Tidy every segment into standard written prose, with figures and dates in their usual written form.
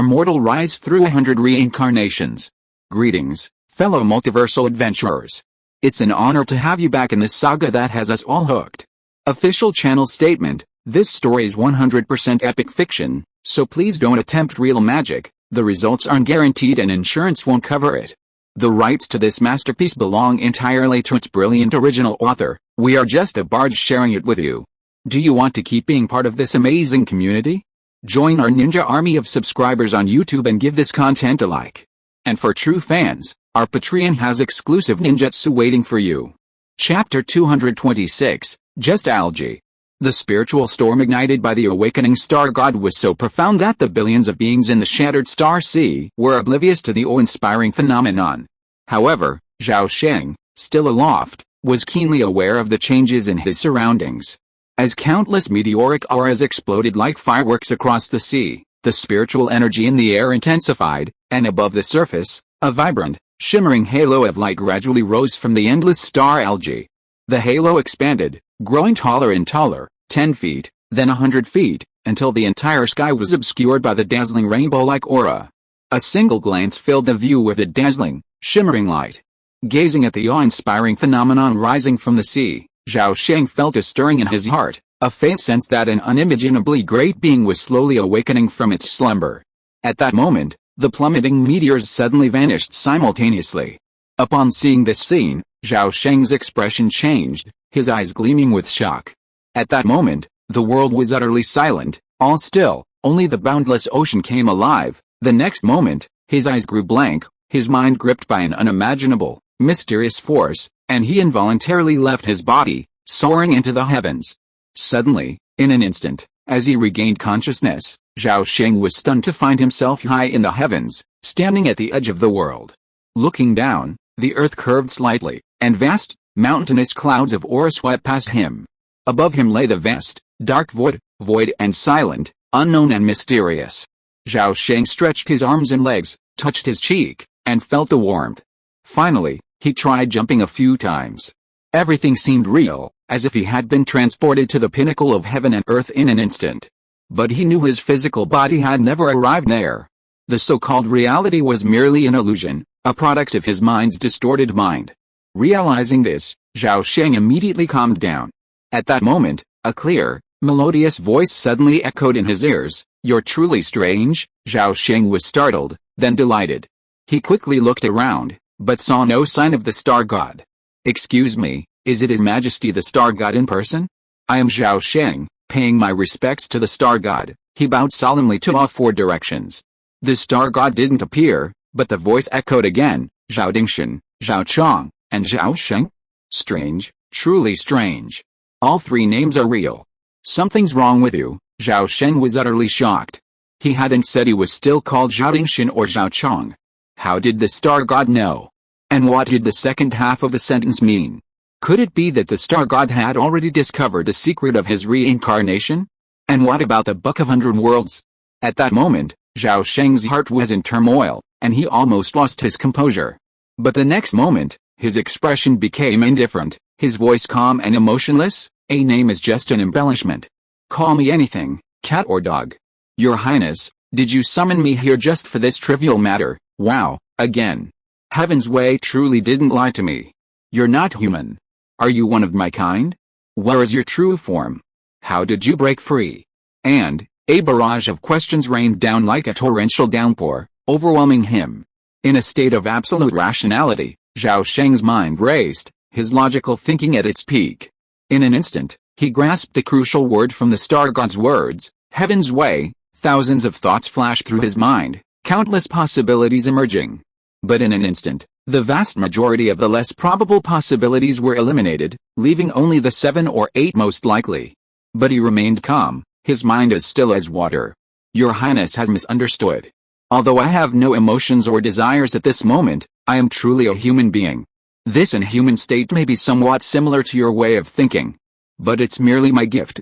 mortal rise through 100 reincarnations. Greetings, fellow multiversal adventurers. It's an honor to have you back in this saga that has us all hooked. Official channel statement: this story is 100% epic fiction, so please don't attempt real magic. The results aren't guaranteed and insurance won't cover it. The rights to this masterpiece belong entirely to its brilliant original author. We are just a barge sharing it with you. Do you want to keep being part of this amazing community? Join our ninja army of subscribers on YouTube and give this content a like. And for true fans, our Patreon has exclusive ninjutsu waiting for you. Chapter 226, Just Algae. The spiritual storm ignited by the awakening star god was so profound that the billions of beings in the shattered star sea were oblivious to the awe-inspiring phenomenon. However, Zhao Sheng, still aloft, was keenly aware of the changes in his surroundings. As countless meteoric auras exploded like fireworks across the sea, the spiritual energy in the air intensified, and above the surface, a vibrant, shimmering halo of light gradually rose from the endless star algae. The halo expanded, growing taller and taller, 10 feet, then 100 feet, until the entire sky was obscured by the dazzling rainbow-like aura. A single glance filled the view with a dazzling, shimmering light. Gazing at the awe-inspiring phenomenon rising from the sea, Zhao Sheng felt a stirring in his heart, a faint sense that an unimaginably great being was slowly awakening from its slumber. At that moment, the plummeting meteors suddenly vanished simultaneously. Upon seeing this scene, Zhao Sheng's expression changed, his eyes gleaming with shock. At that moment, the world was utterly silent, all still, only the boundless ocean came alive. The next moment, his eyes grew blank, his mind gripped by an unimaginable, mysterious force, and he involuntarily left his body, soaring into the heavens. Suddenly, in an instant, as he regained consciousness, Zhao Sheng was stunned to find himself high in the heavens, standing at the edge of the world. Looking down, the earth curved slightly, and vast, mountainous clouds of aura swept past him. Above him lay the vast, dark void and silent, unknown and mysterious. Zhao Sheng stretched his arms and legs, touched his cheek, and felt the warmth. Finally, he tried jumping a few times. Everything seemed real, as if he had been transported to the pinnacle of heaven and earth in an instant. But he knew his physical body had never arrived there. The so-called reality was merely an illusion, a product of his mind's distorted mind. Realizing this, Zhao Sheng immediately calmed down. At that moment, a clear, melodious voice suddenly echoed in his ears. "You're truly strange." Zhao Sheng was startled, then delighted. He quickly looked around, but saw no sign of the star god. "Excuse me, is it His Majesty the star god in person?" "I am Zhao Sheng, paying my respects to the star god." He bowed solemnly to all four directions. The star god didn't appear, but the voice echoed again, "Zhao Dingshan, Zhao Chong, and Zhao Sheng? Strange, truly strange. All three names are real. Something's wrong with you." Zhao Sheng was utterly shocked. He hadn't said he was still called Zhao Dingshan or Zhao Chong. How did the star god know? And what did the second half of the sentence mean? Could it be that the star god had already discovered the secret of his reincarnation? And what about the Book of 100 Worlds? At that moment, Zhao Sheng's heart was in turmoil, and he almost lost his composure. But the next moment, his expression became indifferent, his voice calm and emotionless. "A name is just an embellishment. Call me anything, cat or dog. Your Highness, did you summon me here just for this trivial matter?" Wow, again. Heaven's way truly didn't lie to me. You're not human. Are you one of my kind? Where is your true form? How did you break free? And a barrage of questions rained down like a torrential downpour, overwhelming him. In a state of absolute rationality, Zhao Sheng's mind raced, his logical thinking at its peak. In an instant, he grasped the crucial word from the star god's words, "Heaven's way." Thousands of thoughts flashed through his mind, countless possibilities emerging. But in an instant, the vast majority of the less probable possibilities were eliminated, leaving only the 7 or 8 most likely. But he remained calm, his mind as still as water. "Your Highness has misunderstood. Although I have no emotions or desires at this moment, I am truly a human being. This inhuman state may be somewhat similar to your way of thinking. But it's merely my gift."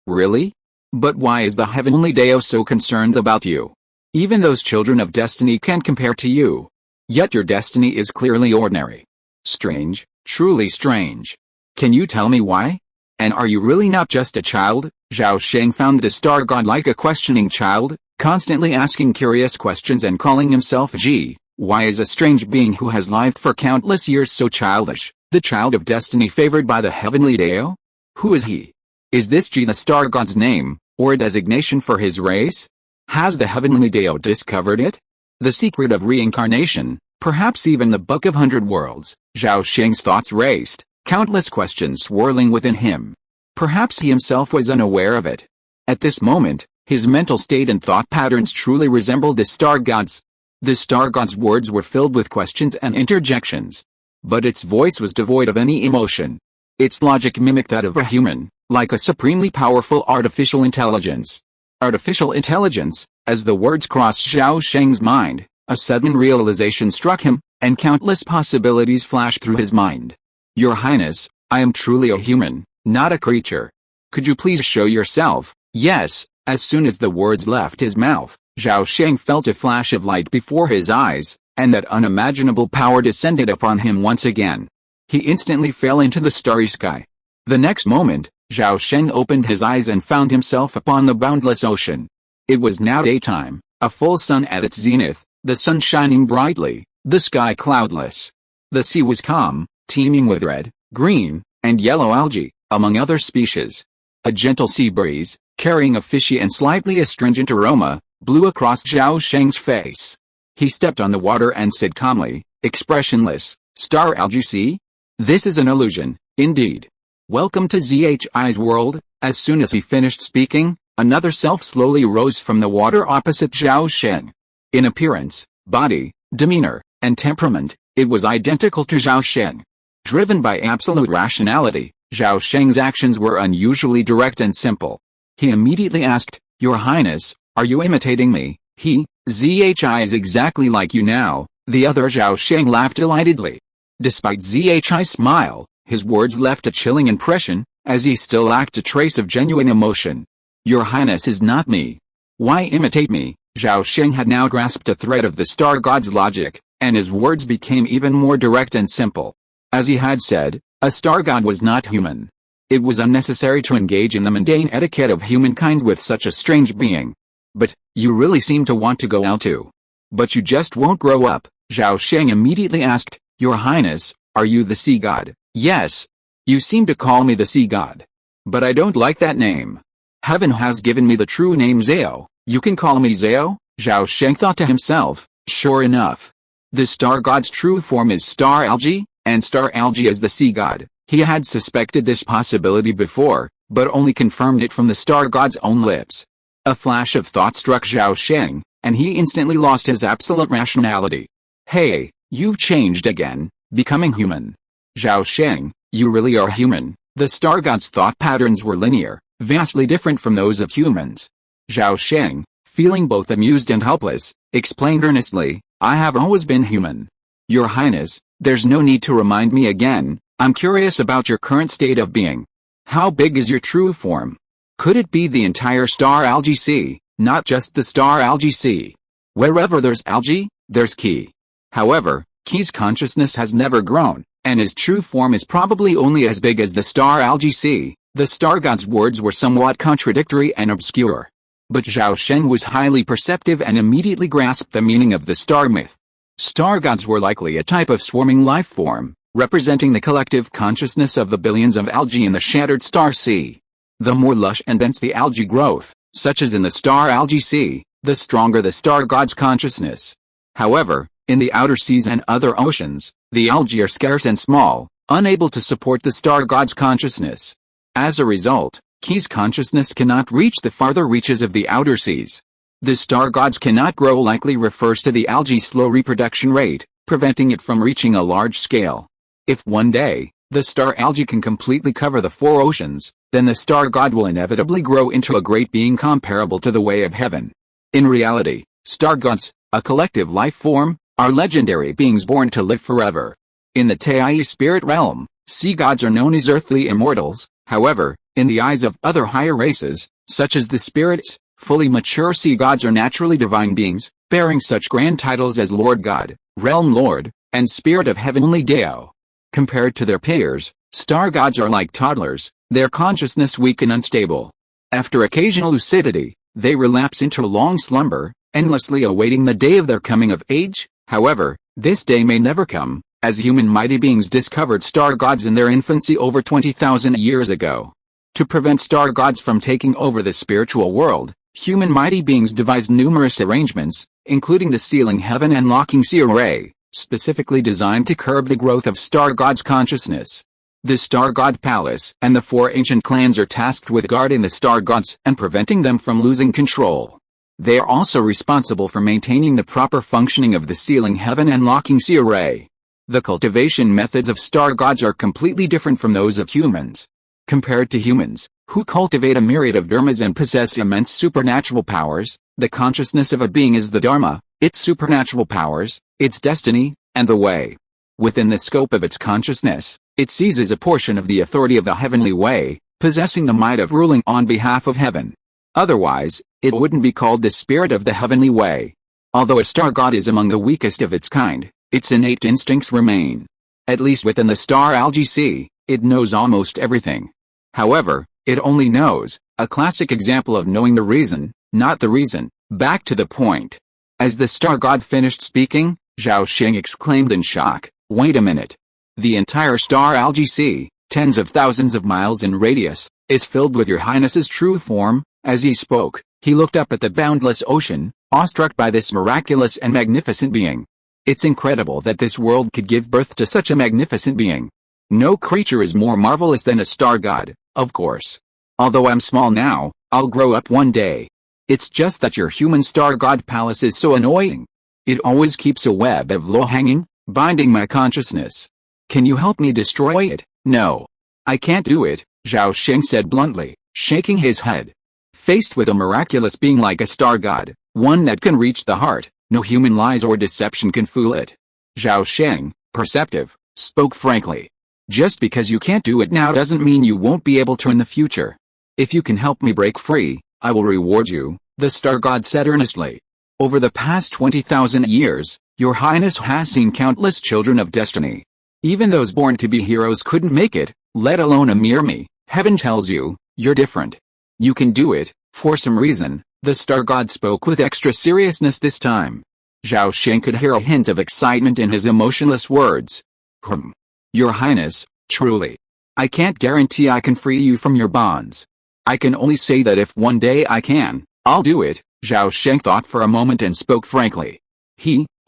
Really? But why is the heavenly Dao so concerned about you? Even those children of destiny can't compare to you. Yet your destiny is clearly ordinary. Strange, truly strange. Can you tell me why? And are you really not just a child? Zhao Sheng found the star god like a questioning child, constantly asking curious questions and calling himself G. Why is a strange being who has lived for countless years so childish, the child of destiny favored by the heavenly Deo? Who is he? Is this G the star god's name, or a designation for his race? Has the heavenly Deo discovered it? The secret of reincarnation, perhaps even the Book of 100 Worlds. Zhao Sheng's thoughts raced, countless questions swirling within him. Perhaps he himself was unaware of it. At this moment, his mental state and thought patterns truly resembled the star god's. The star god's words were filled with questions and interjections. But its voice was devoid of any emotion. Its logic mimicked that of a human, like a supremely powerful artificial intelligence. Artificial intelligence, as the words crossed Zhao Sheng's mind, a sudden realization struck him, and countless possibilities flashed through his mind. Your Highness, I am truly a human, not a creature. Could you please show yourself? Yes. As soon as the words left his mouth, Zhao Sheng felt a flash of light before his eyes, and that unimaginable power descended upon him once again. He instantly fell into the starry sky. The next moment, Zhao Sheng opened his eyes and found himself upon the boundless ocean. It was now daytime, a full sun at its zenith, the sun shining brightly, the sky cloudless. The sea was calm, teeming with red, green, and yellow algae, among other species. A gentle sea breeze, carrying a fishy and slightly astringent aroma, blew across Zhao Sheng's face. He stepped on the water and said calmly, expressionless, "Star algae sea? This is an illusion, indeed. Welcome to ZHI's world." As soon as he finished speaking, another self slowly rose from the water opposite Zhao Sheng. In appearance, body, demeanor, and temperament, it was identical to Zhao Sheng. Driven by absolute rationality, Zhao Sheng's actions were unusually direct and simple. He immediately asked, "Your Highness, are you imitating me?" ZHI is exactly like you now," the other Zhao Sheng laughed delightedly. Despite ZHI's smile, his words left a chilling impression, as he still lacked a trace of genuine emotion. "Your Highness is not me. Why imitate me?" Zhao Sheng had now grasped a thread of the star god's logic, and his words became even more direct and simple. As he had said, a star god was not human. It was unnecessary to engage in the mundane etiquette of humankind with such a strange being. "But, you really seem to want to go out too. But you just won't grow up," Zhao Sheng immediately asked. "Your Highness, are you the sea god?" "Yes. You seem to call me the sea god. But I don't like that name. Heaven has given me the true name Zhao. You can call me Zhao." Zhao Sheng thought to himself, sure enough. The star god's true form is star algae, and star algae is the sea god. He had suspected this possibility before, but only confirmed it from the star god's own lips. A flash of thought struck Zhao Sheng, and he instantly lost his absolute rationality. "Hey, you've changed again, becoming human. Zhao Sheng, you really are human." The star god's thought patterns were linear, vastly different from those of humans. Zhao Sheng, feeling both amused and helpless, explained earnestly, "I have always been human. Your Highness, there's no need to remind me again. I'm curious about your current state of being. How big is your true form? Could it be the entire star algae sea, not just the star algae sea? Wherever there's algae, there's Qi. However, Qi's consciousness has never grown, and his true form is probably only as big as the star algae sea." The star god's words were somewhat contradictory and obscure. But Zhao Sheng was highly perceptive and immediately grasped the meaning of the star myth. Star gods were likely a type of swarming life form, representing the collective consciousness of the billions of algae in the shattered star sea. The more lush and dense the algae growth, such as in the star algae sea, the stronger the star god's consciousness. However, in the outer seas and other oceans, the algae are scarce and small, unable to support the star god's consciousness. As a result, Qi's consciousness cannot reach the farther reaches of the outer seas. The star gods cannot grow likely refers to the algae's slow reproduction rate, preventing it from reaching a large scale. If one day, the star algae can completely cover the four oceans, then the star god will inevitably grow into a great being comparable to the way of heaven. In reality, star gods, a collective life form, are legendary beings born to live forever. In the Tai spirit realm, sea gods are known as earthly immortals. However, in the eyes of other higher races, such as the spirits, fully mature sea gods are naturally divine beings, bearing such grand titles as Lord God, Realm Lord, and Spirit of Heavenly Deo. Compared to their peers, star gods are like toddlers, their consciousness weak and unstable. After occasional lucidity, They relapse into a long slumber, endlessly awaiting the day of their coming of age. However, this day may never come, as human mighty beings discovered star gods in their infancy over 20,000 years ago. To prevent star gods from taking over the spiritual world, human mighty beings devised numerous arrangements, including the sealing heaven and locking sea array, specifically designed to curb the growth of star gods' consciousness. The Star God Palace and the 4 ancient clans are tasked with guarding the star gods and preventing them from losing control. They are also responsible for maintaining the proper functioning of the sealing heaven and locking sea array. The cultivation methods of star gods are completely different from those of humans. Compared to humans, who cultivate a myriad of dharmas and possess immense supernatural powers, the consciousness of a being is the dharma, its supernatural powers, its destiny, and the way. Within the scope of its consciousness, it seizes a portion of the authority of the heavenly way, possessing the might of ruling on behalf of heaven. Otherwise, it wouldn't be called the spirit of the heavenly way. Although a star god is among the weakest of its kind, its innate instincts remain. At least within the star LGC, it knows almost everything. However, it only knows, a classic example of knowing the reason, not the reason. Back to the point. As the star god finished speaking, Zhao Sheng exclaimed in shock, "Wait a minute. The entire star LGC, tens of thousands of miles in radius, is filled with your highness's true form." As he spoke, he looked up at the boundless ocean, awestruck by this miraculous and magnificent being. It's incredible that this world could give birth to such a magnificent being. No creature is more marvelous than a star god, of course. Although I'm small now, I'll grow up one day. It's just that your human star god palace is so annoying. It always keeps a web of law hanging, binding my consciousness. Can you help me destroy it? No. I can't do it, Zhao Sheng said bluntly, shaking his head. Faced with a miraculous being like a star god, one that can reach the heart, no human lies or deception can fool it. Zhao Sheng, perceptive, spoke frankly. Just because you can't do it now doesn't mean you won't be able to in the future. If you can help me break free, I will reward you, the star god said earnestly. Over the past 20,000 years, your highness has seen countless children of destiny. Even those born to be heroes couldn't make it, let alone a mere me. Heaven tells you, you're different. You can do it, for some reason. The star god spoke with extra seriousness this time. Zhao Sheng could hear a hint of excitement in his emotionless words. Your highness, truly. I can't guarantee I can free you from your bonds. I can only say that if one day I can, I'll do it. Zhao Sheng thought for a moment and spoke frankly.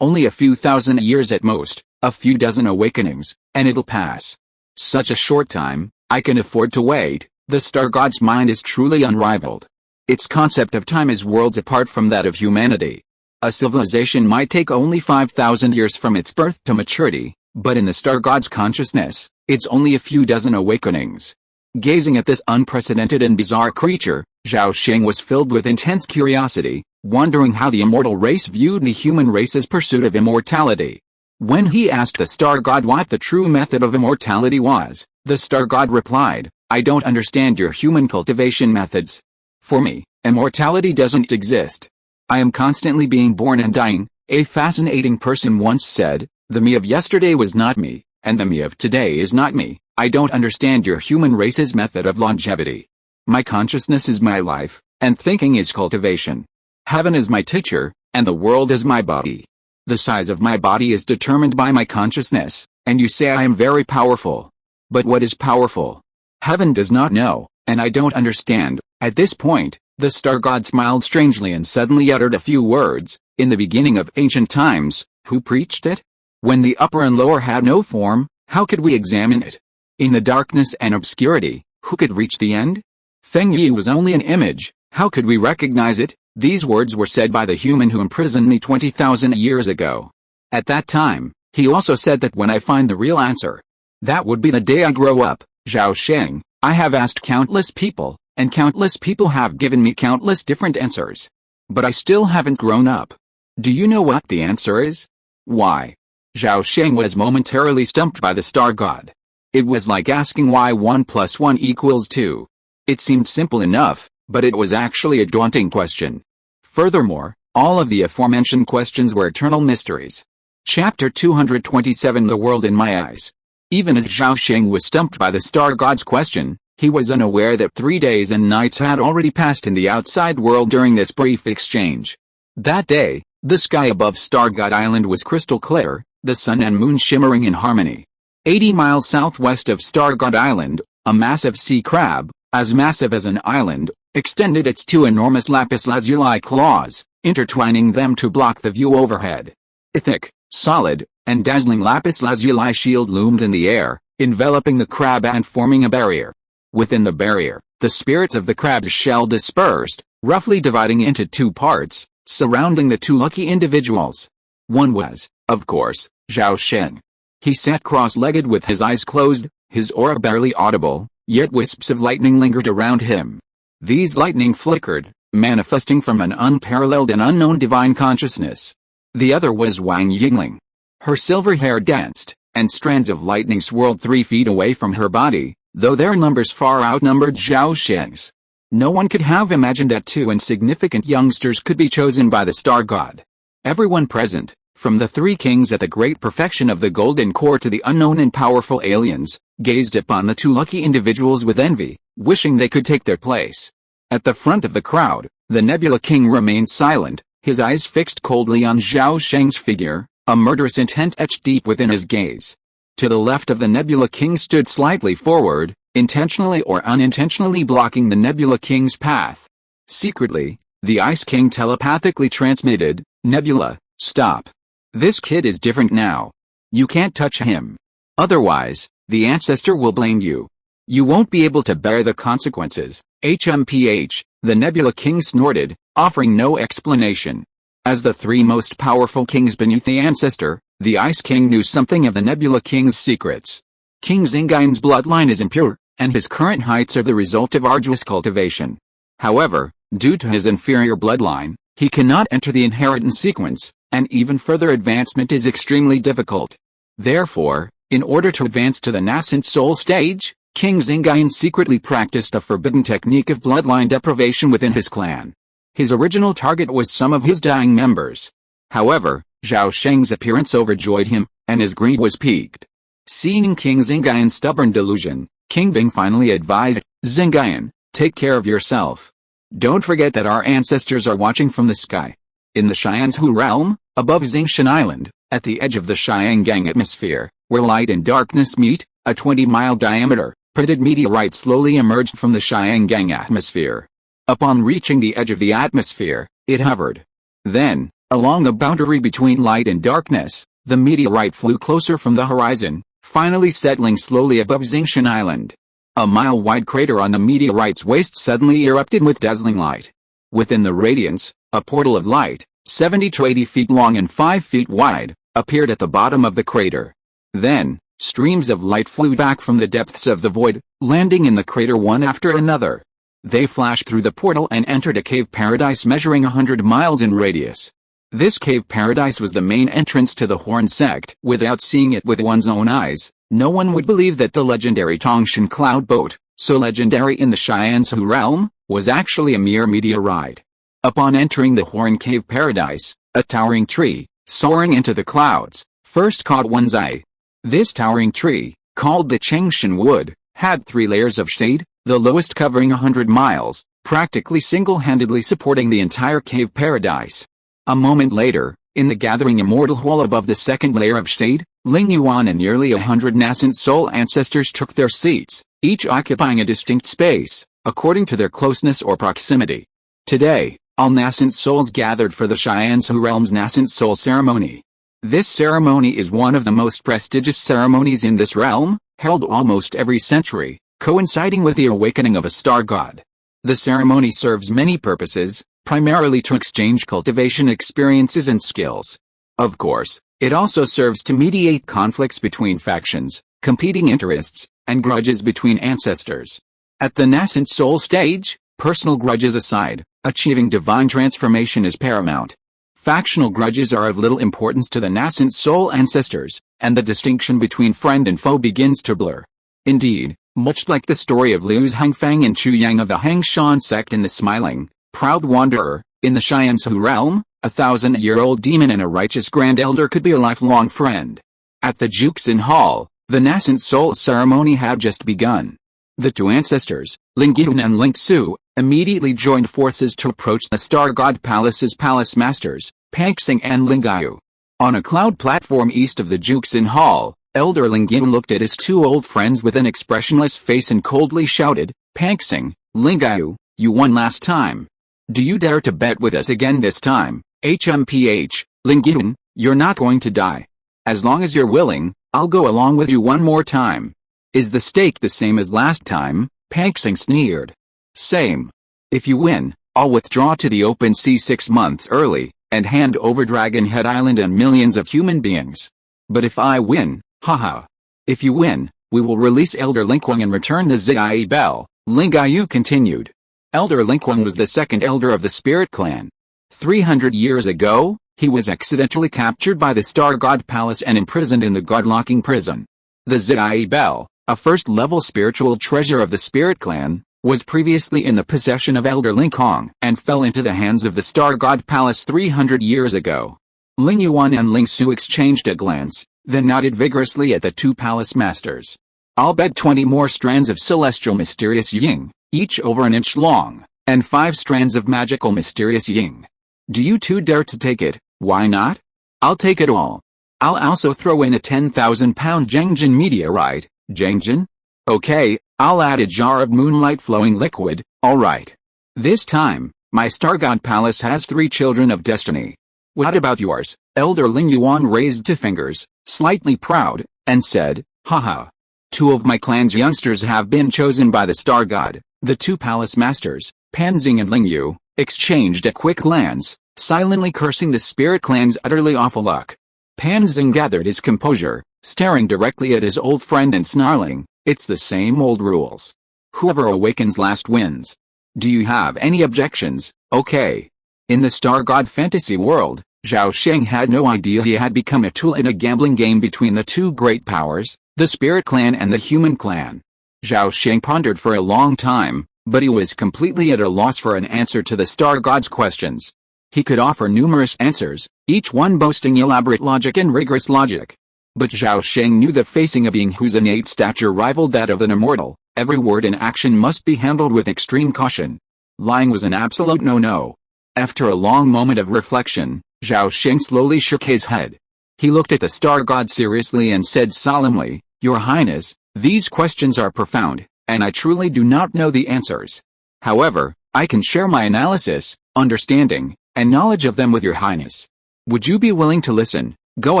Only a few thousand years at most, a few dozen awakenings, and it'll pass. Such a short time, I can afford to wait. The star god's mind is truly unrivaled. Its concept of time is worlds apart from that of humanity. A civilization might take only 5,000 years from its birth to maturity, but in the star god's consciousness, it's only a few dozen awakenings. Gazing at this unprecedented and bizarre creature, Zhao Sheng was filled with intense curiosity, wondering how the immortal race viewed the human race's pursuit of immortality. When he asked the star god what the true method of immortality was, the star god replied, "I don't understand your human cultivation methods. For me, immortality doesn't exist. I am constantly being born and dying." A fascinating person once said, "The me of yesterday was not me, and the me of today is not me. I don't understand your human race's method of longevity. My consciousness is my life, and thinking is cultivation. Heaven is my teacher, and the world is my body. The size of my body is determined by my consciousness, and you say I am very powerful. But what is powerful? Heaven does not know, and I don't understand." At this point, the star god smiled strangely and suddenly uttered a few words. "In the beginning of ancient times, who preached it? When the upper and lower had no form, how could we examine it? In the darkness and obscurity, who could reach the end? Feng Yi was only an image, how could we recognize it?" These words were said by the human who imprisoned me 20,000 years ago. At that time, he also said that when I find the real answer, that would be the day I grow up. Zhao Sheng, I have asked countless people, and countless people have given me countless different answers. But I still haven't grown up. Do you know what the answer is? Why? Zhao Sheng was momentarily stumped by the star god. It was like asking why 1 + 1 = 2. It seemed simple enough, but it was actually a daunting question. Furthermore, all of the aforementioned questions were eternal mysteries. Chapter 227 The World in My Eyes. Even as Zhao Sheng was stumped by the star god's question, He was unaware that 3 days and nights had already passed in the outside world during this brief exchange. That day, the sky above Stargod Island was crystal clear, the sun and moon shimmering in harmony. 80 miles southwest of Stargod Island, a massive sea crab, as massive as an island, extended its two enormous lapis lazuli claws, intertwining them to block the view overhead. A thick, solid, and dazzling lapis lazuli shield loomed in the air, enveloping the crab and forming a barrier. Within the barrier, the spirits of the crab's shell dispersed, roughly dividing into two parts, surrounding the two lucky individuals. One was, of course, Zhao Sheng. He sat cross-legged with his eyes closed, his aura barely audible, yet wisps of lightning lingered around him. These lightning flickered, manifesting from an unparalleled and unknown divine consciousness. The other was Wang Yingling. Her silver hair danced, and strands of lightning swirled 3 feet away from her body, though their numbers far outnumbered Zhao Sheng's. No one could have imagined that two insignificant youngsters could be chosen by the star god. Everyone present, from the 3 kings at the great perfection of the golden core to the unknown and powerful aliens, gazed upon the 2 lucky individuals with envy, wishing they could take their place. At the front of the crowd, the Nebula King remained silent, his eyes fixed coldly on Zhao Sheng's figure, a murderous intent etched deep within his gaze. To the left of the Nebula King stood slightly forward, intentionally or unintentionally blocking the Nebula King's path. Secretly, the Ice King telepathically transmitted, "Nebula, stop. This kid is different now. You can't touch him. Otherwise, the ancestor will blame you. You won't be able to bear the consequences." HMPH, the Nebula King snorted, offering no explanation. As the 3 most powerful kings beneath the ancestor, the Ice King knew something of the Nebula King's secrets. King Zingayan's bloodline is impure, and his current heights are the result of arduous cultivation. However, due to his inferior bloodline, he cannot enter the inheritance sequence, and even further advancement is extremely difficult. Therefore, in order to advance to the nascent soul stage, King Zingayan secretly practiced a forbidden technique of bloodline deprivation within his clan. His original target was some of his dying members. However, Zhao Sheng's appearance overjoyed him, and his greed was piqued. Seeing King Zingayan's stubborn delusion, King Bing finally advised, "Zingayan, take care of yourself. Don't forget that our ancestors are watching from the sky." In the Xianzhu realm, above Xingshan Island, at the edge of the Xiangang atmosphere, where light and darkness meet, a 20-mile diameter, pitted meteorite slowly emerged from the Xiangang atmosphere. Upon reaching the edge of the atmosphere, it hovered. Then, along the boundary between light and darkness, the meteorite flew closer from the horizon, finally settling slowly above Xingshan Island. A mile-wide crater on the meteorite's waist suddenly erupted with dazzling light. Within the radiance, a portal of light, 70 to 80 feet long and 5 feet wide, appeared at the bottom of the crater. Then, streams of light flew back from the depths of the void, landing in the crater one after another. They flashed through the portal and entered a cave paradise measuring 100 miles in radius. This cave paradise was the main entrance to the Horn sect. Without seeing it with one's own eyes, no one would believe that the legendary Tongshan cloud boat, so legendary in the Xianzhu realm, was actually a mere meteorite. Upon entering the Horn cave paradise, a towering tree, soaring into the clouds, first caught one's eye. This towering tree, called the Changshan wood, had 3 layers of shade, the lowest covering 100 miles, practically single-handedly supporting the entire cave paradise. A moment later, in the gathering Immortal hall above the second layer of shade, Ling Yuan and nearly 100 nascent soul ancestors took their seats, each occupying a distinct space, according to their closeness or proximity. Today, all nascent souls gathered for the Xianzhu realm's nascent soul ceremony. This ceremony is one of the most prestigious ceremonies in this realm, held almost every century, coinciding with the awakening of a star god. The ceremony serves many purposes, primarily to exchange cultivation experiences and skills. Of course, it also serves to mediate conflicts between factions, competing interests, and grudges between ancestors. At the nascent soul stage, personal grudges aside, achieving divine transformation is paramount. Factional grudges are of little importance to the nascent soul ancestors, and the distinction between friend and foe begins to blur. Indeed, much like the story of Liu Hangfang and Chu Yang of the Hangshan sect in the Smiling, Proud Wanderer, in the Xianzhu realm, a 1,000-year-old demon and a righteous grand elder could be a lifelong friend. At the Juxin Hall, the nascent soul ceremony had just begun. The two ancestors, Ling Yun and Ling Su, immediately joined forces to approach the Star God Palace's palace masters, Panxing and Ling Yu. On a cloud platform east of the Juxin Hall, Elder Ling Yun looked at his two old friends with an expressionless face and coldly shouted, "Panxing, Ling Yu, you won last time. Do you dare to bet with us again this time? HMPH, Ling Yun, you're not going to die. As long as you're willing, I'll go along with you one more time." "Is the stake the same as last time?" Panxing sneered. "Same. If you win, I'll withdraw to the open sea 6 months early, and hand over Dragon Head Island and millions of human beings. But if I win, haha. If you win, we will release Elder Linkwang and return the Zai Bell," Ling Yu continued. Elder Linkwang was the second elder of the Spirit Clan. 300 years ago, he was accidentally captured by the Star God Palace and imprisoned in the God-locking prison. The Zai Bell, a first-level spiritual treasure of the Spirit Clan, was previously in the possession of Elder Linkwang and fell into the hands of the Star God Palace 300 years ago. Ling Yuan and Ling Su exchanged a glance, then nodded vigorously at the two palace masters. "I'll bet 20 more strands of celestial mysterious yin, each over an inch long, and 5 strands of magical mysterious yin. Do you two dare to take it? Why not? I'll take it all. I'll also throw in a 10,000-pound Zhengjin meteorite." "Zhengjin? Okay, I'll add a jar of moonlight flowing liquid, alright. This time, my Star God Palace has 3 children of destiny. What about yours?" Elder Ling Yuan raised 2 fingers, slightly proud, and said, "Haha. 2 of my clan's youngsters have been chosen by the Star God." The two palace masters, Panxing and Ling Yu, exchanged a quick glance, silently cursing the Spirit Clan's utterly awful luck. Panxing gathered his composure, staring directly at his old friend and snarling, "It's the same old rules. Whoever awakens last wins. Do you have any objections?" "Okay." In the Star God fantasy world, Zhao Sheng had no idea he had become a tool in a gambling game between the two great powers, the Spirit Clan and the Human Clan. Zhao Sheng pondered for a long time, but he was completely at a loss for an answer to the Star God's questions. He could offer numerous answers, each one boasting elaborate logic and rigorous logic. But Zhao Sheng knew that facing a being whose innate stature rivaled that of an immortal, every word and action must be handled with extreme caution. Lying was an absolute no-no. After a long moment of reflection, Zhao Sheng slowly shook his head. He looked at the Star God seriously and said solemnly, "Your Highness, these questions are profound, and I truly do not know the answers. However, I can share my analysis, understanding, and knowledge of them with your Highness. Would you be willing to listen?" "Go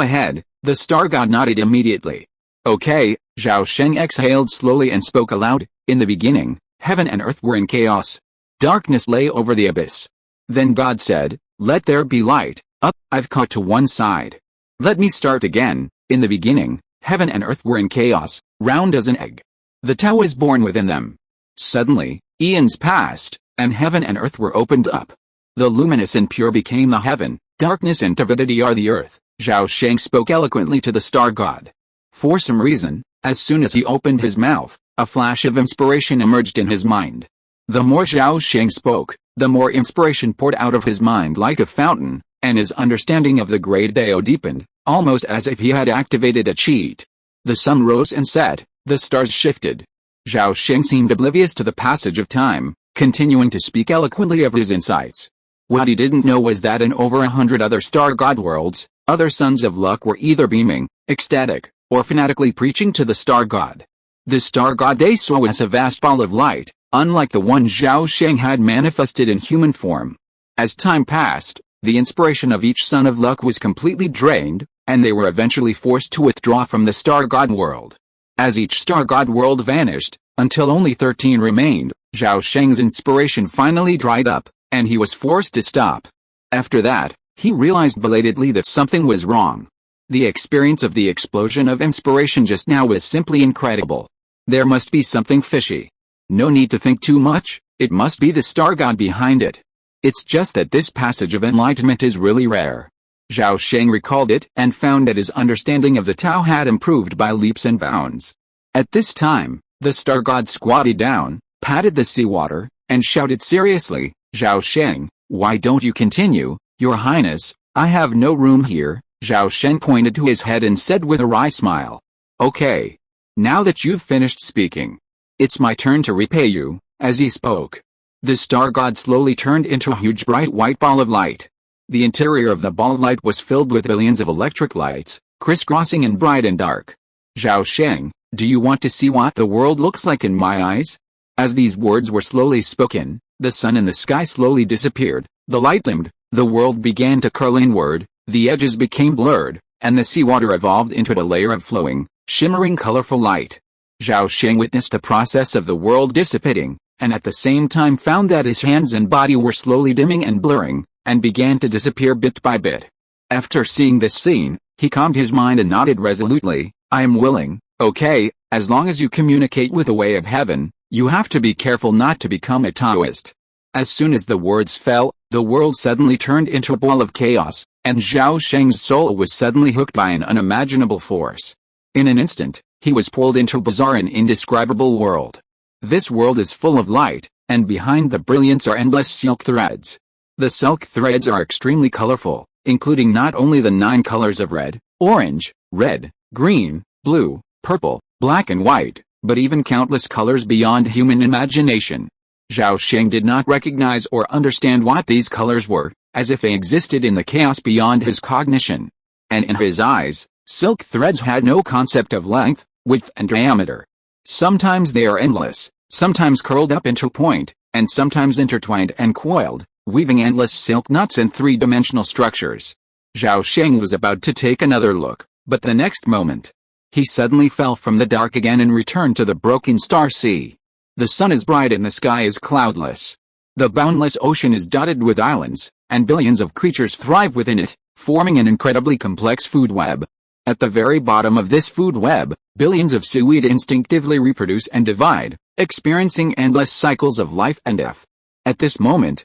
ahead," the Star God nodded immediately. "Okay," Zhao Sheng exhaled slowly and spoke aloud. "In the beginning, heaven and earth were in chaos. Darkness lay over the abyss. Then God said, 'Let there be light.' Up, I've caught to one side. Let me start again. In the beginning, heaven and earth were in chaos, round as an egg. The Tao was born within them. Suddenly, eons passed, and heaven and earth were opened up. The luminous and pure became the heaven, darkness and turbidity are the earth." Zhao Sheng spoke eloquently to the Star God. For some reason, as soon as he opened his mouth, a flash of inspiration emerged in his mind. The more Zhao Sheng spoke, the more inspiration poured out of his mind like a fountain, and his understanding of the great Dao deepened, almost as if he had activated a cheat. The sun rose and set, the stars shifted. Zhao Sheng seemed oblivious to the passage of time, continuing to speak eloquently of his insights. What he didn't know was that in over 100 other Star God worlds, other sons of luck were either beaming, ecstatic, or fanatically preaching to the Star God. The Star God they saw as a vast ball of light, unlike the one Zhao Sheng had manifested in human form. As time passed, the inspiration of each son of luck was completely drained, and they were eventually forced to withdraw from the Star God world. As each Star God world vanished, until only 13 remained, Zhao Sheng's inspiration finally dried up, and he was forced to stop. After that, he realized belatedly that something was wrong. The experience of the explosion of inspiration just now was simply incredible. There must be something fishy. No need to think too much, it must be the Star God behind it. It's just that this passage of enlightenment is really rare. Zhao Sheng recalled it and found that his understanding of the Tao had improved by leaps and bounds. At this time, the Star God squatted down, patted the seawater, and shouted seriously, "Zhao Sheng, why don't you continue, Your Highness? I have no room here." Zhao Sheng pointed to his head and said with a wry smile, "Okay. Now that you've finished speaking, It's my turn to repay you." As he spoke, the star god slowly turned into a huge bright white ball of light. The interior of the ball of light was filled with billions of electric lights, crisscrossing in bright and dark. "Zhao Sheng, do you want to see what the world looks like in my eyes?" As these words were slowly spoken, the sun in the sky slowly disappeared, the light dimmed, the world began to curl inward, the edges became blurred, and the seawater evolved into a layer of flowing, shimmering colorful light. Zhao Sheng witnessed the process of the world dissipating, and at the same time found that his hands and body were slowly dimming and blurring, and began to disappear bit by bit. After seeing this scene, he calmed his mind and nodded resolutely. "I am willing, okay, as long as you communicate with the way of heaven. You have to be careful not to become a Taoist." As soon as the words fell, the world suddenly turned into a ball of chaos, and Zhao Sheng's soul was suddenly hooked by an unimaginable force. In an instant, he was pulled into a bizarre and indescribable world. This world is full of light, and behind the brilliance are endless silk threads. The silk threads are extremely colorful, including not only the 9 colors of red, orange, red, green, blue, purple, black and white, but even countless colors beyond human imagination. Zhao Sheng did not recognize or understand what these colors were, as if they existed in the chaos beyond his cognition. And in his eyes, silk threads had no concept of length, width and diameter. Sometimes they are endless, sometimes curled up into a point, and sometimes intertwined and coiled, weaving endless silk knots in 3-dimensional structures. Zhao Sheng was about to take another look, but the next moment, he suddenly fell from the dark again and returned to the broken star sea. The sun is bright and the sky is cloudless. The boundless ocean is dotted with islands, and billions of creatures thrive within it, forming an incredibly complex food web. At the very bottom of this food web, billions of seaweed instinctively reproduce and divide, experiencing endless cycles of life and death. At this moment,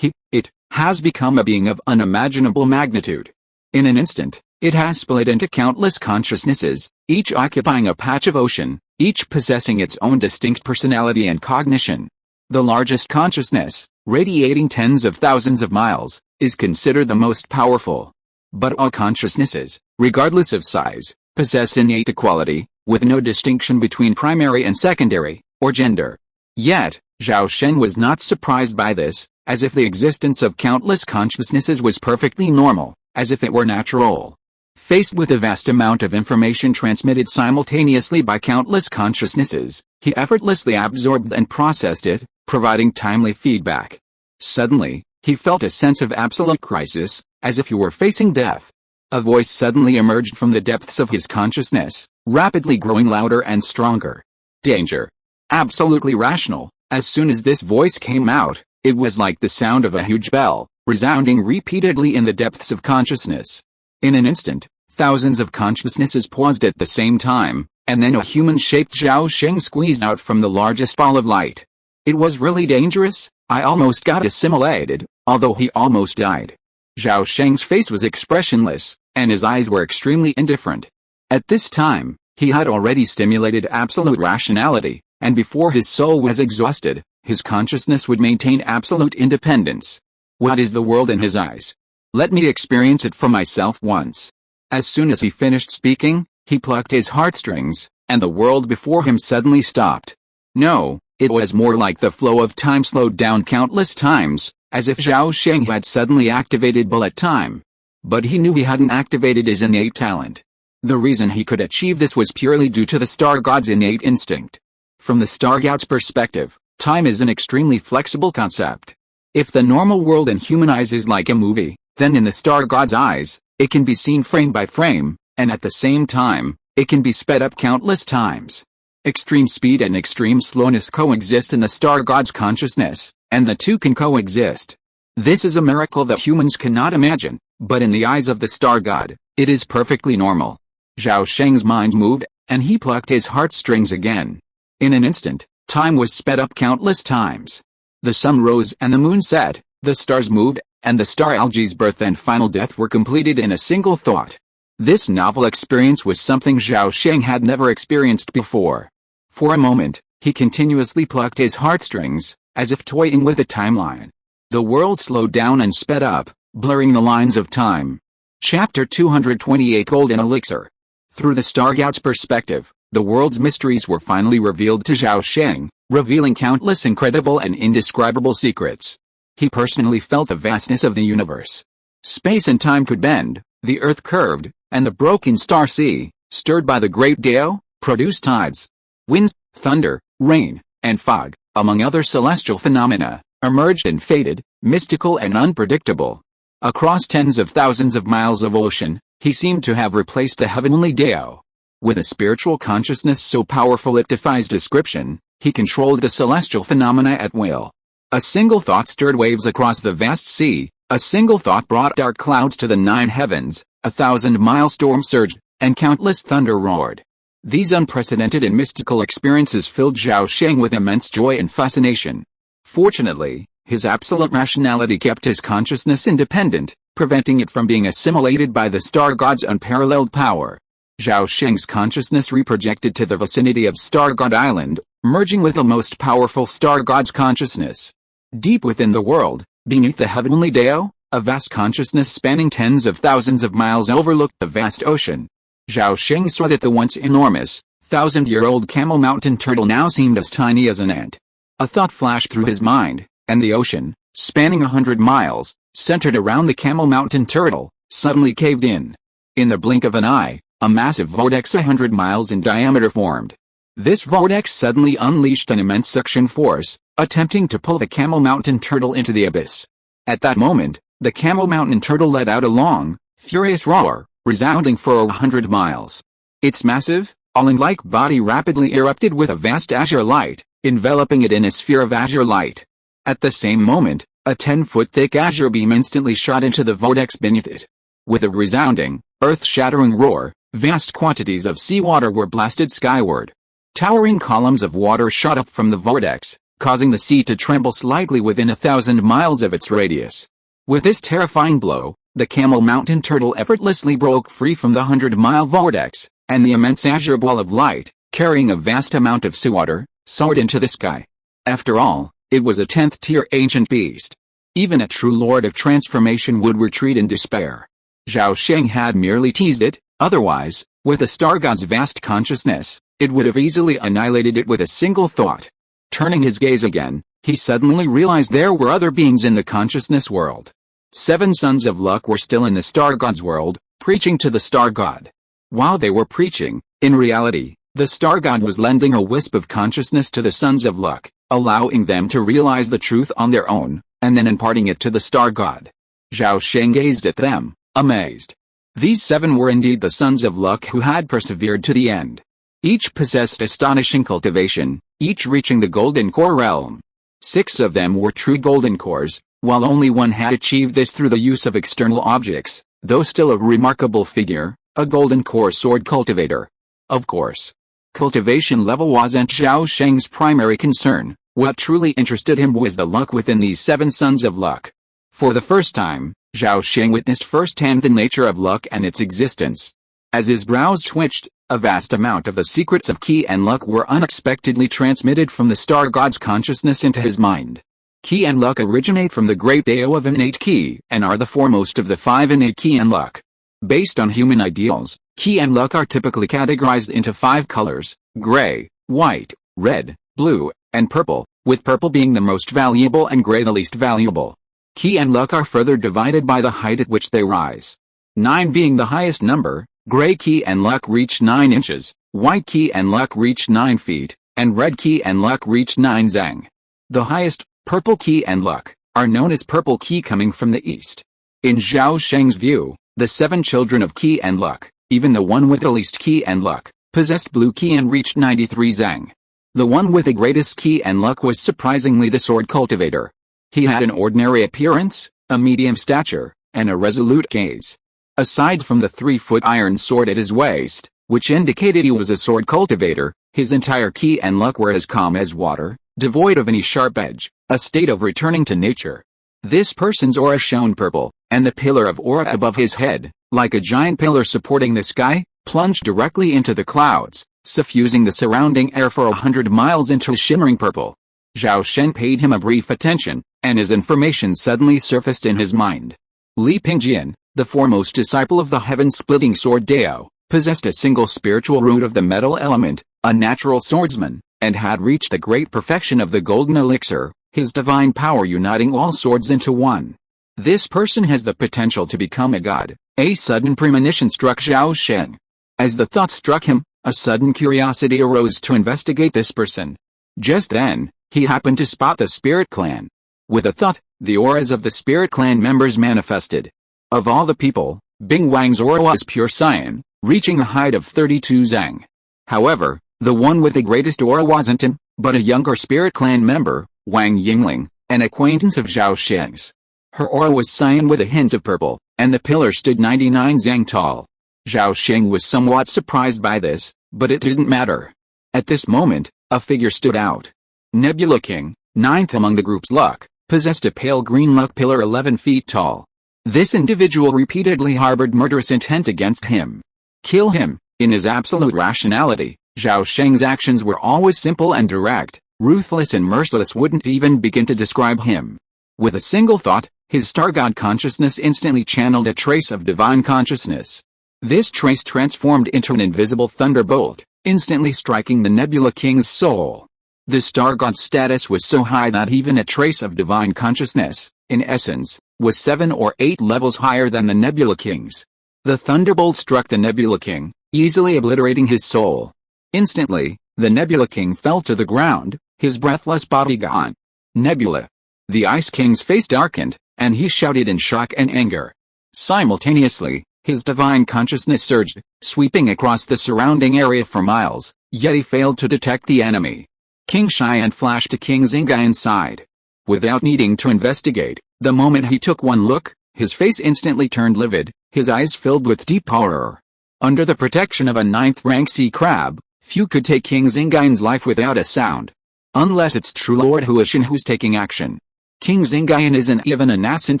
it has become a being of unimaginable magnitude. In an instant, it has split into countless consciousnesses, each occupying a patch of ocean, each possessing its own distinct personality and cognition. The largest consciousness, radiating tens of thousands of miles, is considered the most powerful. But all consciousnesses, regardless of size, possess innate equality, with no distinction between primary and secondary, or gender. Yet, Zhao Sheng was not surprised by this, as if the existence of countless consciousnesses was perfectly normal, as if it were natural. Faced with a vast amount of information transmitted simultaneously by countless consciousnesses, he effortlessly absorbed and processed it, providing timely feedback. Suddenly, he felt a sense of absolute crisis, as if he were facing death. A voice suddenly emerged from the depths of his consciousness, rapidly growing louder and stronger. Danger. Absolutely rational. As soon as this voice came out, it was like the sound of a huge bell, resounding repeatedly in the depths of consciousness. In an instant, thousands of consciousnesses paused at the same time, and then a human-shaped Zhao Sheng squeezed out from the largest ball of light. It was really dangerous. I almost got assimilated, although he almost died. Zhao Sheng's face was expressionless, and his eyes were extremely indifferent. At this time, he had already stimulated absolute rationality, and before his soul was exhausted, his consciousness would maintain absolute independence. What is the world in his eyes? Let me experience it for myself once. As soon as he finished speaking, he plucked his heartstrings, and the world before him suddenly stopped. No, it was more like the flow of time slowed down countless times, as if Zhao Sheng had suddenly activated bullet time. But he knew he hadn't activated his innate talent. The reason he could achieve this was purely due to the star god's innate instinct. From the star god's perspective, time is an extremely flexible concept. If the normal world in human eyes is like a movie, then in the star god's eyes, it can be seen frame by frame, and at the same time, it can be sped up countless times. Extreme speed and extreme slowness coexist in the star god's consciousness, and the two can coexist. This is a miracle that humans cannot imagine, but in the eyes of the star god, it is perfectly normal. Zhao Sheng's mind moved, and he plucked his heartstrings again. In an instant, time was sped up countless times. The sun rose and the moon set, the stars moved, and the star algae's birth and final death were completed in a single thought. This novel experience was something Zhao Sheng had never experienced before. For a moment, he continuously plucked his heartstrings, as if toying with a timeline. The world slowed down and sped up, blurring the lines of time. Chapter 228 Golden Elixir. Through the star god's perspective, the world's mysteries were finally revealed to Zhao Sheng, revealing countless incredible and indescribable secrets. He personally felt the vastness of the universe. Space and time could bend, the earth curved, and the broken star sea, stirred by the great Tao, produced tides. Wind, thunder, rain, and fog, among other celestial phenomena, emerged and faded, mystical and unpredictable. Across tens of thousands of miles of ocean, he seemed to have replaced the heavenly Tao. With a spiritual consciousness so powerful it defies description, he controlled the celestial phenomena at will. A single thought stirred waves across the vast sea, a single thought brought dark clouds to the 9 heavens, 1,000-mile storm surged, and countless thunder roared. These unprecedented and mystical experiences filled Zhao Sheng with immense joy and fascination. Fortunately, his absolute rationality kept his consciousness independent, preventing it from being assimilated by the star god's unparalleled power. Zhao Sheng's consciousness reprojected to the vicinity of Star God Island, merging with the most powerful star god's consciousness. Deep within the world, beneath the heavenly Tao, a vast consciousness spanning tens of thousands of miles overlooked the vast ocean. Zhao Sheng saw that the once enormous, 1,000-year-old Camel Mountain turtle now seemed as tiny as an ant. A thought flashed through his mind, and the ocean, spanning 100 miles, centered around the Camel Mountain turtle, suddenly caved in. In the blink of an eye, a massive vortex 100 miles in diameter formed. This vortex suddenly unleashed an immense suction force, attempting to pull the Camel Mountain turtle into the abyss. At that moment, the Camel Mountain turtle let out a long, furious roar, resounding for 100 miles. Its massive, alien-like body rapidly erupted with a vast azure light, enveloping it in a sphere of azure light. At the same moment, a 10-foot thick azure beam instantly shot into the vortex beneath it. With a resounding, earth-shattering roar, vast quantities of seawater were blasted skyward. Towering columns of water shot up from the vortex, causing the sea to tremble slightly within 1,000 miles of its radius. With this terrifying blow, the Camel Mountain turtle effortlessly broke free from the 100-mile vortex, and the immense azure ball of light, carrying a vast amount of seawater, soared into the sky. After all, it was a 10th-tier ancient beast. Even a true lord of transformation would retreat in despair. Zhao Sheng had merely teased it, otherwise, with the star god's vast consciousness, it would have easily annihilated it with a single thought. Turning his gaze again, he suddenly realized there were other beings in the consciousness world. 7 sons of luck were still in the star god's world, preaching to the star god. While they were preaching, in reality, the star god was lending a wisp of consciousness to the sons of luck, allowing them to realize the truth on their own, and then imparting it to the star god. Zhao Sheng gazed at them, amazed. These 7 were indeed the sons of luck who had persevered to the end. Each possessed astonishing cultivation, each reaching the golden core realm. 6 of them were true golden cores, while only one had achieved this through the use of external objects, though still a remarkable figure, a golden core sword cultivator. Of course, cultivation level wasn't Zhao Sheng's primary concern. What truly interested him was the luck within these 7 sons of luck. For the first time, Zhao Sheng witnessed firsthand the nature of luck and its existence. As his brows twitched, a vast amount of the secrets of Qi and luck were unexpectedly transmitted from the star god's consciousness into his mind. Qi and luck originate from the great Tao of innate Qi and are the foremost of the 5 innate Qi and luck. Based on human ideals, Qi and luck are typically categorized into 5 colors: gray, white, red, blue, and purple, with purple being the most valuable and gray the least valuable. Qi and luck are further divided by the height at which they rise. 9 being the highest number, gray Qi and luck reach 9 inches, white Qi and luck reach 9 feet, and red Qi and luck reach 9 zang. The highest, purple Qi and luck, are known as purple Qi coming from the east. In Zhao Sheng's view, the 7 children of Qi and luck, even the one with the least Qi and luck, possessed blue Qi and reached 93 zang. The one with the greatest Qi and luck was surprisingly the sword cultivator. He had an ordinary appearance, a medium stature, and a resolute gaze. Aside from the 3-foot iron sword at his waist, which indicated he was a sword cultivator, his entire Qi and luck were as calm as water, devoid of any sharp edge, a state of returning to nature. This person's aura shone purple, and the pillar of aura above his head, like a giant pillar supporting the sky, plunged directly into the clouds, suffusing the surrounding air for 100 miles into shimmering purple. Zhao Sheng paid him a brief attention, and his information suddenly surfaced in his mind. Li Pingjian, the foremost disciple of the heaven-splitting sword Dao, possessed a single spiritual root of the metal element, a natural swordsman, and had reached the great perfection of the golden elixir, his divine power uniting all swords into one. This person has the potential to become a god. A sudden premonition struck Zhao Sheng. As the thought struck him, a sudden curiosity arose to investigate this person. Just then, he happened to spot the spirit clan. With a thought, the auras of the spirit clan members manifested. Of all the people, Bing Wang's aura was pure cyan, reaching a height of 32 zang. However, the one with the greatest aura wasn't him, but a younger spirit clan member, Wang Yingling, an acquaintance of Zhao Sheng's. Her aura was cyan with a hint of purple, and the pillar stood 99 zang tall. Zhao Sheng was somewhat surprised by this, but it didn't matter. At this moment, a figure stood out. Nebula King, ninth among the group's luck, possessed a pale green luck pillar 11 feet tall. This individual repeatedly harbored murderous intent against him. Kill him. In his absolute rationality, Zhao Sheng's actions were always simple and direct, ruthless and merciless, wouldn't even begin to describe him. With a single thought, his star god consciousness instantly channeled a trace of divine consciousness. This trace transformed into an invisible thunderbolt, instantly striking the Nebula King's soul. The star god's status was so high that even a trace of divine consciousness, in essence, was 7 or 8 levels higher than the Nebula King's. The thunderbolt struck the Nebula King, easily obliterating his soul. Instantly, the Nebula King fell to the ground, his breathless body gone. Nebula. The Ice King's face darkened, and he shouted in shock and anger. Simultaneously, his divine consciousness surged, sweeping across the surrounding area for miles, yet he failed to detect the enemy. King Xian flashed to King Xingai's side. Without needing to investigate, the moment he took one look, his face instantly turned livid, his eyes filled with deep horror. Under the protection of a 9th-rank sea crab, few could take King Xingai's life without a sound. Unless it's true Lord Huishan who's taking action. King Xingaian isn't even a nascent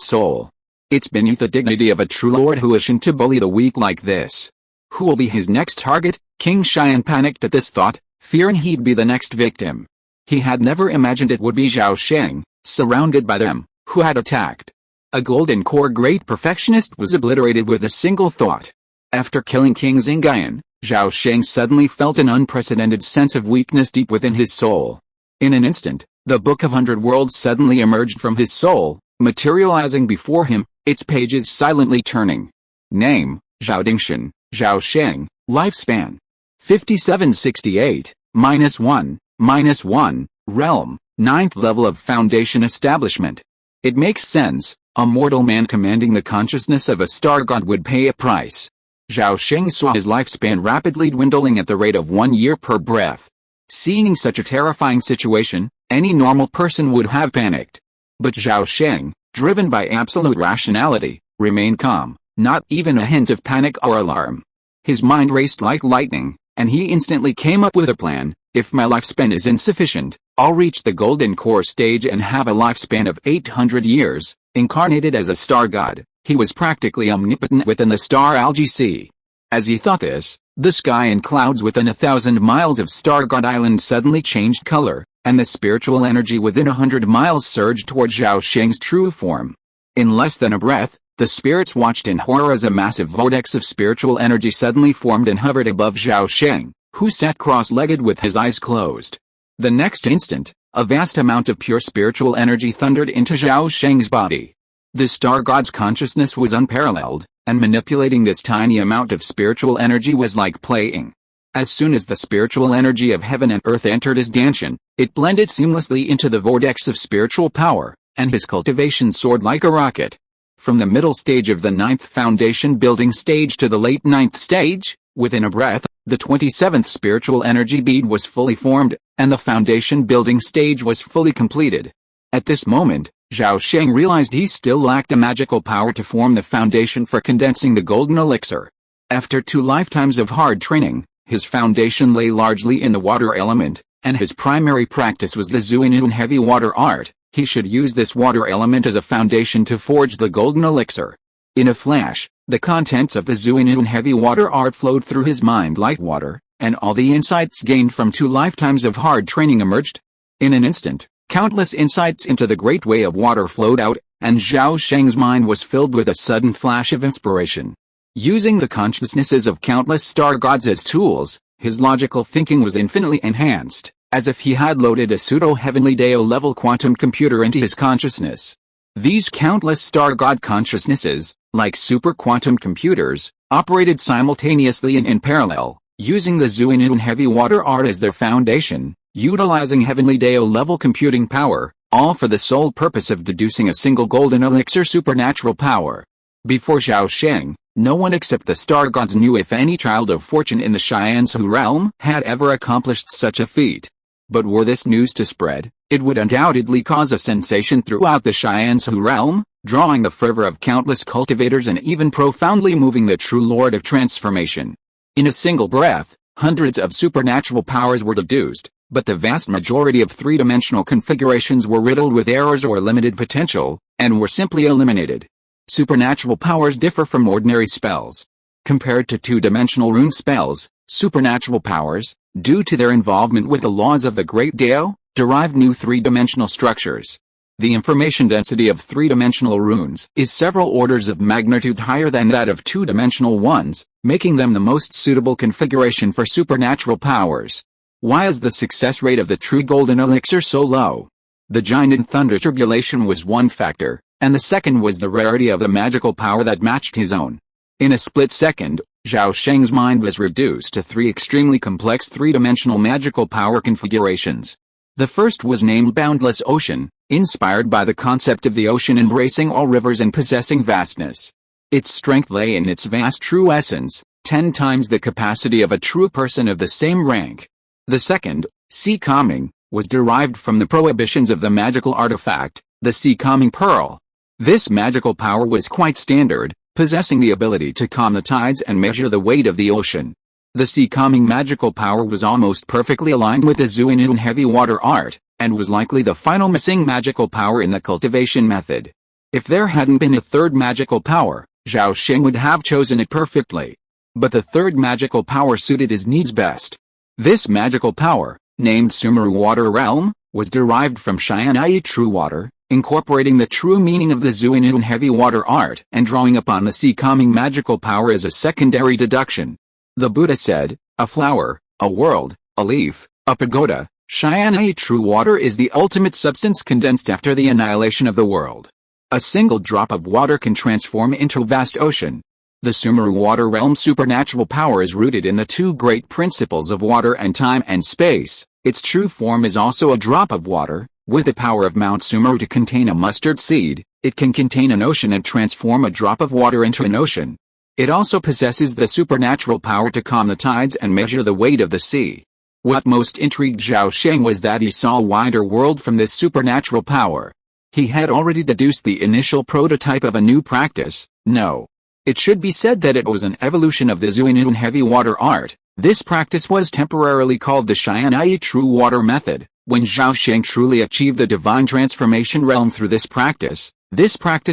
soul. It's beneath the dignity of a true Lord Huishan to bully the weak like this. Who will be his next target? King Xian panicked at this thought, fearing he'd be the next victim. He had never imagined it would be Zhao Sheng, surrounded by them, who had attacked. A golden core great perfectionist was obliterated with a single thought. After killing King Xingaian, Zhao Sheng suddenly felt an unprecedented sense of weakness deep within his soul. In an instant, the Book of 100 Worlds suddenly emerged from his soul, materializing before him, its pages silently turning. Name, Zhao Dingshan, Zhao Sheng, lifespan. 5768, -1, -1, realm, 9th level of foundation establishment. It makes sense, a mortal man commanding the consciousness of a star god would pay a price. Zhao Sheng saw his lifespan rapidly dwindling at the rate of 1 year per breath. Seeing such a terrifying situation, any normal person would have panicked. But Zhao Sheng, driven by absolute rationality, remained calm, not even a hint of panic or alarm. His mind raced like lightning, and he instantly came up with a plan. If my lifespan is insufficient, I'll reach the golden core stage and have a lifespan of 800 years. Incarnated as a star god, he was practically omnipotent within the star algae sea. As he thought this, the sky and clouds within 1,000 miles of Star God Island suddenly changed color, and the spiritual energy within 100 miles surged toward Zhao Sheng's true form. In less than a breath, the spirits watched in horror as a massive vortex of spiritual energy suddenly formed and hovered above Zhao Sheng, who sat cross-legged with his eyes closed. The next instant, a vast amount of pure spiritual energy thundered into Zhao Sheng's body. The star god's consciousness was unparalleled, and manipulating this tiny amount of spiritual energy was like playing. As soon as the spiritual energy of heaven and earth entered his Danshan, it blended seamlessly into the vortex of spiritual power, and his cultivation soared like a rocket. From the middle stage of the 9th foundation building stage to the late 9th stage, within a breath, the 27th spiritual energy bead was fully formed, and the foundation building stage was fully completed. At this moment, Zhao Sheng realized he still lacked a magical power to form the foundation for condensing the golden elixir. After 2 lifetimes of hard training, his foundation lay largely in the water element, and his primary practice was the Zuinun heavy water art. He should use this water element as a foundation to forge the golden elixir. In a flash, the contents of the Zuinun heavy water art flowed through his mind like water, and all the insights gained from 2 lifetimes of hard training emerged. In an instant, countless insights into the great way of water flowed out, and Zhao Sheng's mind was filled with a sudden flash of inspiration. Using the consciousnesses of countless star gods as tools, his logical thinking was infinitely enhanced, as if he had loaded a pseudo-heavenly Dao-level quantum computer into his consciousness. These countless star god consciousnesses, like super-quantum computers, operated simultaneously and in parallel, using the Zhuinun heavy water art as their foundation, utilizing heavenly Dao-level computing power, all for the sole purpose of deducing a single golden elixir supernatural power. Before Zhao Sheng, no one except the star gods knew if any child of fortune in the Xianzhu realm had ever accomplished such a feat. But were this news to spread, it would undoubtedly cause a sensation throughout the Xianzhu realm, drawing the fervor of countless cultivators and even profoundly moving the true Lord of Transformation. In a single breath, hundreds of supernatural powers were deduced, but the vast majority of three-dimensional configurations were riddled with errors or limited potential, and were simply eliminated. Supernatural powers differ from ordinary spells. Compared to two-dimensional rune spells, supernatural powers, due to their involvement with the laws of the Great Dao, derive new three-dimensional structures. The information density of three-dimensional runes is several orders of magnitude higher than that of two-dimensional ones, making them the most suitable configuration for supernatural powers. Why is the success rate of the true golden elixir so low? The giant thunder tribulation was one factor, and the second was the rarity of the magical power that matched his own. In a split second, Zhao Sheng's mind was reduced to three extremely complex three-dimensional magical power configurations. The first was named Boundless Ocean, inspired by the concept of the ocean embracing all rivers and possessing vastness. Its strength lay in its vast true essence, 10 times the capacity of a true person of the same rank. The second, Sea Calming, was derived from the prohibitions of the magical artifact, the Sea Calming Pearl. This magical power was quite standard, possessing the ability to calm the tides and measure the weight of the ocean. The sea calming magical power was almost perfectly aligned with the Zhuinun heavy water art, and was likely the final missing magical power in the cultivation method. If there hadn't been a third magical power, Zhao Sheng would have chosen it perfectly. But the third magical power suited his needs best. This magical power, named Sumeru Water Realm, was derived from Xianyi True Water, incorporating the true meaning of the Zhuinun heavy water art and drawing upon the sea calming magical power as a secondary deduction. The Buddha said, a flower, a world, a leaf, a pagoda. Xianyi True Water is the ultimate substance condensed after the annihilation of the world. A single drop of water can transform into a vast ocean. The Sumeru Water Realm supernatural power is rooted in the two great principles of water and time and space. Its true form is also a drop of water. With the power of Mount Sumeru to contain a mustard seed, it can contain an ocean and transform a drop of water into an ocean. It also possesses the supernatural power to calm the tides and measure the weight of the sea. What most intrigued Zhao Sheng was that he saw a wider world from this supernatural power. He had already deduced the initial prototype of a new practice. No. It should be said that it was an evolution of the Zhuinun heavy water art. This practice was temporarily called the Xianyi True Water Method. When Zhao Sheng truly achieved the divine transformation realm through this practice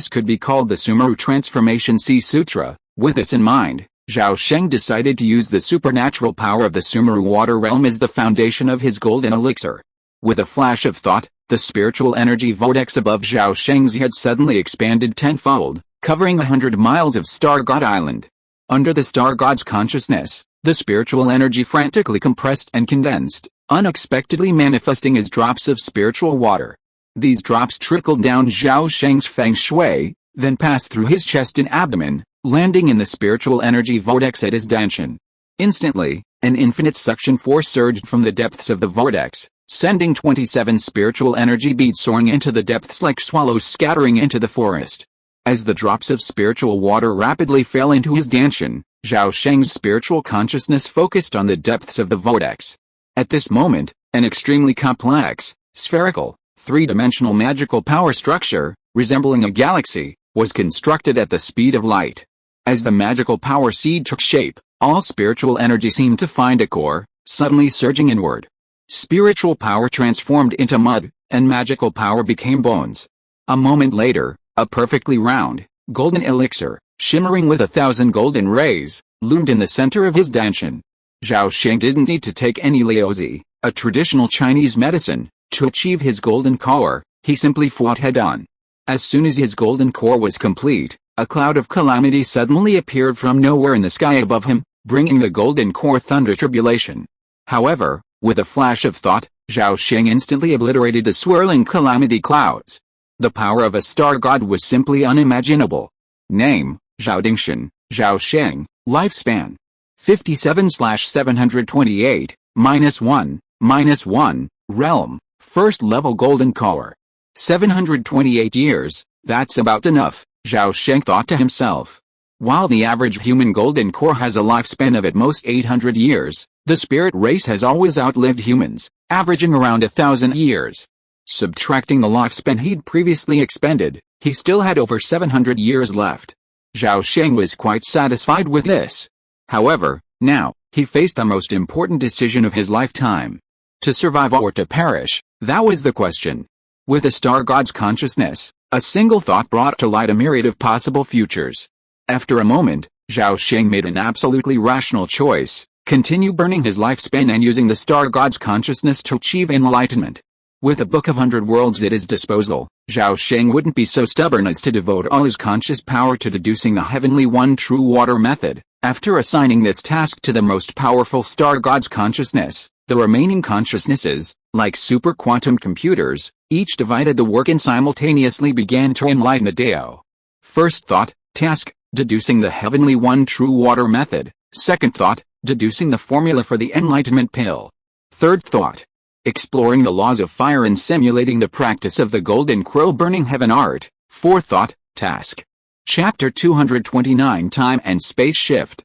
could be called the Sumeru Transformation Sea Sutra. With this in mind, Zhao Sheng decided to use the supernatural power of the Sumeru Water Realm as the foundation of his golden elixir. With a flash of thought, the spiritual energy vortex above Zhao Sheng's head suddenly expanded tenfold, covering 100 miles of Star God Island. Under the Star God's consciousness, the spiritual energy frantically compressed and condensed, unexpectedly manifesting as drops of spiritual water. These drops trickled down Zhao Sheng's feng shui, then passed through his chest and abdomen, landing in the spiritual energy vortex at his danshan. Instantly, an infinite suction force surged from the depths of the vortex, sending 27 spiritual energy beads soaring into the depths like swallows scattering into the forest. As the drops of spiritual water rapidly fell into his danshan, Zhao Sheng's spiritual consciousness focused on the depths of the vortex. At this moment, an extremely complex, spherical, three-dimensional magical power structure, resembling a galaxy, was constructed at the speed of light. As the magical power seed took shape, all spiritual energy seemed to find a core, suddenly surging inward. Spiritual power transformed into mud, and magical power became bones. A moment later, a perfectly round, golden elixir, shimmering with 1,000 golden rays, loomed in the center of his danshan. Zhao Sheng didn't need to take any Liaozi, a traditional Chinese medicine, to achieve his golden core. He simply fought head-on. As soon as his golden core was complete, a cloud of calamity suddenly appeared from nowhere in the sky above him, bringing the golden core thunder tribulation. However, with a flash of thought, Zhao Sheng instantly obliterated the swirling calamity clouds. The power of a star god was simply unimaginable. Name, Zhao Dingshan, Zhao Sheng, lifespan. 57/728, -1, -1, realm, first level golden core. 728 years, that's about enough, Zhao Sheng thought to himself. While the average human golden core has a lifespan of at most 800 years, the spirit race has always outlived humans, averaging around 1,000 years. Subtracting the lifespan he'd previously expended, he still had over 700 years left. Zhao Sheng was quite satisfied with this. However, now, he faced the most important decision of his lifetime. To survive or to perish, that was the question. With a star god's consciousness, a single thought brought to light a myriad of possible futures. After a moment, Zhao Sheng made an absolutely rational choice: continue burning his lifespan and using the star god's consciousness to achieve enlightenment. With a book of 100 worlds at his disposal, Zhao Sheng wouldn't be so stubborn as to devote all his conscious power to deducing the heavenly one true water method. After assigning this task to the most powerful star god's consciousness, the remaining consciousnesses, like super quantum computers, each divided the work and simultaneously began to enlighten the Dao. First thought, task, deducing the heavenly one true water method. Second thought, deducing the formula for the enlightenment pill. Third thought, exploring the laws of fire and simulating the practice of the golden crow burning heaven art. Fourth thought, task. Chapter 229 Time and Space Shift.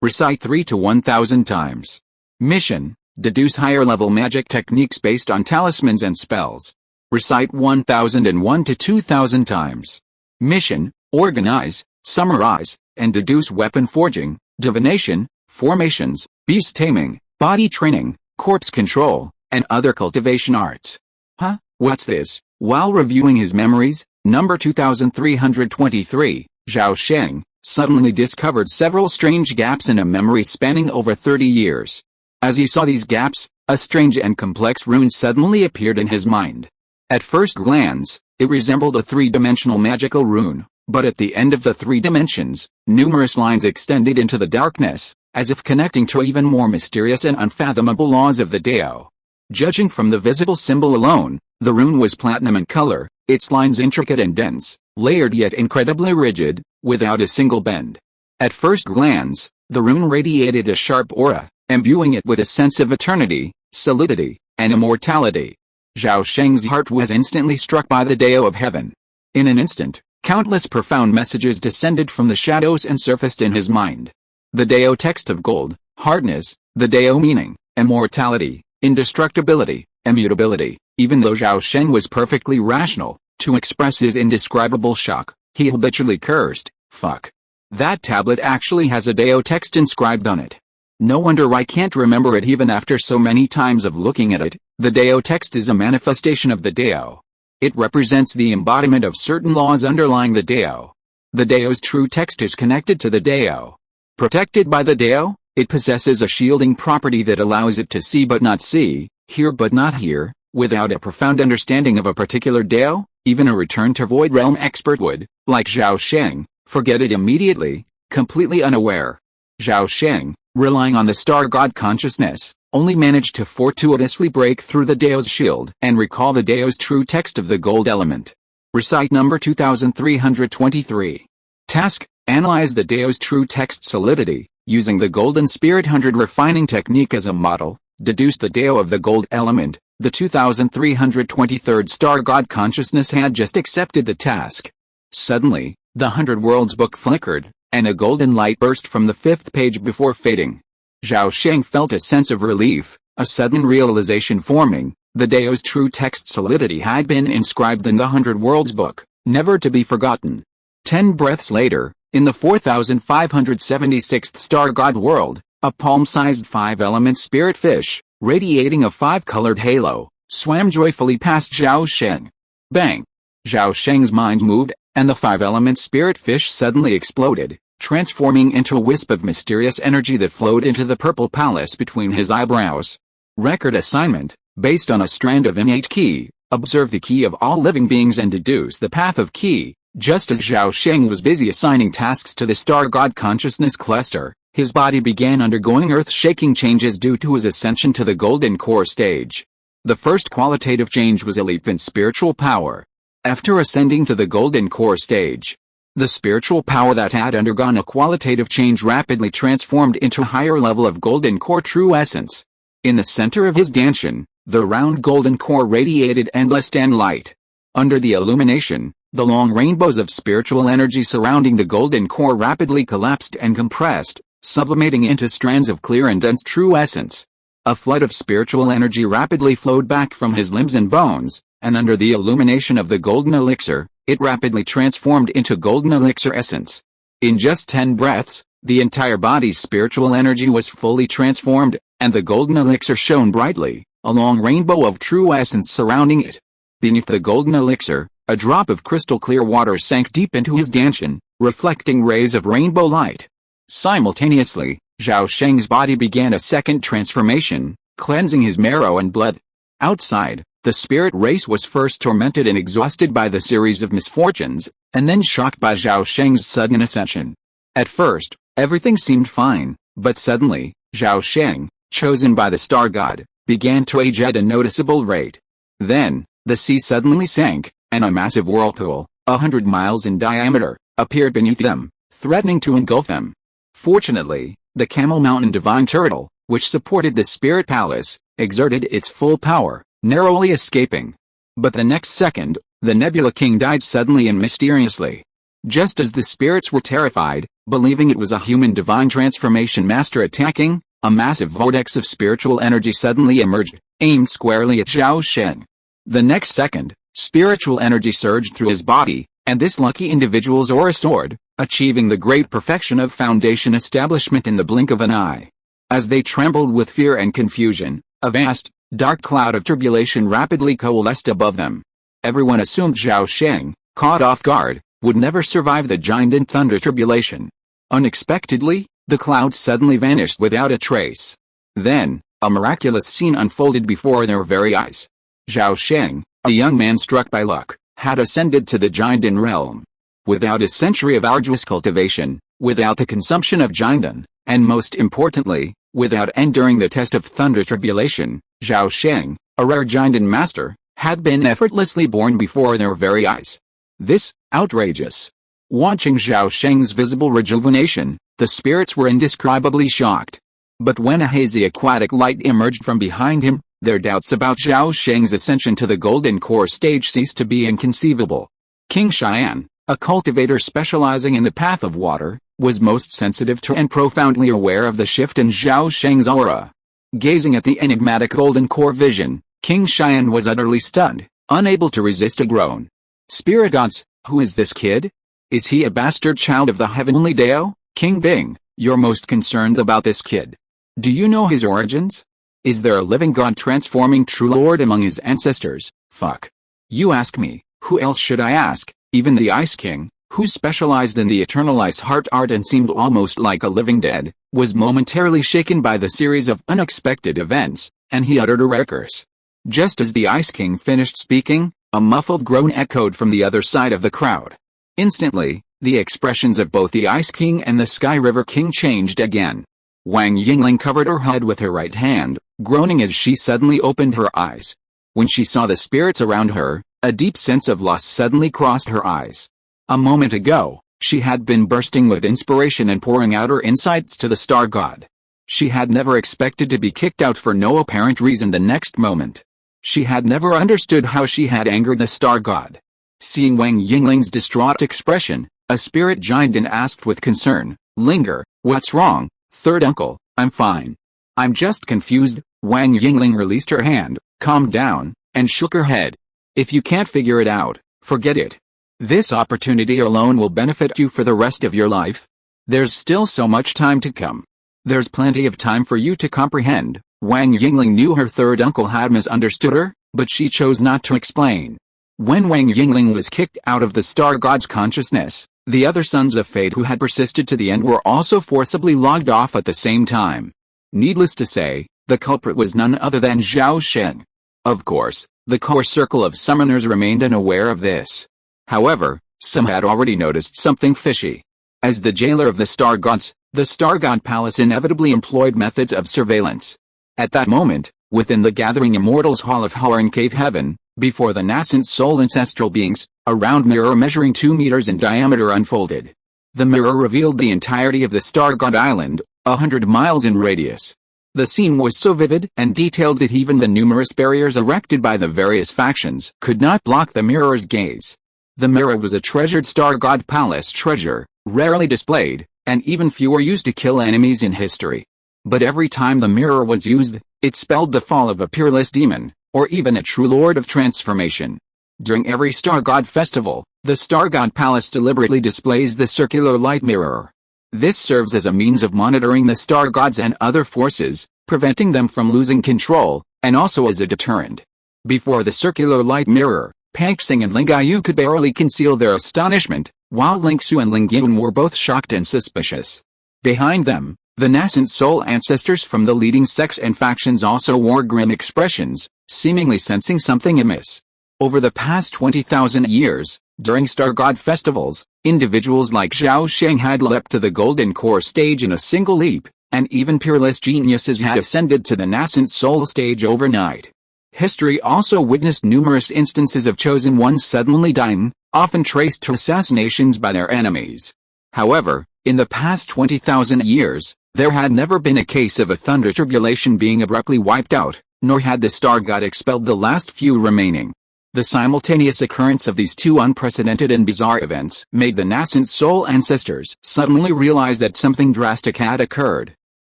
Recite 3 to 1,000 times. Mission, deduce higher level magic techniques based on talismans and spells. Recite 1,001 to 2,000 times. Mission, organize, summarize, and deduce weapon forging, divination, formations, beast taming, body training, corpse control, and other cultivation arts. Huh, what's this? While reviewing his memories, number 2323, Zhao Sheng, suddenly discovered several strange gaps in a memory spanning over 30 years. As he saw these gaps, a strange and complex rune suddenly appeared in his mind. At first glance, it resembled a three-dimensional magical rune, but at the end of the 3 dimensions, numerous lines extended into the darkness, as if connecting to even more mysterious and unfathomable laws of the Dao. Judging from the visible symbol alone, the rune was platinum in color, its lines intricate and dense, layered yet incredibly rigid, without a single bend. At first glance, the rune radiated a sharp aura, imbuing it with a sense of eternity, solidity, and immortality. Zhao Sheng's heart was instantly struck by the Dao of heaven. In an instant, countless profound messages descended from the shadows and surfaced in his mind. The Dao text of gold, hardness, the Dao meaning, immortality, indestructibility, immutability. Even though Zhao Sheng was perfectly rational, to express his indescribable shock, he habitually cursed, fuck. That tablet actually has a Dao text inscribed on it. No wonder I can't remember it even after so many times of looking at it. The Dao text is a manifestation of the Dao. It represents the embodiment of certain laws underlying the Dao. The Dao's true text is connected to the Dao. Protected by the Dao, it possesses a shielding property that allows it to see but not see, hear but not hear. Without a profound understanding of a particular Dao, even a return to Void Realm expert would, like Zhao Sheng, forget it immediately, completely unaware. Zhao Sheng, relying on the star god consciousness, only managed to fortuitously break through the Dao's shield and recall the Dao's true text of the gold element. Recite number 2323. Task, analyze the Dao's true text solidity, using the Golden Spirit 100 refining technique as a model, deduce the Dao of the gold element. The 2323rd star god consciousness had just accepted the task. Suddenly, the 100 Worlds book flickered, and a golden light burst from the 5th page before fading. Zhao Sheng felt a sense of relief, a sudden realization forming. The Dao's true text solidity had been inscribed in the 100 Worlds book, never to be forgotten. 10 breaths later, in the 4576th star god world, a palm-sized 5-element spirit fish, radiating a 5-colored halo, swam joyfully past Zhao Sheng. Bang! Zhao Sheng's mind moved, and the 5-element spirit fish suddenly exploded, transforming into a wisp of mysterious energy that flowed into the purple palace between his eyebrows. Record assignment, based on a strand of innate ki, observe the ki of all living beings and deduce the path of ki. Just as Zhao Sheng was busy assigning tasks to the star god consciousness cluster, His body began undergoing earth-shaking changes due to his ascension to the golden core stage. The first qualitative change was a leap in spiritual power. After ascending to the golden core stage, the spiritual power that had undergone a qualitative change rapidly transformed into a higher level of golden core true essence. In the center of his Danshan, the round golden core radiated endless Dan light. Under the illumination, the long rainbows of spiritual energy surrounding the golden core rapidly collapsed and compressed, sublimating into strands of clear and dense true essence. A flood of spiritual energy rapidly flowed back from his limbs and bones, and under the illumination of the golden elixir, it rapidly transformed into golden elixir essence. In just 10 breaths, the entire body's spiritual energy was fully transformed, and the golden elixir shone brightly, a long rainbow of true essence surrounding it. Beneath the golden elixir, a drop of crystal clear water sank deep into his Danshan, reflecting rays of rainbow light. Simultaneously, Zhao Sheng's body began a second transformation, cleansing his marrow and blood. Outside, the spirit race was first tormented and exhausted by the series of misfortunes, and then shocked by Zhao Sheng's sudden ascension. At first, everything seemed fine, but suddenly, Zhao Sheng, chosen by the star god, began to age at a noticeable rate. Then, the sea suddenly sank, and a massive whirlpool, 100 miles in diameter, appeared beneath them, threatening to engulf them. Fortunately, the Camel Mountain Divine Turtle, which supported the Spirit Palace, exerted its full power, narrowly escaping. But the next second, the Nebula King died suddenly and mysteriously. Just as the spirits were terrified, believing it was a human divine transformation master attacking, a massive vortex of spiritual energy suddenly emerged, aimed squarely at Zhao Sheng. The next second, spiritual energy surged through his body, and this lucky individual's aura soared, achieving the great perfection of foundation establishment in the blink of an eye. As they trembled with fear and confusion, a vast, dark cloud of tribulation rapidly coalesced above them. Everyone assumed Zhao Sheng, caught off guard, would never survive the giant and thunder tribulation. Unexpectedly, the cloud suddenly vanished without a trace. Then, a miraculous scene unfolded before their very eyes. Zhao Sheng, a young man struck by luck, had ascended to the Jiandan realm. Without a century of arduous cultivation, without the consumption of Jiandan, and most importantly, without enduring the test of thunder tribulation, Zhao Sheng, a rare Jiandan master, had been effortlessly born before their very eyes. This, outrageous. Watching Zhao Sheng's visible rejuvenation, the spirits were indescribably shocked. But when a hazy aquatic light emerged from behind him, their doubts about Zhao Sheng's ascension to the golden core stage ceased to be inconceivable. King Xian, a cultivator specializing in the path of water, was most sensitive to and profoundly aware of the shift in Zhao Sheng's aura. Gazing at the enigmatic golden core vision, King Xian was utterly stunned, unable to resist a groan. Spirit gods, who is this kid? Is he a bastard child of the heavenly Dao? King Bing, you're most concerned about this kid. Do you know his origins? Is there a living god transforming true lord among his ancestors? Fuck. You ask me, who else should I ask? Even the Ice King, who specialized in the eternal ice heart art and seemed almost like a living dead, was momentarily shaken by the series of unexpected events, and he uttered a rare curse. Just as the Ice King finished speaking, a muffled groan echoed from the other side of the crowd. Instantly, the expressions of both the Ice King and the Sky River King changed again. Wang Yingling covered her head with her right hand, groaning as she suddenly opened her eyes. When she saw the spirits around her, a deep sense of loss suddenly crossed her eyes. A moment ago, she had been bursting with inspiration and pouring out her insights to the star god. She had never expected to be kicked out for no apparent reason the next moment. She had never understood how she had angered the star god. Seeing Wang Yingling's distraught expression, a spirit giant asked with concern, "Linger, what's wrong, third uncle?" "I'm fine. I'm just confused." Wang Yingling released her hand, calmed down, and shook her head. "If you can't figure it out, forget it. This opportunity alone will benefit you for the rest of your life. There's still so much time to come. There's plenty of time for you to comprehend." Wang Yingling knew her third uncle had misunderstood her, but she chose not to explain. When Wang Yingling was kicked out of the star god's consciousness, the other sons of fate who had persisted to the end were also forcibly logged off at the same time. Needless to say, the culprit was none other than Zhao Sheng. Of course, the core circle of summoners remained unaware of this. However, some had already noticed something fishy. As the jailer of the star gods, the star god palace inevitably employed methods of surveillance. At that moment, within the gathering immortals hall of Horror and Cave Heaven, before the nascent soul ancestral beings, a round mirror measuring 2 meters in diameter unfolded. The mirror revealed the entirety of the star god island, 100 miles in radius. The scene was so vivid and detailed that even the numerous barriers erected by the various factions could not block the mirror's gaze. The mirror was a treasured star god palace treasure, rarely displayed, and even fewer used to kill enemies in history. But every time the mirror was used, it spelled the fall of a peerless demon, or even a true lord of transformation. During every star god festival, the star god palace deliberately displays the circular light mirror. This serves as a means of monitoring the star gods and other forces, preventing them from losing control, and also as a deterrent. Before the circular light mirror, Panxing and Lingayu could barely conceal their astonishment, while Lingxu and Lingyun were both shocked and suspicious. Behind them, the nascent soul ancestors from the leading sects and factions also wore grim expressions, seemingly sensing something amiss. Over the past 20,000 years, during star god festivals, individuals like Zhao Sheng had leapt to the golden core stage in a single leap, and even peerless geniuses had ascended to the nascent soul stage overnight. History also witnessed numerous instances of chosen ones suddenly dying, often traced to assassinations by their enemies. However, in the past 20,000 years, there had never been a case of a thunder tribulation being abruptly wiped out, nor had the star god expelled the last few remaining. The simultaneous occurrence of these two unprecedented and bizarre events made the nascent soul ancestors suddenly realize that something drastic had occurred.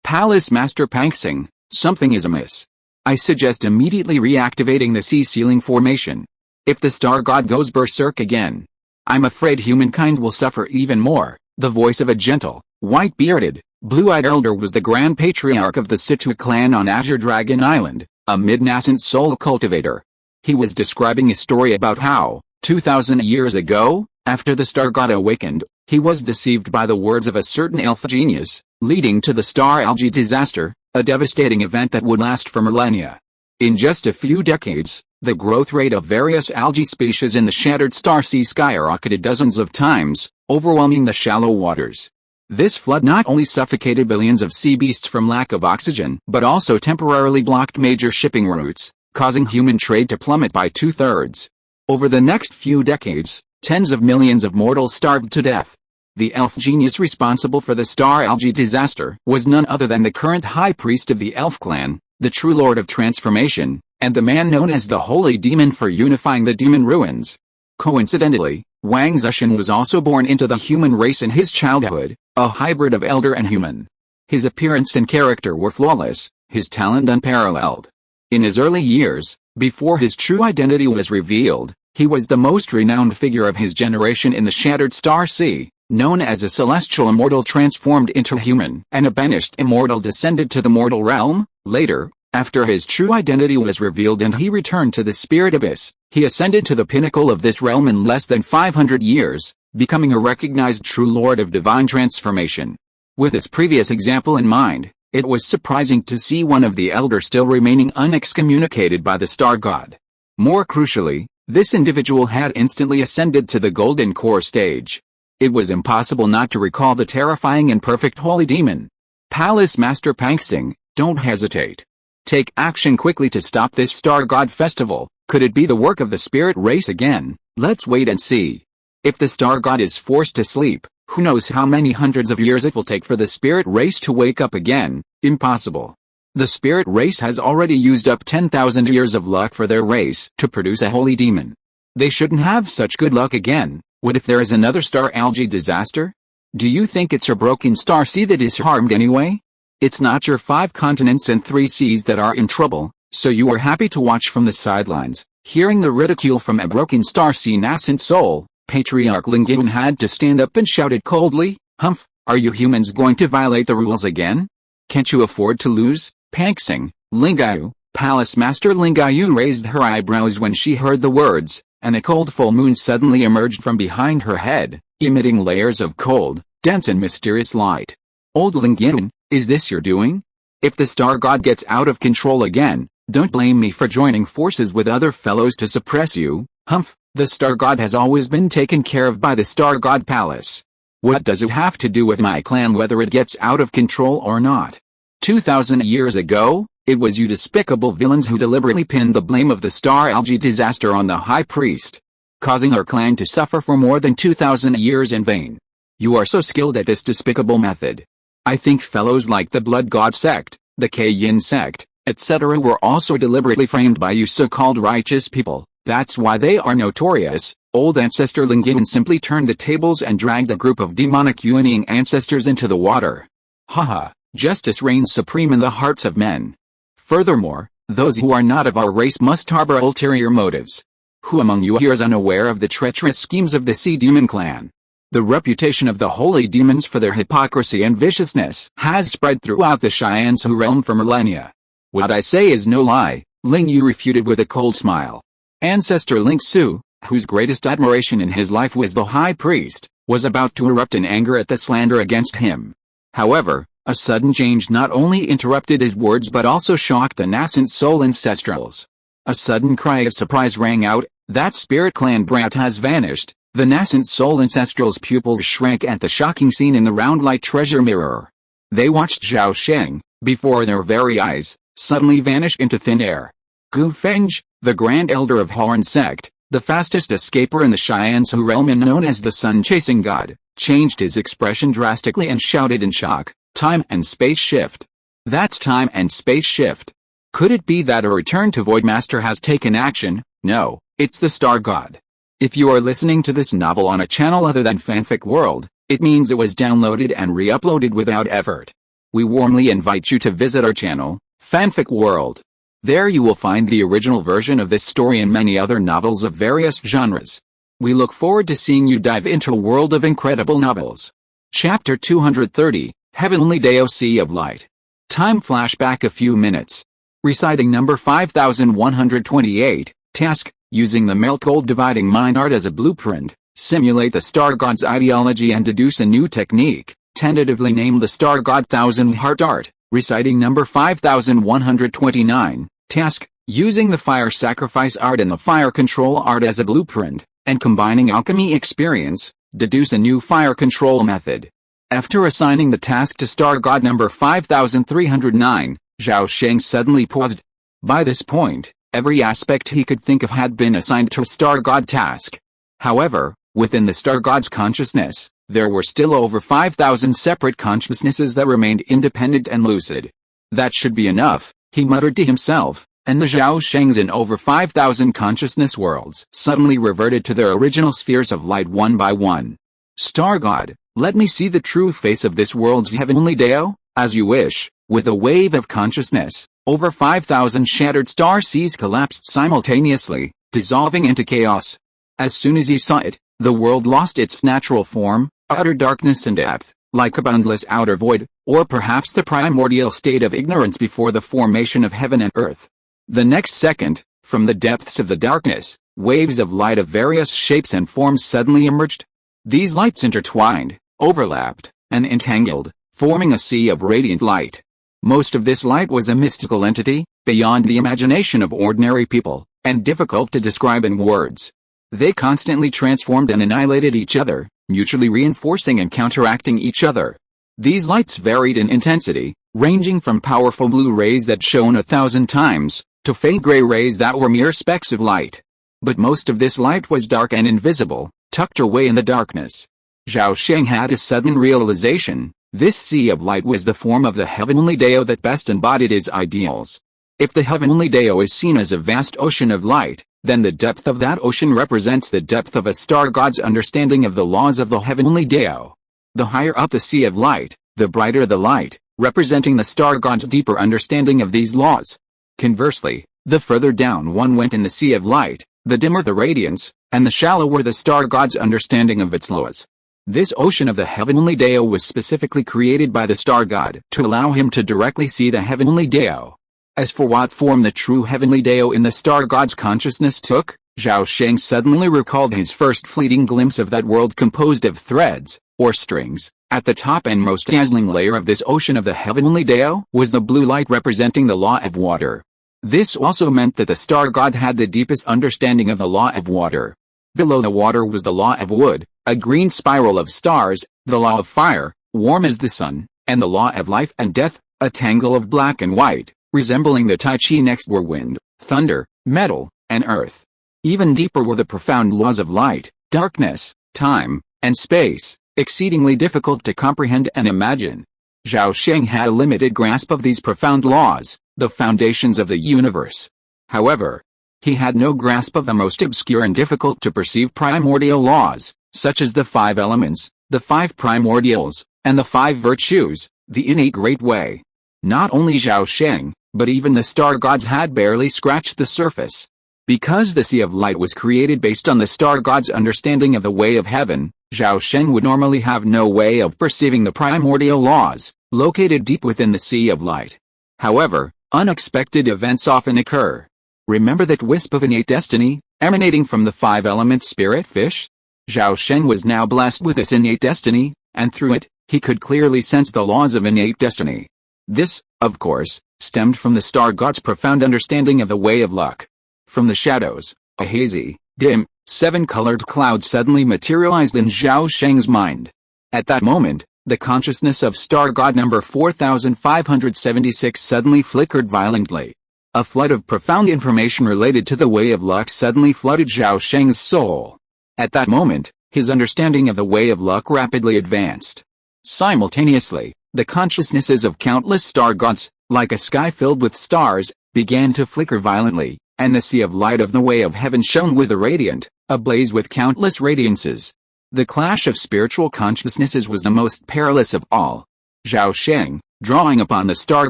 Palace Master Panxing, something is amiss. I suggest immediately reactivating the sea ceiling formation. If the star god goes berserk again, I'm afraid humankind will suffer even more. The voice of a gentle, white-bearded, blue-eyed elder was the grand patriarch of the Situ clan on Azure Dragon Island, a mid-nascent soul cultivator. He was describing a story about how, 2,000 years ago, after the star god awakened, he was deceived by the words of a certain elf genius, leading to the star algae disaster, a devastating event that would last for millennia. In just a few decades, the growth rate of various algae species in the shattered star sea skyrocketed dozens of times, overwhelming the shallow waters. This flood not only suffocated billions of sea beasts from lack of oxygen, but also temporarily blocked major shipping routes, causing human trade to plummet by 2/3. Over the next few decades, tens of millions of mortals starved to death. The elf genius responsible for the star algae disaster was none other than the current high priest of the elf clan, the true lord of transformation, and the man known as the holy demon for unifying the demon ruins. Coincidentally, Wang Zishan was also born into the human race in his childhood, a hybrid of elder and human. His appearance and character were flawless, his talent unparalleled. In his early years, before his true identity was revealed, he was the most renowned figure of his generation in the Shattered Star Sea, known as a celestial immortal transformed into human, and a banished immortal descended to the mortal realm. Later, after his true identity was revealed and he returned to the spirit abyss, he ascended to the pinnacle of this realm in less than 500 years, becoming a recognized true lord of divine transformation. With this previous example in mind, it was surprising to see one of the elder still remaining unexcommunicated by the star god. More crucially, this individual had instantly ascended to the golden core stage. It was impossible not to recall the terrifying and perfect holy demon. Palace Master Panxing, don't hesitate. Take action quickly to stop this star god festival. Could it be the work of the spirit race again? Let's wait and see. If the star god is forced to sleep, who knows how many hundreds of years it will take for the spirit race to wake up again? Impossible. The spirit race has already used up 10,000 years of luck for their race to produce a holy demon. They shouldn't have such good luck again. What if there is another star algae disaster? Do you think it's your broken star sea that is harmed anyway? It's not your 5 continents and 3 seas that are in trouble, so you are happy to watch from the sidelines. Hearing the ridicule from a broken star sea nascent soul, Patriarch Lingyun had to stand up and shouted coldly, "Humph, are you humans going to violate the rules again? Can't you afford to lose?" Panxing, Lingayu, Palace Master Lingayu raised her eyebrows when she heard the words, and a cold full moon suddenly emerged from behind her head, emitting layers of cold, dense and mysterious light. Old Lingyun, is this your doing? If the star god gets out of control again, don't blame me for joining forces with other fellows to suppress you. Humph, the star god has always been taken care of by the star god palace. What does it have to do with my clan whether it gets out of control or not? 2,000 years ago, it was you despicable villains who deliberately pinned the blame of the star algae disaster on the High Priest, causing our clan to suffer for more than 2,000 years in vain. You are so skilled at this despicable method. I think fellows like the Blood God sect, the Kayin sect, etc. were also deliberately framed by you so-called righteous people. That's why they are notorious. Old ancestor Lingyan simply turned the tables and dragged a group of demonic Yuanying ancestors into the water. Haha, justice reigns supreme in the hearts of men. Furthermore, those who are not of our race must harbor ulterior motives. Who among you here is unaware of the treacherous schemes of the Sea Demon clan? The reputation of the holy demons for their hypocrisy and viciousness has spread throughout the Shiansu realm for millennia. What I say is no lie, Ling Yu refuted with a cold smile. Ancestor Ling Su, whose greatest admiration in his life was the High Priest, was about to erupt in anger at the slander against him. However, a sudden change not only interrupted his words but also shocked the nascent soul ancestrals. A sudden cry of surprise rang out, that spirit clan brat has vanished. The nascent soul ancestrals' pupils shrank at the shocking scene in the round light treasure mirror. They watched Zhao Sheng, before their very eyes, suddenly vanish into thin air. Gu Feng, the Grand Elder of Horn Sect, the fastest escaper in the Shiansu realm and known as the Sun-Chasing God, changed his expression drastically and shouted in shock, "Time and space shift. That's time and space shift. Could it be that a return to Voidmaster has taken action? No, it's the Star God." If you are listening to this novel on a channel other than Fanfic World, it means it was downloaded and re-uploaded without effort. We warmly invite you to visit our channel, Fanfic World. There you will find the original version of this story and many other novels of various genres. We look forward to seeing you dive into a world of incredible novels. Chapter 230, Heavenly Deo Sea of Light. Time flashback a few minutes. Reciting number 5128, task. Using the Melt Gold Dividing Mind art as a blueprint, simulate the Star God's ideology and deduce a new technique, tentatively named the Star God Thousand Heart art. Reciting number 5129, task. Using the Fire Sacrifice art and the Fire Control art as a blueprint, and combining alchemy experience, deduce a new fire control method. After assigning the task to Star God number 5309, Zhao Sheng suddenly paused. By this point, every aspect he could think of had been assigned to a Star God task. However, within the Star God's consciousness, there were still over 5,000 separate consciousnesses that remained independent and lucid. That should be enough, he muttered to himself, and the Zhao Shengs in over 5,000 consciousness worlds suddenly reverted to their original spheres of light one by one. Star God, let me see the true face of this world's heavenly Deo, as you wish. With a wave of consciousness, over 5,000 shattered star seas collapsed simultaneously, dissolving into chaos. As soon as he saw it, the world lost its natural form, utter darkness and depth, like a boundless outer void, or perhaps the primordial state of ignorance before the formation of heaven and earth. The next second, from the depths of the darkness, waves of light of various shapes and forms suddenly emerged. These lights intertwined, overlapped, and entangled, forming a sea of radiant light. Most of this light was a mystical entity, beyond the imagination of ordinary people, and difficult to describe in words. They constantly transformed and annihilated each other, mutually reinforcing and counteracting each other. These lights varied in intensity, ranging from powerful blue rays that shone 1,000 times, to faint gray rays that were mere specks of light. But most of this light was dark and invisible, tucked away in the darkness. Zhao Sheng had a sudden realization. This sea of light was the form of the heavenly Deo that best embodied his ideals. If the heavenly Deo is seen as a vast ocean of light, then the depth of that ocean represents the depth of a Star God's understanding of the laws of the heavenly Deo. The higher up the sea of light, the brighter the light, representing the Star God's deeper understanding of these laws. Conversely, the further down one went in the sea of light, the dimmer the radiance, and the shallower the Star God's understanding of its laws. This ocean of the heavenly Deo was specifically created by the Star God to allow him to directly see the heavenly Deo. As for what form the true heavenly Deo in the Star God's consciousness took, Zhao Sheng suddenly recalled his first fleeting glimpse of that world composed of threads, or strings. At the top and most dazzling layer of this ocean of the heavenly Deo was the blue light representing the law of water. This also meant that the Star God had the deepest understanding of the law of water. Below the water was the law of wood, a green spiral of stars, the law of fire, warm as the sun, and the law of life and death, a tangle of black and white, resembling the Tai Chi. Next were wind, thunder, metal, and earth. Even deeper were the profound laws of light, darkness, time, and space, exceedingly difficult to comprehend and imagine. Zhao Sheng had a limited grasp of these profound laws, the foundations of the universe. However, he had no grasp of the most obscure and difficult to perceive primordial laws, such as the 5 elements, the 5 primordials, and the 5 virtues, the innate great way. Not only Zhao Sheng, but even the star gods had barely scratched the surface. Because the Sea of Light was created based on the star gods' understanding of the way of heaven, Zhao Sheng would normally have no way of perceiving the primordial laws, located deep within the Sea of Light. However, unexpected events often occur. Remember that wisp of innate destiny, emanating from the 5 element spirit fish? Zhao Sheng was now blessed with this innate destiny, and through it, he could clearly sense the laws of innate destiny. This, of course, stemmed from the star god's profound understanding of the way of luck. From the shadows, a hazy, dim, 7-colored cloud suddenly materialized in Zhao Sheng's mind. At that moment, the consciousness of star god number 4576 suddenly flickered violently. A flood of profound information related to the way of luck suddenly flooded Zhao Sheng's soul. At that moment, his understanding of the way of luck rapidly advanced. Simultaneously, the consciousnesses of countless star gods, like a sky filled with stars, began to flicker violently, and the Sea of Light of the way of heaven shone with a radiant, ablaze with countless radiances. The clash of spiritual consciousnesses was the most perilous of all. Zhao Sheng, drawing upon the star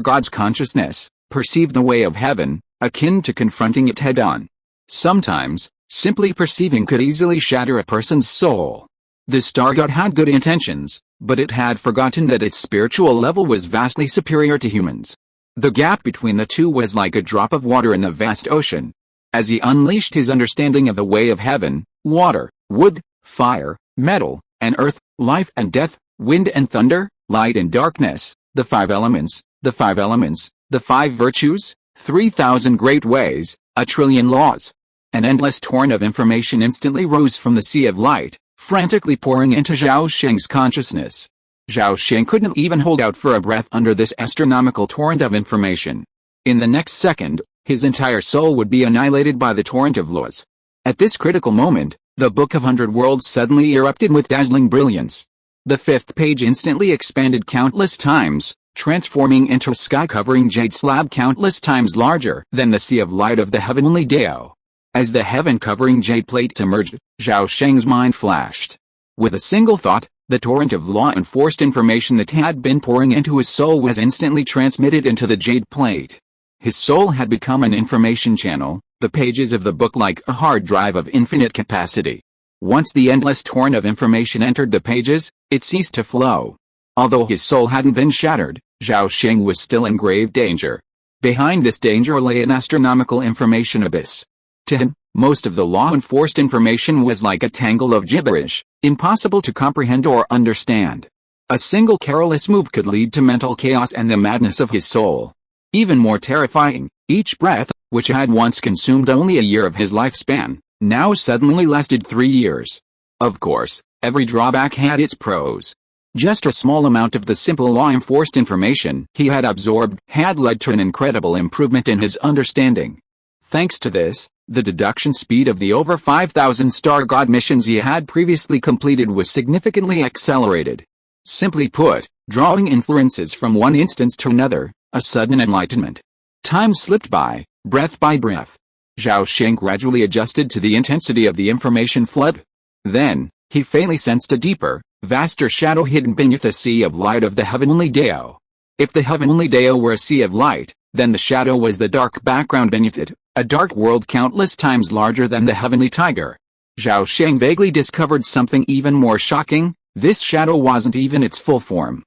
god's consciousness, perceived the way of heaven, akin to confronting it head-on. Sometimes, simply perceiving could easily shatter a person's soul. The star god had good intentions, but it had forgotten that its spiritual level was vastly superior to humans. The gap between the two was like a drop of water in the vast ocean. As he unleashed his understanding of the way of heaven, water, wood, fire, metal, and earth, life and death, wind and thunder, light and darkness, the 5 elements, the 5 virtues, 3,000 great ways, a trillion laws. An endless torrent of information instantly rose from the Sea of Light, frantically pouring into Zhao Sheng's consciousness. Zhao Sheng couldn't even hold out for a breath under this astronomical torrent of information. In the next second, his entire soul would be annihilated by the torrent of laws. At this critical moment, the Book of 100 Worlds suddenly erupted with dazzling brilliance. The 5th page instantly expanded countless times, transforming into a sky-covering jade slab countless times larger than the Sea of Light of the heavenly Dao. As the heaven-covering jade plate emerged, Zhao Sheng's mind flashed. With a single thought, the torrent of law-enforced information that had been pouring into his soul was instantly transmitted into the jade plate. His soul had become an information channel, the pages of the book like a hard drive of infinite capacity. Once the endless torrent of information entered the pages, it ceased to flow. Although his soul hadn't been shattered, Zhao Sheng was still in grave danger. Behind this danger lay an astronomical information abyss. To him, most of the law-enforced information was like a tangle of gibberish, impossible to comprehend or understand. A single careless move could lead to mental chaos and the madness of his soul. Even more terrifying, each breath, which had once consumed only a year of his lifespan, now suddenly lasted 3 years. Of course, every drawback had its pros. Just a small amount of the simple law-enforced information he had absorbed had led to an incredible improvement in his understanding. Thanks to this, the deduction speed of the over 5,000 star god missions he had previously completed was significantly accelerated. Simply put, drawing inferences from one instance to another, a sudden enlightenment. Time slipped by, breath by breath. Zhao Sheng gradually adjusted to the intensity of the information flood. Then, he faintly sensed a deeper, vaster shadow hidden beneath the Sea of Light of the heavenly Dao. If the heavenly Dao were a sea of light, then the shadow was the dark background beneath it, a dark world countless times larger than the heavenly tiger. Zhao Sheng vaguely discovered something even more shocking. This shadow wasn't even its full form.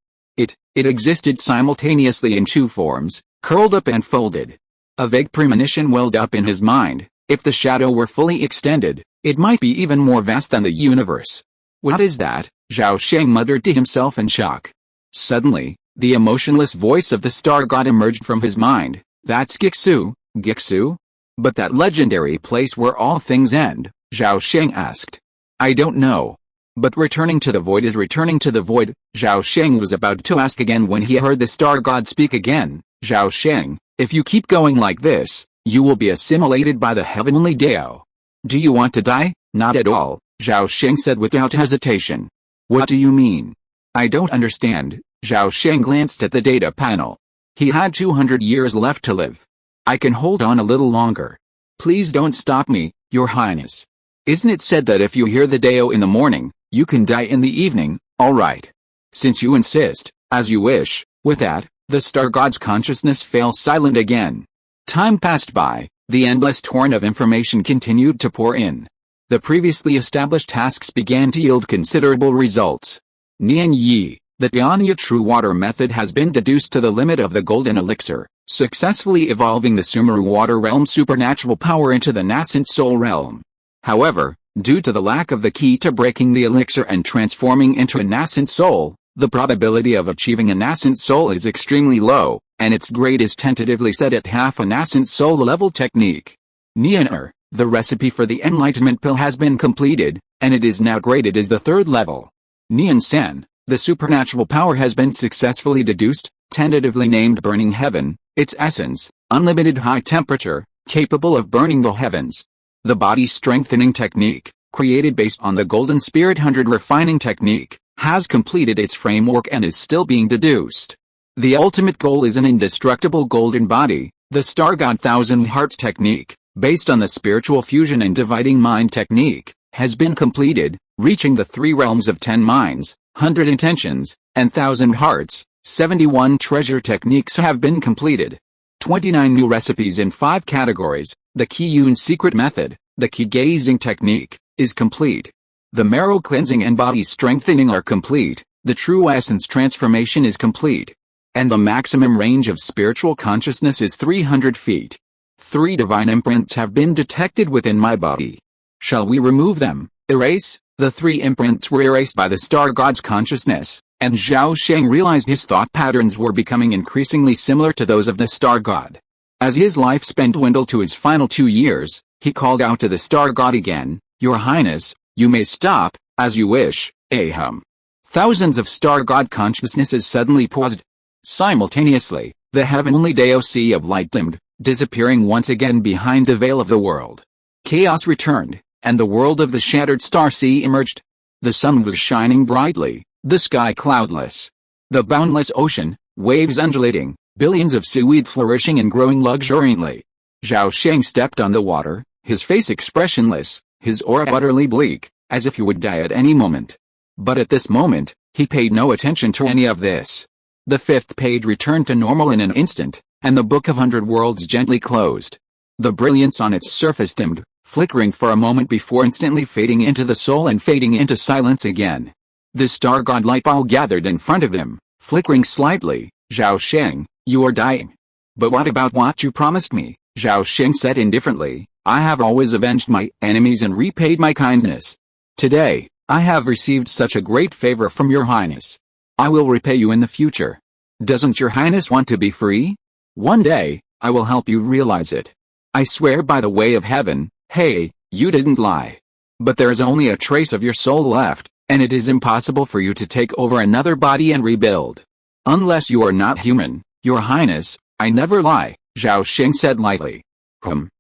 It existed simultaneously in 2 forms, curled up and folded. A vague premonition welled up in his mind. If the shadow were fully extended, it might be even more vast than the universe. What is that? Zhao Sheng muttered to himself in shock. Suddenly, the emotionless voice of the star god emerged from his mind. That's Gixu, Gixu? But that legendary place where all things end, Zhao Sheng asked. I don't know. But returning to the void is returning to the void. Zhao Sheng was about to ask again when he heard the star god speak again. Zhao Sheng, if you keep going like this, you will be assimilated by the heavenly Dao. Do you want to die? Not at all, Zhao Sheng said without hesitation. What do you mean? I don't understand. Zhao Sheng glanced at the data panel. He had 200 years left to live. I can hold on a little longer. Please don't stop me, Your Highness. Isn't it said that if you hear the Dao in the morning, you can die in the evening? All right. Since you insist, as you wish. With that, the star god's consciousness fell silent again. Time passed by, the endless torrent of information continued to pour in. The previously established tasks began to yield considerable results. Nian Yi, the Tianya True Water method has been deduced to the limit of the golden elixir, successfully evolving the Sumeru water realm supernatural power into the nascent soul realm. However, due to the lack of the key to breaking the elixir and transforming into a nascent soul, the probability of achieving a nascent soul is extremely low, and its grade is tentatively set at half a nascent soul level technique. Nianer, the recipe for the enlightenment pill has been completed, and it is now graded as the 3rd level. Nian Sen, the supernatural power has been successfully deduced, tentatively named Burning Heaven, its essence, unlimited high temperature, capable of burning the heavens. The body strengthening technique, created based on the Golden Spirit 100 refining technique, has completed its framework and is still being deduced. The ultimate goal is an indestructible golden body, the Star God 1000 Hearts technique, based on the spiritual fusion and dividing mind technique, has been completed, reaching the 3 realms of 10 minds, 100 intentions, and 1000 hearts. 71 treasure techniques have been completed. 29 new recipes in 5 categories. The Qiyun secret method, the Qi gazing technique, is complete. The marrow cleansing and body strengthening are complete. The true essence transformation is complete. And the maximum range of spiritual consciousness is 300 feet. 3 divine imprints have been detected within my body. Shall we remove them? Erase? The 3 imprints were erased by the star god's consciousness, and Zhao Sheng realized his thought patterns were becoming increasingly similar to those of the star god. As his lifespan dwindled to his final 2 years, he called out to the star god again, Your Highness, you may stop, as you wish, Ahum. Thousands of star god consciousnesses suddenly paused. Simultaneously, the heavenly Dao sea of light dimmed, disappearing once again behind the veil of the world. Chaos returned, and the world of the shattered star sea emerged. The sun was shining brightly, the sky cloudless. The boundless ocean, waves undulating, billions of seaweed flourishing and growing luxuriantly. Zhao Sheng stepped on the water, his face expressionless, his aura utterly bleak, as if he would die at any moment. But at this moment, he paid no attention to any of this. The 5th page returned to normal in an instant, and the Book of 100 Worlds gently closed. The brilliance on its surface dimmed, flickering for a moment before instantly fading into the soul and fading into silence again. The star god light ball gathered in front of him, flickering slightly. Zhao Sheng, you are dying. But what about what you promised me? Zhao Sheng said indifferently, I have always avenged my enemies and repaid my kindness. Today, I have received such a great favor from your highness. I will repay you in the future. Doesn't your highness want to be free? One day, I will help you realize it. I swear by the way of heaven, hey, you didn't lie. But there is only a trace of your soul left, and it is impossible for you to take over another body and rebuild. Unless you are not human, your highness, I never lie, Zhao Sheng said lightly.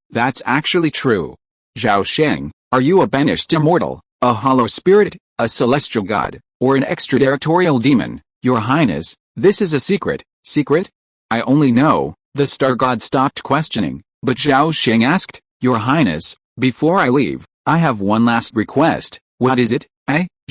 That's actually true. Zhao Sheng, are you a banished immortal, a hollow spirit, a celestial god, or an extraterritorial demon? Your highness, this is a secret. Secret? I only know. The star god stopped questioning, but Zhao Sheng asked, Your highness, before I leave, I have one last request. What is it?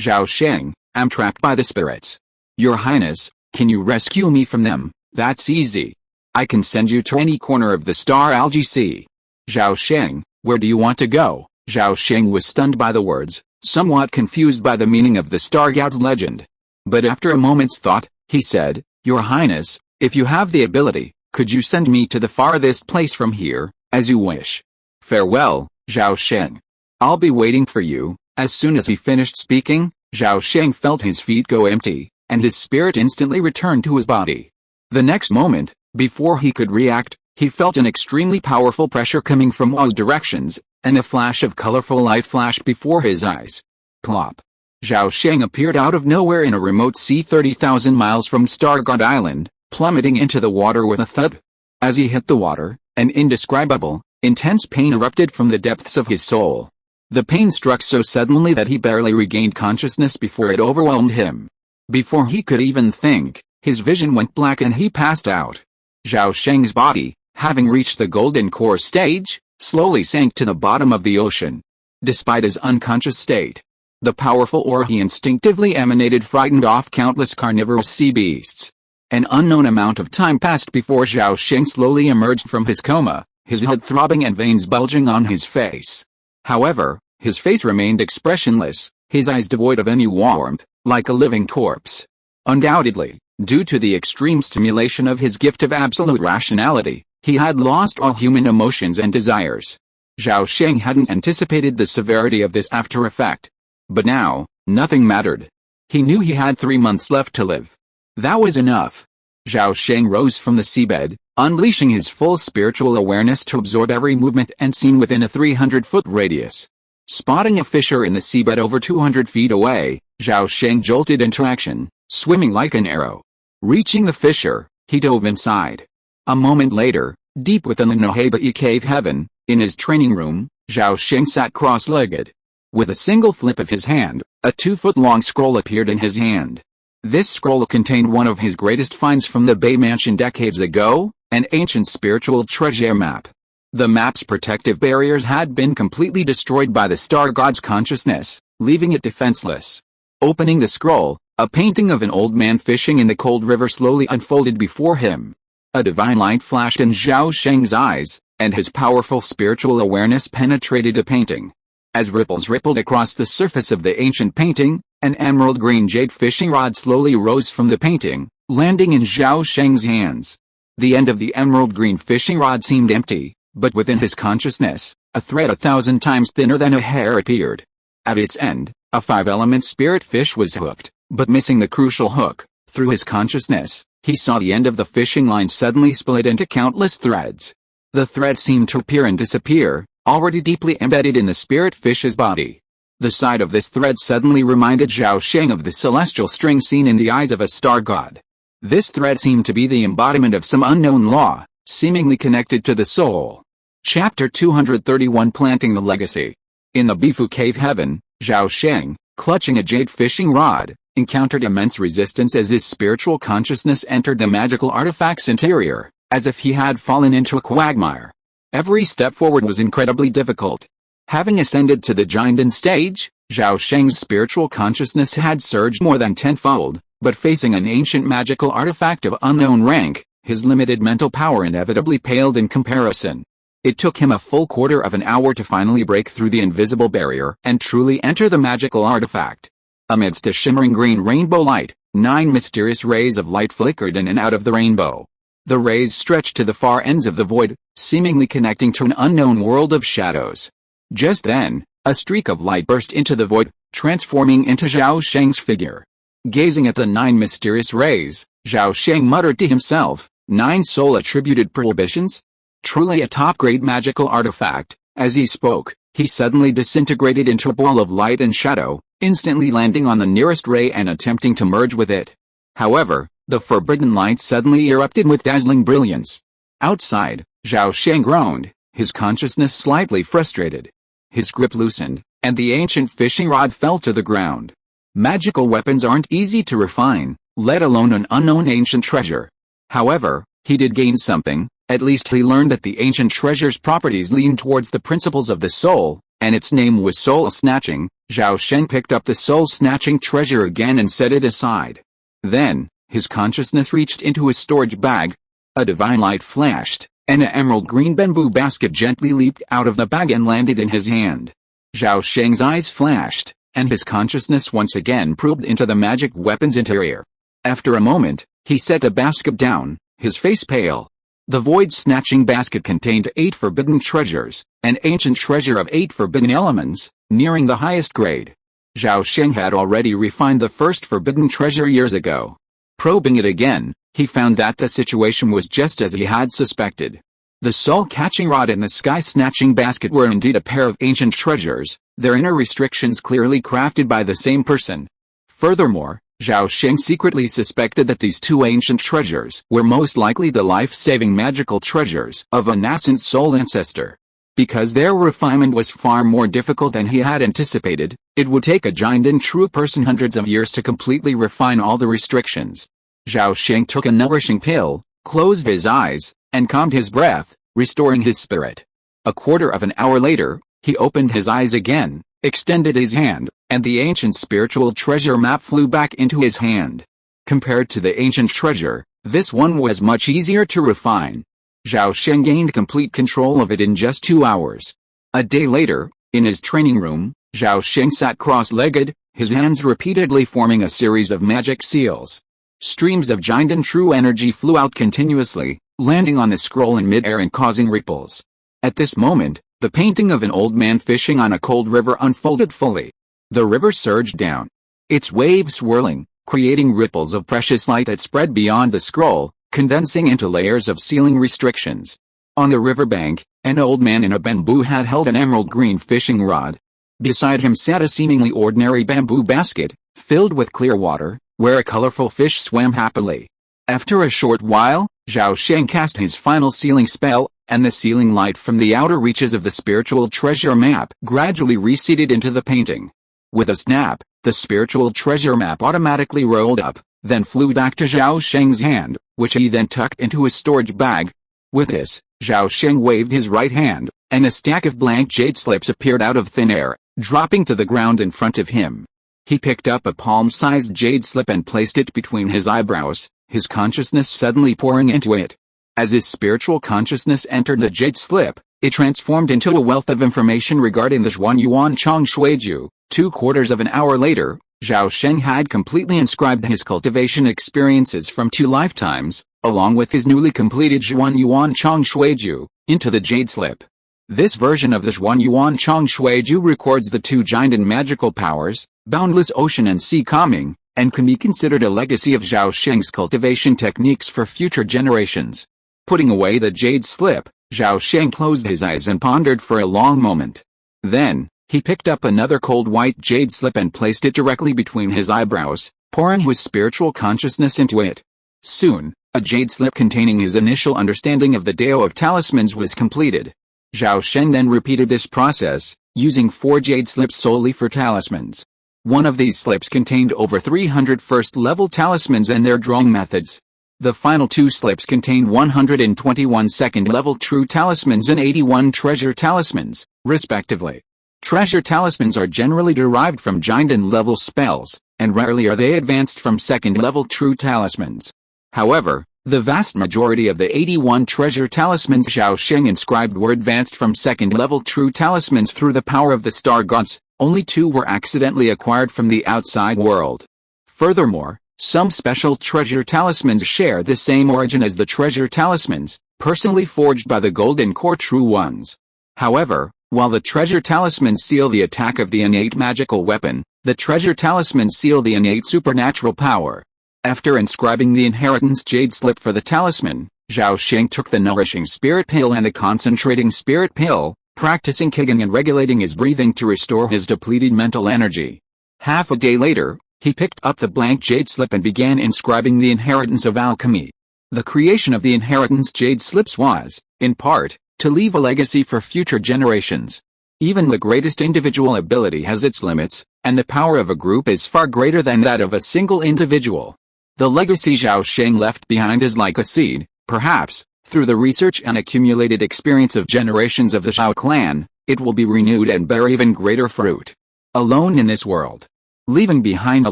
Zhao Sheng, I'm trapped by the spirits. Your highness, can you rescue me from them? That's easy. I can send you to any corner of the star algae sea. Zhao Sheng, where do you want to go? Zhao Sheng was stunned by the words, somewhat confused by the meaning of the star god's legend. But after a moment's thought, he said, Your highness, if you have the ability, could you send me to the farthest place from here, as you wish? Farewell, Zhao Sheng. I'll be waiting for you. As soon as he finished speaking, Zhao Sheng felt his feet go empty, and his spirit instantly returned to his body. The next moment, before he could react, he felt an extremely powerful pressure coming from all directions, and a flash of colorful light flashed before his eyes. Plop. Zhao Sheng appeared out of nowhere in a remote sea 30,000 miles from Star God Island, plummeting into the water with a thud. As he hit the water, an indescribable, intense pain erupted from the depths of his soul. The pain struck so suddenly that he barely regained consciousness before it overwhelmed him. Before he could even think, his vision went black and he passed out. Zhao Sheng's body, having reached the golden core stage, slowly sank to the bottom of the ocean. Despite his unconscious state, the powerful aura he instinctively emanated frightened off countless carnivorous sea beasts. An unknown amount of time passed before Zhao Sheng slowly emerged from his coma, his head throbbing and veins bulging on his face. However, his face remained expressionless, his eyes devoid of any warmth, like a living corpse. Undoubtedly, due to the extreme stimulation of his gift of absolute rationality, he had lost all human emotions and desires. Zhao Sheng hadn't anticipated the severity of this after effect. But now, nothing mattered. He knew he had 3 months left to live. That was enough. Zhao Sheng rose from the seabed, unleashing his full spiritual awareness to absorb every movement and scene within a 300-foot radius. Spotting a fissure in the seabed over 200 feet away, Zhao Sheng jolted into action, swimming like an arrow. Reaching the fissure, he dove inside. A moment later, deep within the Nahebai cave heaven, in his training room, Zhao Sheng sat cross-legged. With a single flip of his hand, a 2-foot-long scroll appeared in his hand. This scroll contained one of his greatest finds from the Bay Mansion decades ago, an ancient spiritual treasure map. The map's protective barriers had been completely destroyed by the star god's consciousness, leaving it defenseless. Opening the scroll, a painting of an old man fishing in the cold river slowly unfolded before him. A divine light flashed in Zhao Sheng's eyes, and his powerful spiritual awareness penetrated the painting. As ripples rippled across the surface of the ancient painting, an emerald green jade fishing rod slowly rose from the painting, landing in Zhao Sheng's hands. The end of the emerald green fishing rod seemed empty, but within his consciousness, a thread 1,000 times thinner than a hair appeared. At its end, a 5-element spirit fish was hooked, but missing the crucial hook. Through his consciousness, he saw the end of the fishing line suddenly split into countless threads. The threads seemed to appear and disappear, already deeply embedded in the spirit fish's body. The sight of this thread suddenly reminded Zhao Sheng of the celestial string seen in the eyes of a star god. This thread seemed to be the embodiment of some unknown law, seemingly connected to the soul. Chapter 231 Planting the Legacy. In the Bifu cave heaven, Zhao Sheng, clutching a jade fishing rod, encountered immense resistance as his spiritual consciousness entered the magical artifact's interior, as if he had fallen into a quagmire. Every step forward was incredibly difficult. Having ascended to the Jinden stage, Zhao Sheng's spiritual consciousness had surged more than tenfold, but facing an ancient magical artifact of unknown rank, his limited mental power inevitably paled in comparison. It took him a full quarter of an hour to finally break through the invisible barrier and truly enter the magical artifact. Amidst a shimmering green rainbow light, 9 mysterious rays of light flickered in and out of the rainbow. The rays stretched to the far ends of the void, seemingly connecting to an unknown world of shadows. Just then, a streak of light burst into the void, transforming into Zhao Sheng's figure. Gazing at the 9 mysterious rays, Zhao Sheng muttered to himself, 9 soul-attributed prohibitions? Truly a top-grade magical artifact. As he spoke, he suddenly disintegrated into a ball of light and shadow, instantly landing on the nearest ray and attempting to merge with it. However, the forbidden light suddenly erupted with dazzling brilliance. Outside, Zhao Sheng groaned, his consciousness slightly frustrated. His grip loosened, and the ancient fishing rod fell to the ground. Magical weapons aren't easy to refine, let alone an unknown ancient treasure. However, he did gain something. At least he learned that the ancient treasure's properties leaned towards the principles of the soul, and its name was soul-snatching. Zhao Sheng picked up the soul-snatching treasure again and set it aside. Then, his consciousness reached into his storage bag. A divine light flashed, and an emerald green bamboo basket gently leaped out of the bag and landed in his hand. Zhao Sheng's eyes flashed, and his consciousness once again probed into the magic weapon's interior. After a moment, he set the basket down, his face pale. The void-snatching basket contained 8 forbidden treasures, an ancient treasure of 8 forbidden elements, nearing the highest grade. Zhao Sheng had already refined the first forbidden treasure years ago. Probing it again, he found that the situation was just as he had suspected. The soul-catching rod and the sky-snatching basket were indeed a pair of ancient treasures, their inner restrictions clearly crafted by the same person. Furthermore, Zhao Sheng secretly suspected that these two ancient treasures were most likely the life-saving magical treasures of a nascent soul ancestor. Because their refinement was far more difficult than he had anticipated, it would take a giant and true person hundreds of years to completely refine all the restrictions. Zhao Sheng took a nourishing pill, closed his eyes, and calmed his breath, restoring his spirit. A quarter of an hour later, he opened his eyes again, extended his hand, and the ancient spiritual treasure map flew back into his hand. Compared to the ancient treasure, this one was much easier to refine. Zhao Sheng gained complete control of it in just 2 hours. A day later, in his training room, Zhao Sheng sat cross-legged, his hands repeatedly forming a series of magic seals. Streams of giant and true energy flew out continuously, landing on the scroll in mid-air and causing ripples. At this moment, the painting of an old man fishing on a cold river unfolded fully. The river surged down, its waves swirling, creating ripples of precious light that spread beyond the scroll, condensing into layers of sealing restrictions. On the riverbank, an old man in a bamboo hat held an emerald green fishing rod. Beside him sat a seemingly ordinary bamboo basket, filled with clear water, where a colorful fish swam happily. After a short while, Zhao Sheng cast his final sealing spell, and the sealing light from the outer reaches of the spiritual treasure map gradually receded into the painting. With a snap, the spiritual treasure map automatically rolled up, then flew back to Zhao Sheng's hand, which he then tucked into his storage bag. With this, Zhao Sheng waved his right hand, and a stack of blank jade slips appeared out of thin air, dropping to the ground in front of him. He picked up a palm-sized jade slip and placed it between his eyebrows, his consciousness suddenly pouring into it. As his spiritual consciousness entered the jade slip, it transformed into a wealth of information regarding the Zhuanyuan Chong Shuiju. 2/4 of an hour later, Zhao Sheng had completely inscribed his cultivation experiences from 2 lifetimes, along with his newly completed Zhuanyuan Chong Shuiju, into the jade slip. This version of the Zhuanyuan Chong Shuiju records the 2 giant and magical powers, boundless ocean and sea calming, and can be considered a legacy of Zhao Sheng's cultivation techniques for future generations. Putting away the jade slip, Zhao Sheng closed his eyes and pondered for a long moment. Then, he picked up another cold white jade slip and placed it directly between his eyebrows, pouring his spiritual consciousness into it. Soon, a jade slip containing his initial understanding of the Dao of Talismans was completed. Zhao Sheng then repeated this process, using 4 jade slips solely for talismans. One of these slips contained over 300 first-level talismans and their drawing methods. The final 2 slips contained 121 second-level true talismans and 81 treasure talismans, respectively. Treasure talismans are generally derived from giant and level spells, and rarely are they advanced from second-level true talismans. However, the vast majority of the 81 treasure talismans Zhao Sheng inscribed were advanced from second-level true talismans through the power of the star gods. Only 2 were accidentally acquired from the outside world. Furthermore, some special treasure talismans share the same origin as the treasure talismans, personally forged by the Golden Core True Ones. However, while the treasure talismans seal the attack of the innate magical weapon, the treasure talismans seal the innate supernatural power. After inscribing the inheritance jade slip for the talisman, Zhao Sheng took the nourishing spirit pill and the concentrating spirit pill, practicing Qigong and regulating his breathing to restore his depleted mental energy. Half a day later, he picked up the blank jade slip and began inscribing the inheritance of alchemy. The creation of the inheritance jade slips was, in part, to leave a legacy for future generations. Even the greatest individual ability has its limits, and the power of a group is far greater than that of a single individual. The legacy Zhao Sheng left behind is like a seed. Perhaps, through the research and accumulated experience of generations of the Zhao clan, it will be renewed and bear even greater fruit. Alone in this world, leaving behind a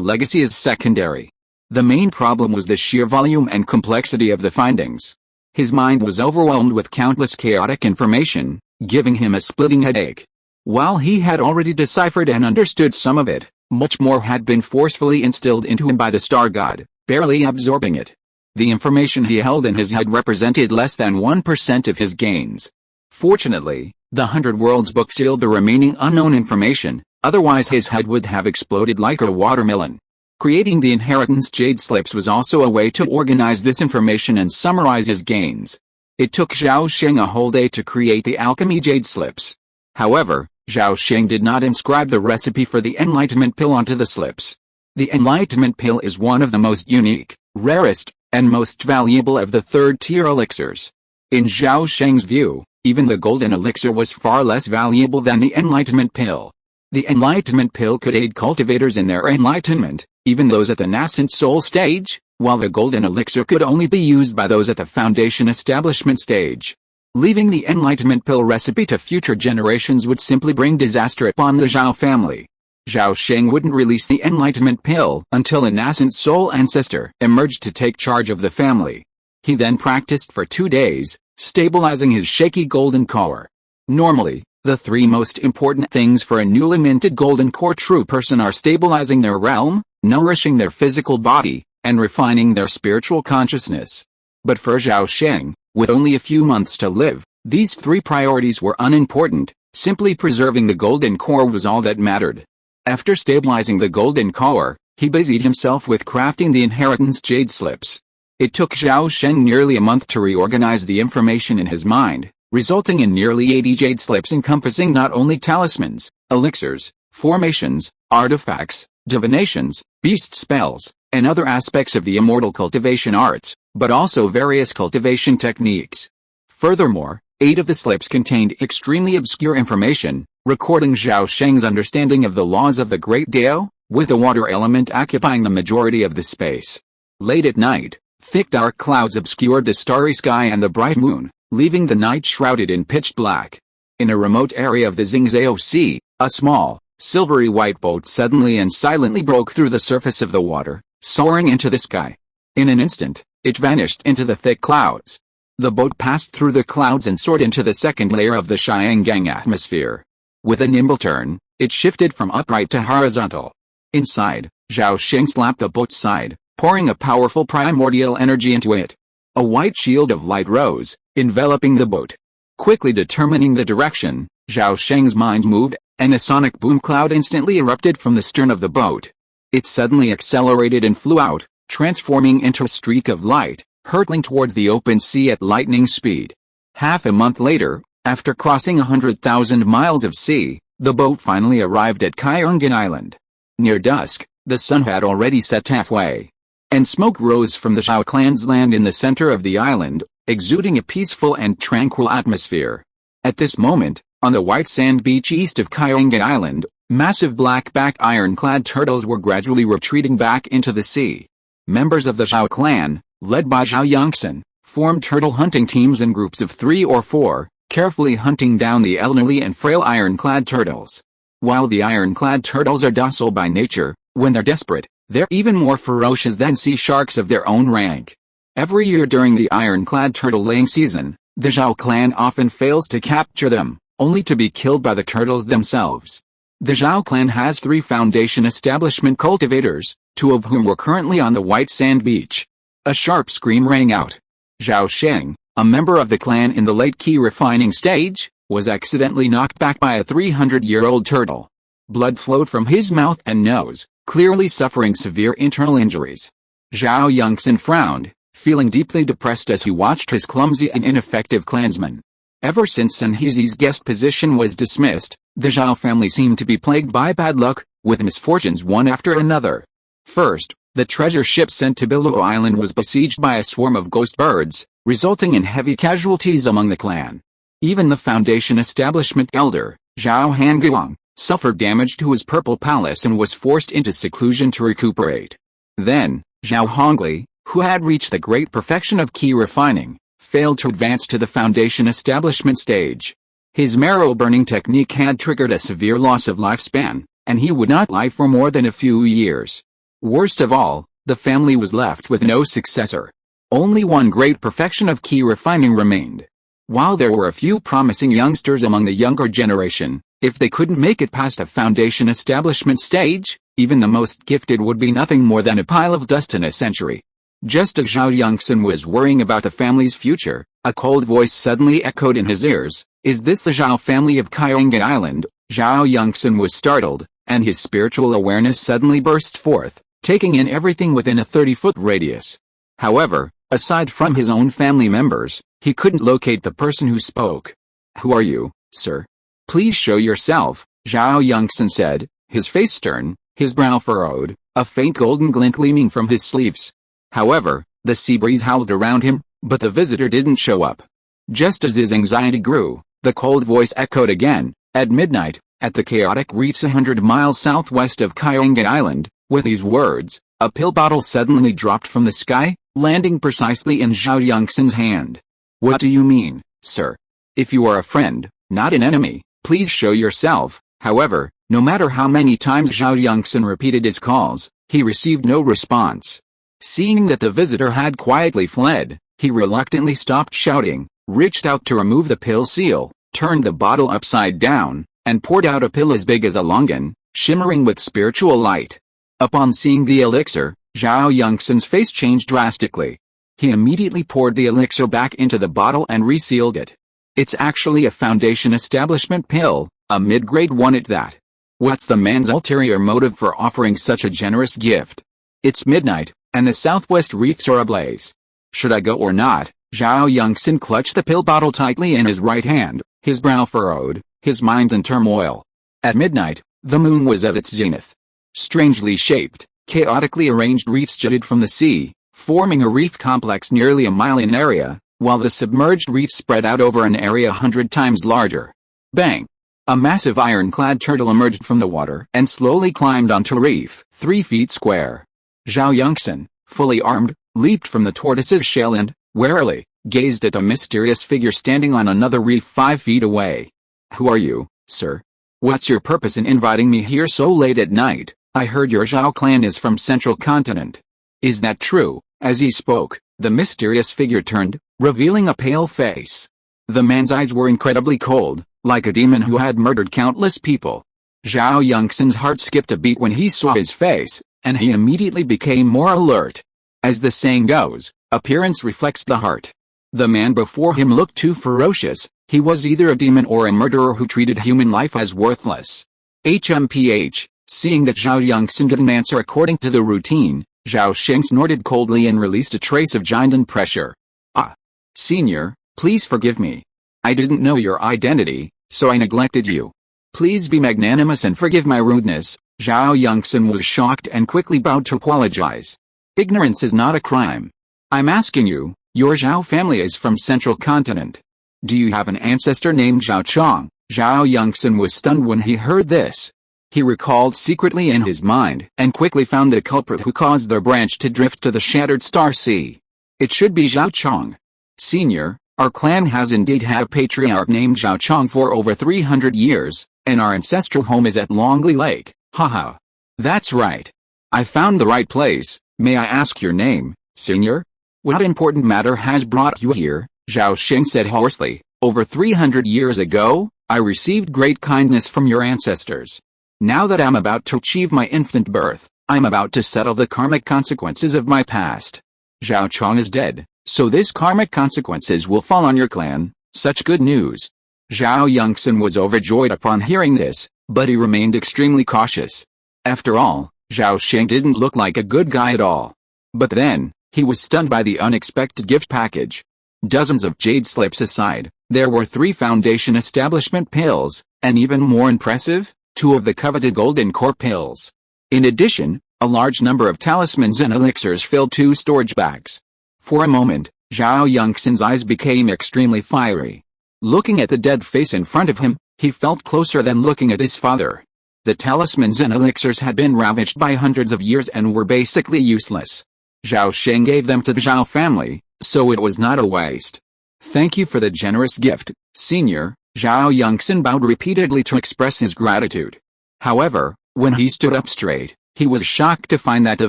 legacy is secondary. The main problem was the sheer volume and complexity of the findings. His mind was overwhelmed with countless chaotic information, giving him a splitting headache. While he had already deciphered and understood some of it, much more had been forcefully instilled into him by the star god, barely absorbing it. The information he held in his head represented less than 1% of his gains. Fortunately, the 100 Worlds book sealed the remaining unknown information, otherwise his head would have exploded like a watermelon. Creating the inheritance jade slips was also a way to organize this information and summarize his gains. It took Zhao Sheng a whole day to create the alchemy jade slips. However, Zhao Sheng did not inscribe the recipe for the enlightenment pill onto the slips. The enlightenment pill is one of the most unique, rarest, and most valuable of the third-tier elixirs. In Zhao Sheng's view, even the golden elixir was far less valuable than the enlightenment pill. The enlightenment pill could aid cultivators in their enlightenment, even those at the nascent soul stage, while the golden elixir could only be used by those at the foundation establishment stage. Leaving the enlightenment pill recipe to future generations would simply bring disaster upon the Zhao family. Zhao Sheng wouldn't release the enlightenment pill until a nascent soul ancestor emerged to take charge of the family. He then practiced for 2 days, stabilizing his shaky golden core. Normally, the 3 most important things for a newly minted golden core true person are stabilizing their realm, nourishing their physical body, and refining their spiritual consciousness. But for Zhao Sheng, with only a few months to live, these 3 priorities were unimportant. Simply preserving the golden core was all that mattered. After stabilizing the golden core, he busied himself with crafting the inheritance jade slips. It took Zhao Sheng nearly a month to reorganize the information in his mind, resulting in nearly 80 jade slips encompassing not only talismans, elixirs, formations, artifacts, divinations, beast spells, and other aspects of the immortal cultivation arts, but also various cultivation techniques. Furthermore, 8 of the slips contained extremely obscure information, recording Zhao Sheng's understanding of the laws of the Great Dao, with the water element occupying the majority of the space. Late at night, thick dark clouds obscured the starry sky and the bright moon, leaving the night shrouded in pitch black. In a remote area of the Xingzhou Sea, a small, silvery white boat suddenly and silently broke through the surface of the water, soaring into the sky. In an instant, it vanished into the thick clouds. The boat passed through the clouds and soared into the second layer of the Xiangang atmosphere. With a nimble turn, it shifted from upright to horizontal. Inside, Zhao Sheng slapped the boat's side, pouring a powerful primordial energy into it. A white shield of light rose, enveloping the boat. Quickly determining the direction, Zhao Sheng's mind moved, and a sonic boom cloud instantly erupted from the stern of the boat. It suddenly accelerated and flew out, transforming into a streak of light, hurtling towards the open sea at lightning speed. Half a month later, after crossing 100,000 miles of sea, the boat finally arrived at Kaiyungan Island. Near dusk, the sun had already set halfway, and smoke rose from the Zhao clan's land in the center of the island, exuding a peaceful and tranquil atmosphere. At this moment, on the white sand beach east of Kaiyungan Island, massive black-backed ironclad turtles were gradually retreating back into the sea. Members of the Zhao clan, led by Zhao Yongxin, formed turtle hunting teams in groups of 3 or 4, carefully hunting down the elderly and frail ironclad turtles. While the ironclad turtles are docile by nature, when they're desperate, they're even more ferocious than sea sharks of their own rank. Every year during the ironclad turtle laying season, the Zhao clan often fails to capture them, only to be killed by the turtles themselves. The Zhao clan has 3 foundation establishment cultivators, 2 of whom were currently on the white sand beach. A sharp scream rang out. Zhao Sheng, a member of the clan in the late key refining stage, was accidentally knocked back by a 300-year-old turtle. Blood flowed from his mouth and nose, clearly suffering severe internal injuries. Zhao Yongxin frowned, feeling deeply depressed as he watched his clumsy and ineffective clansman. Ever since Senhizi's guest position was dismissed, the Zhao family seemed to be plagued by bad luck, with misfortunes one after another. First, the treasure ship sent to Bilao Island was besieged by a swarm of ghost birds, resulting in heavy casualties among the clan. Even the foundation establishment elder, Zhao Hanguang, suffered damage to his purple palace and was forced into seclusion to recuperate. Then, Zhao Hongli, who had reached the great perfection of key refining, failed to advance to the foundation establishment stage. His marrow-burning technique had triggered a severe loss of lifespan, and he would not live for more than a few years. Worst of all, the family was left with no successor. Only one great perfection of key refining remained. While there were a few promising youngsters among the younger generation, if they couldn't make it past a foundation establishment stage, even the most gifted would be nothing more than a pile of dust in a century. Just as Zhao Yongxin was worrying about the family's future, a cold voice suddenly echoed in his ears. "Is this the Zhao family of Kaiyungan Island?" Zhao Yongxin was startled, and his spiritual awareness suddenly burst forth, taking in everything within a 30-foot radius. However, aside from his own family members, he couldn't locate the person who spoke. "Who are you, sir? Please show yourself, Zhao Yongxin said, his face stern, his brow furrowed, a faint golden glint gleaming from his sleeves. However, the sea breeze howled around him, but the visitor didn't show up. Just as his anxiety grew, the cold voice echoed again, at midnight, at the chaotic reefs 100 miles southwest of Kyongga Island. With these words, a pill bottle suddenly dropped from the sky, landing precisely in Zhao Yongxin's hand. What do you mean, sir? If you are a friend, not an enemy, please show yourself. However, no matter how many times Zhao Yongxin repeated his calls, he received no response. Seeing that the visitor had quietly fled, he reluctantly stopped shouting, reached out to remove the pill seal, turned the bottle upside down, and poured out a pill as big as a longan, shimmering with spiritual light. Upon seeing the elixir, Zhao Yongxin's face changed drastically. He immediately poured the elixir back into the bottle and resealed it. It's actually a foundation establishment pill, a mid-grade one at that. What's the man's ulterior motive for offering such a generous gift? It's midnight, and the southwest reefs are ablaze. Should I go or not? Zhao Yongxin clutched the pill bottle tightly in his right hand, his brow furrowed, his mind in turmoil. At midnight, the moon was at its zenith. Strangely shaped, chaotically arranged reefs jutted from the sea, forming a reef complex nearly a mile in area, while the submerged reef spread out over an area 100 times larger. Bang! A massive ironclad turtle emerged from the water and slowly climbed onto a reef 3 feet square. Zhao Yongxin, fully armed, leaped from the tortoise's shell and, warily, gazed at the mysterious figure standing on another reef 5 feet away. Who are you, sir? What's your purpose in inviting me here so late at night? I heard your Zhao clan is from Central Continent. Is that true? As he spoke, the mysterious figure turned, revealing a pale face. The man's eyes were incredibly cold, like a demon who had murdered countless people. Zhao Yongxin's heart skipped a beat when he saw his face, and he immediately became more alert. As the saying goes, appearance reflects the heart. The man before him looked too ferocious. He was either a demon or a murderer who treated human life as worthless. HMPH, seeing that Zhao Yongxin didn't answer according to the routine, Zhao Sheng snorted coldly and released a trace of giant pressure. Ah. Senior, please forgive me. I didn't know your identity, so I neglected you. Please be magnanimous and forgive my rudeness. Zhao Yongxin was shocked and quickly bowed to apologize. Ignorance is not a crime. I'm asking you, your Zhao family is from Central Continent. Do you have an ancestor named Zhao Chong? Zhao Yongxin was stunned when he heard this. He recalled secretly in his mind and quickly found the culprit who caused their branch to drift to the shattered Star Sea. It should be Zhao Chong. Senior, our clan has indeed had a patriarch named Zhao Chong for over 300 years, and our ancestral home is at Longley Lake. Haha. That's right. I found the right place. May I ask your name, Senior? What important matter has brought you here? Zhao Sheng said hoarsely. Over 300 years ago, I received great kindness from your ancestors. Now that I'm about to achieve my infant birth, I'm about to settle the karmic consequences of my past. Zhao Chong is dead, so this karmic consequences will fall on your clan. Such good news. Zhao Yongxin was overjoyed upon hearing this, but he remained extremely cautious. After all, Zhao Sheng didn't look like a good guy at all. But then, he was stunned by the unexpected gift package. Dozens of jade slips aside, there were 3 foundation establishment pills, and even more impressive, 2 of the coveted golden core pills. In addition, a large number of talismans and elixirs filled 2 storage bags. For a moment, Zhao Yongxin's eyes became extremely fiery. Looking at the dead face in front of him, he felt closer than looking at his father. The talismans and elixirs had been ravaged by hundreds of years and were basically useless. Zhao Sheng gave them to the Zhao family, so it was not a waste. Thank you for the generous gift, Senior. Zhao Yongxin bowed repeatedly to express his gratitude. However, when he stood up straight, he was shocked to find that the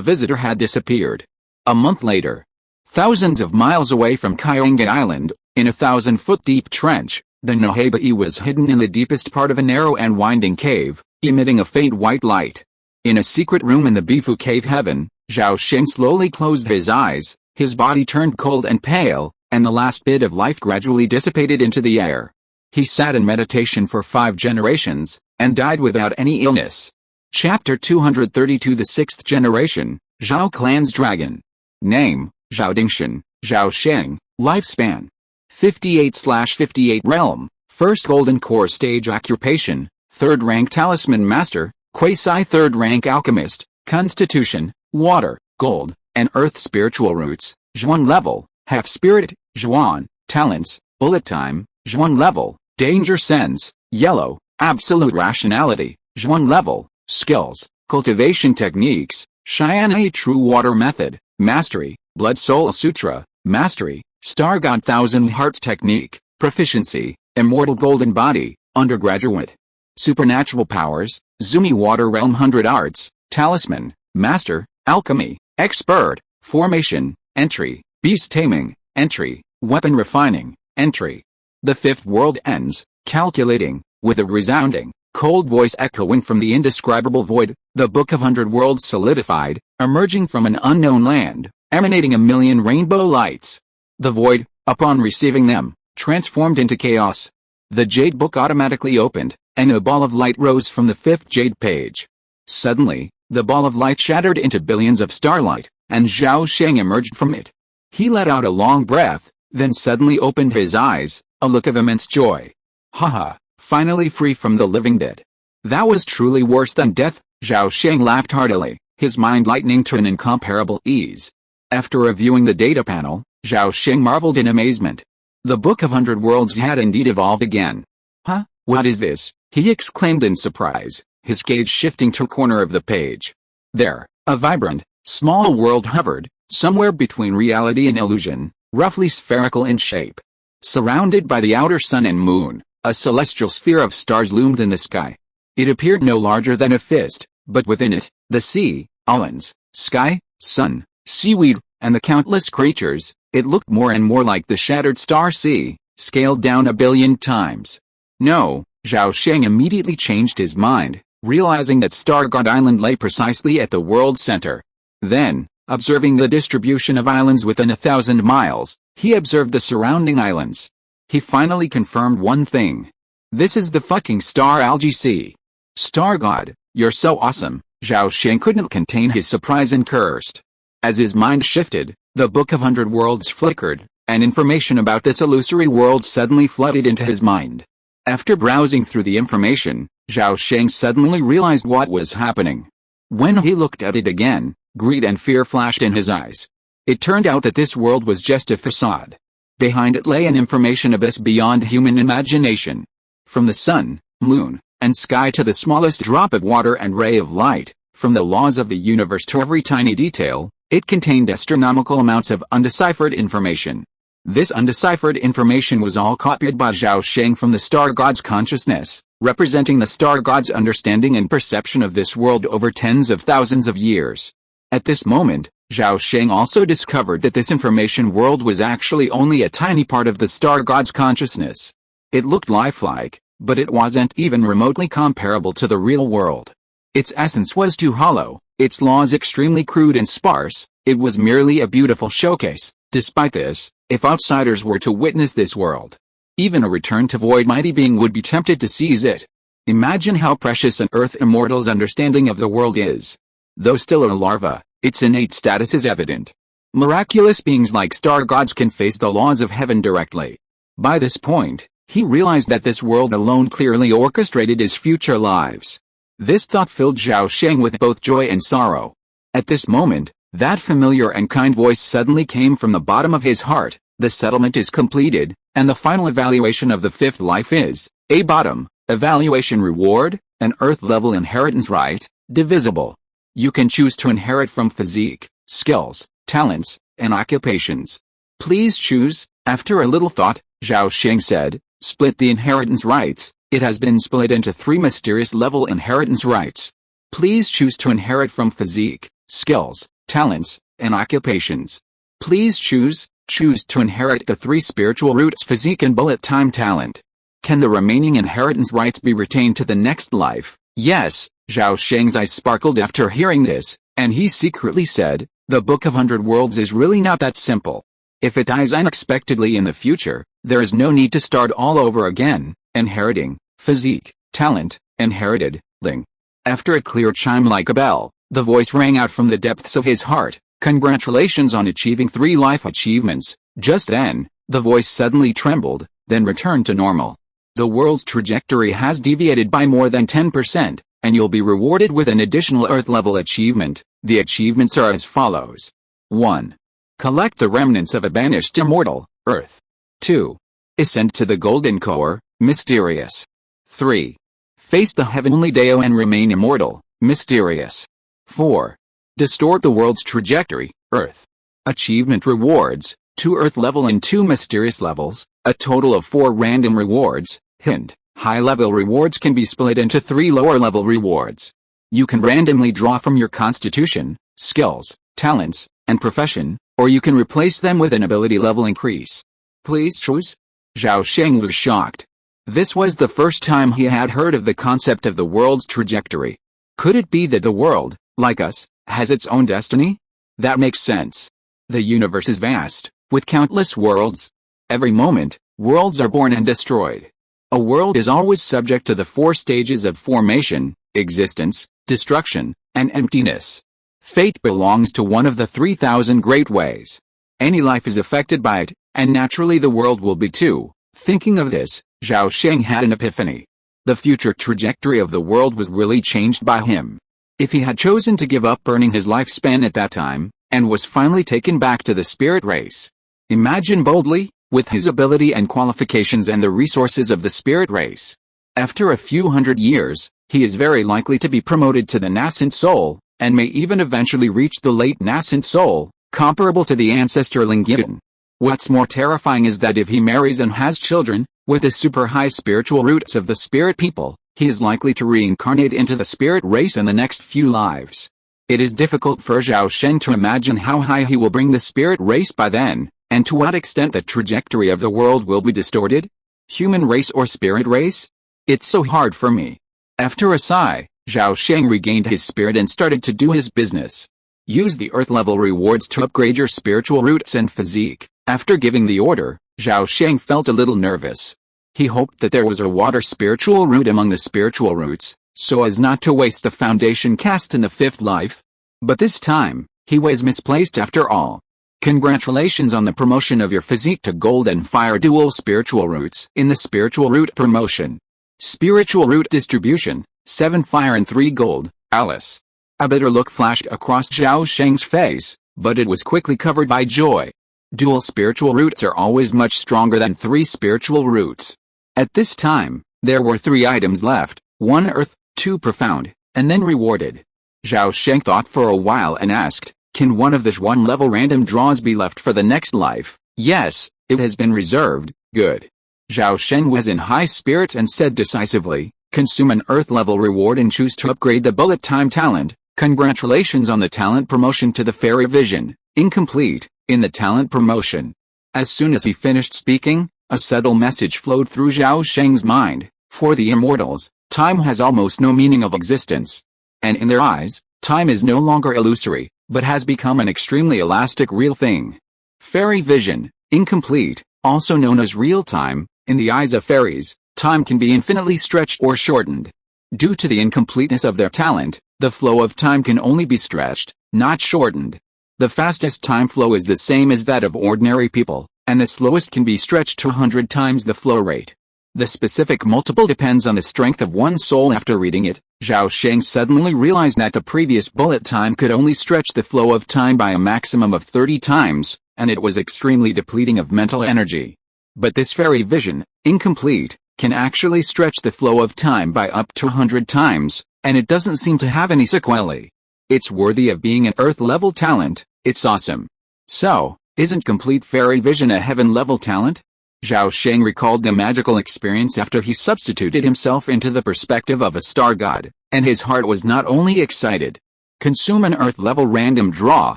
visitor had disappeared. A month later, thousands of miles away from Kyongga Island, in a 1,000-foot-deep trench, the Noheba was hidden in the deepest part of a narrow and winding cave, emitting a faint white light. In a secret room in the Bifu cave heaven, Zhao Sheng slowly closed his eyes, his body turned cold and pale, and the last bit of life gradually dissipated into the air. He sat in meditation for 5 generations, and died without any illness. Chapter 232 The 6th Generation, Zhao Clan's Dragon. Name, Zhao Dingshan, Zhao Sheng, Lifespan 58/58 Realm, First Golden Core Stage Occupation, 3rd Rank Talisman Master, Quasi 3rd Rank Alchemist, Constitution, Water, Gold, and Earth Spiritual Roots, Zhuan Level, Half Spirit, Zhuan, Talents, Bullet Time, Zhuan Level, Danger Sense, Yellow, Absolute Rationality, Zhuan Level, Skills, Cultivation Techniques, Xianhe True Water Method, Mastery, Blood Soul Sutra, Mastery, Star God Thousand Hearts Technique, Proficiency, Immortal Golden Body, Undergraduate. Supernatural Powers, Zumi Water Realm 100 Arts, Talisman, Master, Alchemy, Expert, Formation, Entry, Beast Taming, Entry, Weapon Refining, Entry. The fifth world ends, calculating, with a resounding, cold voice echoing from the indescribable void, the Book of 100 Worlds solidified, emerging from an unknown land, emanating a million rainbow lights. The void, upon receiving them, transformed into chaos. The Jade Book automatically opened, and a ball of light rose from the fifth Jade page. Suddenly, the ball of light shattered into billions of starlight, and Zhao Sheng emerged from it. He let out a long breath, then suddenly opened his eyes, a look of immense joy. Haha, finally free from the living dead. That was truly worse than death, Zhao Sheng laughed heartily, his mind lightening to an incomparable ease. After reviewing the data panel, Zhao Sheng marveled in amazement. The Book of 100 Worlds had indeed evolved again. Huh, what is this? He exclaimed in surprise, his gaze shifting to a corner of the page. There, a vibrant, small world hovered, somewhere between reality and illusion, roughly spherical in shape. Surrounded by the outer sun and moon, a celestial sphere of stars loomed in the sky. It appeared no larger than a fist, but within it, the sea, islands, sky, sun, seaweed, and the countless creatures, it looked more and more like the shattered star sea, scaled down a billion times. No, Zhao Sheng immediately changed his mind, realizing that Star God Island lay precisely at the world center. Then, observing the distribution of islands within 1,000 miles, he observed the surrounding islands. He finally confirmed one thing. This is the fucking Star Algae Sea. Star God, you're so awesome, Zhao Sheng couldn't contain his surprise and cursed. As his mind shifted, the Book of 100 Worlds flickered, and information about this illusory world suddenly flooded into his mind. After browsing through the information, Zhao Sheng suddenly realized what was happening. When he looked at it again, greed and fear flashed in his eyes. It turned out that this world was just a facade. Behind it lay an information abyss beyond human imagination. From the sun, moon, and sky to the smallest drop of water and ray of light, from the laws of the universe to every tiny detail, it contained astronomical amounts of undeciphered information. This undeciphered information was all copied by Zhao Sheng from the Star God's consciousness, representing the Star God's understanding and perception of this world over tens of thousands of years. At this moment, Zhao Sheng also discovered that this information world was actually only a tiny part of the Star God's consciousness. It looked lifelike, but it wasn't even remotely comparable to the real world. Its essence was too hollow, its laws extremely crude and sparse. It was merely a beautiful showcase. Despite this, if outsiders were to witness this world, even a return to void mighty being would be tempted to seize it. Imagine how precious an Earth immortal's understanding of the world is. Though still a larva, its innate status is evident. Miraculous beings like Star Gods can face the laws of heaven directly. By this point, he realized that this world alone clearly orchestrated his future lives. This thought filled Zhao Sheng with both joy and sorrow. At this moment, that familiar and kind voice suddenly came from the bottom of his heart. The settlement is completed, and the final evaluation of the fifth life is, a bottom, evaluation reward, an earth-level inheritance right, divisible. You can choose to inherit from physique, skills, talents, and occupations. Please choose. After a little thought, Zhao Sheng said, split the inheritance rights. It has been split into 3 mysterious level inheritance rights. Please choose to inherit from physique, skills, talents, and occupations. Please choose to inherit the 3 spiritual roots physique and bullet time talent. Can the remaining inheritance rights be retained to the next life? Yes, Zhao Sheng's eyes sparkled after hearing this, and he secretly said, the Book of 100 Worlds is really not that simple. If it dies unexpectedly in the future, there is no need to start all over again, inheriting, physique, talent, inherited, ling. After a clear chime like a bell, the voice rang out from the depths of his heart, congratulations on achieving 3 life achievements. Just then, the voice suddenly trembled, then returned to normal. The world's trajectory has deviated by more than 10%, and you'll be rewarded with an additional Earth-level achievement. The achievements are as follows. 1. Collect the remnants of a banished immortal, Earth. 2. Ascend to the Golden Core, Mysterious. 3. Face the heavenly Deo and remain immortal, Mysterious. 4. Distort the world's trajectory, Earth. Achievement rewards, 2 Earth level and 2 Mysterious levels, a total of 4 random rewards. Hint: high-level rewards can be split into 3 lower-level rewards. You can randomly draw from your constitution, skills, talents, and profession, or you can replace them with an ability level increase. Please choose. Zhao Sheng was shocked. This was the first time he had heard of the concept of the world's trajectory. Could it be that the world, like us, has its own destiny? That makes sense. The universe is vast, with countless worlds. Every moment, worlds are born and destroyed. A world is always subject to the 4 stages of formation, existence, destruction, and emptiness. Fate belongs to one of the 3,000 great ways. Any life is affected by it, and naturally the world will be too. Thinking of this, Zhao Sheng had an epiphany. The future trajectory of the world was really changed by him. If he had chosen to give up earning his lifespan at that time, and was finally taken back to the spirit race. Imagine boldly, with his ability and qualifications and the resources of the spirit race. After a few hundred years, he is very likely to be promoted to the nascent soul, and may even eventually reach the late nascent soul, comparable to the ancestor Lingian. What's more terrifying is that if he marries and has children, with the super high spiritual roots of the spirit people, he is likely to reincarnate into the spirit race in the next few lives. It is difficult for Zhao Sheng to imagine how high he will bring the spirit race by then, and to what extent the trajectory of the world will be distorted. Human race or spirit race? It's so hard for me. After a sigh, Zhao Sheng regained his spirit and started to do his business. Use the Earth-level rewards to upgrade your spiritual roots and physique. After giving the order, Zhao Sheng felt a little nervous. He hoped that there was a water spiritual root among the spiritual roots, so as not to waste the foundation cast in the 5th life. But this time, he was misplaced after all. Congratulations on the promotion of your physique to gold and fire dual spiritual roots in the spiritual root promotion. Spiritual root distribution, 7 fire and 3 gold, Alice. A bitter look flashed across Zhao Sheng's face, but it was quickly covered by joy. Dual spiritual roots are always much stronger than 3 spiritual roots. At this time, there were 3 items left, 1 earth, 2 profound, and then rewarded. Zhao Sheng thought for a while and asked, can one of the 1-level random draws be left for the next life? Yes, it has been reserved. Good. Zhao Sheng was in high spirits and said decisively, consume an earth-level reward and choose to upgrade the bullet time talent. Congratulations on the talent promotion to the fairy vision, incomplete, in the talent promotion. As soon as he finished speaking, a subtle message flowed through Zhao Sheng's mind. For the immortals, time has almost no meaning of existence. And in their eyes, time is no longer illusory, but has become an extremely elastic real thing. Fairy vision, incomplete, also known as real time, in the eyes of fairies, time can be infinitely stretched or shortened. Due to the incompleteness of their talent, the flow of time can only be stretched, not shortened. The fastest time flow is the same as that of ordinary people, and the slowest can be stretched to 100 times the flow rate. The specific multiple depends on the strength of one's soul. After reading it, Zhao Sheng suddenly realized that the previous bullet time could only stretch the flow of time by a maximum of 30 times, and it was extremely depleting of mental energy. But this fairy vision, incomplete, can actually stretch the flow of time by up to 100 times, and it doesn't seem to have any sequelae. It's worthy of being an Earth-level talent. It's awesome. So, isn't complete fairy vision a heaven-level talent? Zhao Sheng recalled the magical experience after he substituted himself into the perspective of a star god, and his heart was not only excited. Consume an Earth-level random draw,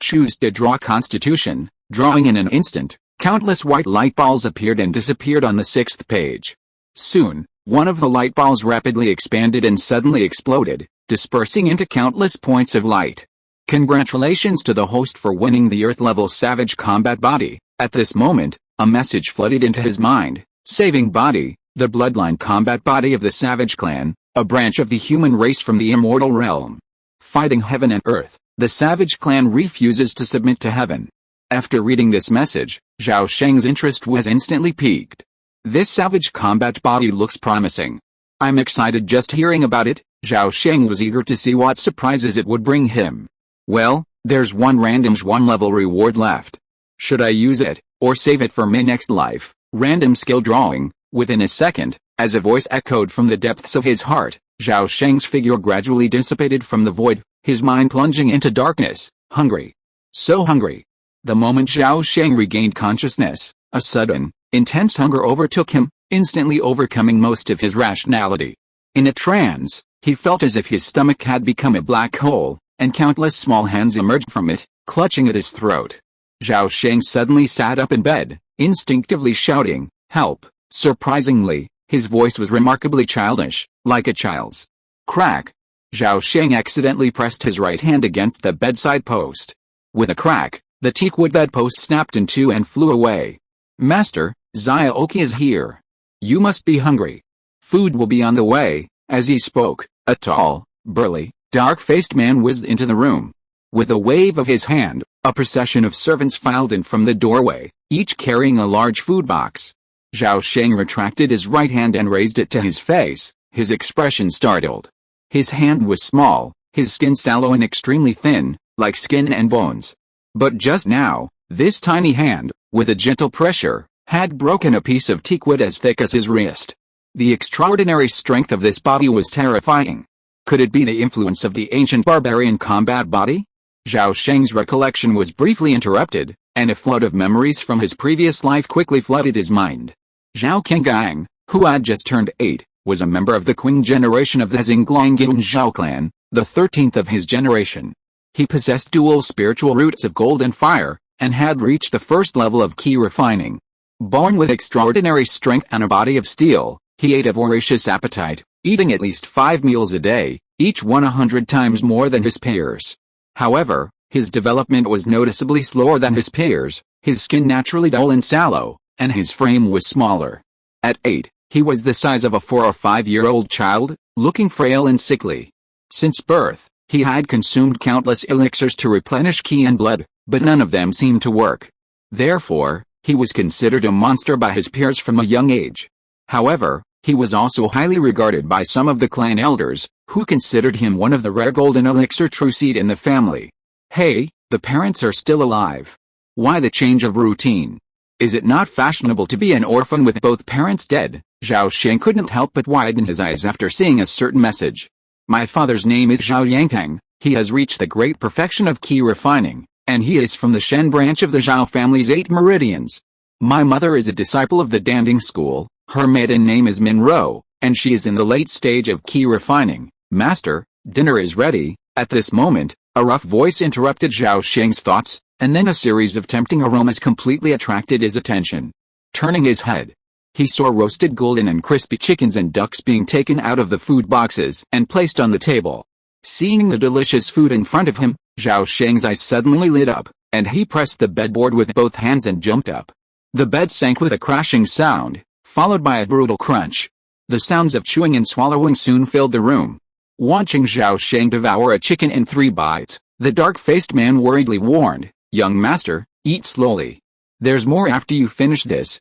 choose to draw Constitution, drawing in an instant. Countless white light balls appeared and disappeared on the 6th page. Soon, one of the light balls rapidly expanded and suddenly exploded, dispersing into countless points of light. Congratulations to the host for winning the Earth-level Savage Combat Body. At this moment, a message flooded into his mind. Saving Body, the bloodline combat body of the Savage Clan, a branch of the human race from the immortal realm. Fighting heaven and earth, the Savage Clan refuses to submit to heaven. After reading this message, Zhao Sheng's interest was instantly piqued. This savage combat body looks promising. I'm excited just hearing about it. Zhao Sheng was eager to see what surprises it would bring him. Well, there's one random's 1-level reward left. Should I use it, or save it for my next life? Random skill drawing. Within a second, as a voice echoed from the depths of his heart, Zhao Sheng's figure gradually dissipated from the void, his mind plunging into darkness. Hungry. So hungry. The moment Zhao Sheng regained consciousness, a sudden, intense hunger overtook him, instantly overcoming most of his rationality. In a trance, he felt as if his stomach had become a black hole, and countless small hands emerged from it, clutching at his throat. Zhao Sheng suddenly sat up in bed, instinctively shouting, "Help!" Surprisingly, his voice was remarkably childish, like a child's. Crack! Zhao Sheng accidentally pressed his right hand against the bedside post. With a crack, the teakwood bedpost snapped in two and flew away. "Master, Zhao is here. You must be hungry. Food will be on the way." As he spoke, a tall, burly, dark-faced man whizzed into the room. With a wave of his hand, a procession of servants filed in from the doorway, each carrying a large food box. Zhao Sheng retracted his right hand and raised it to his face, his expression startled. His hand was small, his skin sallow and extremely thin, like skin and bones. But just now, this tiny hand, with a gentle pressure, had broken a piece of teakwood as thick as his wrist. The extraordinary strength of this body was terrifying. Could it be the influence of the ancient barbarian combat body? Zhao Sheng's recollection was briefly interrupted, and a flood of memories from his previous life quickly flooded his mind. Zhao Kengang, who had just turned 8, was a member of the Qing generation of the Xinglonggyun Zhao clan, the 13th of his generation. He possessed dual spiritual roots of gold and fire, and had reached the first level of ki refining. Born with extraordinary strength and a body of steel, he ate a voracious appetite, eating at least 5 meals a day, each one 100 times more than his peers. However, his development was noticeably slower than his peers, his skin naturally dull and sallow, and his frame was smaller. At 8, he was the size of a 4 or 5-year-old child, looking frail and sickly. Since birth, he had consumed countless elixirs to replenish ki and blood, but none of them seemed to work. Therefore, he was considered a monster by his peers from a young age. However, he was also highly regarded by some of the clan elders, who considered him one of the rare golden elixir true seed in the family. Hey, the parents are still alive. Why the change of routine? Is it not fashionable to be an orphan with both parents dead? Zhao Sheng couldn't help but widen his eyes after seeing a certain message. My father's name is Zhao Yankang, he has reached the great perfection of ki refining, and he is from the Shen branch of the Zhao family's 8 meridians. My mother is a disciple of the Danding school, her maiden name is Minro, and she is in the late stage of ki refining. Master, dinner is ready. At this moment, a rough voice interrupted Zhao Sheng's thoughts, and then a series of tempting aromas completely attracted his attention. Turning his head, he saw roasted golden and crispy chickens and ducks being taken out of the food boxes and placed on the table. Seeing the delicious food in front of him, Zhao Sheng's eyes suddenly lit up, and he pressed the bedboard with both hands and jumped up. The bed sank with a crashing sound, followed by a brutal crunch. The sounds of chewing and swallowing soon filled the room. Watching Zhao Sheng devour a chicken in 3 bites, the dark-faced man worriedly warned, "Young master, eat slowly. There's more after you finish this."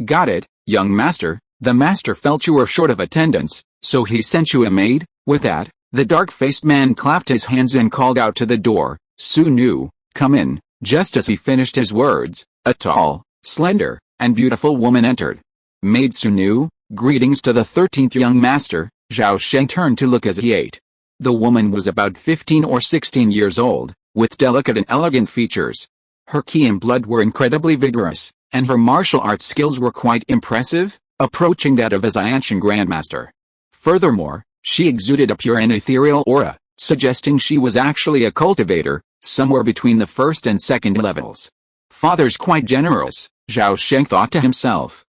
Got it, young master. The master felt you were short of attendance, so he sent you a maid." With that, the dark-faced man clapped his hands and called out to the door, "Su Nu, come in." Just as he finished his words, a tall, slender, and beautiful woman entered. "Maid Su Nu, greetings to the 13th young master." Zhao Sheng turned to look as he ate. The woman was about 15 or 16 years old, with delicate and elegant features. Her ki and blood were incredibly vigorous, and her martial arts skills were quite impressive, approaching that of a Xiantian grandmaster. Furthermore, she exuded a pure and ethereal aura, suggesting she was actually a cultivator, somewhere between the first and second levels. Father's quite generous, Zhao Sheng thought to himself.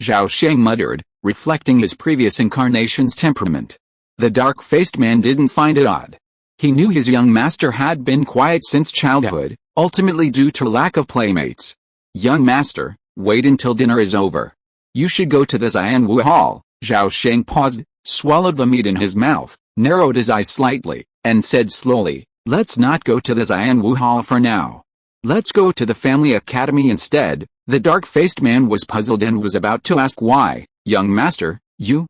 Zhao Sheng muttered, reflecting his previous incarnation's temperament. The dark-faced man didn't find it odd. He knew his young master had been quiet since childhood, ultimately due to lack of playmates. "Young master, wait until dinner is over. You should go to the Xianwu Hall." Zhao Sheng paused, swallowed the meat in his mouth, narrowed his eyes slightly, and said slowly, "Let's not go to the Xianwu Hall for now. Let's go to the family academy instead." The dark-faced man was puzzled and was about to ask why. "Young master, you,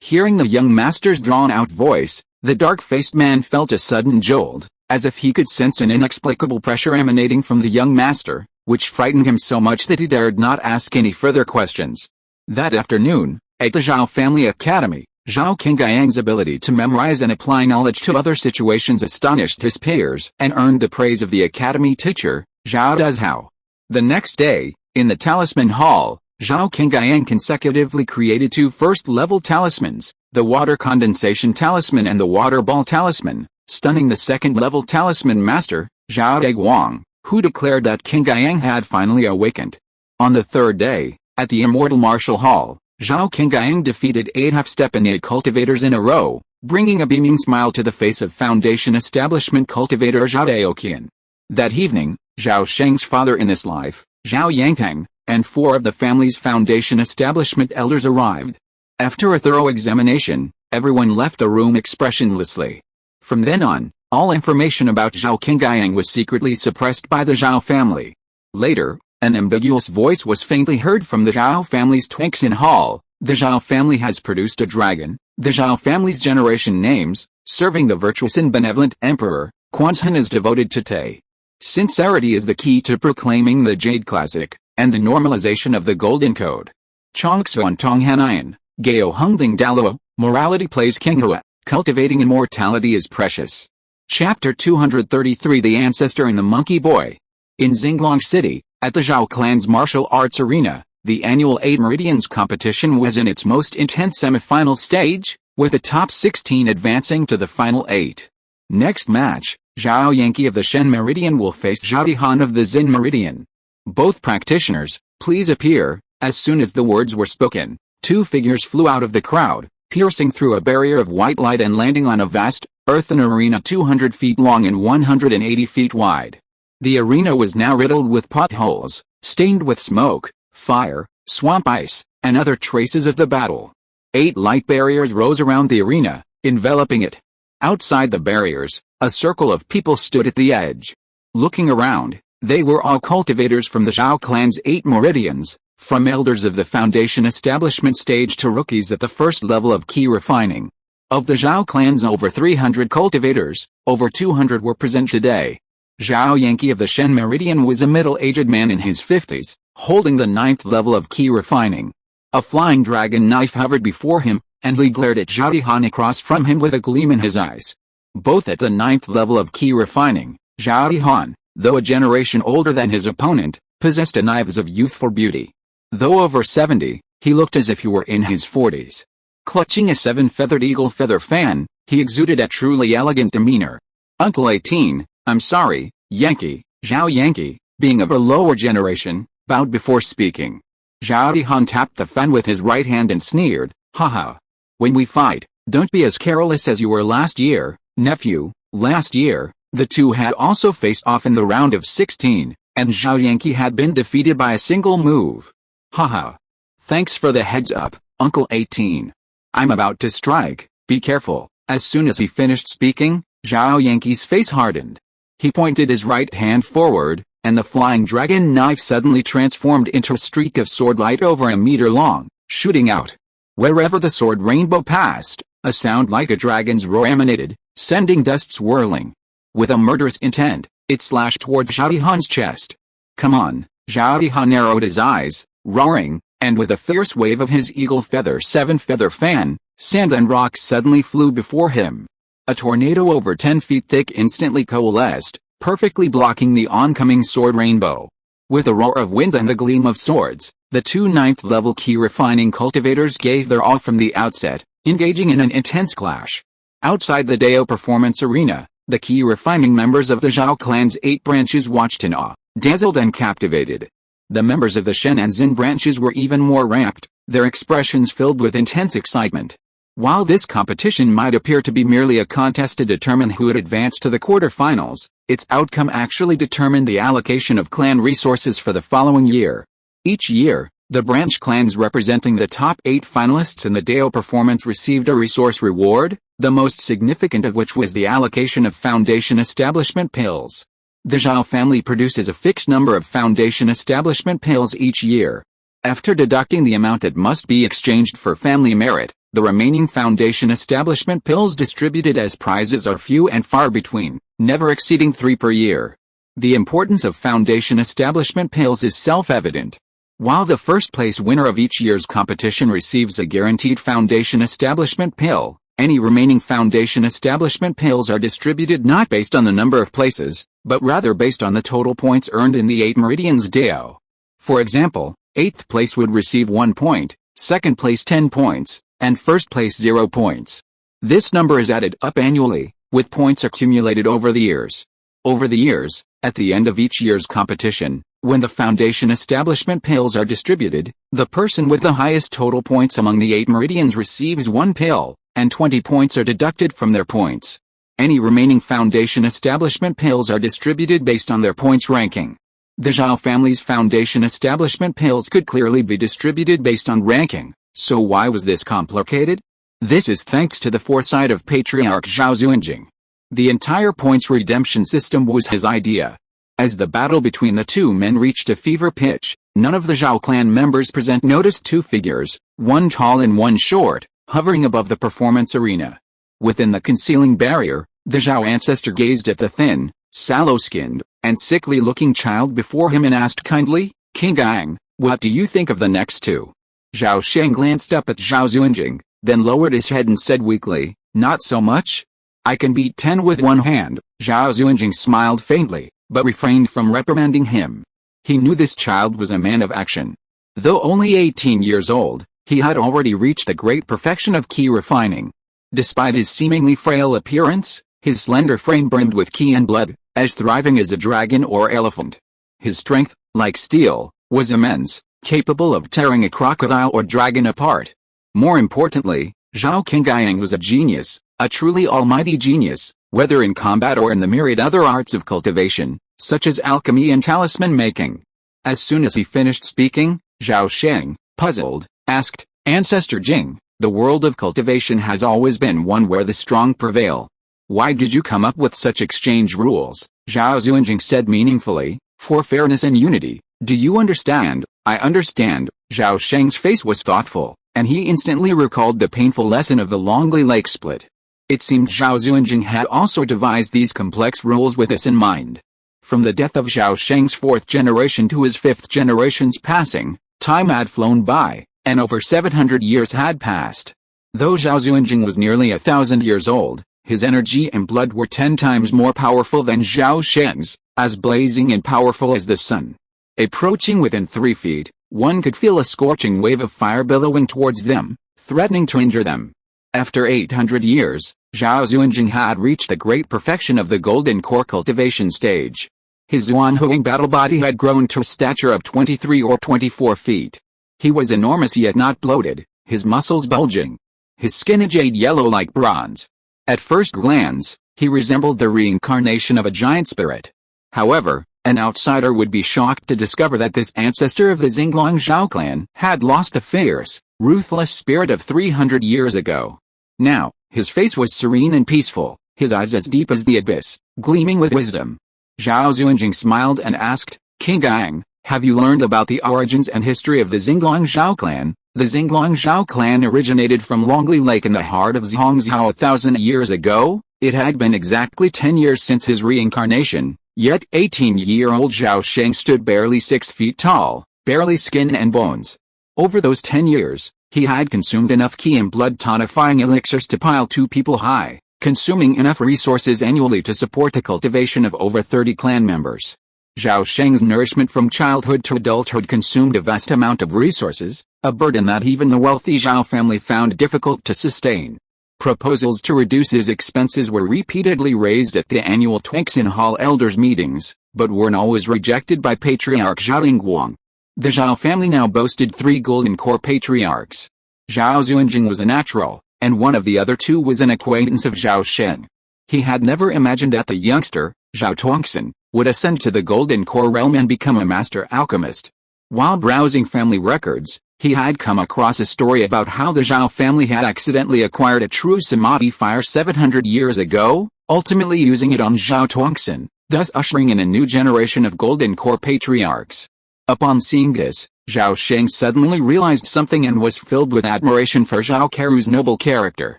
Hearing the young master's drawn-out voice, the dark-faced man felt a sudden jolt, as if he could sense an inexplicable pressure emanating from the young master, which frightened him so much that he dared not ask any further questions. That afternoon, at the Zhao family academy, Zhao Qingyang's ability to memorize and apply knowledge to other situations astonished his peers and earned the praise of the academy teacher, Zhao Dazhao. The next day, in the Talisman Hall, Zhao Qingyang consecutively created 2 first-level talismans, the Water Condensation Talisman and the Water Ball Talisman, stunning the second-level talisman master, Zhao Daguang, who declared that Qingyang had finally awakened. On the 3rd day, at the Immortal Martial Hall, Zhao Qingyang defeated 8 half-step innate cultivators in a row, bringing a beaming smile to the face of Foundation Establishment cultivator Zhao Daoqian. That evening, Zhao Sheng's father in this life, Zhao Yangpeng, and 4 of the family's Foundation Establishment elders arrived. After a thorough examination, everyone left the room expressionlessly. From then on, all information about Zhao Qingyang was secretly suppressed by the Zhao family. Later, an ambiguous voice was faintly heard from the Zhao family's Twinxin Hall. "The Zhao family has produced a dragon, the Zhao family's generation names, serving the virtuous and benevolent emperor, Quanzhan is devoted to Te. Sincerity is the key to proclaiming the Jade Classic, and the normalization of the Golden Code. Chongsuan Tonghanayan, Gao Hungling Dalo, morality plays Kinghua, cultivating immortality is precious." Chapter 233 The Ancestor and the Monkey Boy. In Xinglong City, at the Zhao clan's martial arts arena, the annual 8 Meridians competition was in its most intense semi-final stage, with the top 16 advancing to the final 8. Next match, Zhao Yankee of the Shen Meridian will face Zhao Dihan of the Xin Meridian. "Both practitioners, please appear." As soon as the words were spoken, 2 figures flew out of the crowd, piercing through a barrier of white light and landing on a vast, earthen arena 200 feet long and 180 feet wide. The arena was now riddled with potholes, stained with smoke, fire, swamp ice, and other traces of the battle. 8 light barriers rose around the arena, enveloping it. Outside the barriers, a circle of people stood at the edge. Looking around, they were all cultivators from the Zhao clan's 8 meridians, from elders of the Foundation Establishment stage to rookies at the first level of key refining. Of the Zhao clan's over 300 cultivators, over 200 were present today. Zhao Yankee of the Shen Meridian was a middle-aged man in his 50s, holding the 9th level of key refining. A flying dragon knife hovered before him, and he glared at Zhao Dihan across from him with a gleam in his eyes. Both at the 9th level of key refining, Zhao Dihan, though a generation older than his opponent, possessed a knives of youthful beauty. Though over 70, he looked as if he were in his 40s. Clutching a 7-feathered eagle feather fan, he exuded a truly elegant demeanor. "Uncle 18, I'm sorry, Yankee." Zhao Yankee, being of a lower generation, bowed before speaking. Zhao Dihan tapped the fan with his right hand and sneered, "Haha. When we fight, don't be as careless as you were last year, nephew." Last year, the two had also faced off in the round of 16, and Zhao Yankee had been defeated by a single move. "Haha. Thanks for the heads up, Uncle 18. I'm about to strike, be careful." As soon as he finished speaking, Zhao Yankee's face hardened. He pointed his right hand forward, and the flying dragon knife suddenly transformed into a streak of sword light over a meter long, shooting out. Wherever the sword rainbow passed, a sound like a dragon's roar emanated, sending dust swirling. With a murderous intent, it slashed towards Zhao Dihan's chest. "Come on." Zhao Dihan narrowed his eyes, roaring, and with a fierce wave of his eagle feather 7-feather fan, sand and rocks suddenly flew before him. A tornado over 10 feet thick instantly coalesced, perfectly blocking the oncoming sword rainbow. With a roar of wind and the gleam of swords, the 2 9th-level key refining cultivators gave their all from the outset, engaging in an intense clash. Outside the Dao Performance Arena, the key refining members of the Zhao clan's 8 branches watched in awe, dazzled and captivated. The members of the Shen and Xin branches were even more rapt, their expressions filled with intense excitement. While this competition might appear to be merely a contest to determine who would advance to the quarterfinals, its outcome actually determined the allocation of clan resources for the following year. Each year, the branch clans representing the top 8 finalists in the Dao performance received a resource reward, the most significant of which was the allocation of Foundation Establishment pills. The Zhao family produces a fixed number of foundation establishment pills each year. After deducting the amount that must be exchanged for family merit, the remaining foundation establishment pills distributed as prizes are few and far between, never exceeding 3 per year. The importance of foundation establishment pills is self-evident. While the first-place winner of each year's competition receives a guaranteed foundation establishment pill, any remaining foundation establishment pills are distributed not based on the number of places, but rather based on the total points earned in the 8 meridians Dao. For example, 8th place would receive 1 point, 2nd place 10 points, and 1st place 0 points. This number is added up annually, with points accumulated over the years. Over the years, at the end of each year's competition, when the foundation establishment pills are distributed, the person with the highest total points among the 8 meridians receives 1 pill, and 20 points are deducted from their points. Any remaining foundation establishment pills are distributed based on their points ranking. The Zhao family's foundation establishment pills could clearly be distributed based on ranking, so why was this complicated? This is thanks to the foresight of Patriarch Zhao Zunjing. The entire points redemption system was his idea. As the battle between the two men reached a fever pitch, none of the Zhao clan members present noticed two figures, one tall and one short, hovering above the performance arena. Within the concealing barrier, the Zhao ancestor gazed at the thin, sallow-skinned, and sickly-looking child before him and asked kindly, "King Gang, what do you think of the next two?" Zhao Sheng glanced up at Zhao Zunjing, then lowered his head and said weakly, "Not so much. I can beat 10 with one hand." Zhao Zunjing smiled faintly, but refrained from reprimanding him. He knew this child was a man of action. Though only 18 years old, he had already reached the great perfection of ki refining. Despite his seemingly frail appearance, his slender frame brimmed with ki and blood, as thriving as a dragon or elephant. His strength, like steel, was immense, capable of tearing a crocodile or dragon apart. More importantly, Zhao Qingyang was a genius, a truly almighty genius, whether in combat or in the myriad other arts of cultivation, such as alchemy and talisman making. As soon as he finished speaking, Zhao Sheng, puzzled, asked, "Ancestor Jing, the world of cultivation has always been one where the strong prevail. Why did you come up with such exchange rules?" Zhao Zunjing said meaningfully, "For fairness and unity. Do you understand?" "I understand." Zhao Sheng's face was thoughtful, and he instantly recalled the painful lesson of the Longli Lake split. It seemed Zhao Zunjing had also devised these complex rules with this in mind. From the death of Zhao Sheng's 4th generation to his 5th generation's passing, time had flown by, and over 700 years had passed. Though Zhao Zunjing was nearly 1,000 years old, his energy and blood were 10 times more powerful than Zhao Sheng's, as blazing and powerful as the sun. Approaching within 3 feet, one could feel a scorching wave of fire billowing towards them, threatening to injure them. After 800 years, Zhao Zunjing had reached the great perfection of the golden core cultivation stage. His Zuanhuang battle body had grown to a stature of 23 or 24 feet. He was enormous yet not bloated, his muscles bulging. His skin a jade yellow like bronze. At first glance, he resembled the reincarnation of a giant spirit. However, an outsider would be shocked to discover that this ancestor of the Xinglong Zhao clan had lost the fierce, ruthless spirit of 300 years ago. Now, his face was serene and peaceful, his eyes as deep as the abyss, gleaming with wisdom. Zhao Zunjing smiled and asked, "King Gang, have you learned about the origins and history of the Xinglong Zhao clan?" The Xinglong Zhao clan originated from Longli Lake in the heart of Zhongzhou 1,000 years ago. It had been exactly 10 years since his reincarnation, yet 18-year-old Zhao Sheng stood barely 6 feet tall, barely skin and bones. Over those 10 years, he had consumed enough ki and blood tonifying elixirs to pile 2 people high, consuming enough resources annually to support the cultivation of over 30 clan members. Zhao Sheng's nourishment from childhood to adulthood consumed a vast amount of resources, a burden that even the wealthy Zhao family found difficult to sustain. Proposals to reduce his expenses were repeatedly raised at the annual Twixin Hall elders meetings, but were always rejected by Patriarch Zhao Lingguang. The Zhao family now boasted 3 golden core patriarchs. Zhao Zunjing was a natural, and one of the other 2 was an acquaintance of Zhao Sheng. He had never imagined that the youngster, Zhao Tongxin, would ascend to the golden core realm and become a master alchemist. While browsing family records, he had come across a story about how the Zhao family had accidentally acquired a true samadhi fire 700 years ago, ultimately using it on Zhao Tongxin, thus ushering in a new generation of Golden Core patriarchs. Upon seeing this, Zhao Sheng suddenly realized something and was filled with admiration for Zhao Keru's noble character.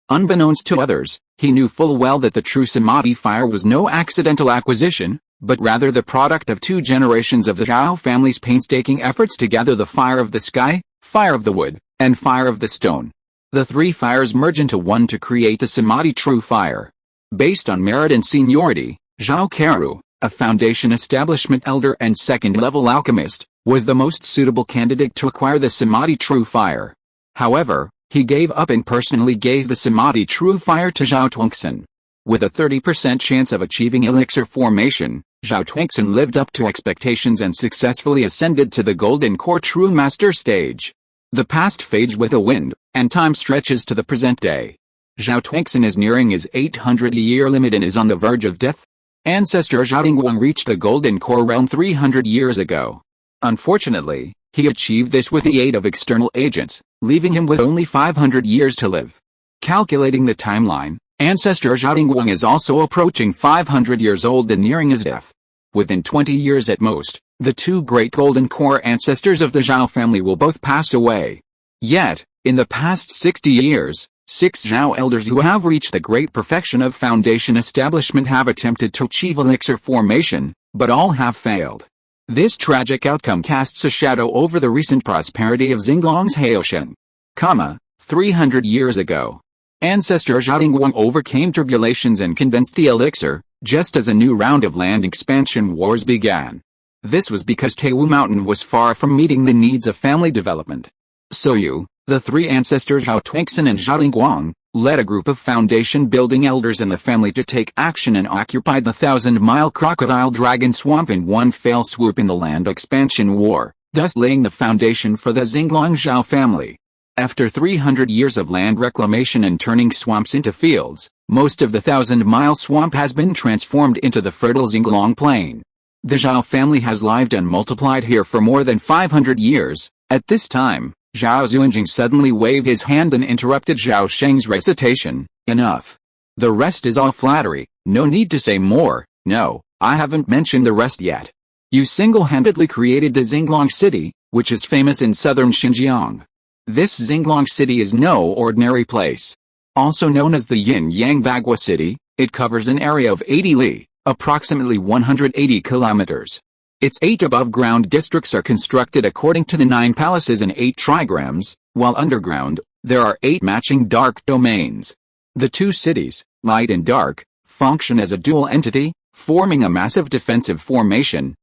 Unbeknownst to others, he knew full well that the true samadhi fire was no accidental acquisition, but rather the product of 2 generations of the Zhao family's painstaking efforts to gather the fire of the sky, fire of the wood, and fire of the stone. The 3 fires merge into one to create the samadhi true fire. Based on merit and seniority, Zhao Keru, a foundation establishment elder and second-level alchemist, was the most suitable candidate to acquire the samadhi true fire. However, he gave up and personally gave the samadhi true fire to Zhao Tongxin. With a 30% chance of achieving elixir formation, Zhao Tongxin lived up to expectations and successfully ascended to the Golden Core True Master stage. The past fades with a wind, and time stretches to the present day. Zhao Tongxin is nearing his 800-year limit and is on the verge of death. Ancestor Zhao Dingguang reached the Golden Core realm 300 years ago. Unfortunately, he achieved this with the aid of external agents, leaving him with only 500 years to live. Calculating the timeline, Ancestor Zhao Dingguang is also approaching 500 years old and nearing his death. Within 20 years at most, the 2 great Golden Core ancestors of the Zhao family will both pass away. Yet, in the past 60 years, 6 Zhao elders who have reached the great perfection of foundation establishment have attempted to achieve elixir formation, but all have failed. This tragic outcome casts a shadow over the recent prosperity of Xinglong's Zhao Sheng. 300 years ago, Ancestor Zhao Dingguang overcame tribulations and condensed the elixir, just as a new round of land expansion wars began. This was because Taiwu Mountain was far from meeting the needs of family development. So the 3 ancestors Zhao Tongxin and Zhao Dingguang, led a group of foundation-building elders in the family to take action and occupied the 1,000-mile Crocodile Dragon Swamp in one fell swoop in the land expansion war, thus laying the foundation for the Xinglong Zhao family. After 300 years of land reclamation and turning swamps into fields, most of the 1,000-mile swamp has been transformed into the fertile Xinglong plain. The Zhao family has lived and multiplied here for more than 500 years. At this time, Zhao Xuanjing suddenly waved his hand and interrupted Zhao Sheng's recitation. Enough. The rest is all flattery, no need to say more. No, I haven't mentioned the rest yet. You single-handedly created the Xinglong city, which is famous in southern Xinjiang. This Xinglong city is no ordinary place. Also known as the Yin-Yang Bagua city, it covers an area of 80 li, approximately 180 kilometers. Its 8 above-ground districts are constructed according to the 9 palaces and 8 trigrams, while underground, there are 8 matching dark domains. The 2 cities, light and dark, function as a dual entity, forming a massive defensive formation.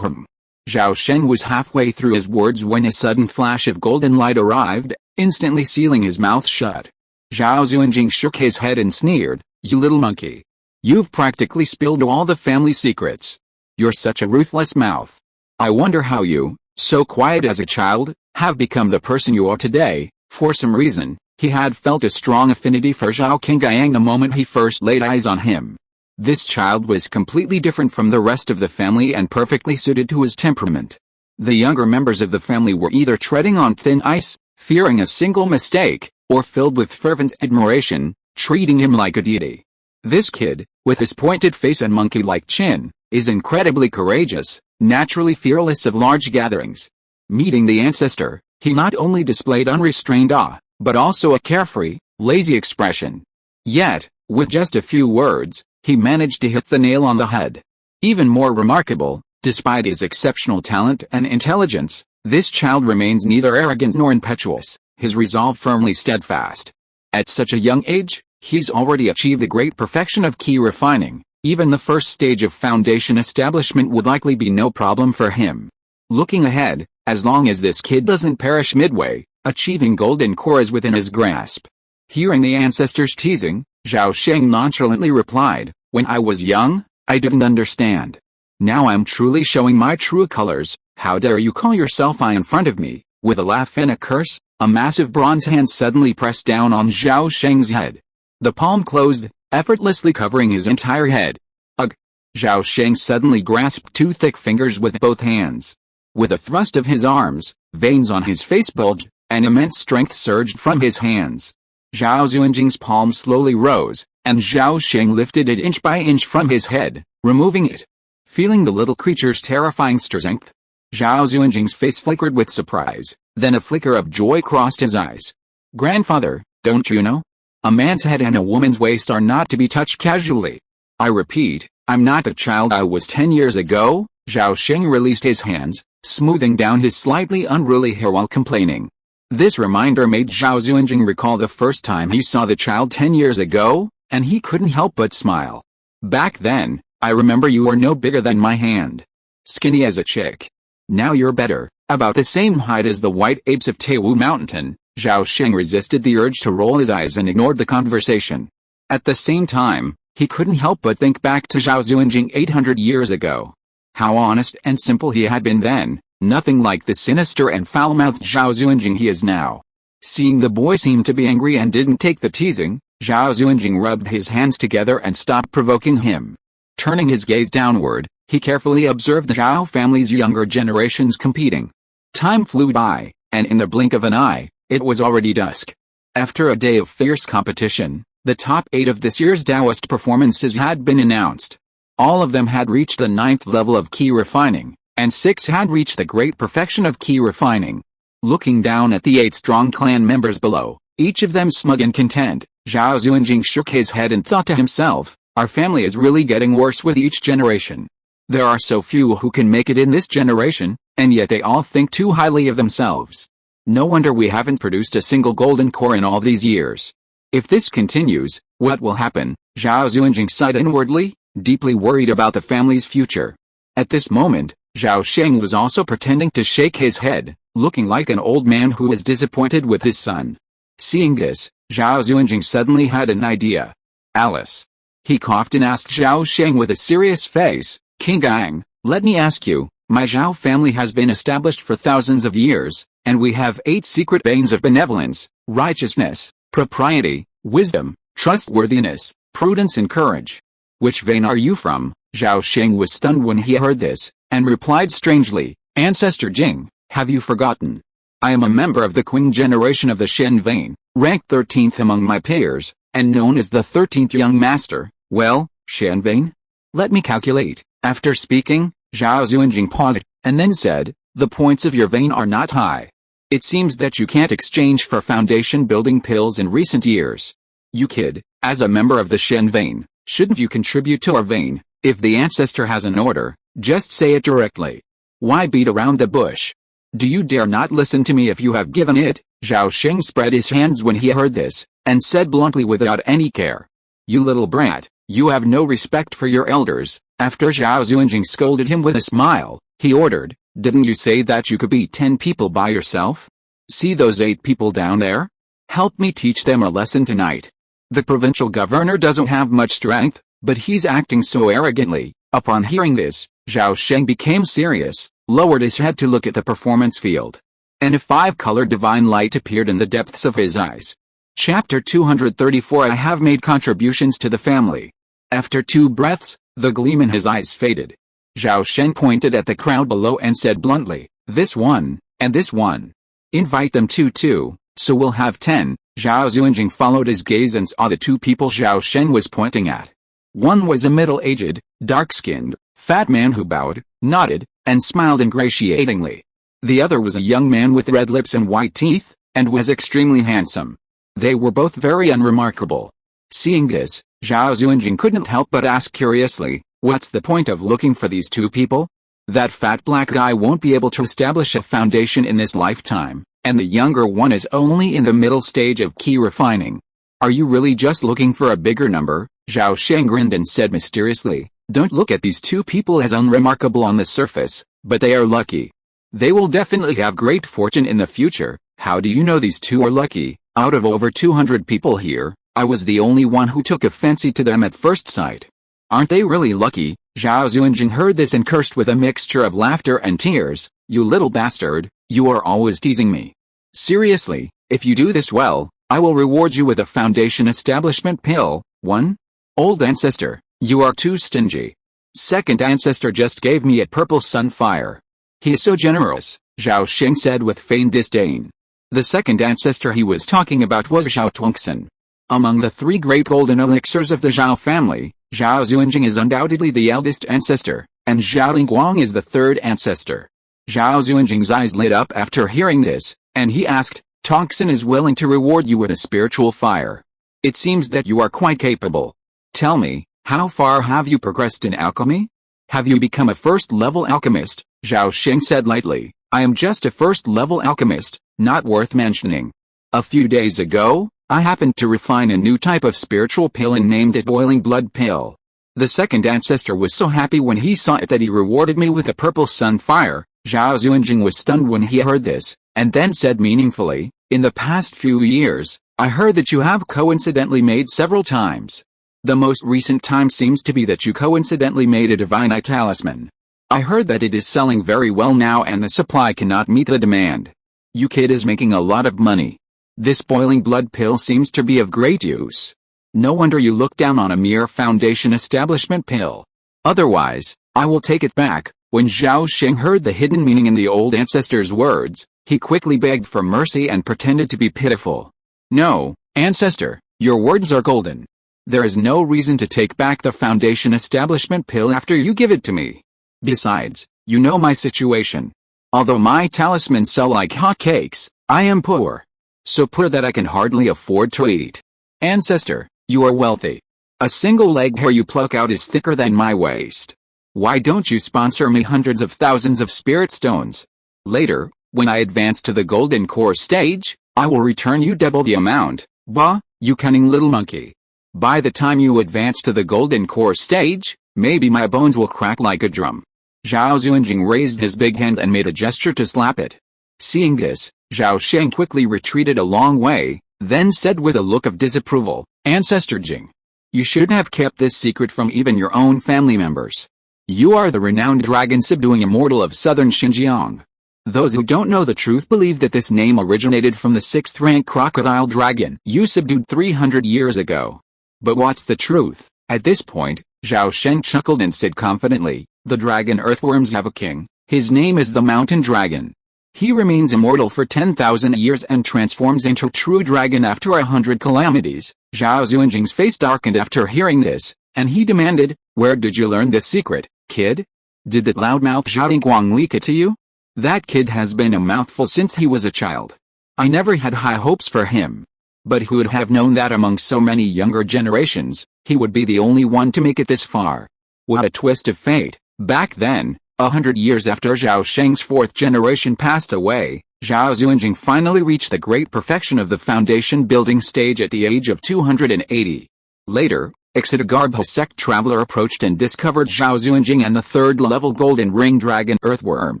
Zhao Sheng was halfway through his words when a sudden flash of golden light arrived, instantly sealing his mouth shut. Zhao Xuanjing shook his head and sneered, "You little monkey. You've practically spilled all the family secrets. You're such a ruthless mouth. I wonder how you, so quiet as a child, have become the person you are today." For some reason, he had felt a strong affinity for Zhao Qingyang the moment he first laid eyes on him. This child was completely different from the rest of the family and perfectly suited to his temperament. The younger members of the family were either treading on thin ice, fearing a single mistake, or filled with fervent admiration, treating him like a deity. This kid, with his pointed face and monkey-like chin, is incredibly courageous, naturally fearless of large gatherings. Meeting the ancestor, he not only displayed unrestrained awe, but also a carefree, lazy expression. Yet, with just a few words, he managed to hit the nail on the head. Even more remarkable, despite his exceptional talent and intelligence, this child remains neither arrogant nor impetuous, his resolve firmly steadfast. At such a young age, he's already achieved the great perfection of key refining. Even the first stage of foundation establishment would likely be no problem for him. Looking ahead, as long as this kid doesn't perish midway, achieving golden core is within his grasp. Hearing the ancestors teasing, Zhao Sheng nonchalantly replied, "When I was young, I didn't understand. Now I'm truly showing my true colors. How dare you call yourself I in front of me?" With a laugh and a curse, a massive bronze hand suddenly pressed down on Zhao Sheng's head. The palm closed, effortlessly covering his entire head. Ugh! Zhao Sheng suddenly grasped 2 thick fingers with both hands. With a thrust of his arms, veins on his face bulged, and immense strength surged from his hands. Zhao Xuanjing's palm slowly rose, and Zhao Sheng lifted it inch by inch from his head, removing it. feeling the little creature's terrifying strength. Zhao Xuanjing's face flickered with surprise, then a flicker of joy crossed his eyes. Grandfather, don't you know? A man's head and a woman's waist are not to be touched casually. I repeat, I'm not the child I was 10 years ago. Zhao Sheng released his hands, smoothing down his slightly unruly hair while complaining. This reminder made Zhao Xuanjing recall the first time he saw the child 10 years ago, and he couldn't help but smile. Back then, I remember you were no bigger than my hand. Skinny as a chick. Now you're better, about the same height as the white apes of Taiwu Mountain. Zhao Sheng resisted the urge to roll his eyes and ignored the conversation. At the same time, he couldn't help but think back to Zhao Xuanjing 800 years ago. How honest and simple he had been then, nothing like the sinister and foul-mouthed Zhao Xuanjing he is now. Seeing the boy seemed to be angry and didn't take the teasing, Zhao Xuanjing rubbed his hands together and stopped provoking him. Turning his gaze downward, he carefully observed the Zhao family's younger generations competing. Time flew by, and in the blink of an eye, it was already dusk. After a day of fierce competition, the top 8 of this year's Taoist performances had been announced. All of them had reached the 9th level of key refining, and 6 had reached the great perfection of key refining. Looking down at the 8 strong clan members below, each of them smug and content, Zhao Xuanjing shook his head and thought to himself, our family is really getting worse with each generation. There are so few who can make it in this generation, and yet they all think too highly of themselves. No wonder we haven't produced a single golden core in all these years. If this continues, what will happen? Zhao Xuanjing sighed inwardly, deeply worried about the family's future. At this moment, Zhao Sheng was also pretending to shake his head, looking like an old man who was disappointed with his son. Seeing this, Zhao Xuanjing suddenly had an idea. Alice. He coughed and asked Zhao Sheng with a serious face, King Gang, let me ask you, my Zhao family has been established for thousands of years, and we have 8 secret veins of benevolence, righteousness, propriety, wisdom, trustworthiness, prudence and courage. Which vein are you from? Zhao Sheng was stunned when he heard this, and replied strangely, Ancestor Jing, have you forgotten? I am a member of the Qing generation of the Shen vein, ranked 13th among my peers, and known as the 13th young master. Well, Shen vein? Let me calculate. After speaking, Zhao Xuanjing paused, and then said, the points of your vein are not high. It seems that you can't exchange for foundation building pills in recent years. You kid, as a member of the Shen vein, shouldn't you contribute to our vein? If the ancestor has an order, just say it directly. Why beat around the bush? Do you dare not listen to me if you have given it? Zhao Sheng spread his hands when he heard this, and said bluntly without any care. You little brat, you have no respect for your elders. After Zhao Xuanjing scolded him with a smile, he ordered, didn't you say that you could beat 10 people by yourself? See those 8 people down there? Help me teach them a lesson tonight. The provincial governor doesn't have much strength, but he's acting so arrogantly. Upon hearing this, Zhao Sheng became serious, lowered his head to look at the performance field. And a 5-colored divine light appeared in the depths of his eyes. Chapter 234 I have made contributions to the family. After 2 breaths, the gleam in his eyes faded. Zhao Sheng pointed at the crowd below and said bluntly, this one, and this one. Invite them too, so we'll have 10. Zhao Xuanjing followed his gaze and saw the 2 people Zhao Sheng was pointing at. One was a middle-aged, dark-skinned, fat man who bowed, nodded, and smiled ingratiatingly. The other was a young man with red lips and white teeth, and was extremely handsome. They were both very unremarkable. Seeing this, Zhao Xuanjing couldn't help but ask curiously, what's the point of looking for these 2 people? That fat black guy won't be able to establish a foundation in this lifetime, and the younger one is only in the middle stage of key refining. Are you really just looking for a bigger number? Zhao Sheng grinned and said mysteriously, don't look at these 2 people as unremarkable on the surface, but they are lucky. They will definitely have great fortune in the future. How do you know these 2 are lucky? Out of over 200 people here, I was the only one who took a fancy to them at first sight. Aren't they really lucky? Zhao Xuanjing heard this and cursed with a mixture of laughter and tears. You little bastard, you are always teasing me. Seriously, if you do this well, I will reward you with a foundation establishment pill. 1. Old ancestor, you are too stingy. Second ancestor just gave me a purple sunfire. He is so generous, Zhao Sheng said with feigned disdain. The second ancestor he was talking about was Zhao Tongxin. Among the 3 great golden elixirs of the Zhao family, Zhao Xuanjing is undoubtedly the eldest ancestor. and Zhao Lingguang is the third ancestor. Zhao Xuanjing's eyes lit up after hearing this, and he asked, Tongxin is willing to reward you with a spiritual fire. It seems that you are quite capable. Tell me, how far have you progressed in alchemy? Have you become a first-level alchemist? Zhao Sheng said lightly, I am just a first-level alchemist, not worth mentioning. A few days ago, I happened to refine a new type of spiritual pill and named it Boiling Blood Pill. The second ancestor was so happy when he saw it that he rewarded me with a purple sun fire. Zhao Xuanjing was stunned when he heard this, and then said meaningfully, in the past few years, I heard that you have coincidentally made several times. The most recent time seems to be that you coincidentally made a divinite talisman. I heard that it is selling very well now and the supply cannot meet the demand. You kid is making a lot of money. This boiling blood pill seems to be of great use. No wonder you look down on a mere foundation establishment pill. Otherwise, I will take it back. When Zhao Sheng heard the hidden meaning in the old ancestor's words, he quickly begged for mercy and pretended to be pitiful. No, ancestor, your words are golden. There is no reason to take back the foundation establishment pill after you give it to me. Besides, you know my situation. Although my talismans sell like hotcakes, I am poor. So poor that I can hardly afford to eat. Ancestor, you are wealthy. A single leg hair you pluck out is thicker than my waist. Why don't you sponsor me hundreds of thousands of spirit stones? Later, when I advance to the golden core stage, I will return you double the amount. Bah, you cunning little monkey. By the time you advance to the golden core stage, maybe my bones will crack like a drum. Zhao Xuanjing raised his big hand and made a gesture to slap it. Seeing this, Zhao Sheng quickly retreated a long way, then said with a look of disapproval, Ancestor Jing. You should have kept this secret from even your own family members. You are the renowned dragon subduing immortal of southern Xinjiang. Those who don't know the truth believe that this name originated from the 6th rank crocodile dragon you subdued 300 years ago. But what's the truth? At this point, Zhao Sheng chuckled and said confidently, the dragon earthworms have a king, his name is the mountain dragon. He remains immortal for 10,000 years and transforms into true dragon after 100 calamities. Zhao Xuanjing's face darkened after hearing this, and he demanded, where did you learn this secret, kid? Did that loudmouth Zhao Lingguang leak it to you? That kid has been a mouthful since he was a child. I never had high hopes for him. But who would have known that among so many younger generations, he would be the only one to make it this far? What a twist of fate. Back then, 100 years after Zhao Sheng's 4th generation passed away, Zhao Xuanjing finally reached the great perfection of the foundation building stage at the age of 280. Later, Exitagarbha sect traveler approached and discovered Zhao Xuanjing and the 3rd level golden ring dragon earthworm.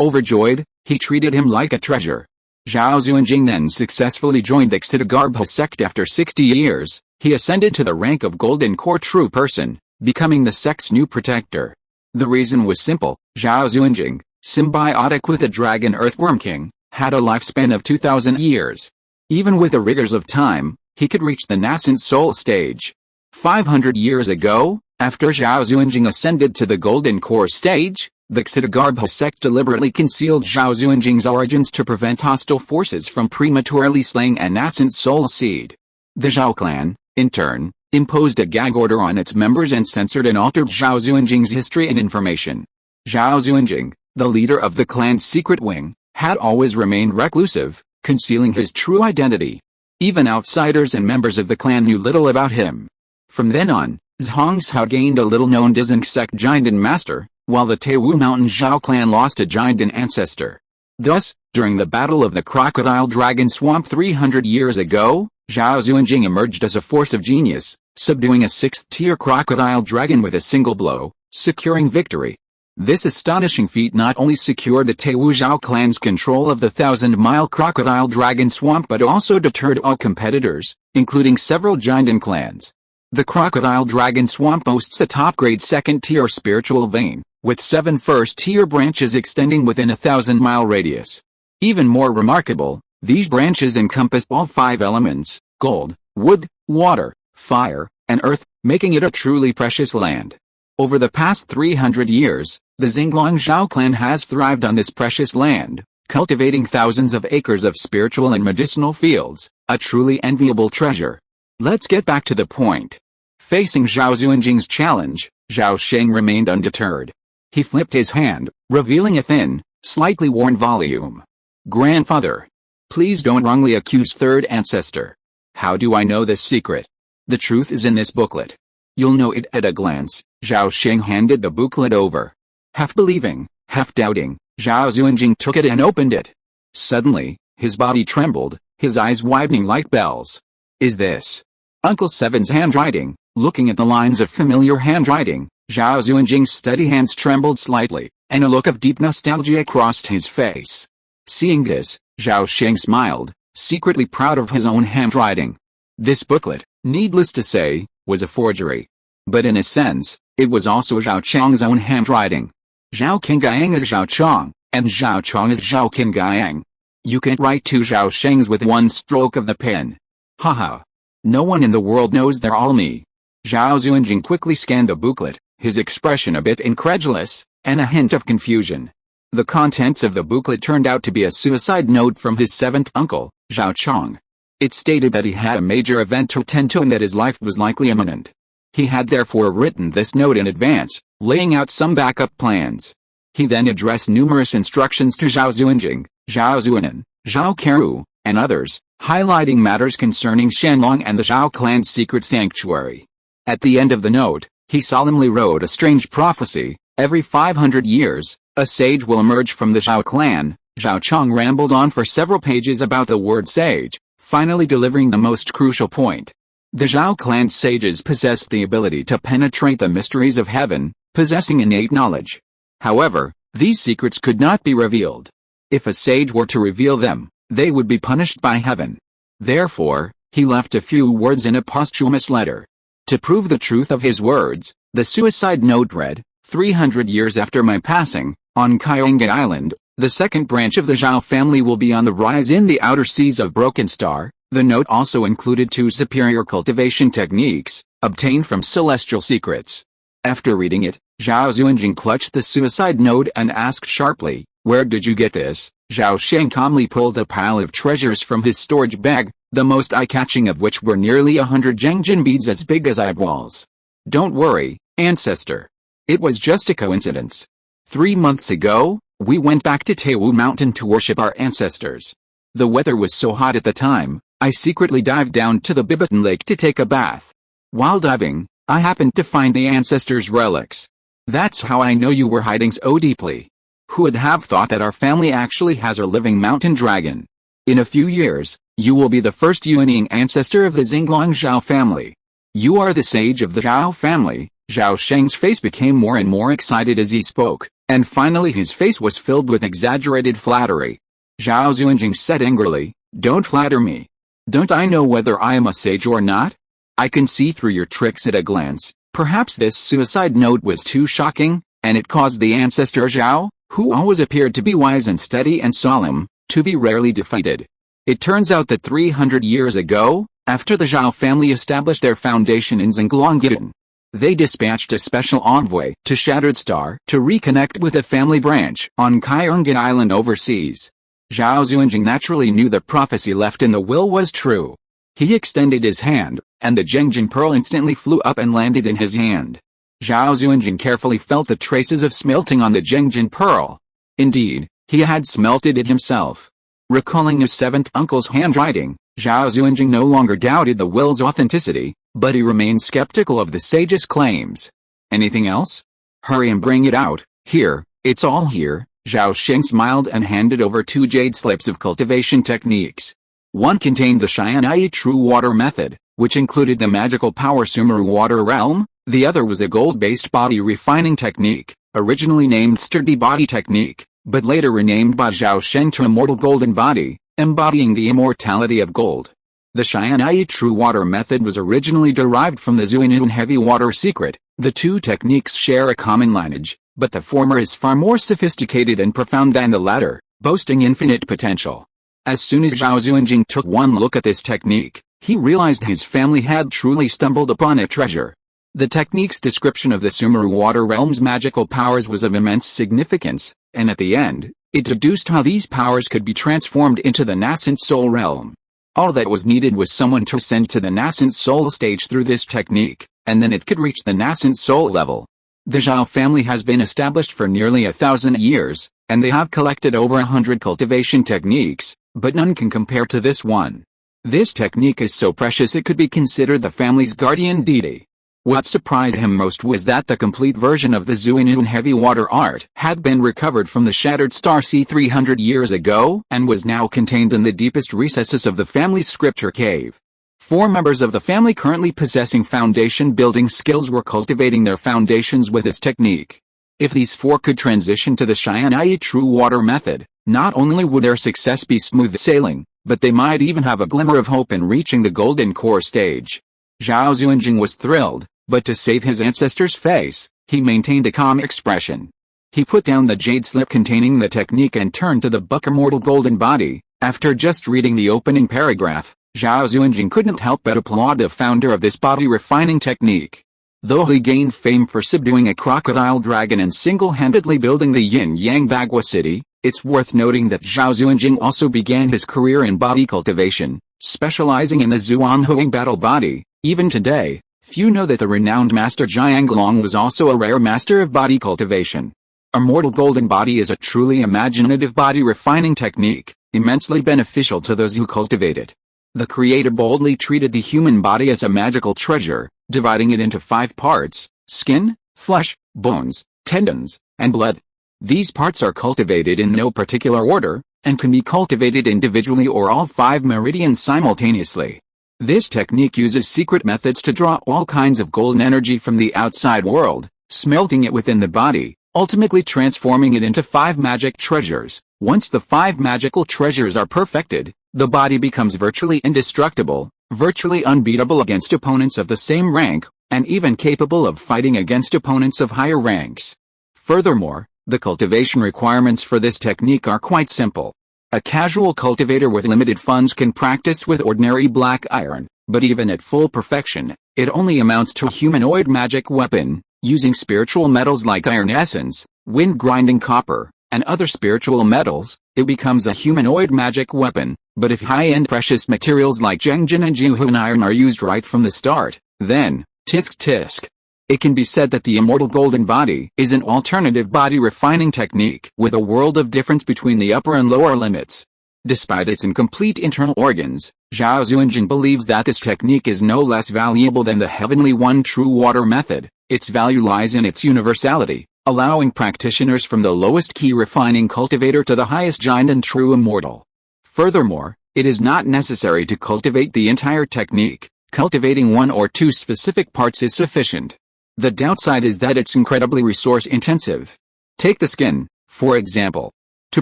Overjoyed, he treated him like a treasure. Zhao Xuanjing then successfully joined the Exitagarbha sect after 60 years. He ascended to the rank of golden core true person, becoming the sect's new protector. The reason was simple. Zhao Xuanjing, symbiotic with the dragon earthworm king, had a lifespan of 2,000 years. Even with the rigors of time, he could reach the nascent soul stage. 500 years ago, after Zhao Xuanjing ascended to the golden core stage, the Exitagarbha sect deliberately concealed Zhao Xuanjing's origins to prevent hostile forces from prematurely slaying a nascent soul seed. The Zhao clan, in turn, imposed a gag order on its members and censored and altered Zhao Xuanjing's history and information. Zhao Xuanjing, the leader of the clan's secret wing, had always remained reclusive, concealing his true identity. Even outsiders and members of the clan knew little about him. From then on, Zhongshao gained a little-known Dizeng sect giant master, while the Taiwu Mountain Zhao clan lost a giant ancestor. Thus, during the Battle of the Crocodile Dragon Swamp 300 years ago, Zhao Xuanjing emerged as a force of genius, subduing a 6th-tier crocodile dragon with a single blow, securing victory. This astonishing feat not only secured the Taiwu Zhao clan's control of the 1,000-mile crocodile dragon swamp but also deterred all competitors, including several giant clans. The crocodile dragon swamp boasts a top-grade 2nd-tier spiritual vein, with 7 1st-tier branches extending within a 1,000-mile radius. Even more remarkable, these branches encompass all 5 elements: gold, wood, water, fire, and earth, making it a truly precious land. Over the past 300 years, the Xinglong Zhao clan has thrived on this precious land, cultivating thousands of acres of spiritual and medicinal fields, a truly enviable treasure. Let's get back to the point. Facing Zhao Xuanjing's challenge, Zhao Sheng remained undeterred. He flipped his hand, revealing a thin, slightly worn volume. Grandfather. Please don't wrongly accuse third ancestor. How do I know this secret? The truth is in this booklet. You'll know it at a glance. Zhao Sheng handed the booklet over. Half believing, half doubting, Zhao Zunjing took it and opened it. Suddenly, his body trembled, his eyes widening like bells. Is this Uncle Seven's handwriting? Looking at the lines of familiar handwriting, Zhao Zunjing's steady hands trembled slightly, and a look of deep nostalgia crossed his face. Seeing this, Zhao Sheng smiled, secretly proud of his own handwriting. This booklet, needless to say, was a forgery. But in a sense, it was also Zhao Chang's own handwriting. Zhao Qingyang is Zhao Chang, and Zhao Chang is Zhao Qingyang. You can't write two Zhao Shengs with one stroke of the pen. Haha. No one in the world knows they're all me. Zhao Zunjing quickly scanned the booklet, his expression a bit incredulous, and a hint of confusion. The contents of the booklet turned out to be a suicide note from his seventh uncle, Zhao Chang. It stated that he had a major event to attend to and that his life was likely imminent. He had therefore written this note in advance, laying out some backup plans. He then addressed numerous instructions to Zhao Zunjing, Zhao Zuanan, Zhao Keru, and others, highlighting matters concerning Shenlong and the Zhao clan's secret sanctuary. At the end of the note, he solemnly wrote a strange prophecy: every 500 years, a sage will emerge from the Zhao clan. Zhao Chang rambled on for several pages about the word sage, finally delivering the most crucial point. The Zhao clan's sages possessed the ability to penetrate the mysteries of heaven, possessing innate knowledge. However, these secrets could not be revealed. If a sage were to reveal them, they would be punished by heaven. Therefore, he left a few words in a posthumous letter. To prove the truth of his words, the suicide note read, 300 years after my passing, on Kyonga Island, the second branch of the Zhao family will be on the rise in the outer seas of Broken Star. The note also included 2 superior cultivation techniques, obtained from celestial secrets. After reading it, Zhao Zunjing clutched the suicide note and asked sharply, where did you get this? Zhao Sheng calmly pulled a pile of treasures from his storage bag, the most eye-catching of which were nearly 100 Zhengjin beads as big as eyeballs. Don't worry, ancestor. It was just a coincidence. 3 months ago, we went back to Taiwu Mountain to worship our ancestors. The weather was so hot at the time, I secretly dived down to the Bibitan Lake to take a bath. While diving, I happened to find the ancestors' relics. That's how I know you were hiding so deeply. Who would have thought that our family actually has a living mountain dragon? In a few years, you will be the first Yuanying ancestor of the Xinglong Zhao family. You are the sage of the Zhao family. Zhao Sheng's face became more and more excited as he spoke, and finally his face was filled with exaggerated flattery. Zhao Zunjing said angrily, don't flatter me. Don't I know whether I am a sage or not? I can see through your tricks at a glance. Perhaps this suicide note was too shocking, and it caused the ancestor Zhao, who always appeared to be wise and steady and solemn, to be rarely defeated. It turns out that 300 years ago, after the Zhao family established their foundation in Xinglong, they dispatched a special envoy to Shattered Star to reconnect with a family branch on Kyongan Island overseas. Zhao Zunjing naturally knew the prophecy left in the will was true. He extended his hand, and the Zhengjin pearl instantly flew up and landed in his hand. Zhao Zunjing carefully felt the traces of smelting on the Zhengjin pearl. Indeed, he had smelted it himself. Recalling his seventh uncle's handwriting, Zhao Zunjing no longer doubted the will's authenticity, but he remained skeptical of the sage's claims. Anything else? Hurry and bring it out. Here, it's all here. Zhao Sheng smiled and handed over 2 jade slips of cultivation techniques. One contained the Xianyi True Water method, which included the magical power Sumeru Water Realm. The other was a gold-based body refining technique, originally named Sturdy Body Technique, but later renamed by Zhao Sheng to Immortal Golden Body, embodying the immortality of gold. The Xianyi True Water method was originally derived from the Zuinun Heavy Water secret. The 2 techniques share a common lineage, but the former is far more sophisticated and profound than the latter, boasting infinite potential. As soon as Zhao Zunjing took one look at this technique, he realized his family had truly stumbled upon a treasure. The technique's description of the Sumeru Water Realm's magical powers was of immense significance, and at the end, it deduced how these powers could be transformed into the nascent soul realm. All that was needed was someone to ascend to the nascent soul stage through this technique, and then it could reach the nascent soul level. The Zhao family has been established for nearly 1,000 years, and they have collected over 100 cultivation techniques, but none can compare to this one. This technique is so precious it could be considered the family's guardian deity. What surprised him most was that the complete version of the Zuinun heavy water art had been recovered from the shattered star sea 300 years ago and was now contained in the deepest recesses of the family's scripture cave. 4 members of the family currently possessing foundation building skills were cultivating their foundations with this technique. If these 4 could transition to the Xian'ai true water method, not only would their success be smooth sailing, but they might even have a glimmer of hope in reaching the golden core stage. Zhao Xuanjing was thrilled, but to save his ancestor's face, he maintained a calm expression. He put down the jade slip containing the technique and turned to the book Immortal Golden Body. After just reading the opening paragraph, Zhao Xuanjing couldn't help but applaud the founder of this body refining technique. Though he gained fame for subduing a crocodile dragon and single-handedly building the Yin-Yang Bagua city, it's worth noting that Zhao Xuanjing also began his career in body cultivation, specializing in the Zuanhuang battle body. Even today, few know that the renowned master Jianglong was also a rare master of body cultivation. Immortal Golden Body is a truly imaginative body refining technique, immensely beneficial to those who cultivate it. The creator boldly treated the human body as a magical treasure, dividing it into 5 parts: skin, flesh, bones, tendons, and blood. These parts are cultivated in no particular order, and can be cultivated individually or all 5 meridians simultaneously. This technique uses secret methods to draw all kinds of golden energy from the outside world, smelting it within the body, ultimately transforming it into 5 magic treasures. Once the 5 magical treasures are perfected, the body becomes virtually indestructible, virtually unbeatable against opponents of the same rank, and even capable of fighting against opponents of higher ranks. Furthermore, the cultivation requirements for this technique are quite simple. A casual cultivator with limited funds can practice with ordinary black iron, but even at full perfection, it only amounts to a humanoid magic weapon. Using spiritual metals like iron essence, wind-grinding copper, and other spiritual metals, it becomes a humanoid magic weapon. But if high-end precious materials like Zhengjin and Jiuhun iron are used right from the start, then, tisk tisk. It can be said that the Immortal Golden Body is an alternative body refining technique with a world of difference between the upper and lower limits. Despite its incomplete internal organs, Zhao Xuanjing believes that this technique is no less valuable than the Heavenly One True Water method. Its value lies in its universality, allowing practitioners from the lowest key refining cultivator to the highest giant and true immortal. Furthermore, it is not necessary to cultivate the entire technique. Cultivating 1 or 2 specific parts is sufficient. The downside is that it's incredibly resource-intensive. Take the skin, for example. To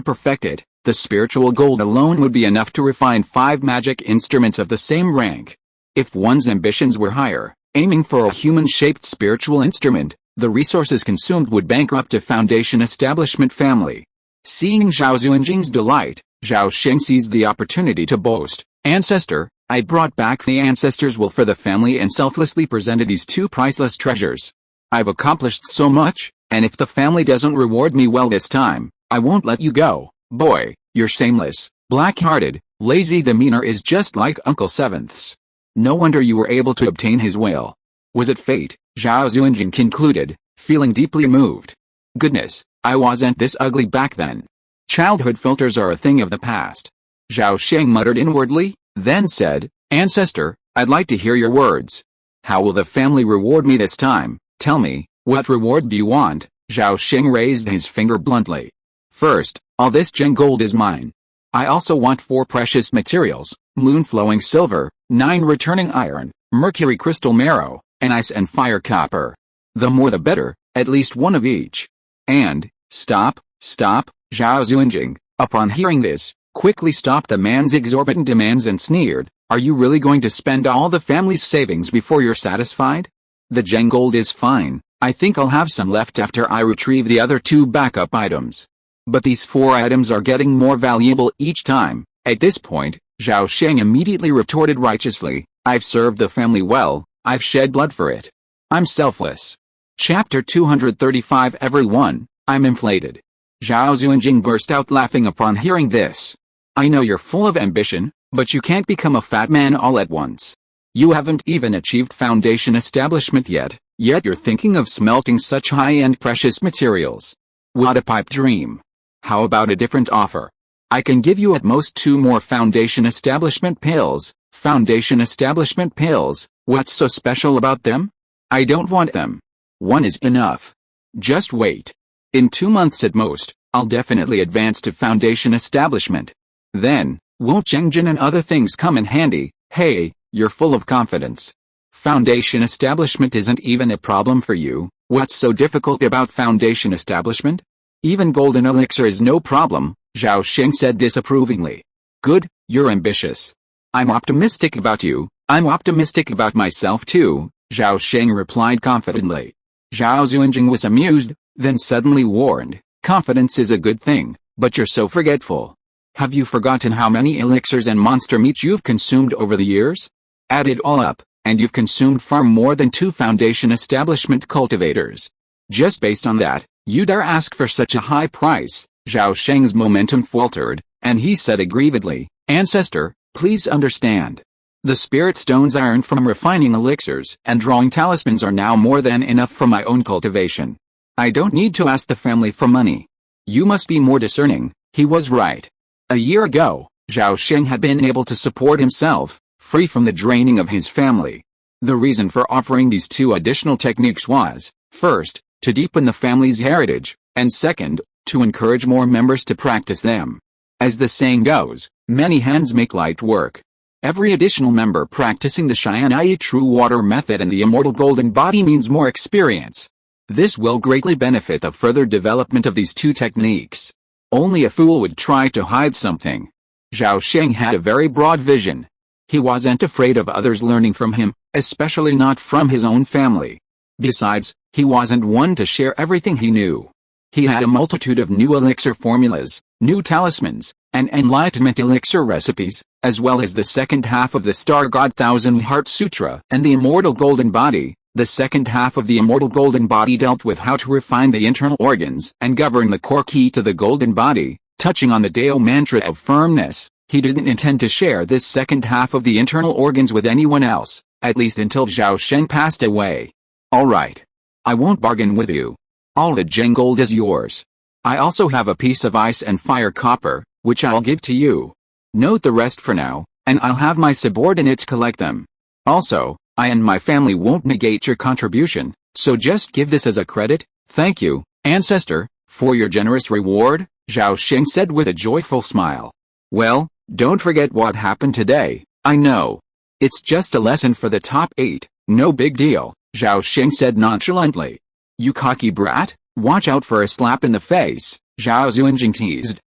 perfect it, the spiritual gold alone would be enough to refine 5 magic instruments of the same rank. If one's ambitions were higher, aiming for a human-shaped spiritual instrument, the resources consumed would bankrupt a foundation establishment family. Seeing Zhao Xuanjing's delight, Zhao Sheng seized the opportunity to boast, "Ancestor, I brought back the ancestors' will for the family and selflessly presented these 2 priceless treasures. I've accomplished so much, and if the family doesn't reward me well this time, I won't let you go. Boy, your shameless, black-hearted, lazy demeanor is just like Uncle Seventh's. No wonder you were able to obtain his will. Was it fate?" Zhao Xuanjing concluded, feeling deeply moved. "Goodness, I wasn't this ugly back then. Childhood filters are a thing of the past." Zhao Sheng muttered inwardly, then said, "Ancestor, I'd like to hear your words. How will the family reward me this time? Tell me, what reward do you want?" Zhao Sheng raised his finger bluntly. "First, all this gem gold is mine. I also want 4 precious materials, moon-flowing silver, 9 returning iron, mercury crystal marrow, and ice and fire copper. The more the better, at least 1 of each. And, stop, Zhao Xuanjing, upon hearing this, quickly stopped the man's exorbitant demands and sneered, "Are you really going to spend all the family's savings before you're satisfied? The gem gold is fine, I think I'll have some left after I retrieve the other 2 backup items. But these 4 items are getting more valuable each time." At this point, Zhao Sheng immediately retorted righteously, "I've served the family well, I've shed blood for it. I'm selfless." Chapter 235 Everyone, I'm inflated. Zhao Xuanjing burst out laughing upon hearing this. "I know you're full of ambition, but you can't become a fat man all at once. You haven't even achieved foundation establishment yet, Yet you're thinking of smelting such high-end precious materials. What a pipe dream. How about a different offer? I can give you at most 2 more foundation establishment pills. Foundation establishment pills, what's so special about them? I don't want them. 1 is enough. Just wait. In 2 months at most, I'll definitely advance to foundation establishment. Then, won't Zhengjin and other things come in handy? Hey, you're full of confidence. Foundation establishment isn't even a problem for you. What's so difficult about foundation establishment? Even golden elixir is no problem, Zhao Sheng said disapprovingly. Good, you're ambitious. I'm optimistic about you. I'm optimistic about myself too, Zhao Sheng replied confidently. Zhao Xuanjing was amused, then suddenly warned, confidence is a good thing, but you're so forgetful. Have you forgotten how many elixirs and monster meat you've consumed over the years? Add it all up, and you've consumed far more than 2 foundation establishment cultivators. Just based on that, you dare ask for such a high price? Zhao Sheng's momentum faltered, and he said aggrievedly, Ancestor, please understand. The spirit stones I earned from refining elixirs and drawing talismans are now more than enough for my own cultivation. I don't need to ask the family for money. You must be more discerning. He was right. A year ago, Zhao Sheng had been able to support himself, free from the draining of his family. The reason for offering these 2 additional techniques was, first, to deepen the family's heritage, and second, to encourage more members to practice them. As the saying goes, many hands make light work. Every additional member practicing the Xian'ai True Water method and the Immortal Golden Body means more experience. This will greatly benefit the further development of these 2 techniques. Only a fool would try to hide something. Zhao Sheng had a very broad vision. He wasn't afraid of others learning from him, especially not from his own family. Besides, he wasn't one to share everything he knew. He had a multitude of new elixir formulas, new talismans, and enlightenment elixir recipes, as well as the second half of the Star God Thousand Heart Sutra and the Immortal Golden Body. The second half of the Immortal Golden Body dealt with how to refine the internal organs and govern the core key to the Golden Body, touching on the Dao mantra of firmness. He didn't intend to share this second half of the internal organs with anyone else, at least until Zhao Sheng passed away. Alright. I won't bargain with you. All the Zheng gold is yours. I also have a piece of ice and fire copper, which I'll give to you. Note the rest for now, and I'll have my subordinates collect them. Also, I and my family won't negate your contribution, so just give this as a credit. Thank you, Ancestor, for your generous reward, Zhao Sheng said with a joyful smile. Well, don't forget what happened today. I know. It's just a lesson for the top 8, no big deal, Zhao Sheng said nonchalantly. You cocky brat, watch out for a slap in the face, Zhao Xuanjing teased.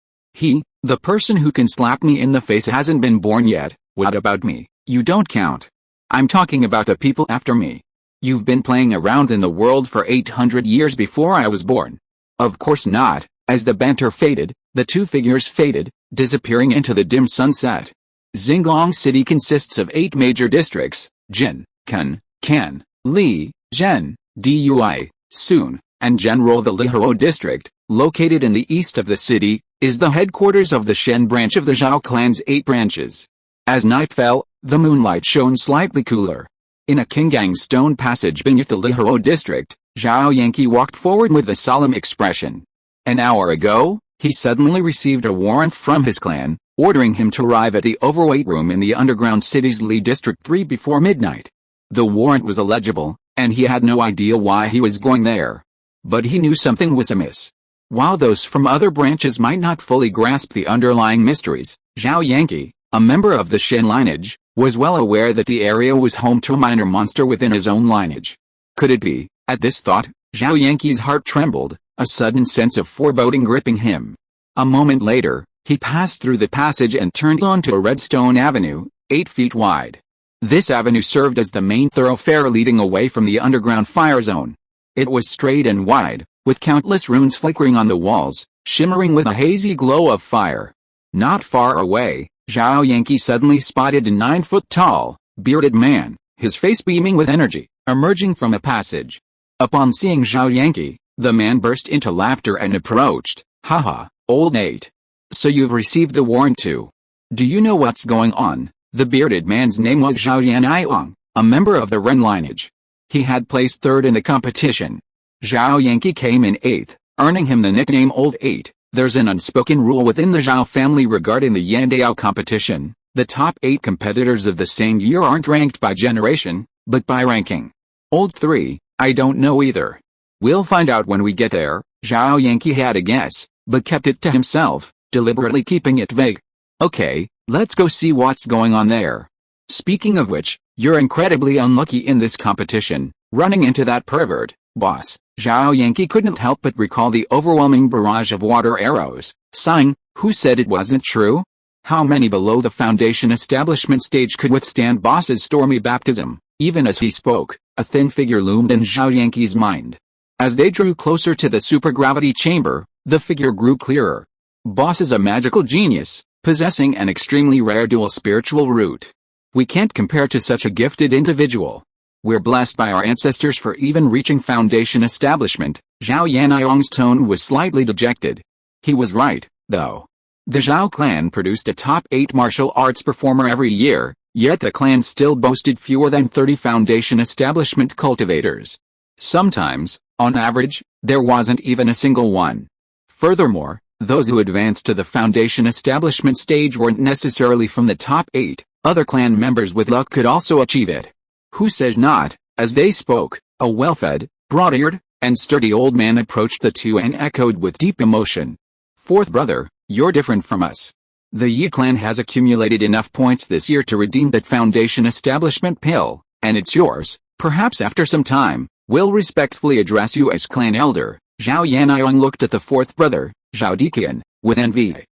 The person who can slap me in the face hasn't been born yet. What about me? You don't count. I'm talking about the people after me. You've been playing around in the world for 800 years before I was born. Of course not. As the banter faded, the 2 figures faded, disappearing into the dim sunset. Xinglong City consists of 8 major districts: Jin, Kun, Kan, Li, Zhen, Dui, Sun, and Zhenruo. The Lihao district, located in the east of the city, is the headquarters of the Shen branch of the Zhao clan's 8 branches. As night fell, the moonlight shone slightly cooler. In a Qinggang stone passage beneath the Lihao district, Zhao Yankee walked forward with a solemn expression. An hour ago, he suddenly received a warrant from his clan, ordering him to arrive at the overweight room in the underground city's Li District 3 before midnight. The warrant was illegible, and he had no idea why he was going there. But he knew something was amiss. While those from other branches might not fully grasp the underlying mysteries, Zhao Yankee, a member of the Shen lineage, was well aware that the area was home to a minor monster within his own lineage. Could it be? At this thought, Zhao Yankee's heart trembled, a sudden sense of foreboding gripping him. A moment later, he passed through the passage and turned onto a red stone avenue, 8 feet wide. This avenue served as the main thoroughfare leading away from the underground fire zone. It was straight and wide, with countless runes flickering on the walls, shimmering with a hazy glow of fire. Not far away, Zhao Yankee suddenly spotted a 9-foot-tall, bearded man, his face beaming with energy, emerging from a passage. Upon seeing Zhao Yankee, the man burst into laughter and approached. Haha, old Nate. So you've received the warrant too. Do you know what's going on? The bearded man's name was Zhao Yanaiong, a member of the Ren lineage. He had placed third in the competition. Zhao Yankee came in eighth, earning him the nickname Old Eight. There's an unspoken rule within the Zhao family regarding the Yandao competition. The top 8 competitors of the same year aren't ranked by generation, but by ranking. Old 3, I don't know either. We'll find out when we get there. Zhao Yankee had a guess, but kept it to himself, deliberately keeping it vague. Okay, let's go see what's going on there. Speaking of which, you're incredibly unlucky in this competition, running into that pervert, boss. Zhao Yankee couldn't help but recall the overwhelming barrage of water arrows, sighing, who said it wasn't true? How many below the foundation establishment stage could withstand boss's stormy baptism? Even as he spoke, a thin figure loomed in Zhao Yankee's mind. As they drew closer to the supergravity chamber, the figure grew clearer. Boss is a magical genius, possessing an extremely rare dual spiritual root. We can't compare to such a gifted individual. We're blessed by our ancestors for even reaching foundation establishment. Zhao Yanniong's tone was slightly dejected. He was right, though. The Zhao clan produced a top 8 martial arts performer every year, yet the clan still boasted fewer than 30 foundation establishment cultivators. Sometimes, on average, there wasn't even a single one. Furthermore, those who advanced to the foundation establishment stage weren't necessarily from the top 8, other clan members with luck could also achieve it. Who says not? As they spoke, a well-fed, broad-eared, and sturdy old man approached the two and echoed with deep emotion. Fourth brother, you're different from us. The Yi clan has accumulated enough points this year to redeem that foundation establishment pill, and it's yours. Perhaps after some time, we'll respectfully address you as clan elder. Zhao Yanniong looked at the fourth brother, Zhao Diqian, with envy.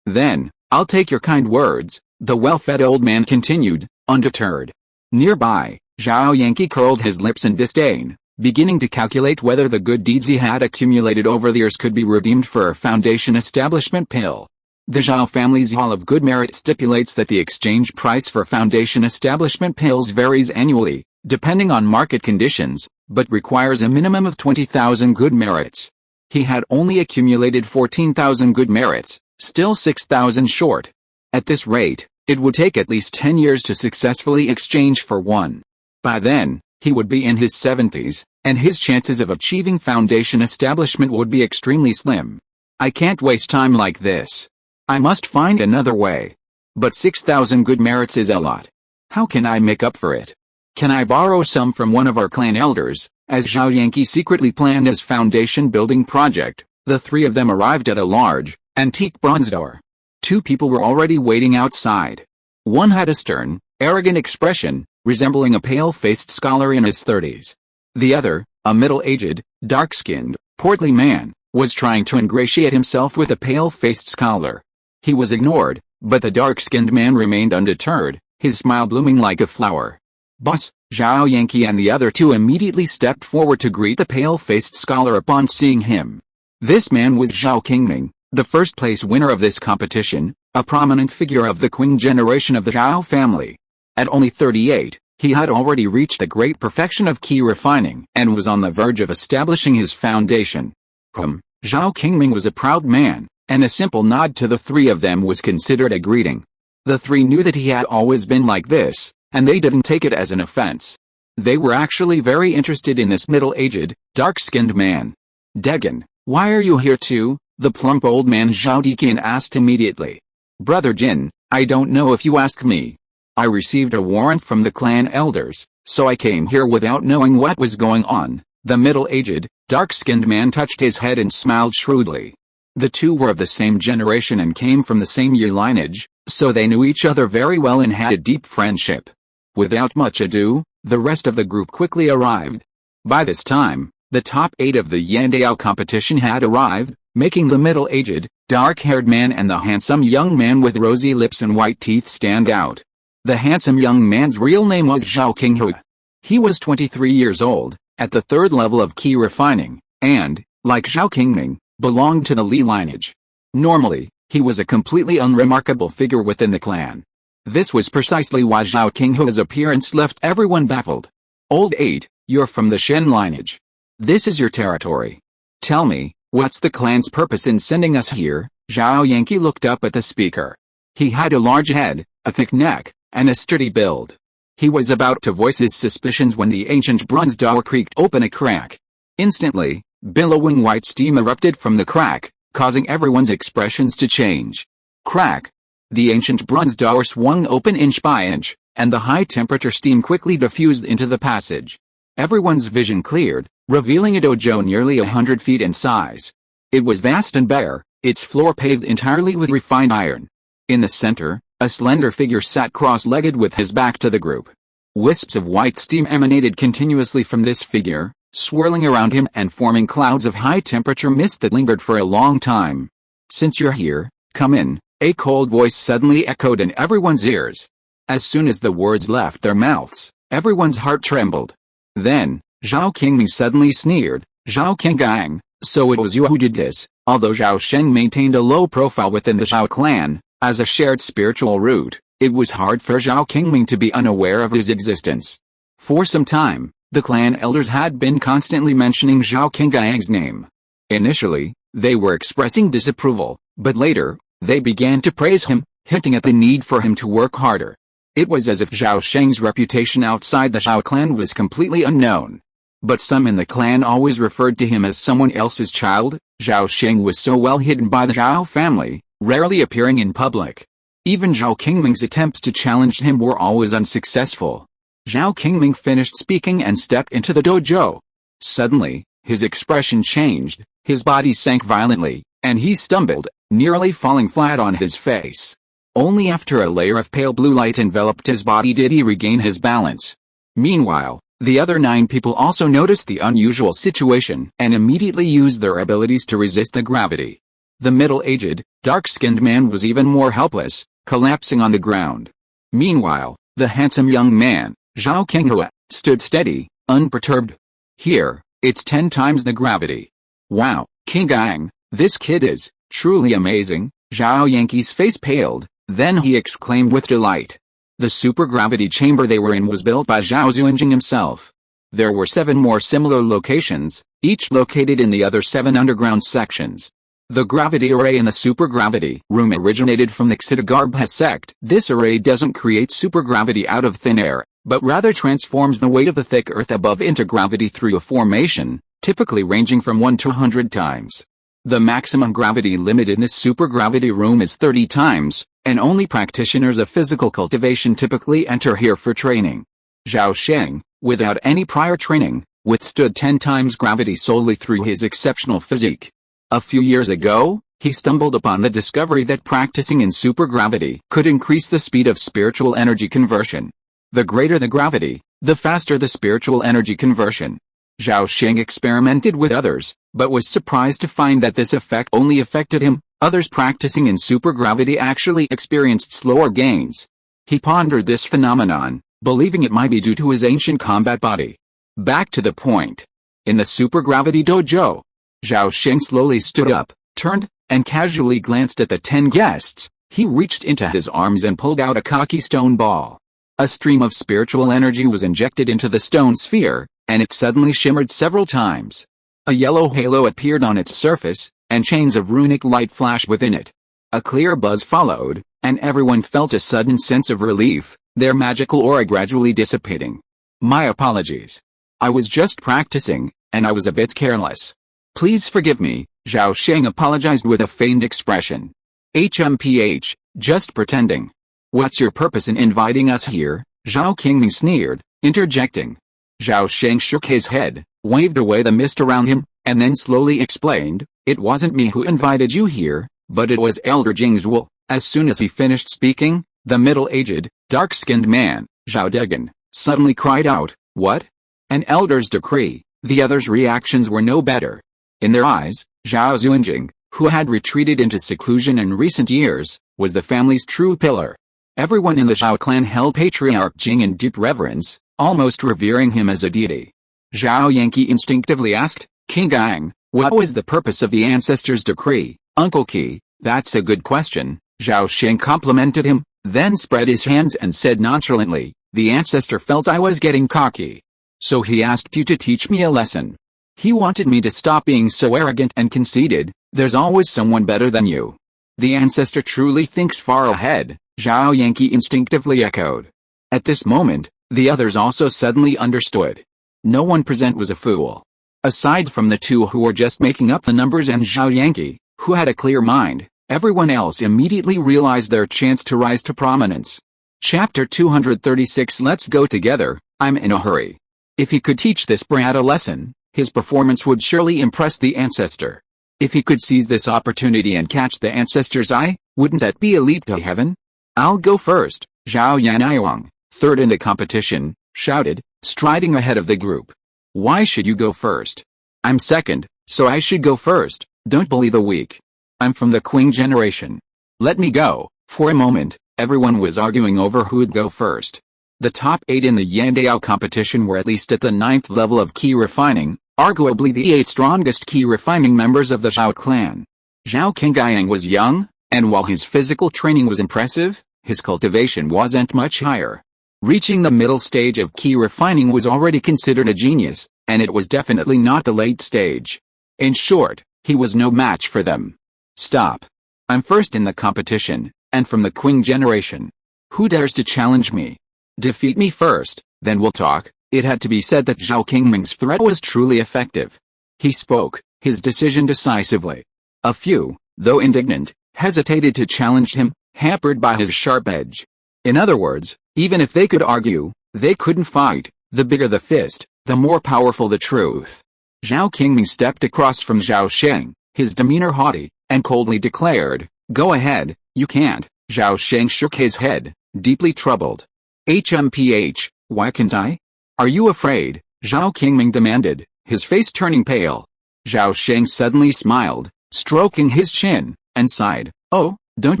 Then, I'll take your kind words, the well-fed old man continued, undeterred. Nearby, Zhao Yankee curled his lips in disdain, beginning to calculate whether the good deeds he had accumulated over the years could be redeemed for a foundation establishment pill. The Zhao family's Hall of Good Merit stipulates that the exchange price for foundation establishment pills varies annually, depending on market conditions, but requires a minimum of 20,000 good merits. He had only accumulated 14,000 good merits, still 6,000 short. At this rate, it would take at least 10 years to successfully exchange for one. By then, he would be in his 70s, and his chances of achieving foundation establishment would be extremely slim. I can't waste time like this. I must find another way. But 6,000 good merits is a lot. How can I make up for it? Can I borrow some from one of our clan elders? As Zhao Yankee secretly planned his foundation building project, the three of them arrived at a large, antique bronze door. 2 people were already waiting outside. One had a stern, arrogant expression, resembling a pale-faced scholar in his 30s. The other, a middle-aged, dark-skinned, portly man, was trying to ingratiate himself with a pale-faced scholar. He was ignored, but the dark-skinned man remained undeterred, his smile blooming like a flower. Boss, Zhao Yankee and the other 2 immediately stepped forward to greet the pale-faced scholar upon seeing him. This man was Zhao Qingming, the first-place winner of this competition, a prominent figure of the Qing generation of the Zhao family. At only 38, he had already reached the great perfection of key refining and was on the verge of establishing his foundation. Zhao Qingming was a proud man, and a simple nod to the 3 of them was considered a greeting. The 3 knew that he had always been like this, and they didn't take it as an offense. They were actually very interested in this middle-aged, dark-skinned man. Degan, why are you here too? The plump old man Zhao Diqian asked immediately. Brother Jin, I don't know if you ask me. I received a warrant from the clan elders, so I came here without knowing what was going on. The middle-aged, dark-skinned man touched his head and smiled shrewdly. The 2 were of the same generation and came from the same Yi lineage, so they knew each other very well and had a deep friendship. Without much ado, the rest of the group quickly arrived. By this time, the top 8 of the Yandao competition had arrived, making the middle-aged, dark-haired man and the handsome young man with rosy lips and white teeth stand out. The handsome young man's real name was Zhao Qinghu. He was 23 years old, at the 3rd level of key refining, and, like Zhao Qingming, belonged to the Li lineage. Normally, he was a completely unremarkable figure within the clan. This was precisely why Zhao Qinghu's appearance left everyone baffled. Old 8, you're from the Shen lineage. This is your territory. Tell me, what's the clan's purpose in sending us here? Zhao Yankee looked up at the speaker. He had a large head, a thick neck, and a sturdy build. He was about to voice his suspicions when the ancient bronze door creaked open a crack. Instantly, billowing white steam erupted from the crack, causing everyone's expressions to change. Crack! The ancient bronze door swung open inch by inch, and the high-temperature steam quickly diffused into the passage. Everyone's vision cleared, revealing a dojo nearly 100 feet in size. It was vast and bare, its floor paved entirely with refined iron. In the center, a slender figure sat cross-legged with his back to the group. Wisps of white steam emanated continuously from this figure, swirling around him and forming clouds of high-temperature mist that lingered for a long time. "Since you're here, come in," a cold voice suddenly echoed in everyone's ears. As soon as the words left their mouths, everyone's heart trembled. Then, Zhao Qingming suddenly sneered, "Zhao Qinggang, so it was you who did this." Although Zhao Sheng maintained a low profile within the Zhao clan, as a shared spiritual root, it was hard for Zhao Qingming to be unaware of his existence. For some time, the clan elders had been constantly mentioning Zhao Qinggang's name. Initially, they were expressing disapproval, but later, they began to praise him, hinting at the need for him to work harder. It was as if Zhao Sheng's reputation outside the Zhao clan was completely unknown. But some in the clan always referred to him as someone else's child. Zhao Sheng was so well hidden by the Zhao family, rarely appearing in public. Even Zhao Qingming's attempts to challenge him were always unsuccessful. Zhao Qingming finished speaking and stepped into the dojo. Suddenly, his expression changed, his body sank violently, and he stumbled, nearly falling flat on his face. Only after a layer of pale blue light enveloped his body did he regain his balance. Meanwhile, the other 9 people also noticed the unusual situation and immediately used their abilities to resist the gravity. The middle-aged, dark-skinned man was even more helpless, collapsing on the ground. Meanwhile, the handsome young man, Zhao Qinghua, stood steady, unperturbed. "Here, it's 10 times the gravity. Wow, Qinggang, this kid is truly amazing." Zhao Yanqi's face paled, then he exclaimed with delight. The supergravity chamber they were in was built by Zhao Xuanjing himself. There were 7 more similar locations, each located in the other 7 underground sections. The gravity array in the supergravity room originated from the Xitigarbha sect. This array doesn't create supergravity out of thin air, but rather transforms the weight of the thick earth above into gravity through a formation, typically ranging from 1 to 100 times. The maximum gravity limit in this supergravity room is 30 times, and only practitioners of physical cultivation typically enter here for training. Zhao Sheng, without any prior training, withstood 10 times gravity solely through his exceptional physique. A few years ago, he stumbled upon the discovery that practicing in supergravity could increase the speed of spiritual energy conversion. The greater the gravity, the faster the spiritual energy conversion. Zhao Sheng experimented with others, but was surprised to find that this effect only affected him. Others practicing in supergravity actually experienced slower gains. He pondered this phenomenon, believing it might be due to his ancient combat body. Back to the point. In the supergravity dojo, Zhao Sheng slowly stood up, turned, and casually glanced at the 10 guests. He reached into his arms and pulled out a khaki stone ball. A stream of spiritual energy was injected into the stone sphere, and it suddenly shimmered several times. A yellow halo appeared on its surface, and chains of runic light flashed within it. A clear buzz followed, and everyone felt a sudden sense of relief, their magical aura gradually dissipating. "My apologies. I was just practicing, and I was a bit careless. Please forgive me," Zhao Sheng apologized with a feigned expression. "HMPH, just pretending. What's your purpose in inviting us here?" Zhao Qingming sneered, interjecting. Zhao Sheng shook his head, waved away the mist around him, and then slowly explained, "It wasn't me who invited you here, but it was Elder Jingzhuo." As soon as he finished speaking, the middle-aged, dark-skinned man, Zhao Degan, suddenly cried out, "What? An elder's decree?" The others' reactions were no better. In their eyes, Zhao Xuanjing, who had retreated into seclusion in recent years, was the family's true pillar. Everyone in the Zhao clan held Patriarch Jing in deep reverence, almost revering him as a deity. Zhao Yanqi instinctively asked, "Qinggang, what was the purpose of the ancestors' decree, Uncle Qi?" "That's a good question," Zhao Sheng complimented him, then spread his hands and said nonchalantly, "The ancestor felt I was getting cocky. So he asked you to teach me a lesson. He wanted me to stop being so arrogant and conceited. There's always someone better than you." "The ancestor truly thinks far ahead," Zhao Yanqi instinctively echoed. At this moment, The others also suddenly understood. No one present was a fool. Aside from the two who were just making up the numbers and Zhao Yanqi, who had a clear mind, everyone else immediately realized their chance to rise to prominence. Chapter 236. Let's go together, I'm in a hurry. If he could teach this brat a lesson, his performance would surely impress the ancestor. If he could seize this opportunity and catch the ancestor's eye, wouldn't that be a leap to heaven? I'll go first, Zhao Yanaiwang, third in the competition, shouted, striding ahead of the group. Why should you go first? I'm second, so I should go first, don't bully the weak. I'm from the Qing generation. Let me go. For a moment, everyone was arguing over who'd go first. The top 8 in the Yandao competition were at least at the 9th level of key refining, arguably the 8 strongest key refining members of the Zhao clan. Zhao Qingyang was young, and while his physical training was impressive, his cultivation wasn't much higher. Reaching the middle stage of key refining was already considered a genius, and it was definitely not the late stage. In short, he was no match for them. Stop. I'm first in the competition, and from the Qing generation. Who dares to challenge me? Defeat me first, then we'll talk. It had to be said that Zhao Qingming's threat was truly effective. He spoke his decision decisively. A few, though indignant, hesitated to challenge him, hampered by his sharp edge. In other words, even if they could argue, they couldn't fight. The bigger the fist, the more powerful the truth. Zhao Qingming stepped across from Zhao Sheng, his demeanor haughty, and coldly declared, "Go ahead, you can't." Zhao Sheng shook his head, deeply troubled. Why can't I? Are you afraid? Zhao Qingming demanded, his face turning pale. Zhao Sheng suddenly smiled, stroking his chin, and sighed, "Oh, don't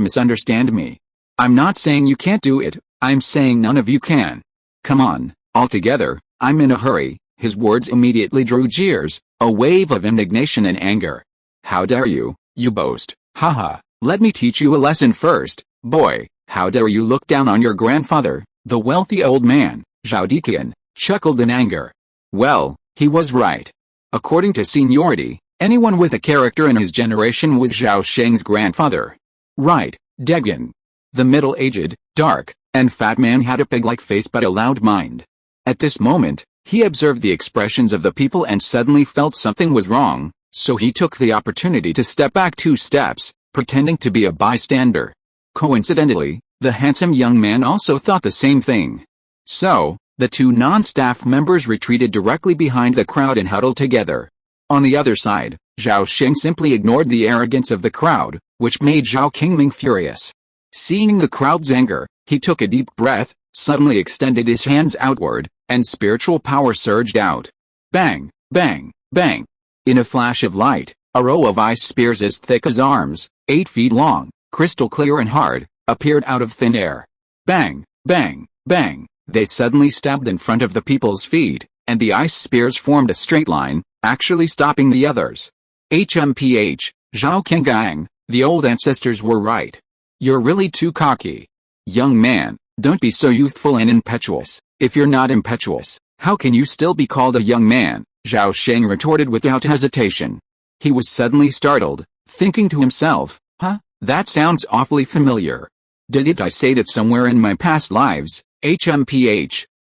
misunderstand me. I'm not saying you can't do it, I'm saying none of you can. Come on, all together, I'm in a hurry." His words immediately drew jeers, a wave of indignation and anger. "How dare you, you boast, haha, let me teach you a lesson first, boy, how dare you look down on your grandfather?" The wealthy old man, Zhao Diqian, chuckled in anger. Well, he was right. According to seniority, anyone with a character in his generation was Zhao Sheng's grandfather. Right, Degan. The middle-aged, dark, and fat man had a pig-like face but a loud mind. At this moment, he observed the expressions of the people and suddenly felt something was wrong, so he took the opportunity to step back 2 steps, pretending to be a bystander. Coincidentally, the handsome young man also thought the same thing. So, the 2 non-staff members retreated directly behind the crowd and huddled together. On the other side, Zhao Sheng simply ignored the arrogance of the crowd, which made Zhao Qingming furious. Seeing the crowd's anger, he took a deep breath, suddenly extended his hands outward, and spiritual power surged out. Bang, bang, bang. In a flash of light, a row of ice spears as thick as arms, 8 feet long, crystal clear and hard, appeared out of thin air. Bang, bang, bang. They suddenly stabbed in front of the people's feet, and the ice spears formed a straight line, actually stopping the others. Zhao Qinggyang, the old ancestors were right. You're really too cocky. Young man, don't be so youthful and impetuous. If you're not impetuous, how can you still be called a young man? Zhao Sheng retorted without hesitation. He was suddenly startled, thinking to himself, huh, that sounds awfully familiar. Didn't I say that somewhere in my past lives?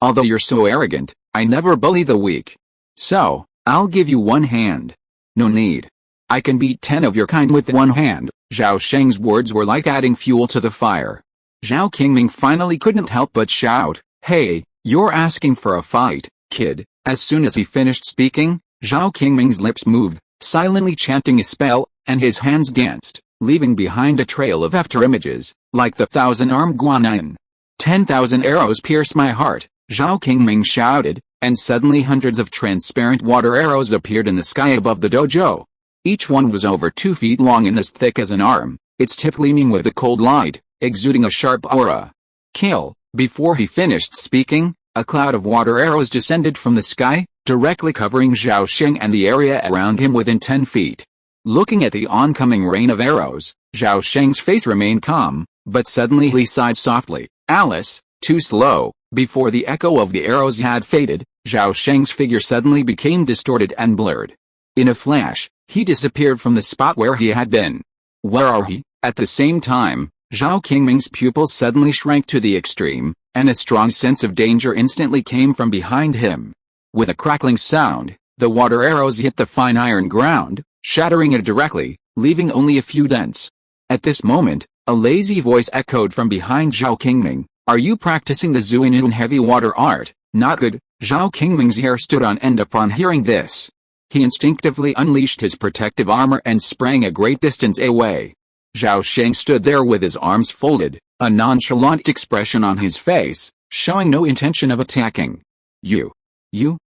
Although you're so arrogant, I never bully the weak. So, I'll give you 1 hand. No need. I can beat 10 of your kind with 1 hand. Zhao Sheng's words were like adding fuel to the fire. Zhao Qingming finally couldn't help but shout, "Hey, you're asking for a fight, kid." As soon as he finished speaking, Zhao Qingming's lips moved, silently chanting a spell, and his hands danced, leaving behind a trail of afterimages, like the 1,000-armed Guanyin. 10,000 arrows pierce my heart, Zhao Qingming shouted, and suddenly hundreds of transparent water arrows appeared in the sky above the dojo. Each one was over 2 feet long and as thick as an arm, its tip gleaming with a cold light, exuding a sharp aura. Kill. Before he finished speaking, a cloud of water arrows descended from the sky, directly covering Zhao Sheng and the area around him within 10 feet. Looking at the oncoming rain of arrows, Zhao Sheng's face remained calm, but suddenly he sighed softly. Alice, too slow. Before the echo of the arrows had faded, Zhao Sheng's figure suddenly became distorted and blurred. In a flash, he disappeared from the spot where he had been. Where are he? At the same time, Zhao Qingming's pupils suddenly shrank to the extreme, and a strong sense of danger instantly came from behind him. With a crackling sound, the water arrows hit the fine iron ground, shattering it directly, leaving only a few dents. At this moment, a lazy voice echoed from behind Zhao Qingming. "Are you practicing the Zuinun heavy water art? Not good." Zhao Qingming's hair stood on end upon hearing this. He instinctively unleashed his protective armor and sprang a great distance away. Zhao Sheng stood there with his arms folded, a nonchalant expression on his face, showing no intention of attacking. You?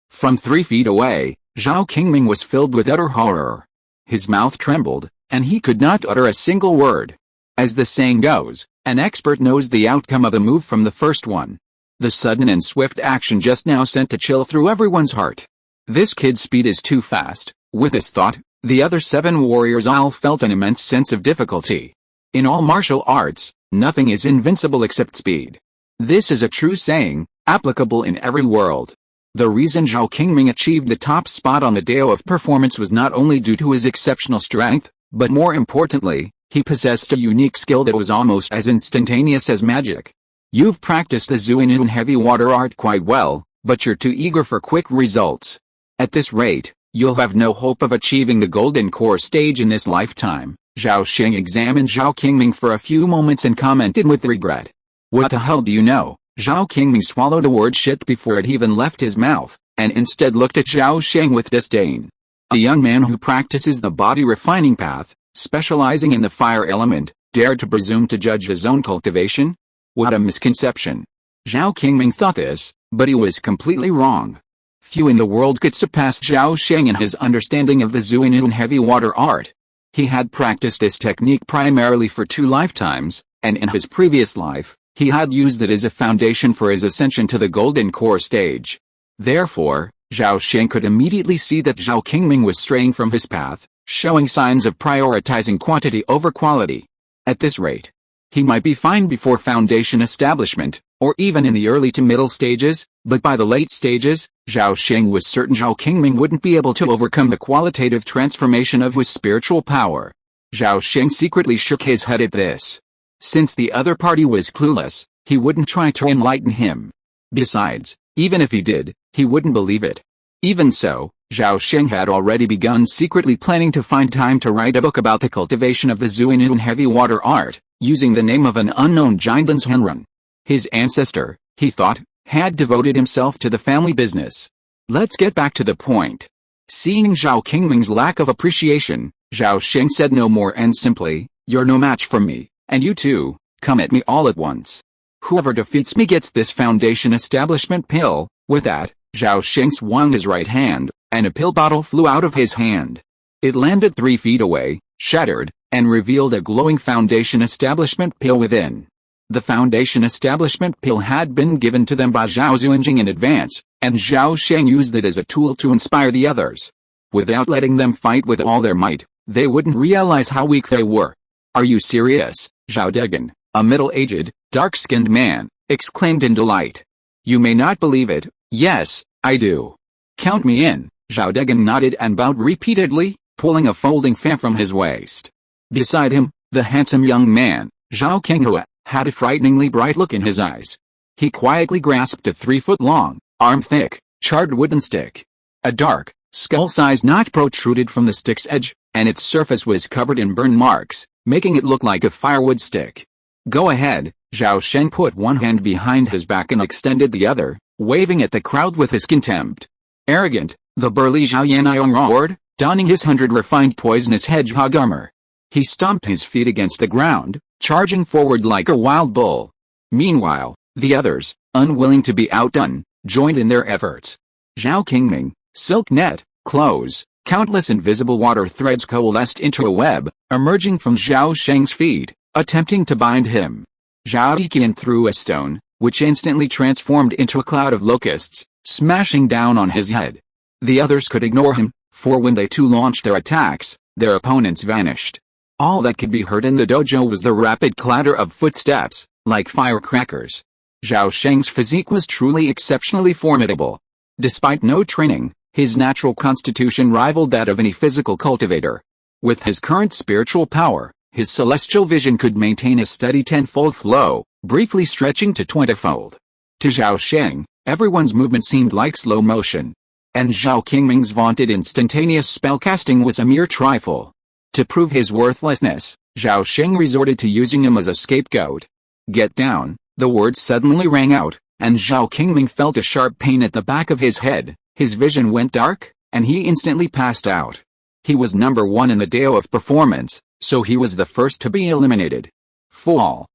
From 3 feet away, Zhao Qingming was filled with utter horror. His mouth trembled, and he could not utter a single word. As the saying goes, an expert knows the outcome of a move from the first one. The sudden and swift action just now sent a chill through everyone's heart. This kid's speed is too fast. With this thought, the other 7 warriors all felt an immense sense of difficulty. In all martial arts, nothing is invincible except speed. This is a true saying, applicable in every world. The reason Zhao Qingming achieved the top spot on the Dao of performance was not only due to his exceptional strength, but more importantly, he possessed a unique skill that was almost as instantaneous as magic. You've practiced the Zuinun heavy water art quite well, but you're too eager for quick results. At this rate, you'll have no hope of achieving the golden core stage in this lifetime. Zhao Sheng examined Zhao Qingming for a few moments and commented with regret. What the hell do you know? Zhao Qingming swallowed a word shit before it even left his mouth, and instead looked at Zhao Sheng with disdain. A young man who practices the body refining path, specializing in the fire element, dared to presume to judge his own cultivation? What a misconception. Zhao Qingming thought this, but he was completely wrong. Few in the world could surpass Zhao Sheng in his understanding of the Zuinun heavy water art. He had practiced this technique primarily for 2 lifetimes, and in his previous life, he had used it as a foundation for his ascension to the golden core stage. Therefore, Zhao Sheng could immediately see that Zhao Qingming was straying from his path, showing signs of prioritizing quantity over quality. At this rate, he might be fine before foundation establishment, or even in the early to middle stages, but by the late stages, Zhao Sheng was certain Zhao Qingming wouldn't be able to overcome the qualitative transformation of his spiritual power. Zhao Sheng secretly shook his head at this. Since the other party was clueless, he wouldn't try to enlighten him. Besides, even if he did, he wouldn't believe it. Even so, Zhao Sheng had already begun secretly planning to find time to write a book about the cultivation of the Zuinun heavy water art, using the name of an unknown Jindan's Henrun. His ancestor, he thought, had devoted himself to the family business. Let's get back to the point. Seeing Zhao Qingming's lack of appreciation, Zhao Sheng said no more and simply, "You're no match for me, and you too, come at me all at once. Whoever defeats me gets this foundation establishment pill." With that, Zhao Sheng swung his right hand, and a pill bottle flew out of his hand. It landed 3 feet away, shattered, and revealed a glowing foundation establishment pill within. The foundation establishment pill had been given to them by Zhao Zunjing in advance, and Zhao Sheng used it as a tool to inspire the others. Without letting them fight with all their might, they wouldn't realize how weak they were. "Are you serious?" Zhao Degan, a middle-aged, dark-skinned man, exclaimed in delight. "You may not believe it. Yes, I do. Count me in." Zhao Degan nodded and bowed repeatedly, pulling a folding fan from his waist. Beside him, the handsome young man, Zhao Qinghua, had a frighteningly bright look in his eyes. He quietly grasped a 3-foot-long, arm-thick, charred wooden stick. A dark, skull-sized knot protruded from the stick's edge, and its surface was covered in burn marks, making it look like a firewood stick. "Go ahead." Zhao Sheng put one hand behind his back and extended the other, waving at the crowd with his contempt. "Arrogant," the burly Zhao Yanniong roared, donning his 100 refined poisonous hedgehog armor. He stomped his feet against the ground, charging forward like a wild bull. Meanwhile, the others, unwilling to be outdone, joined in their efforts. Zhao Qingming, silk net, clothes, countless invisible water threads coalesced into a web, emerging from Zhao Sheng's feet, attempting to bind him. Zhao Yiqian threw a stone, which instantly transformed into a cloud of locusts, smashing down on his head. The others could ignore him, for when they too launched their attacks, their opponents vanished. All that could be heard in the dojo was the rapid clatter of footsteps, like firecrackers. Zhao Sheng's physique was truly exceptionally formidable. Despite no training, his natural constitution rivaled that of any physical cultivator. With his current spiritual power, His celestial vision could maintain a steady tenfold flow, briefly stretching to 20-fold. To Zhao Sheng, everyone's movement seemed like slow motion. And Zhao Qingming's vaunted instantaneous spellcasting was a mere trifle. To prove his worthlessness, Zhao Sheng resorted to using him as a scapegoat. "Get down," the words suddenly rang out, and Zhao Qingming felt a sharp pain at the back of his head. His vision went dark, and he instantly passed out. He was number 1 in the Dao of performance, so he was the first to be eliminated. Fall,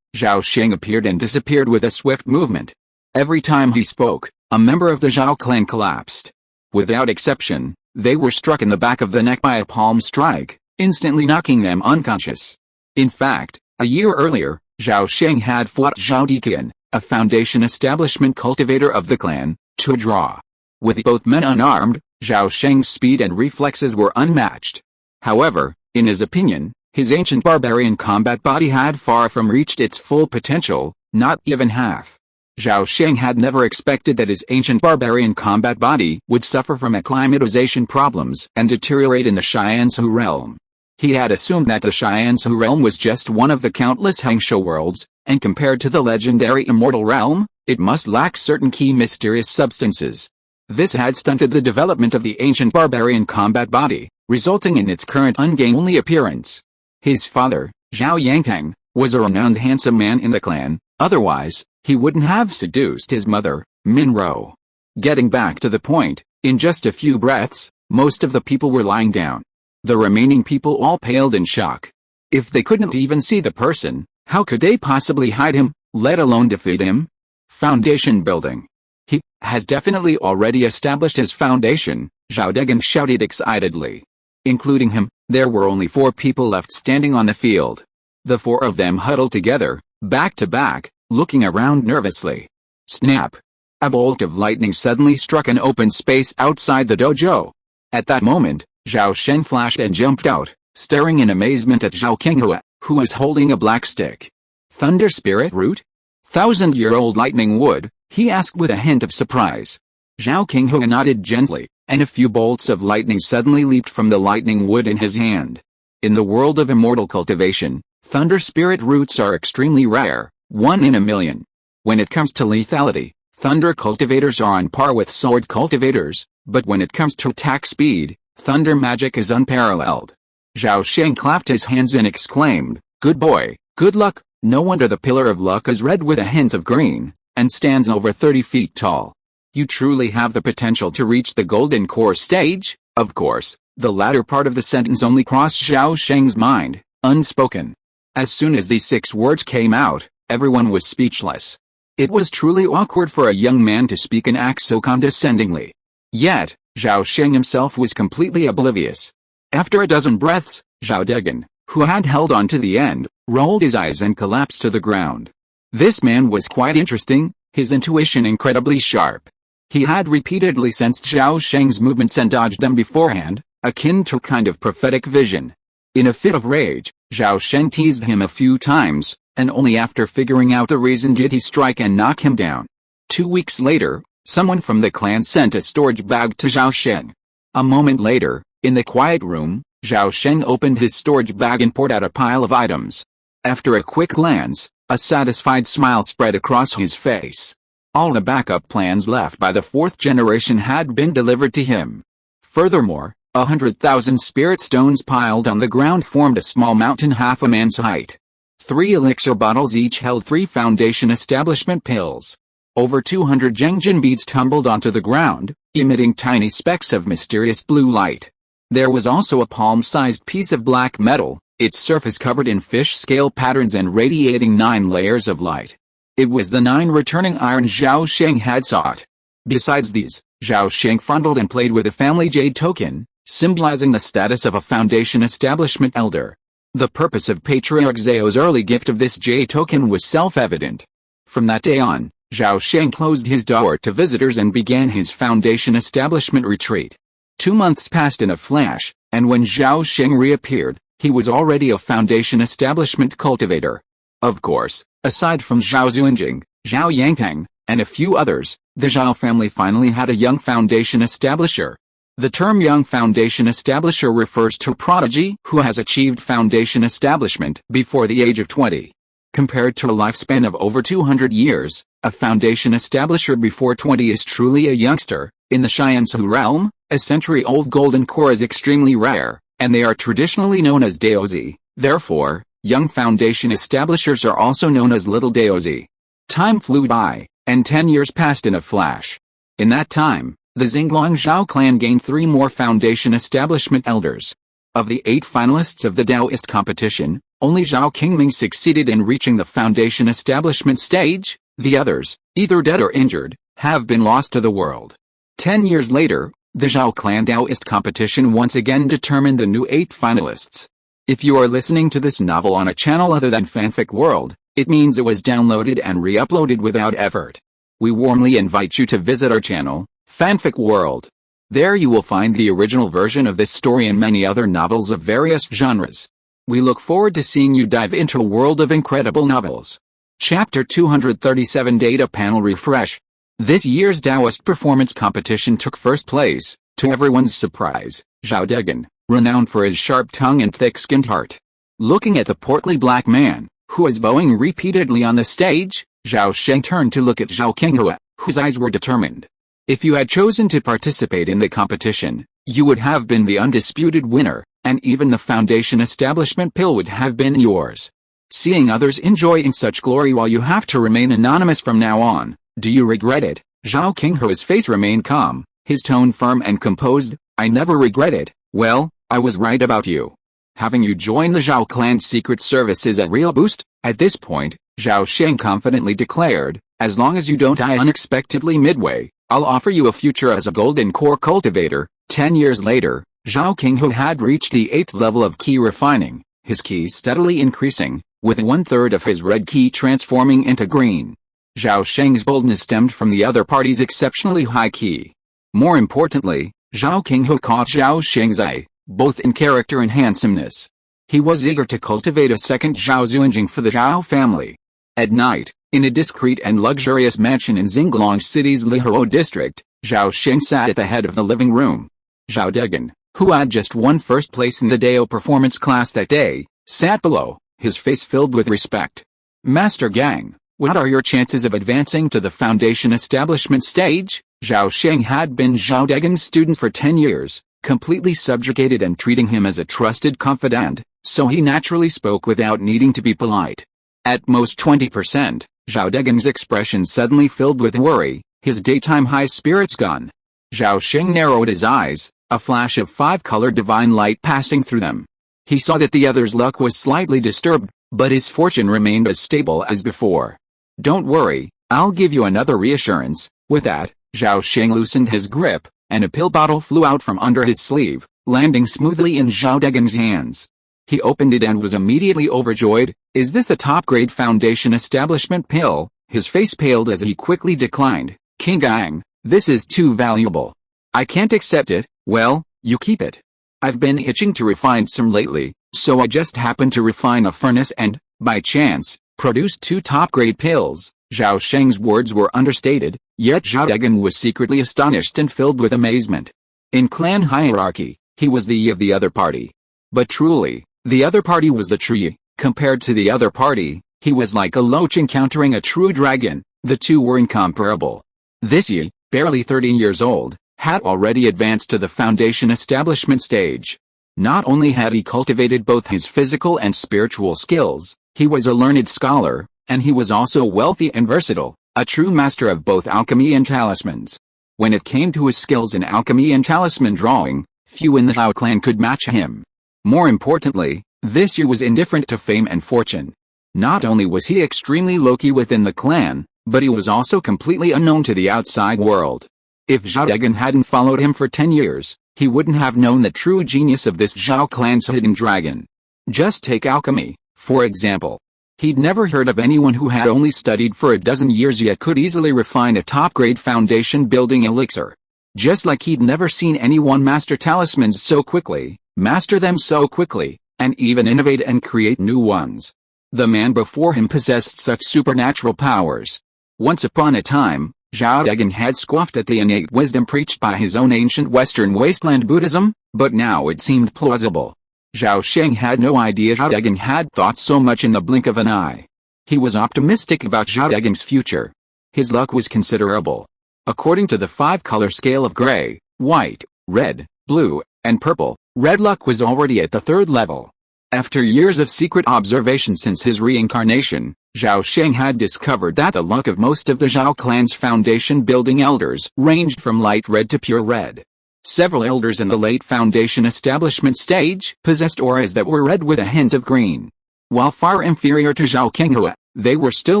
Zhao Sheng appeared and disappeared with a swift movement. Every time he spoke, a member of the Zhao clan collapsed. Without exception, they were struck in the back of the neck by a palm strike, instantly knocking them unconscious. In fact, a year earlier, Zhao Sheng had fought Zhao Deqian, a foundation establishment cultivator of the clan, to a draw. With both men unarmed, Zhao Sheng's speed and reflexes were unmatched. However, in his opinion, his ancient barbarian combat body had far from reached its full potential, not even half. Zhao Sheng had never expected that his ancient barbarian combat body would suffer from acclimatization problems and deteriorate in the Xianzhu realm. He had assumed that the Xianzhu realm was just one of the countless Hengsha worlds, and compared to the legendary Immortal realm, it must lack certain key mysterious substances. This had stunted the development of the ancient barbarian combat body, resulting in its current ungainly appearance. His father, Zhao Yankang, was a renowned handsome man in the clan, otherwise, he wouldn't have seduced his mother, Minro. Getting back to the point, in just a few breaths, most of the people were lying down. The remaining people all paled in shock. If they couldn't even see the person, how could they possibly hide him, let alone defeat him? Foundation building. He has definitely already established his foundation, Zhao Degan shouted excitedly. Including him, there were only 4 people left standing on the field. The 4 of them huddled together, back to back, looking around nervously. Snap! A bolt of lightning suddenly struck an open space outside the dojo. At that moment, Zhao Sheng flashed and jumped out, staring in amazement at Zhao Qinghua, who was holding a black stick. Thunder spirit root? 1,000-year-old lightning wood, he asked with a hint of surprise. Zhao Qinghua nodded gently, and a few bolts of lightning suddenly leaped from the lightning wood in his hand. In the world of immortal cultivation, thunder spirit roots are extremely rare, 1 in a million. When it comes to lethality, thunder cultivators are on par with sword cultivators, but when it comes to attack speed, thunder magic is unparalleled. Zhao Sheng clapped his hands and exclaimed, "Good boy, good luck." No wonder the pillar of luck is red with a hint of green, and stands over 30 feet tall. You truly have the potential to reach the golden core stage. Of course, the latter part of the sentence only crossed Zhao Sheng's mind, unspoken. As soon as these 6 words came out, everyone was speechless. It was truly awkward for a young man to speak and act so condescendingly. Yet, Zhao Sheng himself was completely oblivious. After a dozen breaths, Zhao Degan, who had held on to the end, rolled his eyes and collapsed to the ground. This man was quite interesting, his intuition incredibly sharp. He had repeatedly sensed Zhao Sheng's movements and dodged them beforehand, akin to a kind of prophetic vision. In a fit of rage, Zhao Sheng teased him a few times, and only after figuring out the reason did he strike and knock him down. 2 weeks later, someone from the clan sent a storage bag to Zhao Sheng. A moment later, in the quiet room, Zhao Sheng opened his storage bag and poured out a pile of items. After a quick glance, a satisfied smile spread across his face. All the backup plans left by the 4th generation had been delivered to him. Furthermore, 100,000 spirit stones piled on the ground formed a small mountain half a man's height. 3 elixir bottles each held 3 foundation establishment pills. Over 200 Zhengjin beads tumbled onto the ground, emitting tiny specks of mysterious blue light. There was also a palm-sized piece of black metal, its surface covered in fish scale patterns and radiating 9 layers of light. It was the 9 returning iron Zhao Sheng had sought. Besides these, Zhao Sheng fondled and played with a family jade token, symbolizing the status of a foundation establishment elder. The purpose of Patriarch Zhao's early gift of this jade token was self-evident. From that day on, Zhao Sheng closed his door to visitors and began his foundation establishment retreat. 2 months passed in a flash, and when Zhao Sheng reappeared, he was already a foundation establishment cultivator. Of course, aside from Zhao Zunjing, Zhao Yankang, and a few others, the Zhao family finally had a young foundation establisher. The term young foundation establisher refers to a prodigy who has achieved foundation establishment before the age of 20. Compared to a lifespan of over 200 years, a foundation establisher before 20 is truly a youngster. In the Xianzhu realm, a century-old golden core is extremely rare, and they are traditionally known as daozi. Therefore, young foundation establishers are also known as little daozi. Time flew by, and 10 years passed in a flash. In that time, the Xinglong Zhao clan gained 3 more foundation establishment elders. Of the 8 finalists of the Taoist competition, only Zhao Qingming succeeded in reaching the foundation establishment stage. The others, either dead or injured, have been lost to the world. 10 years later, the Zhao clan Taoist competition once again determined the new 8 finalists. If you are listening to this novel on a channel other than Fanfic World, it means it was downloaded and re-uploaded without effort. We warmly invite you to visit our channel, Fanfic World. There you will find the original version of this story and many other novels of various genres. We look forward to seeing you dive into a world of incredible novels. Chapter 237 Data Panel Refresh. This year's Taoist performance competition took first place, to everyone's surprise, Zhao Degan, renowned for his sharp tongue and thick-skinned heart. Looking at the portly black man, who was bowing repeatedly on the stage, Zhao Sheng turned to look at Zhao Qinghua, whose eyes were determined. If you had chosen to participate in the competition, you would have been the undisputed winner, and even the foundation establishment pill would have been yours. Seeing others enjoying such glory while you have to remain anonymous from now on, do you regret it? Zhao Qinghua's face remained calm, his tone firm and composed. I never regret it. Well, I was right about you. Having you join the Zhao clan's secret service is a real boost. At this point, Zhao Sheng confidently declared, as long as you don't die unexpectedly midway, I'll offer you a future as a golden core cultivator. 10 years later, Zhao Qinghua had reached the 8th level of ki refining, his ki steadily increasing, with 1/3 of his red ki transforming into green. Zhao Sheng's boldness stemmed from the other party's exceptionally high ki. More importantly, Zhao Qinghua caught Zhao Sheng's eye, both in character and handsomeness. He was eager to cultivate a second Zhao Zunjing for the Zhao family. At night, in a discreet and luxurious mansion in Xinglong City's Lihou district, Zhao Sheng sat at the head of the living room. Zhao Degan, who had just won first place in the Dao performance class that day, sat below, his face filled with respect. Master Gang, what are your chances of advancing to the foundation establishment stage? Zhao Sheng had been Zhao Degan's student for 10 years, completely subjugated and treating him as a trusted confidant, so he naturally spoke without needing to be polite. At most 20%, Zhao Degan's expression suddenly filled with worry, his daytime high spirits gone. Zhao Sheng narrowed his eyes, a flash of 5-colored divine light passing through them. He saw that the other's luck was slightly disturbed, but his fortune remained as stable as before. Don't worry, I'll give you another reassurance. With that, Zhao Sheng loosened his grip, and a pill bottle flew out from under his sleeve, landing smoothly in Zhao Degan's hands. He opened it and was immediately overjoyed. Is this the top-grade foundation establishment pill? His face paled as he quickly declined. King Gang, this is too valuable. I can't accept it. Well, you keep it. I've been itching to refine some lately, so I just happened to refine a furnace and, by chance, produced 2 top-grade pills. Zhao Sheng's words were understated, yet Zhao Degan was secretly astonished and filled with amazement. In clan hierarchy, he was the Yi of the other party. But truly, the other party was the true Yi. Compared to the other party, he was like a loach encountering a true dragon. The two were incomparable. This Yi, barely 30 years old, had already advanced to the foundation establishment stage. Not only had he cultivated both his physical and spiritual skills, he was a learned scholar, and he was also wealthy and versatile, a true master of both alchemy and talismans. When it came to his skills in alchemy and talisman drawing, few in the Zhao clan could match him. More importantly, this Yi was indifferent to fame and fortune. Not only was he extremely low-key within the clan, but he was also completely unknown to the outside world. If Zhao Degan hadn't followed him for 10 years, he wouldn't have known the true genius of this Zhao clan's hidden dragon. Just take alchemy, for example. He'd never heard of anyone who had only studied for a dozen years yet could easily refine a top-grade foundation building elixir. Just like he'd never seen anyone master talismans so quickly, master them so quickly, and even innovate and create new ones. The man before him possessed such supernatural powers. Once upon a time, Zhao Sheng had scoffed at the innate wisdom preached by his own ancient Western wasteland Buddhism, but now it seemed plausible. Zhao Sheng had no idea Zhao Sheng had thought so much in the blink of an eye. He was optimistic about Zhao Sheng's future. His luck was considerable. According to the 5-color scale of gray, white, red, blue, and purple, red luck was already at the 3rd level. After years of secret observation since his reincarnation, Zhao Sheng had discovered that the luck of most of the Zhao clan's foundation-building elders ranged from light red to pure red. Several elders in the late foundation establishment stage possessed auras that were red with a hint of green. While far inferior to Zhao Kenghua, they were still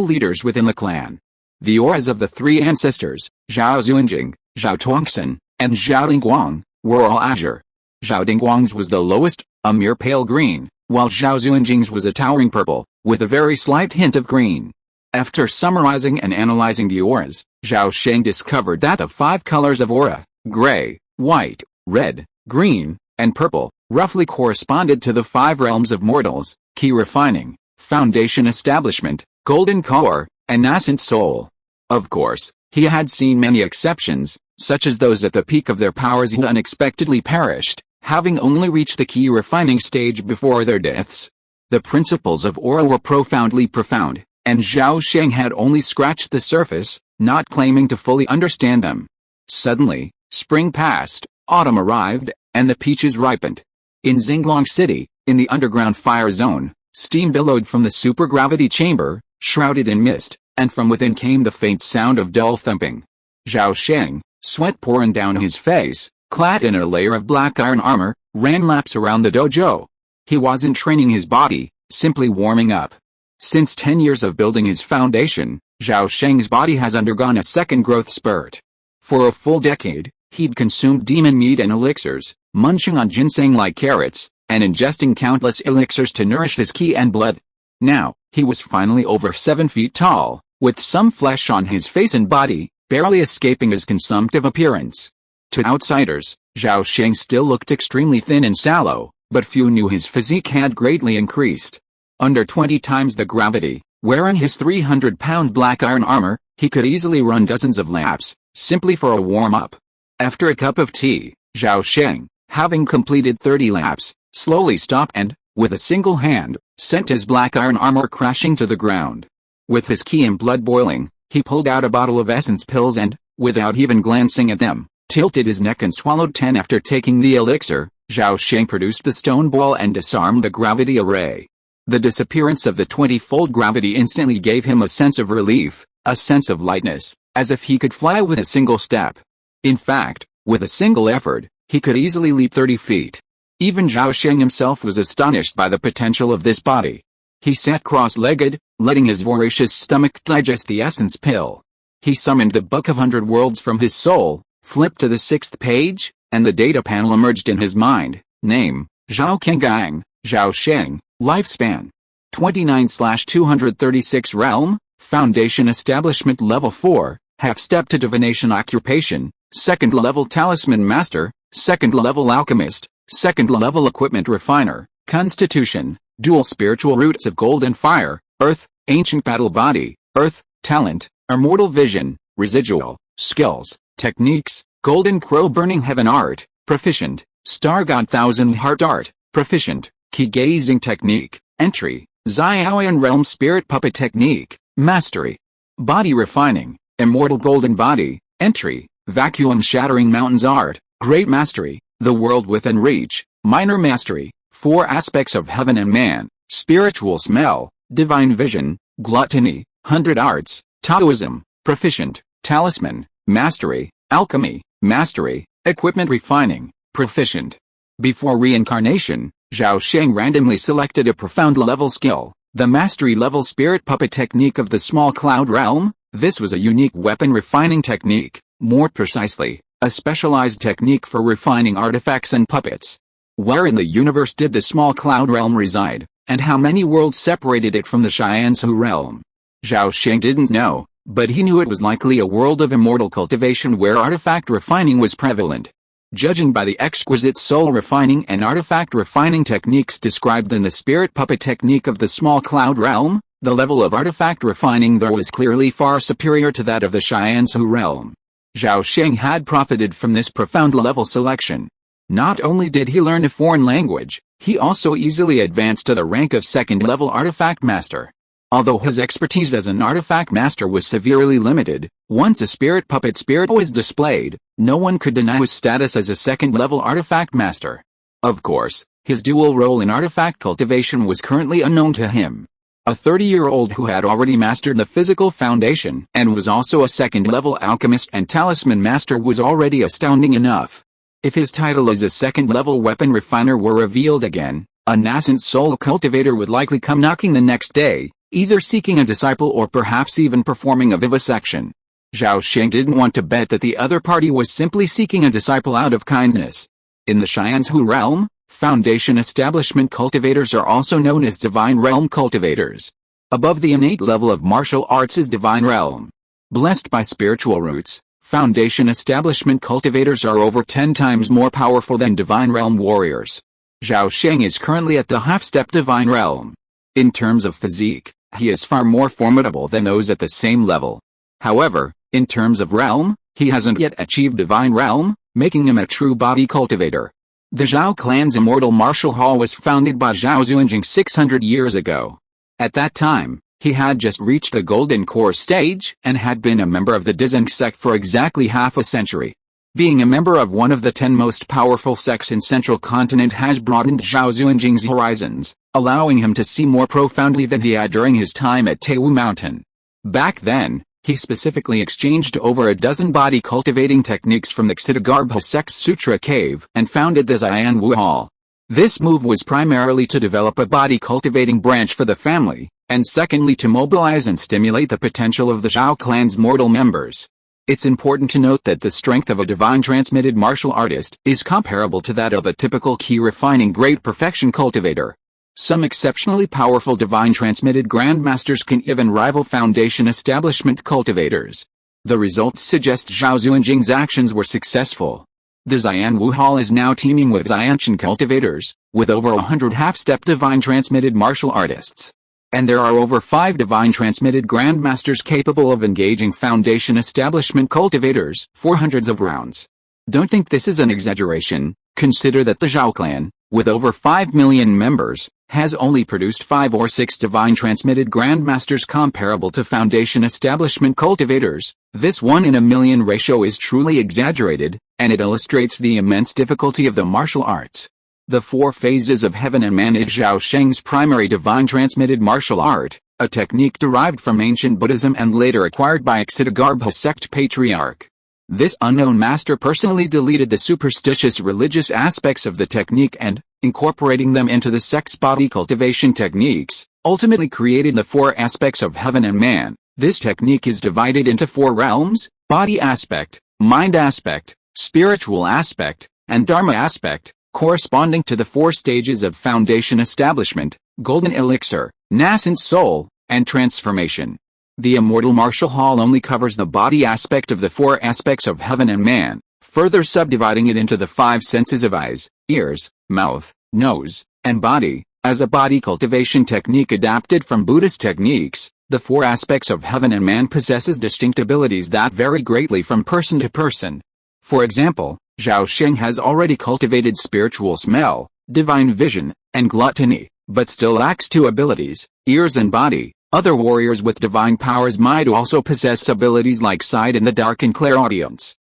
leaders within the clan. The auras of the 3 ancestors, Zhao Zunjing, Zhao Tongxin, and Zhao Dingguang, were all azure. Zhao Dingguang's was the lowest, a mere pale green, while Zhao Zunjing's was a towering purple, with a very slight hint of green. After summarizing and analyzing the auras, Zhao Sheng discovered that the 5 colors of aura, gray, white, red, green, and purple, roughly corresponded to the 5 realms of mortals: key refining, foundation establishment, golden core, and nascent soul. Of course, he had seen many exceptions, such as those at the peak of their powers who unexpectedly perished, having only reached the key refining stage before their deaths. The principles of aura were profoundly profound, and Zhao Sheng had only scratched the surface, not claiming to fully understand them. Suddenly, spring passed, autumn arrived, and the peaches ripened. In Xinglong City, in the underground fire zone, steam billowed from the supergravity chamber, shrouded in mist, and from within came the faint sound of dull thumping. Zhao Sheng, sweat pouring down his face, clad in a layer of black iron armor, ran laps around the dojo. He wasn't training his body, simply warming up. Since 10 years of building his foundation, Zhao Sheng's body has undergone a second growth spurt. For a full decade, he'd consumed demon meat and elixirs, munching on ginseng like carrots, and ingesting countless elixirs to nourish his ki and blood. Now, he was finally over 7 feet tall, with some flesh on his face and body, barely escaping his consumptive appearance. To outsiders, Zhao Sheng still looked extremely thin and sallow, but few knew his physique had greatly increased. Under 20 times the gravity, wearing his 300-pound black iron armor, he could easily run dozens of laps, simply for a warm-up. After a cup of tea, Zhao Sheng, having completed 30 laps, slowly stopped and, with a single hand, sent his black iron armor crashing to the ground. With his ki and blood boiling, he pulled out a bottle of essence pills and, without even glancing at them, tilted his neck and swallowed 10. After taking the elixir, Zhao Sheng produced the stone ball and disarmed the gravity array. The disappearance of the 20-fold gravity instantly gave him a sense of relief, a sense of lightness, as if he could fly with a single step. In fact, with a single effort, he could easily leap 30 feet. Even Zhao Sheng himself was astonished by the potential of this body. He sat cross-legged, letting his voracious stomach digest the essence pill. He summoned the Book of 100 Worlds from his soul, flipped to the 6th page, and the data panel emerged in his mind. Name, Zhao Kengang, Zhao Sheng, lifespan, 29/236 realm, foundation establishment level 4, half-step to divination occupation, 2nd level talisman master, 2nd level alchemist, 2nd level equipment refiner, constitution, dual spiritual roots of gold and fire, earth, ancient battle body, earth, talent, immortal vision, residual, skills, techniques, golden crow burning heaven art, proficient, star god thousand heart art, proficient, key gazing technique, entry, Xiaoyan realm spirit puppet technique, mastery, body refining, immortal golden body, entry, vacuum shattering mountains art, great mastery, the world within reach, minor mastery, 4 aspects of heaven and man, spiritual smell, divine vision, gluttony, 100 arts, Taoism, proficient, talisman, mastery, alchemy, mastery, equipment refining, proficient. Before reincarnation, Zhao Sheng randomly selected a profound level skill, the mastery level spirit puppet technique of the small cloud realm. This was a unique weapon refining technique, more precisely, a specialized technique for refining artifacts and puppets. Where in the universe did the small cloud realm reside, and how many worlds separated it from the Xianzhu realm? Zhao Sheng didn't know, but he knew it was likely a world of immortal cultivation where artifact refining was prevalent. Judging by the exquisite soul refining and artifact refining techniques described in the spirit puppet technique of the small cloud realm, The level of artifact refining there was clearly far superior to that of the Xianzhu realm. Zhao Sheng had profited from this profound level selection. Not only did he learn a foreign language, he also easily advanced to the rank of second-level artifact master. Although his expertise as an artifact master was severely limited, once a spirit puppet spirit was displayed, no one could deny his status as a second-level artifact master. Of course, his dual role in artifact cultivation was currently unknown to him. A 30-year-old who had already mastered the physical foundation and was also a second-level alchemist and talisman master was already astounding enough. If his title as a second-level weapon refiner were revealed again, a nascent soul cultivator would likely come knocking the next day, either seeking a disciple or perhaps even performing a vivisection. Zhao Sheng didn't want to bet that the other party was simply seeking a disciple out of kindness. In the Xianzhu realm, Foundation establishment cultivators are also known as divine realm cultivators. Above the innate level of martial arts is divine realm. Blessed by spiritual roots, Foundation establishment cultivators are over 10 times more powerful than divine realm warriors. Zhao Sheng is currently at the half-step divine realm. In terms of physique, he is far more formidable than those at the same level. However, in terms of realm, he hasn't yet achieved divine realm, making him a true body cultivator. The Zhao clan's immortal martial hall was founded by Zhao Xuanjing 600 years ago. At that time, he had just reached the golden core stage and had been a member of the descendants sect for exactly half a century. Being a member of one of the 10 most powerful sects in Central Continent has broadened Zhao Xuanjing's horizons, allowing him to see more profoundly than he had during his time at Taiwu Mountain. Back then, he specifically exchanged over a dozen body-cultivating techniques from the Ksiddhagarbha sect's Sutra Cave and founded the Xianwu Hall. This move was primarily to develop a body-cultivating branch for the family, and secondly to mobilize and stimulate the potential of the Zhao clan's mortal members. It's important to note that the strength of a divine transmitted martial artist is comparable to that of a typical key-refining great perfection cultivator. Some exceptionally powerful divine transmitted grandmasters can even rival Foundation establishment cultivators. The results suggest Zhao Xuanjing's actions were successful. The Xianwu Hall is now teeming with Xiantian cultivators, with over 100 half-step divine transmitted martial artists. And there are over 5 divine transmitted grandmasters capable of engaging Foundation establishment cultivators for hundreds of rounds. Don't think this is an exaggeration. Consider that the Zhao clan, with over 5 million members, has only produced 5 or 6 divine transmitted grandmasters comparable to Foundation establishment cultivators. This 1 in a million ratio is truly exaggerated, and it illustrates the immense difficulty of the martial arts. The 4 phases of heaven and man is Zhao Sheng's primary divine transmitted martial art, a technique derived from ancient Buddhism and later acquired by Ksiddhagarbha sect patriarch. This unknown master personally deleted the superstitious religious aspects of the technique and, incorporating them into the sect's body cultivation techniques, ultimately created the 4 aspects of heaven and man. This technique is divided into 4 realms: body aspect, mind aspect, spiritual aspect, and dharma aspect, corresponding to the 4 stages of Foundation establishment: golden elixir, nascent soul, and transformation. The Immortal Martial Hall only covers the body aspect of the 4 aspects of heaven and man, further subdividing it into the 5 senses of eyes, ears, mouth, nose, and body. As a body cultivation technique adapted from Buddhist techniques, the 4 aspects of heaven and man possesses distinct abilities that vary greatly from person to person. For example, Zhao Sheng has already cultivated spiritual smell, divine vision, and gluttony, but still lacks 2 abilities, ears and body. Other warriors with divine powers might also possess abilities like sight in the dark and clairaudience.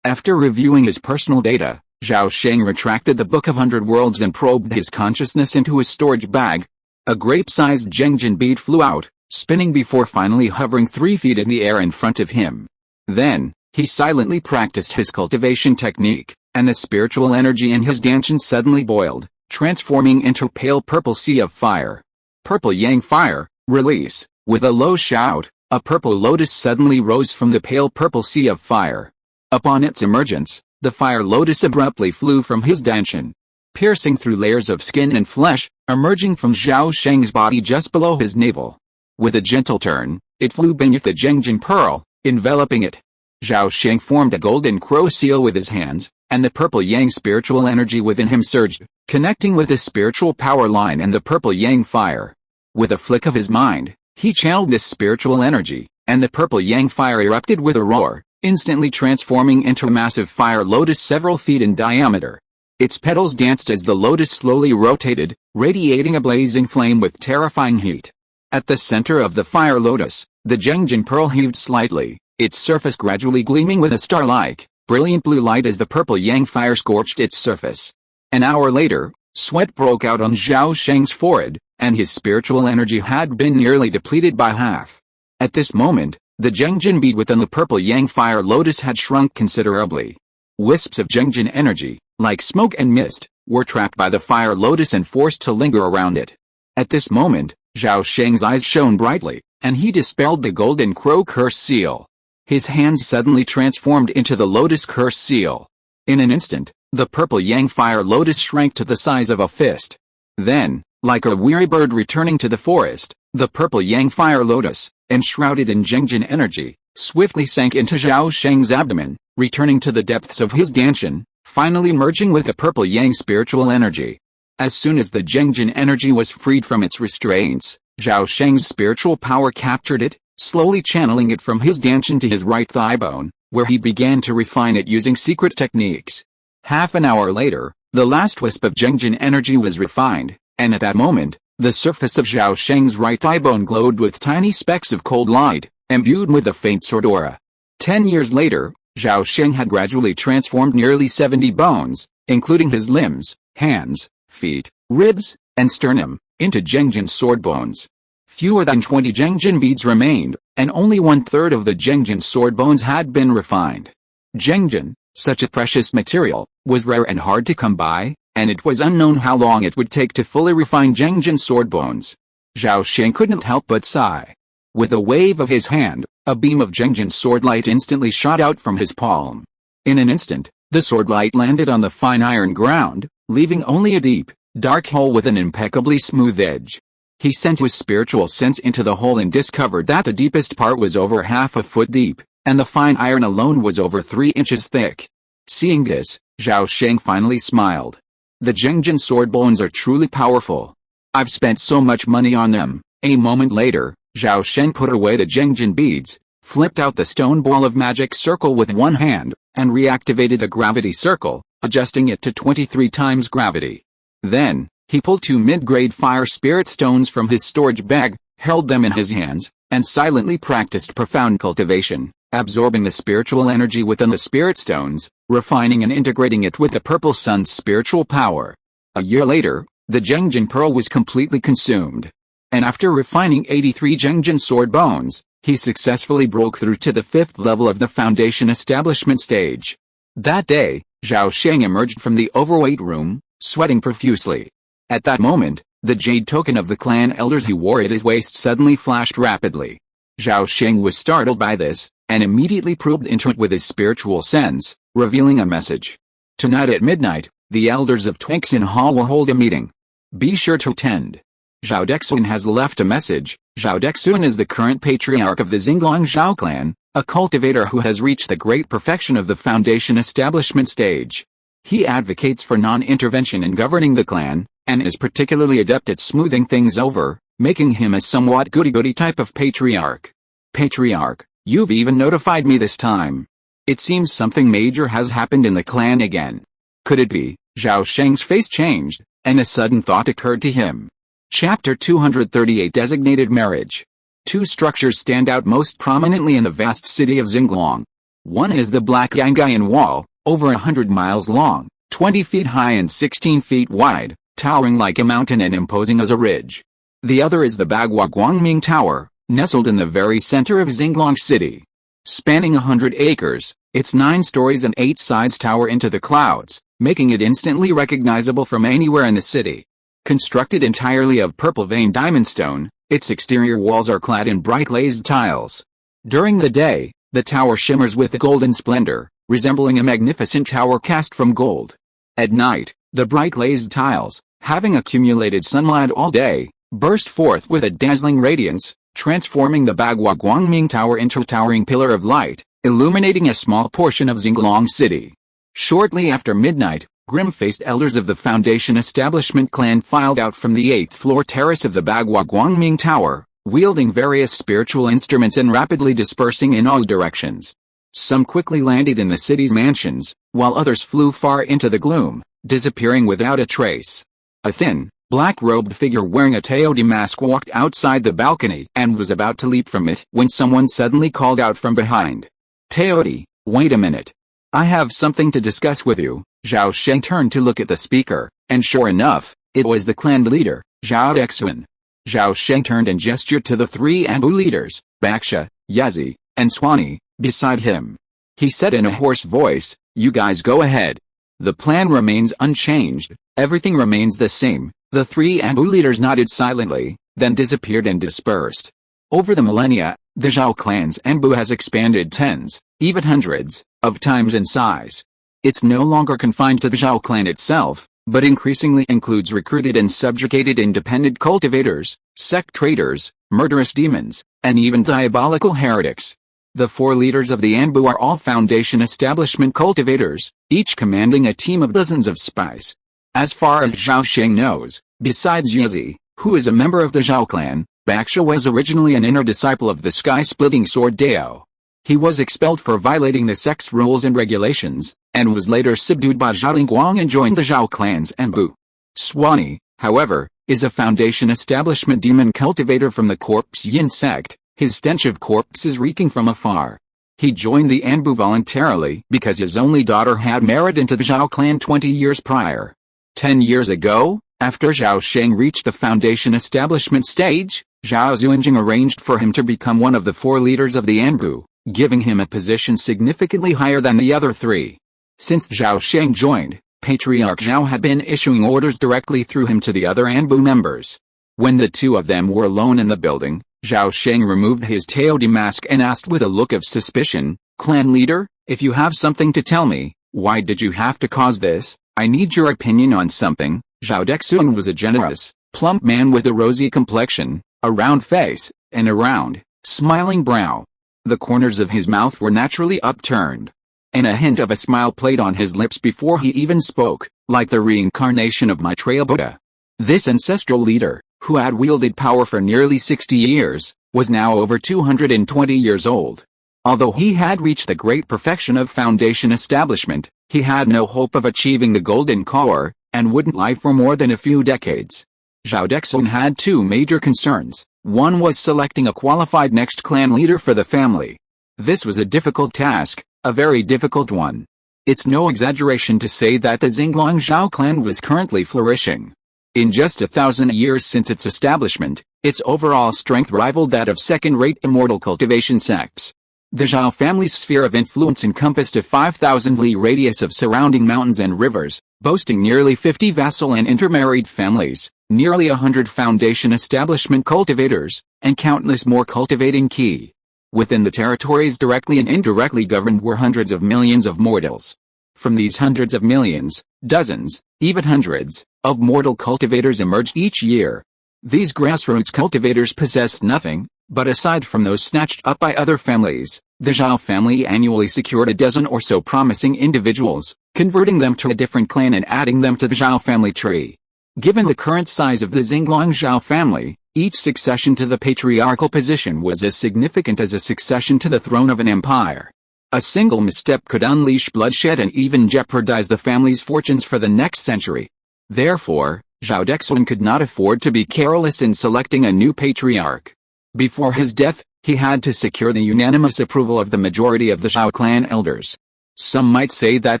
After reviewing his personal data, Zhao Sheng retracted the Book of 100 Worlds and probed his consciousness into his storage bag. A grape-sized Zhengjin bead flew out, spinning before finally hovering 3 feet in the air in front of him. Then, he silently practiced his cultivation technique, and the spiritual energy in his Danshan suddenly boiled, transforming into pale purple sea of fire. Purple yang fire, release. With a low shout, a purple lotus suddenly rose from the pale purple sea of fire. Upon its emergence, the fire lotus abruptly flew from his Danshan, piercing through layers of skin and flesh, emerging from Zhao Sheng's body just below his navel. With a gentle turn, it flew beneath the Zhengjin pearl, enveloping it. Zhao Sheng formed a golden crow seal with his hands, and the purple yang spiritual energy within him surged, connecting with the spiritual power line and the purple yang fire. With a flick of his mind, he channeled this spiritual energy, and the purple yang fire erupted with a roar, instantly transforming into a massive fire lotus several feet in diameter. Its petals danced as the lotus slowly rotated, radiating a blazing flame with terrifying heat. At the center of the fire lotus, the Zhengjin pearl heaved slightly, its surface gradually gleaming with a star-like, brilliant blue light as the purple yang fire scorched its surface. An hour later, sweat broke out on Zhao Sheng's forehead, and his spiritual energy had been nearly depleted by half. At this moment, the Zhengjin bead within the purple yang fire lotus had shrunk considerably. Wisps of Zhengjin energy, like smoke and mist, were trapped by the fire lotus and forced to linger around it. At this moment, Zhao Sheng's eyes shone brightly, and he dispelled the golden crow curse seal. His hands suddenly transformed into the lotus curse seal. In an instant, the purple yang fire lotus shrank to the size of a fist. Then, like a weary bird returning to the forest, the purple yang fire lotus, enshrouded in Zhengjin energy, swiftly sank into Zhao Sheng's abdomen, returning to the depths of his danshan, finally merging with the purple yang spiritual energy. As soon as the Zhengjin energy was freed from its restraints, Zhao Sheng's spiritual power captured it, slowly channeling it from his danshan to his right thigh bone, where he began to refine it using secret techniques. Half an hour later, the last wisp of Zhengjin energy was refined, and at that moment, the surface of Zhao Sheng's right thigh bone glowed with tiny specks of cold light, imbued with a faint sword aura. 10 years later, Zhao Sheng had gradually transformed nearly 70 bones, including his limbs, hands, feet, ribs, and sternum, into Zhengjin sword bones. Fewer than 20 Zhengjin beads remained, and only 1/3 of the Zhengjin sword bones had been refined. Zhengjin, such a precious material, was rare and hard to come by, and it was unknown how long it would take to fully refine Zhengjin sword bones. Zhao Sheng couldn't help but sigh. With a wave of his hand, a beam of Zhengjin sword light instantly shot out from his palm. In an instant, the sword light landed on the fine iron ground, leaving only a deep, dark hole with an impeccably smooth edge. He sent his spiritual sense into the hole and discovered that the deepest part was over half a foot deep, and the fine iron alone was over 3 inches thick. Seeing this, Zhao Sheng finally smiled. The Zhengjin sword bones are truly powerful. I've spent so much money on them. A moment later, Zhao Sheng put away the Zhengjin beads, flipped out the stone ball of magic circle with one hand, and reactivated the gravity circle, adjusting it to 23 times gravity. Then, he pulled 2 mid-grade fire spirit stones from his storage bag, held them in his hands, and silently practiced profound cultivation, absorbing the spiritual energy within the spirit stones, refining and integrating it with the purple sun's spiritual power. A year later, the Zhengjin pearl was completely consumed. And after refining 83 Zhengjin sword bones, he successfully broke through to the 5th level of the foundation establishment stage. That day, Zhao Sheng emerged from the overweight room, sweating profusely. At that moment, the jade token of the clan elders he wore at his waist suddenly flashed rapidly. Zhao Sheng was startled by this, and immediately probed into it with his spiritual sense, revealing a message. Tonight at midnight, the elders of Twixin Hall will hold a meeting. Be sure to attend. Zhao Dexun has left a message. Zhao Dexun is the current patriarch of the Xinglong Zhao clan, a cultivator who has reached the great perfection of the foundation establishment stage. He advocates for non-intervention in governing the clan, and is particularly adept at smoothing things over, making him a somewhat goody-goody type of patriarch. Patriarch, you've even notified me this time. It seems something major has happened in the clan again. Could it be? Zhao Sheng's face changed, and a sudden thought occurred to him. Chapter 238 Designated Marriage. 2 structures stand out most prominently in the vast city of Xinglong. One is the Black Yangayan Wall, over 100 miles long, 20 feet high and 16 feet wide, towering like a mountain and imposing as a ridge. The other is the Bagua Guangming Tower, nestled in the very center of Xinglong City. Spanning 100 acres, its 9 stories and 8 sides tower into the clouds, making it instantly recognizable from anywhere in the city. Constructed entirely of purple veined diamond stone, its exterior walls are clad in bright glazed tiles. During the day, the tower shimmers with a golden splendor, resembling a magnificent tower cast from gold. At night, the bright glazed tiles, having accumulated sunlight all day, burst forth with a dazzling radiance, transforming the Bagua Guangming Tower into a towering pillar of light, illuminating a small portion of Xinglong City. Shortly after midnight, Grim-faced elders of the Foundation Establishment clan filed out from the 8th-floor terrace of the Bagua Guangming Tower, wielding various spiritual instruments and rapidly dispersing in all directions. Some quickly landed in the city's mansions, while others flew far into the gloom, disappearing without a trace. A thin, black-robed figure wearing a Teodi mask walked outside the balcony and was about to leap from it when someone suddenly called out from behind. "Teodi, wait a minute. I have something to discuss with you." Zhao Sheng turned to look at the speaker, and sure enough, it was the clan leader, Zhao Dexuan. Zhao Sheng turned and gestured to the three Anbu leaders, Baksha, Yazi, and Swanee, beside him. He said in a hoarse voice, "You guys go ahead. The plan remains unchanged, everything remains the same." The three Anbu leaders nodded silently, then disappeared and dispersed. Over the millennia, the Zhao clan's Anbu has expanded tens, even hundreds, of times in size. It's no longer confined to the Zhao clan itself, but increasingly includes recruited and subjugated independent cultivators, sect traders, murderous demons, and even diabolical heretics. The four leaders of the Anbu are all Foundation Establishment cultivators, each commanding a team of dozens of spies. As far as Zhao Sheng knows, besides Yazi, who is a member of the Zhao clan, Baksha was originally an inner disciple of the sky-splitting sword Dao. He was expelled for violating the sect's rules and regulations, and was later subdued by Zhao Lingguang and joined the Zhao clan's Anbu. Swanee, however, is a Foundation Establishment demon cultivator from the Corpse Yin sect, his stench of corpses reeking from afar. He joined the Anbu voluntarily because his only daughter had married into the Zhao clan 20 years prior. 10 years ago, after Zhao Sheng reached the Foundation Establishment stage, Zhao Xuanjing arranged for him to become one of the four leaders of the Anbu, giving him a position significantly higher than the other three. Since Zhao Sheng joined, Patriarch Zhao had been issuing orders directly through him to the other Anbu members. When the two of them were alone in the building, Zhao Sheng removed his Teodi mask and asked with a look of suspicion, "Clan leader, if you have something to tell me, why did you have to cause this? I need your opinion on something." Zhao Dexuan was a generous, plump man with a rosy complexion, a round face, and a round, smiling brow. The corners of his mouth were naturally upturned, and a hint of a smile played on his lips before he even spoke, like the reincarnation of Maitreya Buddha. This ancestral leader, who had wielded power for nearly 60 years, was now over 220 years old. Although he had reached the great perfection of Foundation Establishment, he had no hope of achieving the Golden Core, and wouldn't live for more than a few decades. Zhao Dexuan had two major concerns. One was selecting a qualified next clan leader for the family. This was a difficult task, a very difficult one. It's no exaggeration to say that the Xinguang Zhao clan was currently flourishing. In just 1,000 years since its establishment, its overall strength rivaled that of second-rate immortal cultivation sects. The Zhao family's sphere of influence encompassed a 5,000-li radius of surrounding mountains and rivers, boasting nearly 50 vassal and intermarried families, nearly 100 Foundation Establishment cultivators, and countless more cultivating ki. Within the territories directly and indirectly governed were hundreds of millions of mortals. From these hundreds of millions, dozens, even hundreds, of mortal cultivators emerged each year. These grassroots cultivators possessed nothing, but aside from those snatched up by other families, the Zhao family annually secured a dozen or so promising individuals, converting them to a different clan and adding them to the Zhao family tree. Given the current size of the Xinguang Zhao family, each succession to the patriarchal position was as significant as a succession to the throne of an empire. A single misstep could unleash bloodshed and even jeopardize the family's fortunes for the next century. Therefore, Zhao Dexuan could not afford to be careless in selecting a new patriarch. Before his death, he had to secure the unanimous approval of the majority of the Zhao clan elders. Some might say that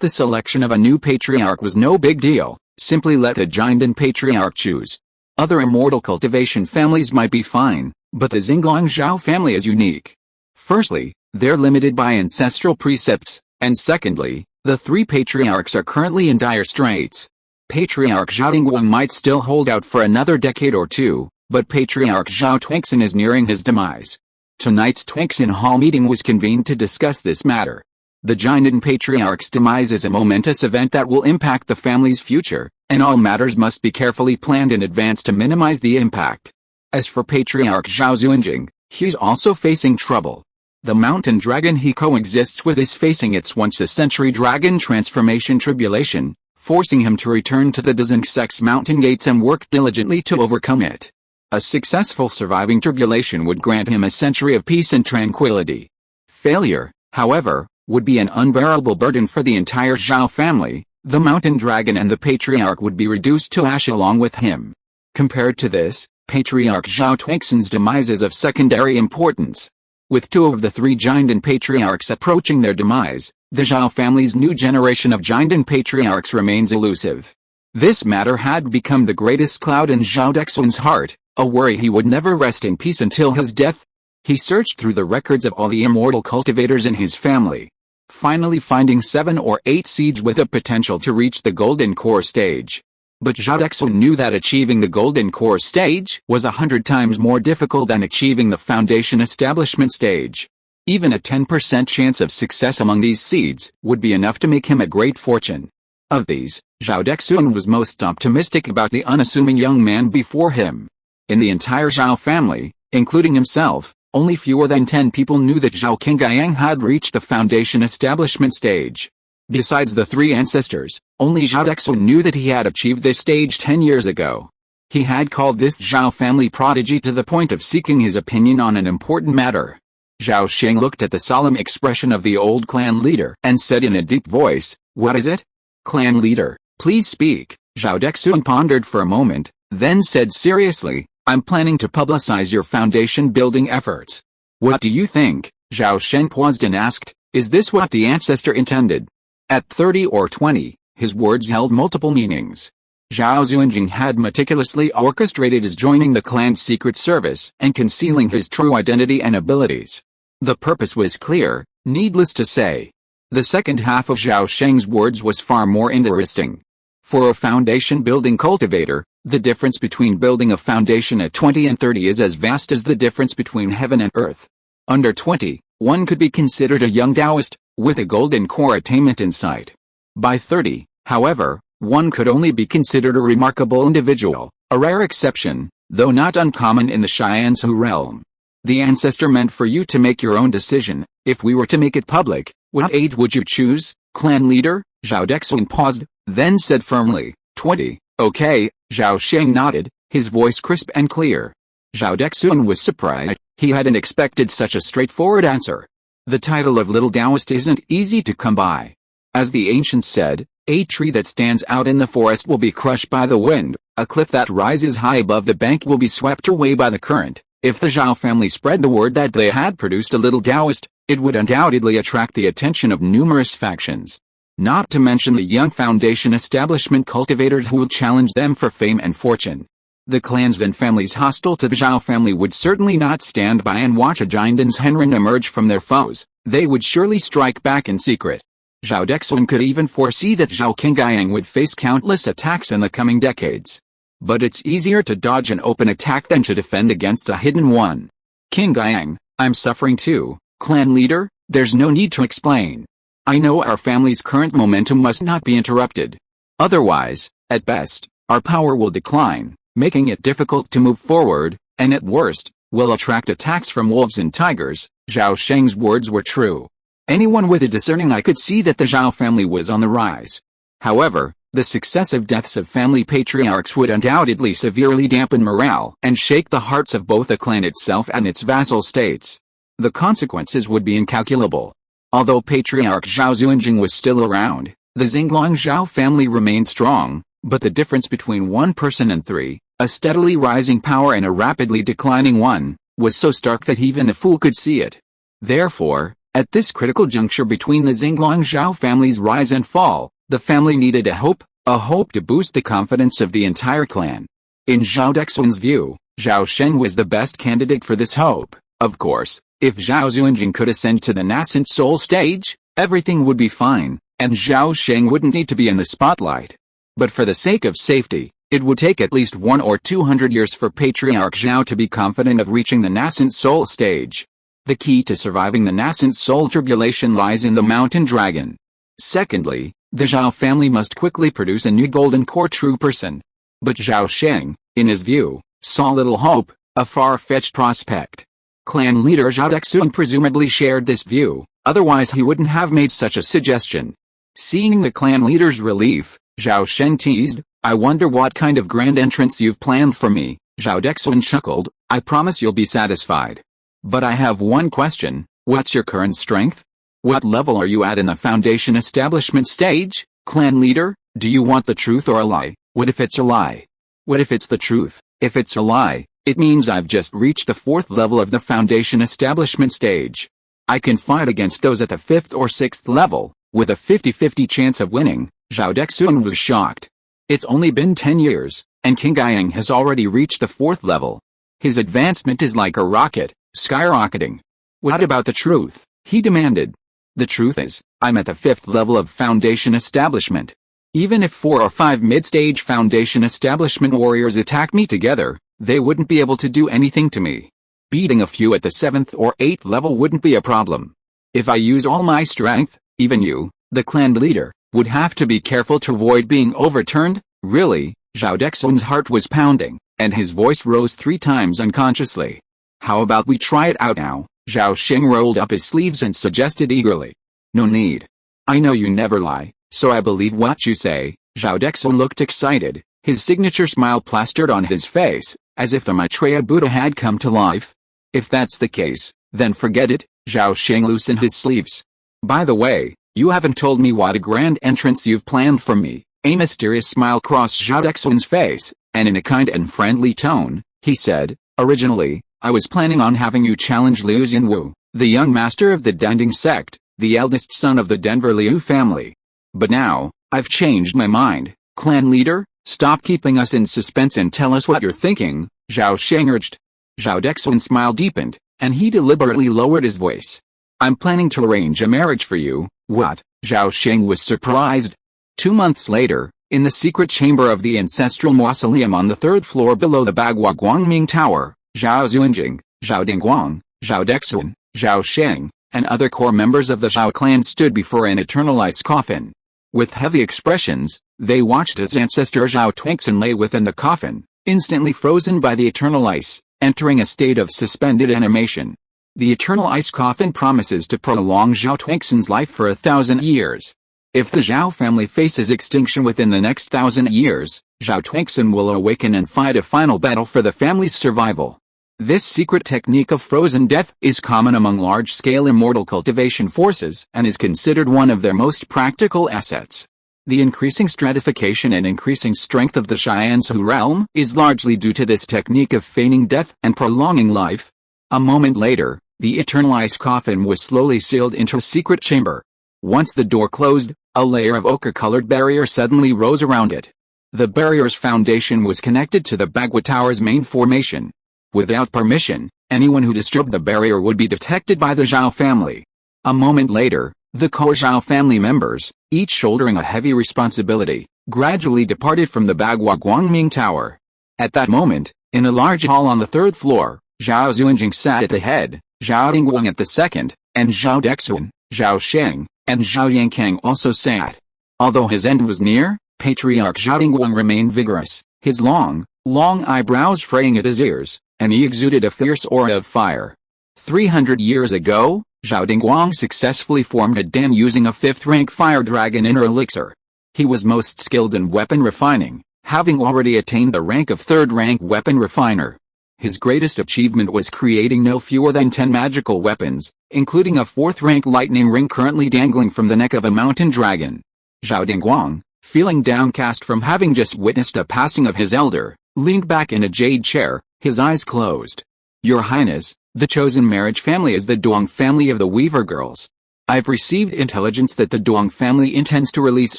the selection of a new patriarch was no big deal, simply let the Jinden patriarch choose. Other immortal cultivation families might be fine, but the Xinguang Zhao family is unique. Firstly, they're limited by ancestral precepts, and secondly, the three patriarchs are currently in dire straits. Patriarch Zhao Lingguang might still hold out for another decade or two, but Patriarch Zhao Twixin is nearing his demise. Tonight's Twixin Hall meeting was convened to discuss this matter. The Jinden Patriarch's demise is a momentous event that will impact the family's future, and all matters must be carefully planned in advance to minimize the impact. As for Patriarch Zhao Xuanjing, he's also facing trouble. The mountain dragon he coexists with is facing its once-a-century dragon transformation tribulation, forcing him to return to the Descendants mountain gates and work diligently to overcome it. A successful surviving tribulation would grant him a century of peace and tranquility. Failure, however, would be an unbearable burden for the entire Zhao family. The mountain dragon and the patriarch would be reduced to ash along with him. Compared to this, Patriarch Zhao Tengxin's demise is of secondary importance. With two of the three Jiandan patriarchs approaching their demise, the Zhao family's new generation of Jiandan patriarchs remains elusive. This matter had become the greatest cloud in Zhao Dexuan's heart, a worry he would never rest in peace until his death. He searched through the records of all the immortal cultivators in his family, finally finding 7 or 8 seeds with a potential to reach the golden core stage. But Zhao Dexuan knew that achieving the golden core stage was 100 times more difficult than achieving the foundation establishment stage. Even a 10% chance of success among these seeds would be enough to make him a great fortune. Of these, Zhao Dexuan was most optimistic about the unassuming young man before him. In the entire Zhao family, including himself, only fewer than 10 people knew that Zhao Qingyang had reached the foundation establishment stage. Besides the 3 ancestors, only Zhao Dexuan knew that he had achieved this stage 10 years ago. He had called this Zhao family prodigy to the point of seeking his opinion on an important matter. Zhao Sheng looked at the solemn expression of the old clan leader and said in a deep voice, "What is it? Clan leader, please speak." Zhao Dexuan pondered for a moment, then said seriously, "I'm planning to publicize your foundation building efforts." "What do you think?" Zhao Sheng paused and asked, "Is this what the ancestor intended?" At 30 or 20, his words held multiple meanings. Zhao Zunjing had meticulously orchestrated his joining the clan's secret service and concealing his true identity and abilities. The purpose was clear, needless to say. The second half of Zhao Sheng's words was far more interesting. For a foundation-building cultivator, the difference between building a foundation at 20 and 30 is as vast as the difference between heaven and earth. Under 20, one could be considered a young Taoist, with a golden core attainment in sight. By 30, however, one could only be considered a remarkable individual, a rare exception, though not uncommon in the Xianzhu realm. The ancestor meant for you to make your own decision. If we were to make it public, what age would you choose, clan leader? Zhao Dexuan paused, then said firmly, 20, okay. Zhao Sheng nodded, his voice crisp and clear. Zhao Dexuan was surprised. He hadn't expected such a straightforward answer. The title of Little Taoist isn't easy to come by. As the ancients said, a tree that stands out in the forest will be crushed by the wind, a cliff that rises high above the bank will be swept away by the current. If the Zhao family spread the word that they had produced a little Taoist, it would undoubtedly attract the attention of numerous factions. Not to mention the young foundation establishment cultivators who will challenge them for fame and fortune. The clans and families hostile to the Zhao family would certainly not stand by and watch a Jiandan's Henren emerge from their foes. They would surely strike back in secret. Zhao Dexuan could even foresee that Zhao Qingyang would face countless attacks in the coming decades. But it's easier to dodge an open attack than to defend against a hidden one. Qingyang, I'm suffering too, clan leader, there's no need to explain. I know our family's current momentum must not be interrupted. Otherwise, at best, our power will decline, making it difficult to move forward, and at worst, will attract attacks from wolves and tigers. Zhao Sheng's words were true. Anyone with a discerning eye could see that the Zhao family was on the rise. However, the successive deaths of family patriarchs would undoubtedly severely dampen morale and shake the hearts of both the clan itself and its vassal states. The consequences would be incalculable. Although Patriarch Zhao Zunjing was still around, the Xinglong Zhao family remained strong, but the difference between one person and 3, a steadily rising power and a rapidly declining one, was so stark that even a fool could see it. Therefore, at this critical juncture between the Xinglong Zhao family's rise and fall, the family needed a hope to boost the confidence of the entire clan. In Zhao Dexuan's view, Zhao Sheng was the best candidate for this hope. Of course, if Zhao Zunjing could ascend to the nascent soul stage, everything would be fine, and Zhao Sheng wouldn't need to be in the spotlight. But for the sake of safety, it would take at least 100 or 200 years for Patriarch Zhao to be confident of reaching the nascent soul stage. The key to surviving the nascent soul tribulation lies in the mountain dragon. Secondly, the Zhao family must quickly produce a new golden core true person. But Zhao Sheng, in his view, saw little hope, a far-fetched prospect. Clan leader Zhao Dexuan presumably shared this view, otherwise he wouldn't have made such a suggestion. Seeing the clan leader's relief, Zhao Sheng teased. I wonder what kind of grand entrance you've planned for me. Zhao Dexuan chuckled. I promise you'll be satisfied. But I have one question. What's your current strength? What level are you at in the foundation establishment stage? Clan leader, do you want the truth or a lie? What if it's a lie? What if it's the truth? If it's a lie, it means I've just reached the 4th level of the foundation establishment stage. I can fight against those at the 5th or 6th level, with a 50-50 chance of winning. Zhao Dexuan was shocked. It's only been 10 years, and King Guiyang has already reached the 4th level. His advancement is like a rocket, skyrocketing. What about the truth? He demanded. The truth is, I'm at the 5th level of foundation establishment. Even if 4 or 5 mid-stage foundation establishment warriors attack me together, they wouldn't be able to do anything to me. Beating a few at the 7th or 8th level wouldn't be a problem. If I use all my strength, even you, the clan leader, would have to be careful to avoid being overturned. Really? Zhao Dexuan's heart was pounding, and his voice rose 3 times unconsciously. How about we try it out now? Zhao Sheng rolled up his sleeves and suggested eagerly. No need. I know you never lie, so I believe what you say. Zhao Dexuan looked excited, his signature smile plastered on his face, as if the Maitreya Buddha had come to life. If that's the case, then forget it. Zhao Sheng loosened his sleeves. By the way, you haven't told me what a grand entrance you've planned for me. A mysterious smile crossed Zhao Dexuan's face, and in a kind and friendly tone, he said, originally, I was planning on having you challenge Liu Xinwu, the young master of the Danding sect, the eldest son of the Denver Liu family. But now, I've changed my mind. Clan leader, stop keeping us in suspense and tell us what you're thinking, Zhao Sheng urged. Zhao Dexuan's smile deepened, and he deliberately lowered his voice. I'm planning to arrange a marriage for you. What? Zhao Sheng was surprised. 2 months later, in the secret chamber of the ancestral mausoleum on the 3rd floor below the Bagua Guangming Tower, Zhao Xuanjing, Zhao Dingguang, Zhao Dexuan, Zhao Sheng, and other core members of the Zhao clan stood before an eternal ice coffin. With heavy expressions, they watched as ancestor Zhao Twingxin lay within the coffin, instantly frozen by the eternal ice, entering a state of suspended animation. The eternal ice coffin promises to prolong Zhao Twingxin's life for 1,000 years. If the Zhao family faces extinction within the next 1,000 years, Zhao Twingxin will awaken and fight a final battle for the family's survival. This secret technique of frozen death is common among large-scale immortal cultivation forces and is considered one of their most practical assets. The increasing stratification and increasing strength of the Xianzhu realm is largely due to this technique of feigning death and prolonging life. A moment later, the eternal ice coffin was slowly sealed into a secret chamber. Once the door closed, a layer of ochre-colored barrier suddenly rose around it. The barrier's foundation was connected to the Bagua Tower's main formation. Without permission, anyone who disturbed the barrier would be detected by the Zhao family. A moment later, the core Zhao family members, each shouldering a heavy responsibility, gradually departed from the Bagua Guangming Tower. At that moment, in a large hall on the 3rd floor, Zhao Xuanjing sat at the head, Zhao Dingguang at the 2nd, and Zhao Dexuan, Zhao Sheng, and Zhao Yankang also sat. Although his end was near, Patriarch Zhao Dingguang remained vigorous, his long eyebrows fraying at his ears, and he exuded a fierce aura of fire. 300 years ago, Zhao Dingguang successfully formed a dam using a 5th-rank fire dragon inner elixir. He was most skilled in weapon refining, having already attained the rank of 3rd-rank weapon refiner. His greatest achievement was creating no fewer than 10 magical weapons, including a 4th-rank lightning ring currently dangling from the neck of a mountain dragon. Zhao Dingguang, feeling downcast from having just witnessed a passing of his elder, leaned back in a jade chair, his eyes closed. Your Highness, the chosen marriage family is the Duong family of the Weaver girls. I've received intelligence that the Duong family intends to release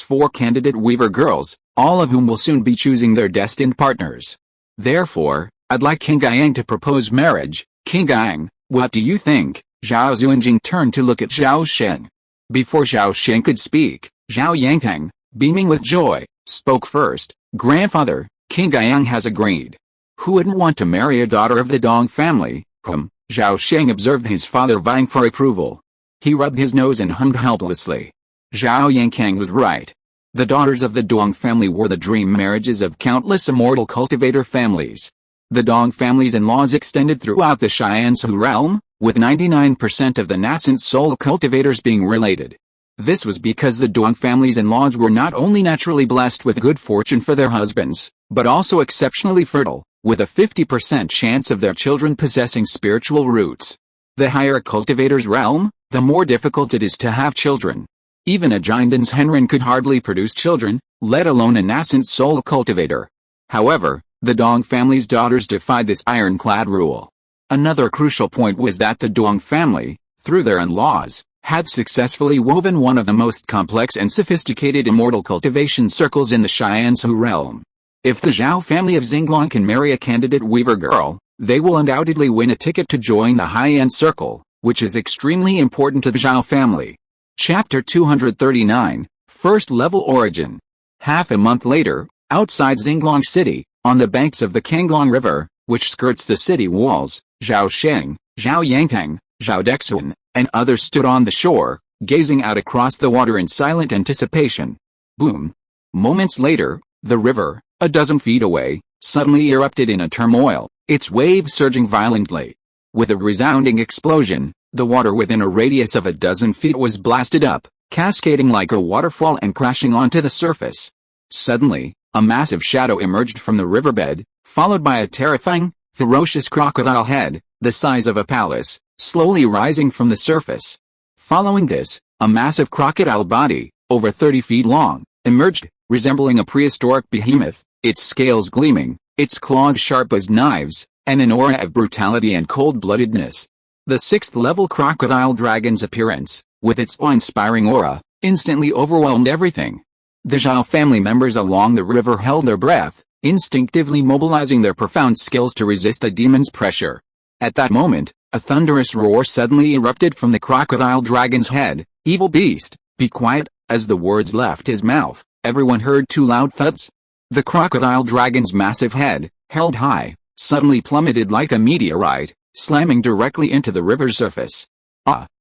4 candidate Weaver girls, all of whom will soon be choosing their destined partners. Therefore, I'd like King Guiyang to propose marriage. King Guiyang, what do you think? Zhao Xuanjing turned to look at Zhao Sheng. Before Zhao Sheng could speak, Zhao Yankang, beaming with joy, spoke first. Grandfather, King Guiyang has agreed. Who wouldn't want to marry a daughter of the Dong family? Zhao Sheng observed his father vying for approval. He rubbed his nose and hummed helplessly. Zhao Yankang was right. The daughters of the Dong family were the dream marriages of countless immortal cultivator families. The Dong family's in-laws extended throughout the Xianzhu realm, with 99% of the nascent soul cultivators being related. This was because the Dong family's in-laws were not only naturally blessed with good fortune for their husbands, but also exceptionally fertile, with a 50% chance of their children possessing spiritual roots. The higher a cultivator's realm, the more difficult it is to have children. Even a Jinden's Henren could hardly produce children, let alone a nascent soul cultivator. However, the Dong family's daughters defied this ironclad rule. Another crucial point was that the Dong family, through their in-laws, had successfully woven one of the most complex and sophisticated immortal cultivation circles in the Xianzhou realm. If the Zhao family of Xinglong can marry a candidate weaver girl, they will undoubtedly win a ticket to join the high-end circle, which is extremely important to the Zhao family. Chapter 239, First Level Origin. Half a month later, outside Xinglong City, on the banks of the Kanglong River, which skirts the city walls, Zhao Sheng, Zhao Yangpeng, Zhao Dexun, and others stood on the shore, gazing out across the water in silent anticipation. Boom! Moments later, the river, a dozen feet away, suddenly erupted in a turmoil, its waves surging violently. With a resounding explosion, the water within a radius of a dozen feet was blasted up, cascading like a waterfall and crashing onto the surface. Suddenly, a massive shadow emerged from the riverbed, followed by a terrifying, ferocious crocodile head, the size of a palace, slowly rising from the surface. Following this, a massive crocodile body, over 30 feet long, emerged, resembling a prehistoric behemoth, its scales gleaming, its claws sharp as knives, and an aura of brutality and cold-bloodedness. The sixth-level crocodile dragon's appearance, with its awe-inspiring aura, instantly overwhelmed everything. The Zhao family members along the river held their breath, instinctively mobilizing their profound skills to resist the demon's pressure. At that moment, a thunderous roar suddenly erupted from the crocodile dragon's head. "Evil beast, be quiet!" As the words left his mouth, everyone heard two loud thuds. The crocodile dragon's massive head, held high, suddenly plummeted like a meteorite, slamming directly into the river's surface.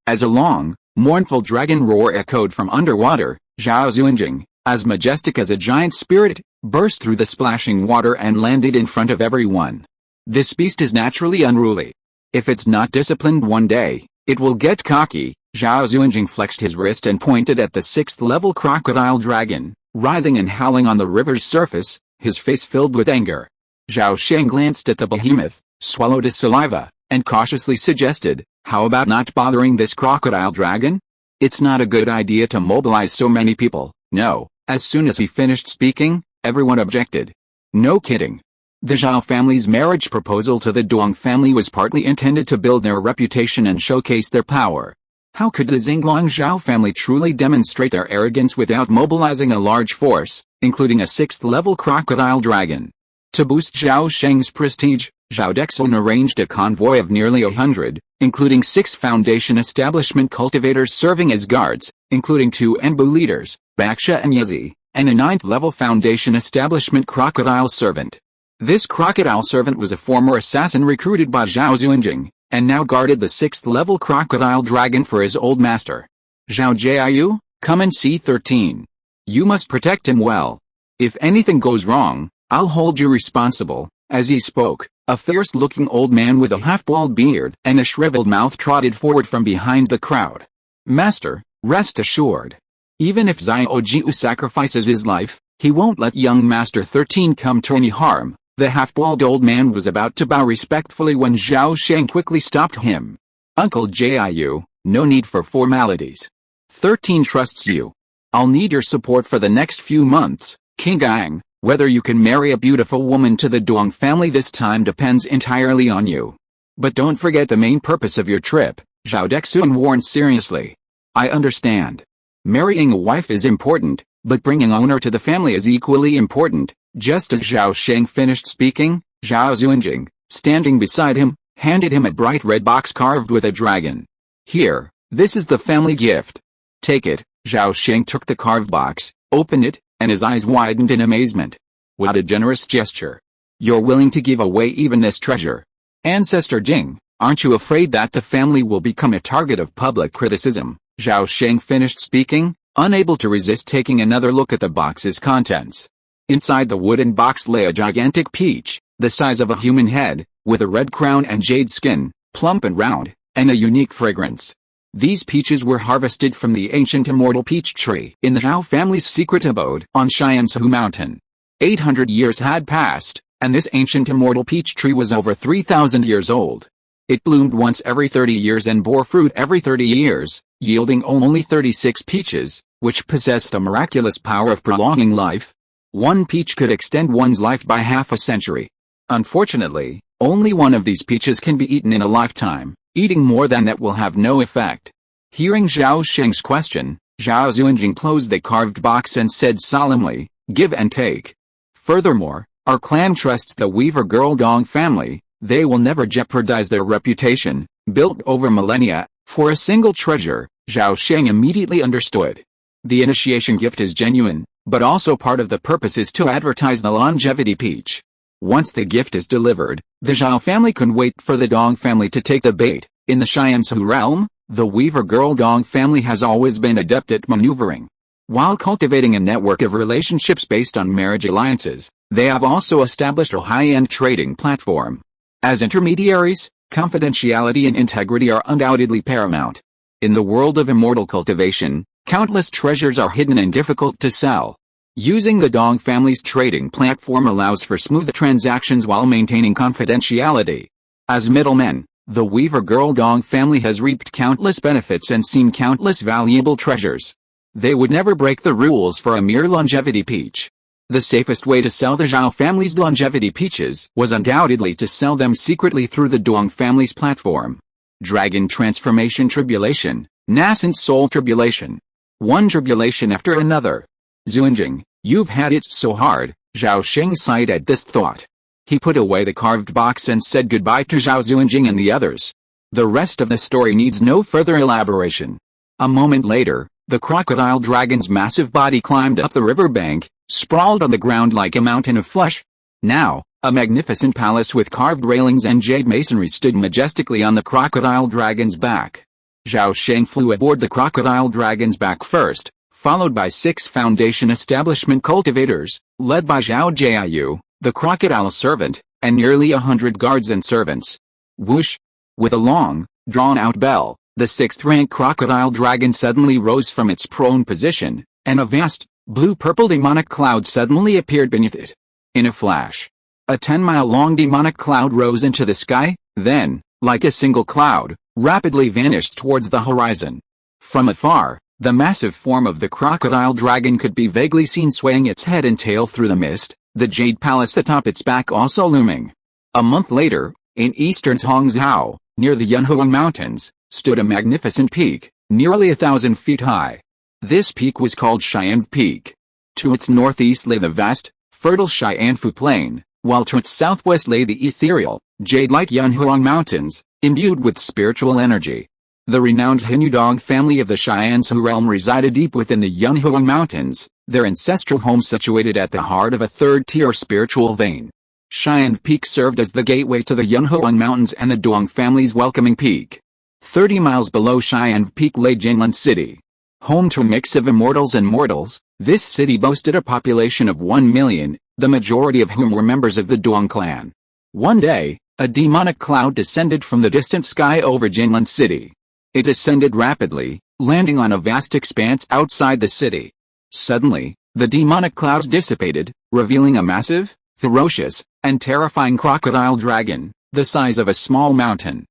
As a long, mournful dragon roar echoed from underwater, Zhao Xuanjing, as majestic as a giant spirit, burst through the splashing water and landed in front of everyone. This beast is naturally unruly. If it's not disciplined one day, it will get cocky. Zhao Xuanjing flexed his wrist and pointed at the sixth-level crocodile dragon, writhing and howling on the river's surface, his face filled with anger. Zhao Sheng glanced at the behemoth, swallowed his saliva, and cautiously suggested, "How about not bothering this crocodile dragon? It's not a good idea to mobilize so many people." No. As soon as he finished speaking, everyone objected. No kidding. The Zhao family's marriage proposal to the Dong family was partly intended to build their reputation and showcase their power. How could the Xinglong Zhao family truly demonstrate their arrogance without mobilizing a large force, including a sixth-level crocodile dragon? To boost Zhao Sheng's prestige, Zhao Dexun arranged a convoy of nearly 100, including 6 foundation establishment cultivators serving as guards, including 2 Enbu leaders, Baksha and Yezi, and a 9th-level foundation establishment crocodile servant. This crocodile servant was a former assassin recruited by Zhao Xuanjing, and now guarded the 6th-level crocodile dragon for his old master. "Zhao Jiayu, come and see 13. You must protect him well. If anything goes wrong, I'll hold you responsible." As he spoke, a fierce-looking old man with a half-bald beard and a shriveled mouth trotted forward from behind the crowd. "Master, rest assured. Even if Zhao Jiu sacrifices his life, he won't let young Master 13 come to any harm." The half-bald old man was about to bow respectfully when Zhao Sheng quickly stopped him. "Uncle Jiu, no need for formalities. 13 trusts you. I'll need your support for the next few months, King Gang. Whether you can marry a beautiful woman to the Dong family this time depends entirely on you. But don't forget the main purpose of your trip," Zhao Dexun warned seriously. "I understand. Marrying a wife is important, but bringing honor to the family is equally important." Just as Zhao Sheng finished speaking, Zhao Xuanjing, standing beside him, handed him a bright red box carved with a dragon. "Here, this is the family gift. Take it." Zhao Sheng took the carved box, opened it, and his eyes widened in amazement. "What a generous gesture. You're willing to give away even this treasure. Ancestor Jing, aren't you afraid that the family will become a target of public criticism?" Zhao Sheng finished speaking, unable to resist taking another look at the box's contents. Inside the wooden box lay a gigantic peach, the size of a human head, with a red crown and jade skin, plump and round, and a unique fragrance. These peaches were harvested from the ancient immortal peach tree in the Zhao family's secret abode on Xiansu Mountain. 800 years had passed, and this ancient immortal peach tree was over 3,000 years old. It bloomed once every 30 years and bore fruit every 30 years, yielding only 36 peaches, which possessed the miraculous power of prolonging life. One peach could extend one's life by half a century. Unfortunately, only one of these peaches can be eaten in a lifetime. Eating more than that will have no effect. Hearing Zhao Sheng's question, Zhao Zunjing closed the carved box and said solemnly, "Give and take. Furthermore, our clan trusts the Weaver Girl Dong family. They will never jeopardize their reputation, built over millennia, for a single treasure." Zhao Sheng immediately understood. The initiation gift is genuine, but also part of the purpose is to advertise the longevity peach. Once the gift is delivered, the Zhao family can wait for the Dong family to take the bait. In the Xiansu realm, the Weaver Girl Dong family has always been adept at maneuvering. While cultivating a network of relationships based on marriage alliances, they have also established a high-end trading platform. As intermediaries, confidentiality and integrity are undoubtedly paramount. In the world of immortal cultivation, countless treasures are hidden and difficult to sell. Using the Dong family's trading platform allows for smooth transactions while maintaining confidentiality. As middlemen, the Weaver Girl Dong family has reaped countless benefits and seen countless valuable treasures. They would never break the rules for a mere longevity peach. The safest way to sell the Zhao family's longevity peaches was undoubtedly to sell them secretly through the Dong family's platform. Dragon Transformation Tribulation, Nascent Soul Tribulation. One tribulation after another. Zunjing, you've had it so hard. Zhao Sheng sighed at this thought. He put away the carved box and said goodbye to Zhao Zunjing and the others. The rest of the story needs no further elaboration. A moment later, the crocodile dragon's massive body climbed up the riverbank, sprawled on the ground like a mountain of flesh. Now, a magnificent palace with carved railings and jade masonry stood majestically on the crocodile dragon's back. Zhao Sheng flew aboard the crocodile dragon's back first, followed by 6 foundation establishment cultivators, led by Zhao Jiayu, the crocodile servant, and nearly 100 guards and servants. Whoosh! With a long, drawn-out bell, the 6th-rank crocodile dragon suddenly rose from its prone position, and a vast, blue-purple demonic cloud suddenly appeared beneath it. In a flash, a 10-mile-long demonic cloud rose into the sky, then, like a single cloud, rapidly vanished towards the horizon. From afar, the massive form of the crocodile dragon could be vaguely seen swaying its head and tail through the mist, the jade palace atop its back also looming. A month later, in eastern Hangzhou, near the Yunhuang Mountains, stood a magnificent peak, nearly 1,000 feet high. This peak was called Xianfu Peak. To its northeast lay the vast, fertile Xianfu Plain, while to its southwest lay the ethereal, jade-like Yunhuang Mountains, imbued with spiritual energy. The renowned Hinyu Dong family of the Xiansu realm resided deep within the Yunhuang Mountains, their ancestral home situated at the heart of a third-tier spiritual vein. Xianfu Peak served as the gateway to the Yunhuang Mountains and the Dong family's welcoming peak. 30 miles below Xianfu Peak lay Jinlan City. Home to a mix of immortals and mortals, this city boasted a population of 1 million, the majority of whom were members of the Dong clan. One day, a demonic cloud descended from the distant sky over Jinlan City. It ascended rapidly, landing on a vast expanse outside the city. Suddenly, the demonic clouds dissipated, revealing a massive, ferocious, and terrifying crocodile dragon, the size of a small mountain.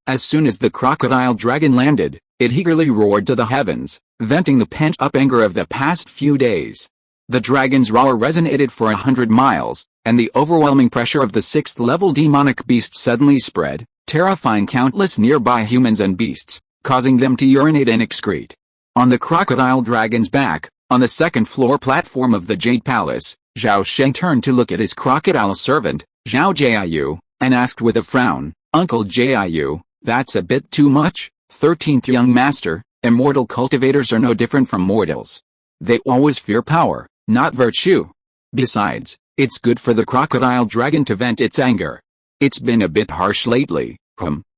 As soon as the crocodile dragon landed, it eagerly roared to the heavens, venting the pent-up anger of the past few days. The dragon's roar resonated for 100 miles, and the overwhelming pressure of the 6th-level demonic beast suddenly spread, terrifying countless nearby humans and beasts, causing them to urinate and excrete. On the crocodile dragon's back, on the second-floor platform of the Jade Palace, Zhao Sheng turned to look at his crocodile servant, Zhao Jiayu, and asked with a frown, "Uncle Jiayu, that's a bit too much?" 13th young master, immortal cultivators are no different from mortals. They always fear power, not virtue. Besides, it's good for the crocodile dragon to vent its anger. It's been a bit harsh lately.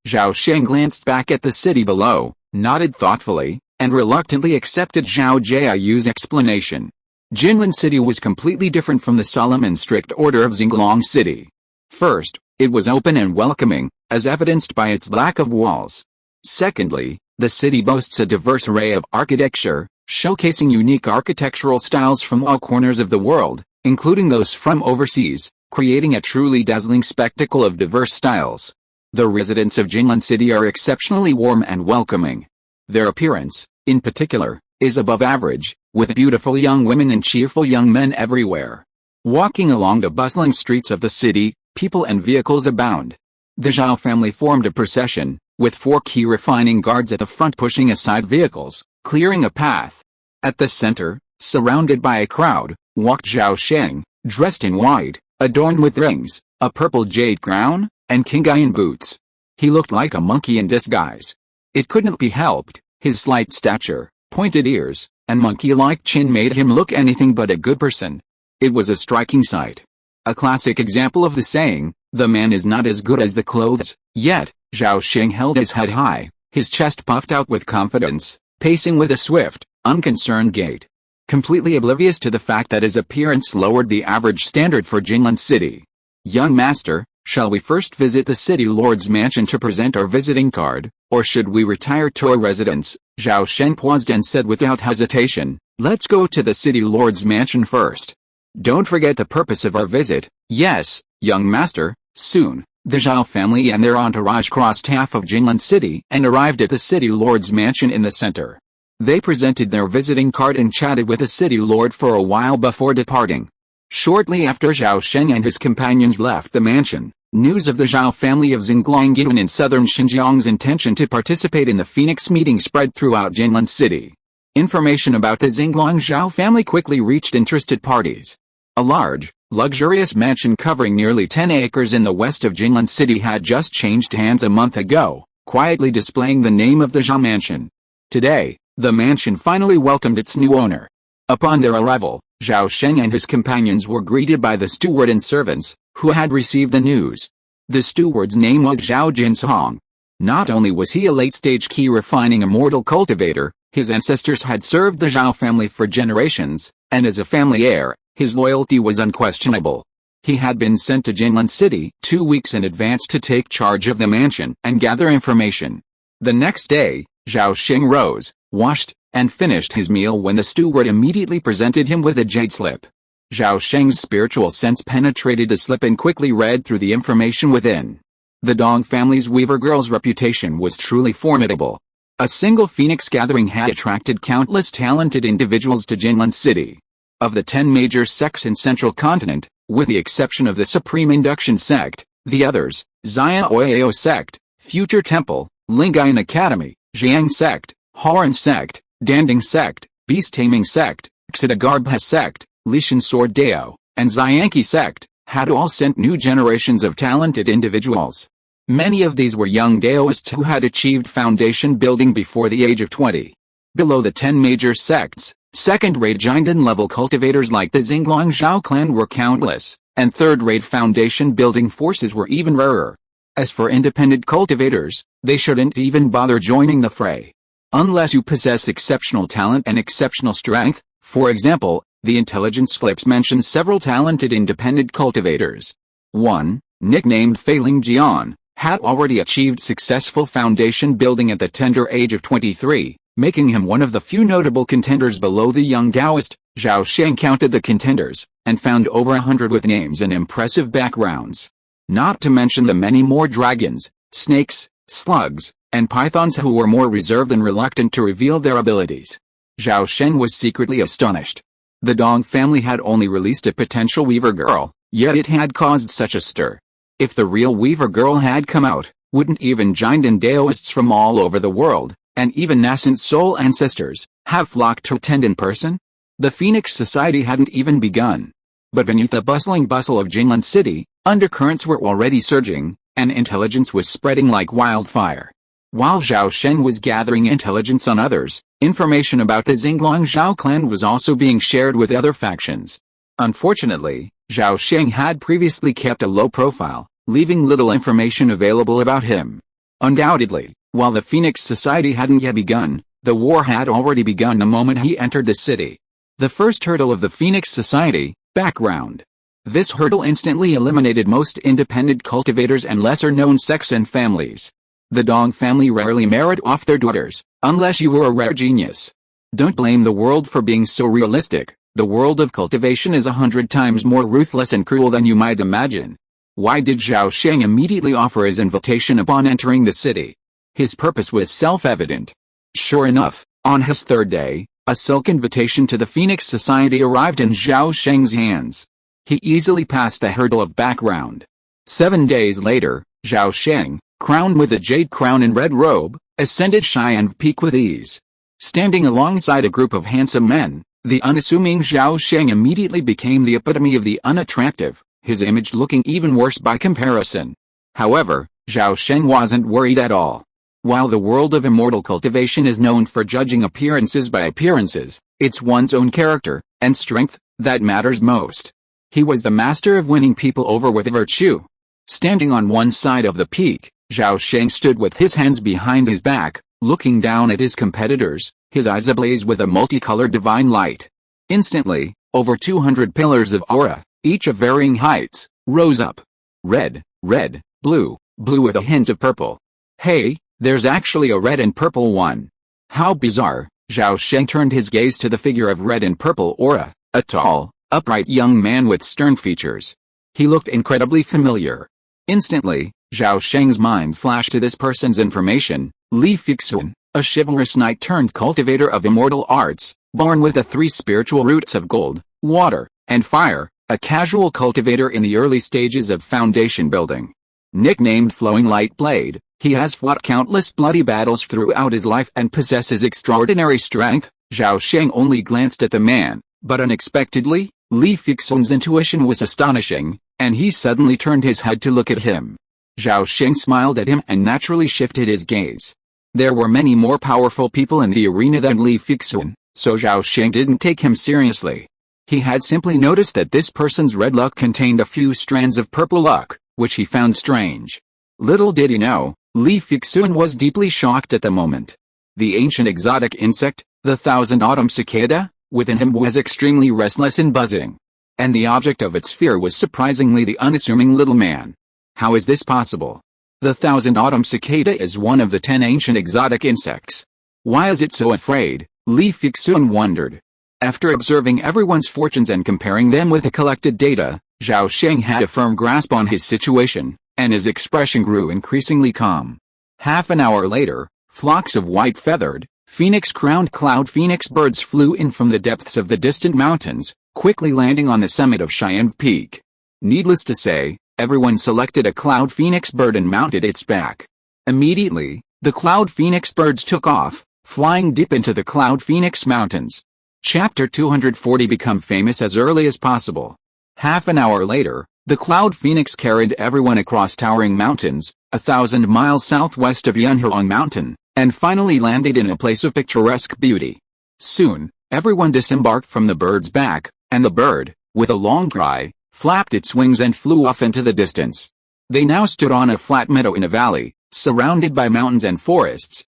Zhao Sheng glanced back at the city below, nodded thoughtfully, and reluctantly accepted Zhao Jiayu's explanation. Jinlan City was completely different from the solemn and strict order of Xinglong City. First, it was open and welcoming, as evidenced by its lack of walls. Secondly, The city boasts a diverse array of architecture, showcasing unique architectural styles from all corners of the world, including those from overseas, creating a truly dazzling spectacle of diverse styles. The residents of Jinglan City are exceptionally warm and welcoming. Their appearance, in particular, is above average, with beautiful young women and cheerful young men everywhere. Walking along the bustling streets of the city, people and vehicles abound. The Zhao family formed a procession, with 4 key refining guards at the front pushing aside vehicles, clearing a path. At the center, surrounded by a crowd, walked Zhao Sheng, dressed in white, adorned with rings, a purple jade crown, and king-iron boots. He looked like a monkey in disguise. It couldn't be helped, his slight stature, pointed ears, and monkey-like chin made him look anything but a good person. It was a striking sight. A classic example of the saying, "The man is not as good as the clothes." Yet, Zhao Sheng held his head high, his chest puffed out with confidence, pacing with a swift, unconcerned gait. Completely oblivious to the fact that his appearance lowered the average standard for Jinglan City. "Young master, shall we first visit the city lord's mansion to present our visiting card, or should we retire to our residence?" Zhao Sheng paused and said without hesitation, "Let's go to the city lord's mansion first. Don't forget the purpose of our visit." "Yes, young master." Soon, the Zhao family and their entourage crossed half of Jinglan City and arrived at the city lord's mansion in the center. They presented their visiting card and chatted with the city lord for a while before departing. Shortly after Zhao Sheng and his companions left the mansion, news of the Zhao family of Xinglongyuan in southern Xinjiang's intention to participate in the Phoenix meeting spread throughout Jinglan City. Information about the Xinglong Zhao family quickly reached interested parties. A large, luxurious mansion covering nearly 10 acres in the west of Jinglan City had just changed hands a month ago, quietly displaying the name of the Zhao mansion. Today, the mansion finally welcomed its new owner. Upon their arrival, Zhao Sheng and his companions were greeted by the steward and servants, who had received the news. The steward's name was Zhao Jinsong. Not only was he a late-stage key refining immortal cultivator, his ancestors had served the Zhao family for generations, and as a family heir, his loyalty was unquestionable. He had been sent to Jinglan City 2 weeks in advance to take charge of the mansion and gather information. The next day, Zhao Sheng rose, washed, and finished his meal when the steward immediately presented him with a jade slip. Zhao Sheng's spiritual sense penetrated the slip and quickly read through the information within. The Dong family's weaver girl's reputation was truly formidable. A single phoenix gathering had attracted countless talented individuals to Jinglan City. Of the 10 major sects in Central Continent, with the exception of the Supreme Induction Sect, the others, Zion Oyo Sect, Future Temple, Lingayan Academy, Jiang Sect, Horan Sect, Danding Sect, Beast Taming Sect, Xidagarbha Sect, Lishan Sword Dao, and Zyanki Sect, had all sent new generations of talented individuals. Many of these were young Daoists who had achieved foundation building before the age of 20. Below the 10 major sects, second-rate Jinden-level cultivators like the Xinglong Zhao clan were countless, and third-rate foundation-building forces were even rarer. As for independent cultivators, they shouldn't even bother joining the fray. Unless you possess exceptional talent and exceptional strength. For example, the intelligence slips mention several talented independent cultivators. One, nicknamed Failing Jian, had already achieved successful foundation building at the tender age of 23. Making him one of the few notable contenders below the young Taoist. Zhao Sheng counted the contenders, and found over 100 with names and impressive backgrounds. Not to mention the many more dragons, snakes, slugs, and pythons who were more reserved and reluctant to reveal their abilities. Zhao Sheng was secretly astonished. The Dong family had only released a potential weaver girl, yet it had caused such a stir. If the real weaver girl had come out, wouldn't even Jinden Daoists from all over the world, and even nascent soul ancestors, have flocked to attend in person? The Phoenix Society hadn't even begun. But beneath the bustling bustle of Jinglan City, undercurrents were already surging, and intelligence was spreading like wildfire. While Zhao Sheng was gathering intelligence on others, information about the Xinglong Zhao clan was also being shared with other factions. Unfortunately, Zhao Sheng had previously kept a low profile, leaving little information available about him. Undoubtedly, while the Phoenix Society hadn't yet begun, the war had already begun the moment he entered the city. The first hurdle of the Phoenix Society, background. This hurdle instantly eliminated most independent cultivators and lesser-known sects and families. The Dong family rarely married off their daughters, unless you were a rare genius. Don't blame the world for being so realistic. The world of cultivation is 100 times more ruthless and cruel than you might imagine. Why did Zhao Sheng immediately offer his invitation upon entering the city? His purpose was self-evident. Sure enough, on his third day, a silk invitation to the Phoenix Society arrived in Zhao Sheng's hands. He easily passed the hurdle of background. 7 days later, Zhao Sheng, crowned with a jade crown and red robe, ascended Cheyenne Peak with ease. Standing alongside a group of handsome men, the unassuming Zhao Sheng immediately became the epitome of the unattractive, his image looking even worse by comparison. However, Zhao Sheng wasn't worried at all. While the world of immortal cultivation is known for judging appearances by appearances, it's one's own character and strength that matters most. He was the master of winning people over with virtue. Standing on one side of the peak, Zhao Sheng stood with his hands behind his back, looking down at his competitors, his eyes ablaze with a multicolored divine light. Instantly, over 200 pillars of aura, each of varying heights, rose up. Red, red, blue, blue with a hint of purple. Hey, there's actually a red and purple one. How bizarre. Zhao Sheng turned his gaze to the figure of red and purple aura, a tall, upright young man with stern features. He looked incredibly familiar. Instantly, Zhao Sheng's mind flashed to this person's information, Li Fixun, a chivalrous knight turned cultivator of immortal arts, born with the 3 spiritual roots of gold, water, and fire, a casual cultivator in the early stages of foundation building. Nicknamed Flowing Light Blade, he has fought countless bloody battles throughout his life and possesses extraordinary strength. Zhao Sheng only glanced at the man, but unexpectedly, Li Fixun's intuition was astonishing, and he suddenly turned his head to look at him. Zhao Sheng smiled at him and naturally shifted his gaze. There were many more powerful people in the arena than Li Fixun, so Zhao Sheng didn't take him seriously. He had simply noticed that this person's red luck contained a few strands of purple luck, which he found strange. Little did he know, Li Fixun was deeply shocked at the moment. The ancient exotic insect, the Thousand Autumn Cicada, within him was extremely restless and buzzing. And the object of its fear was surprisingly the unassuming little man. How is this possible? The Thousand Autumn Cicada is one of the 10 ancient exotic insects. Why is it so afraid? Li Fixun wondered. After observing everyone's fortunes and comparing them with the collected data, Zhao Sheng had a firm grasp on his situation, and his expression grew increasingly calm. Half an hour later, flocks of white-feathered, phoenix-crowned cloud phoenix birds flew in from the depths of the distant mountains, quickly landing on the summit of Cheyenne Peak. Needless to say, everyone selected a cloud phoenix bird and mounted its back. Immediately, the cloud phoenix birds took off, flying deep into the cloud phoenix mountains. Chapter 240 Become famous as early as possible. Half an hour later, the cloud phoenix carried everyone across towering mountains, 1,000 miles southwest of Yunhuang Mountain, and finally landed in a place of picturesque beauty. Soon, everyone disembarked from the bird's back, and the bird, with a long cry, flapped its wings and flew off into the distance. They now stood on a flat meadow in a valley, surrounded by mountains and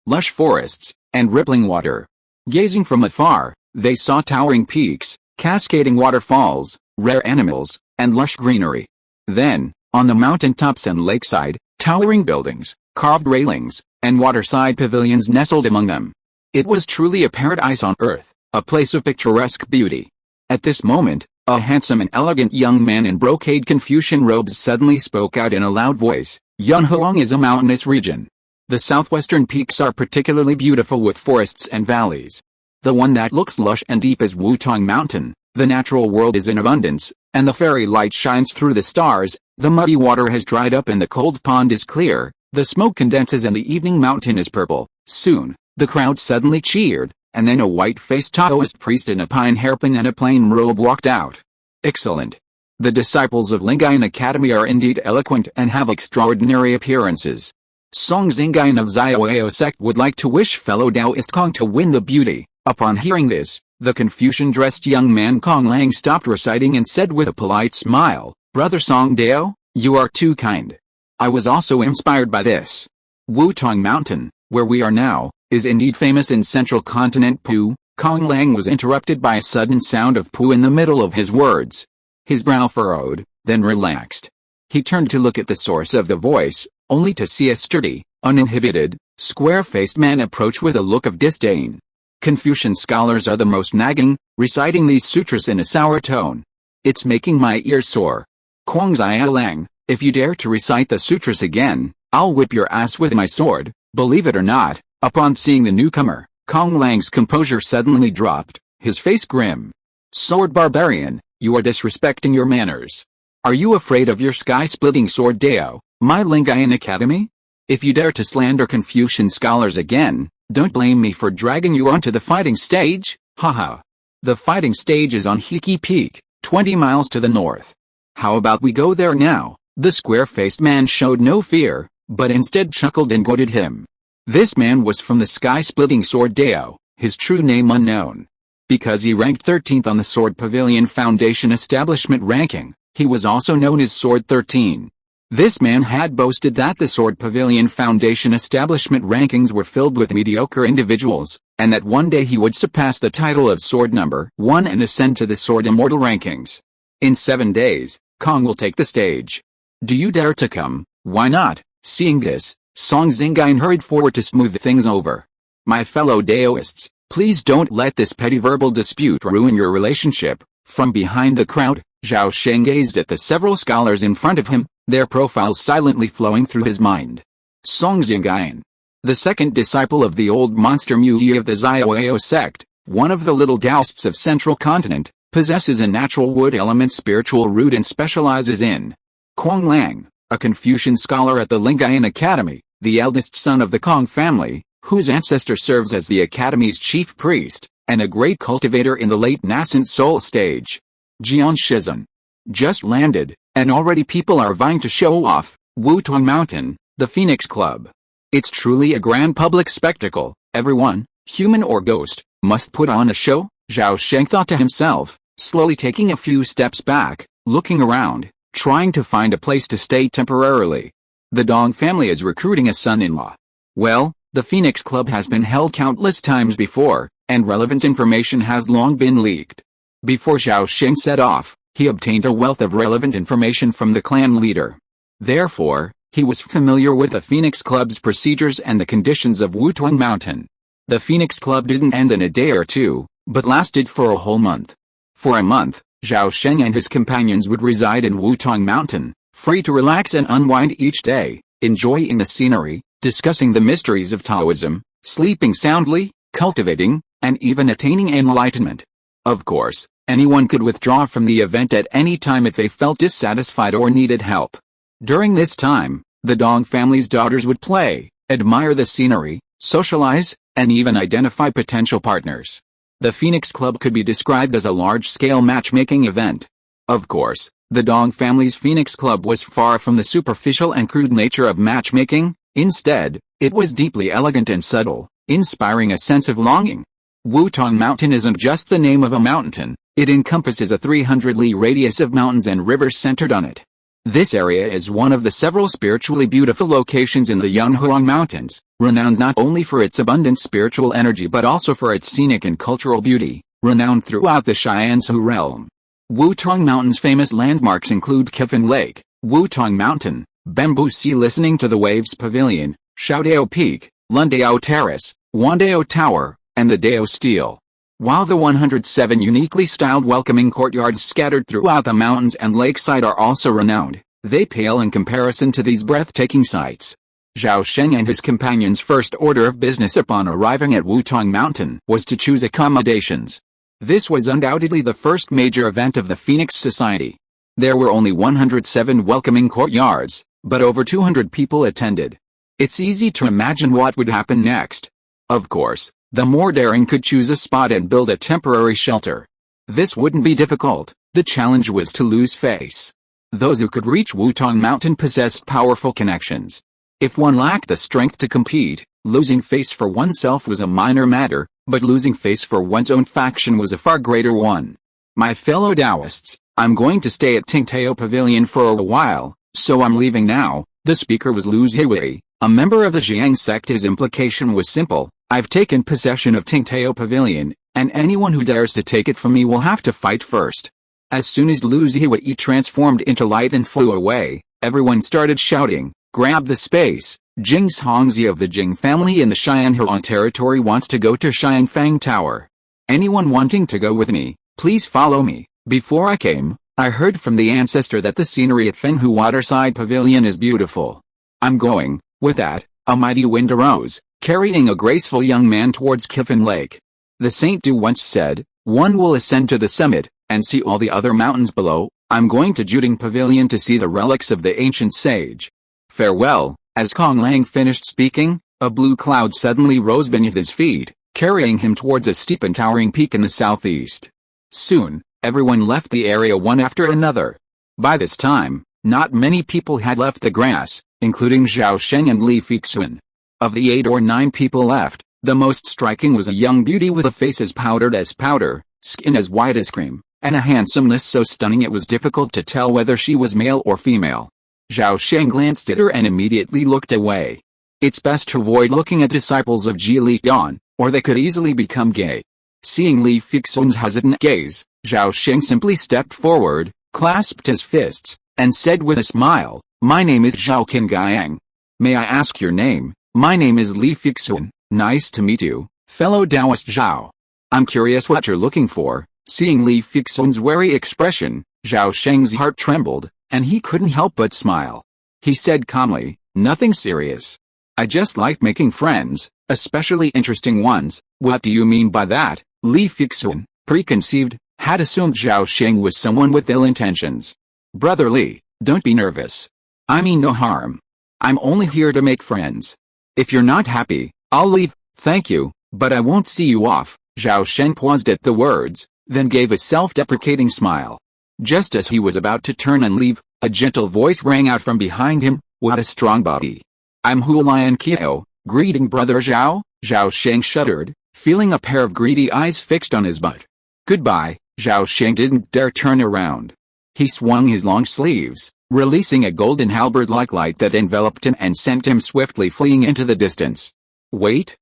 lush forests, and rippling water. Gazing from afar, they saw towering peaks, cascading waterfalls, rare animals, and lush greenery. Then, on the mountaintops and lakeside, towering buildings, carved railings, and waterside pavilions nestled among them. It was truly a paradise on earth, a place of picturesque beauty. At this moment, a handsome and elegant young man in brocade Confucian robes suddenly spoke out in a loud voice. Yunhuang is a mountainous region. The southwestern peaks are particularly beautiful with forests and valleys. The one that looks lush and deep is Wutong Mountain. The natural world is in abundance, and the fairy light shines through the stars. The muddy water has dried up and the cold pond is clear. The smoke condenses and the evening mountain is purple. Soon, the crowd suddenly cheered, and then a white-faced Taoist priest in a pine hairpin and a plain robe walked out. Excellent. The disciples of Lingayan Academy are indeed eloquent and have extraordinary appearances. Song Xingayan of Zioao sect would like to wish fellow Taoist Kong to win the beauty. Upon hearing this, the Confucian-dressed young man Kong Lang stopped reciting and said with a polite smile, Brother Song Dao, you are too kind. I was also inspired by this. Wutong Mountain, where we are now, is indeed famous in central continent Pu. Kong Lang was interrupted by a sudden sound of Pu in the middle of his words. His brow furrowed, then relaxed. He turned to look at the source of the voice, only to see a sturdy, Uninhibited, square-faced man approached with a look of disdain. Confucian scholars are the most nagging, reciting these sutras in a sour tone. It's making my ears sore. Kuang Lang, if you dare to recite the sutras again, I'll whip your ass with my sword. Believe it or not, upon seeing the newcomer, Kong Lang's composure suddenly dropped, his face grim. Sword barbarian, you are disrespecting your manners. Are you afraid of your sky-splitting sword Dao, my Lingayan Academy? If you dare to slander Confucian scholars again, don't blame me for dragging you onto the fighting stage, haha. The fighting stage is on Hiki Peak, 20 miles to the north. How about we go there now? The square-faced man showed no fear, but instead chuckled and goaded him. This man was from the sky-splitting sword Dao, his true name unknown. Because he ranked 13th on the Sword Pavilion Foundation establishment ranking, he was also known as Sword 13. This man had boasted that the Sword Pavilion Foundation establishment rankings were filled with mediocre individuals, and that one day he would surpass the title of Sword Number 1 and ascend to the Sword Immortal rankings. In 7 days, Kong will take the stage. Do you dare to come? Why not? Seeing this, Song Xingyin hurried forward to smooth things over. My fellow Daoists, please don't let this petty verbal dispute ruin your relationship. From behind the crowd, Zhao Sheng gazed at the several scholars in front of him, their profiles silently flowing through his mind. Song Xingyin, the second disciple of the old monster Muji of the Xiaoao sect, one of the little Daoists of Central Continent, possesses a natural wood element spiritual root and specializes in Kuang Lang, a Confucian scholar at the Lingayan Academy, the eldest son of the Kong family, whose ancestor serves as the academy's chief priest, and a great cultivator in the late nascent soul stage. Jian Shizhen. Just landed, and already people are vying to show off. Wutong Mountain, the Phoenix Club. It's truly a grand public spectacle. Everyone, human or ghost, must put on a show, Zhao Sheng thought to himself, slowly taking a few steps back, looking around, trying to find a place to stay temporarily. The Dong family is recruiting a son-in-law. Well, the Phoenix Club has been held countless times before, and relevant information has long been leaked. Before Zhao Sheng set off, he obtained a wealth of relevant information from the clan leader. Therefore, he was familiar with the Phoenix Club's procedures and the conditions of Wutong Mountain. The Phoenix Club didn't end in a day or two, but lasted for a whole month. For a month, Zhao Sheng and his companions would reside in Wutong Mountain, free to relax and unwind each day, enjoying the scenery, discussing the mysteries of Taoism, sleeping soundly, cultivating, and even attaining enlightenment. Of course, anyone could withdraw from the event at any time if they felt dissatisfied or needed help. During this time, the Dong family's daughters would play, admire the scenery, socialize, and even identify potential partners. The Phoenix Club could be described as a large-scale matchmaking event. Of course, the Dong family's Phoenix Club was far from the superficial and crude nature of matchmaking. Instead, it was deeply elegant and subtle, inspiring a sense of longing. Wutong Mountain isn't just the name of a mountain, it encompasses a 300-li radius of mountains and rivers centered on it. This area is one of the several spiritually beautiful locations in the Yunhuang Mountains, renowned not only for its abundant spiritual energy but also for its scenic and cultural beauty, renowned throughout the Xianzhou realm. Wutong Mountain's famous landmarks include Kifan Lake, Wutong Mountain, Bamboo Sea Listening to the Waves Pavilion, Shaodao Peak, Lundao Terrace, Wandao Tower, and the Dao Stele. While the 107 uniquely styled welcoming courtyards scattered throughout the mountains and lakeside are also renowned, they pale in comparison to these breathtaking sights. Zhao Sheng and his companions' first order of business upon arriving at Wutong Mountain was to choose accommodations. This was undoubtedly the first major event of the Phoenix Society. There were only 107 welcoming courtyards, but over 200 people attended. It's easy to imagine what would happen next. Of course, the more daring could choose a spot and build a temporary shelter. This wouldn't be difficult, the challenge was to lose face. Those who could reach Wutong Mountain possessed powerful connections. If one lacked the strength to compete, losing face for oneself was a minor matter, but losing face for one's own faction was a far greater one. My fellow Taoists, I'm going to stay at Tingtao Pavilion for a while, so I'm leaving now. The speaker was Lu Zihui, a member of the Jiang sect. His implication was simple: I've taken possession of Tingtao Pavilion, and anyone who dares to take it from me will have to fight first. As soon as Lu Zihui transformed into light and flew away, everyone started shouting, "Grab the space, Jing's Hongzi of the Jing family in the Xianhuang territory wants to go to Xiangfang Tower. Anyone wanting to go with me, please follow me. Before I came, I heard from the ancestor that the scenery at Fenghu Waterside Pavilion is beautiful. I'm going." With that, a mighty wind arose, carrying a graceful young man towards Kifin Lake. The Saint Du once said, "One will ascend to the summit, and see all the other mountains below. I'm going to Juding Pavilion to see the relics of the ancient sage. Farewell." As Kong Lang finished speaking, a blue cloud suddenly rose beneath his feet, carrying him towards a steep and towering peak in the southeast. Soon, everyone left the area one after another. By this time, not many people had left the grass, including Zhao Sheng and Li Fixun. Of the 8 or 9 people left, the most striking was a young beauty with a face as powdered as powder, skin as white as cream, and a handsomeness so stunning it was difficult to tell whether she was male or female. Zhao Sheng glanced at her and immediately looked away. It's best to avoid looking at disciples of Ji Lian, or they could easily become gay. Seeing Li Fixun's hesitant gaze, Zhao Sheng simply stepped forward, clasped his fists, and said with a smile, "My name is Zhao Qingyang. May I ask your name?" "My name is Li Fixun. Nice to meet you, fellow Taoist Zhao. I'm curious what you're looking for." Seeing Li Fixun's wary expression, Zhao Sheng's heart trembled, and he couldn't help but smile. He said calmly, "Nothing serious. I just like making friends, especially interesting ones." "What do you mean by that?" Li Fixun, preconceived, had assumed Zhao Sheng was someone with ill intentions. "Brother Li, don't be nervous. I mean no harm. I'm only here to make friends. If you're not happy, I'll leave." "Thank you, but I won't see you off." Zhao Sheng paused at the words, then gave a self-deprecating smile. Just as he was about to turn and leave, a gentle voice rang out from behind him, "What a strong body. I'm Hualian Kio, greeting brother Zhao." Zhao Sheng shuddered, feeling a pair of greedy eyes fixed on his butt. "Goodbye." Zhao Sheng didn't dare turn around. He swung his long sleeves, releasing a golden halberd-like light that enveloped him and sent him swiftly fleeing into the distance. "Wait.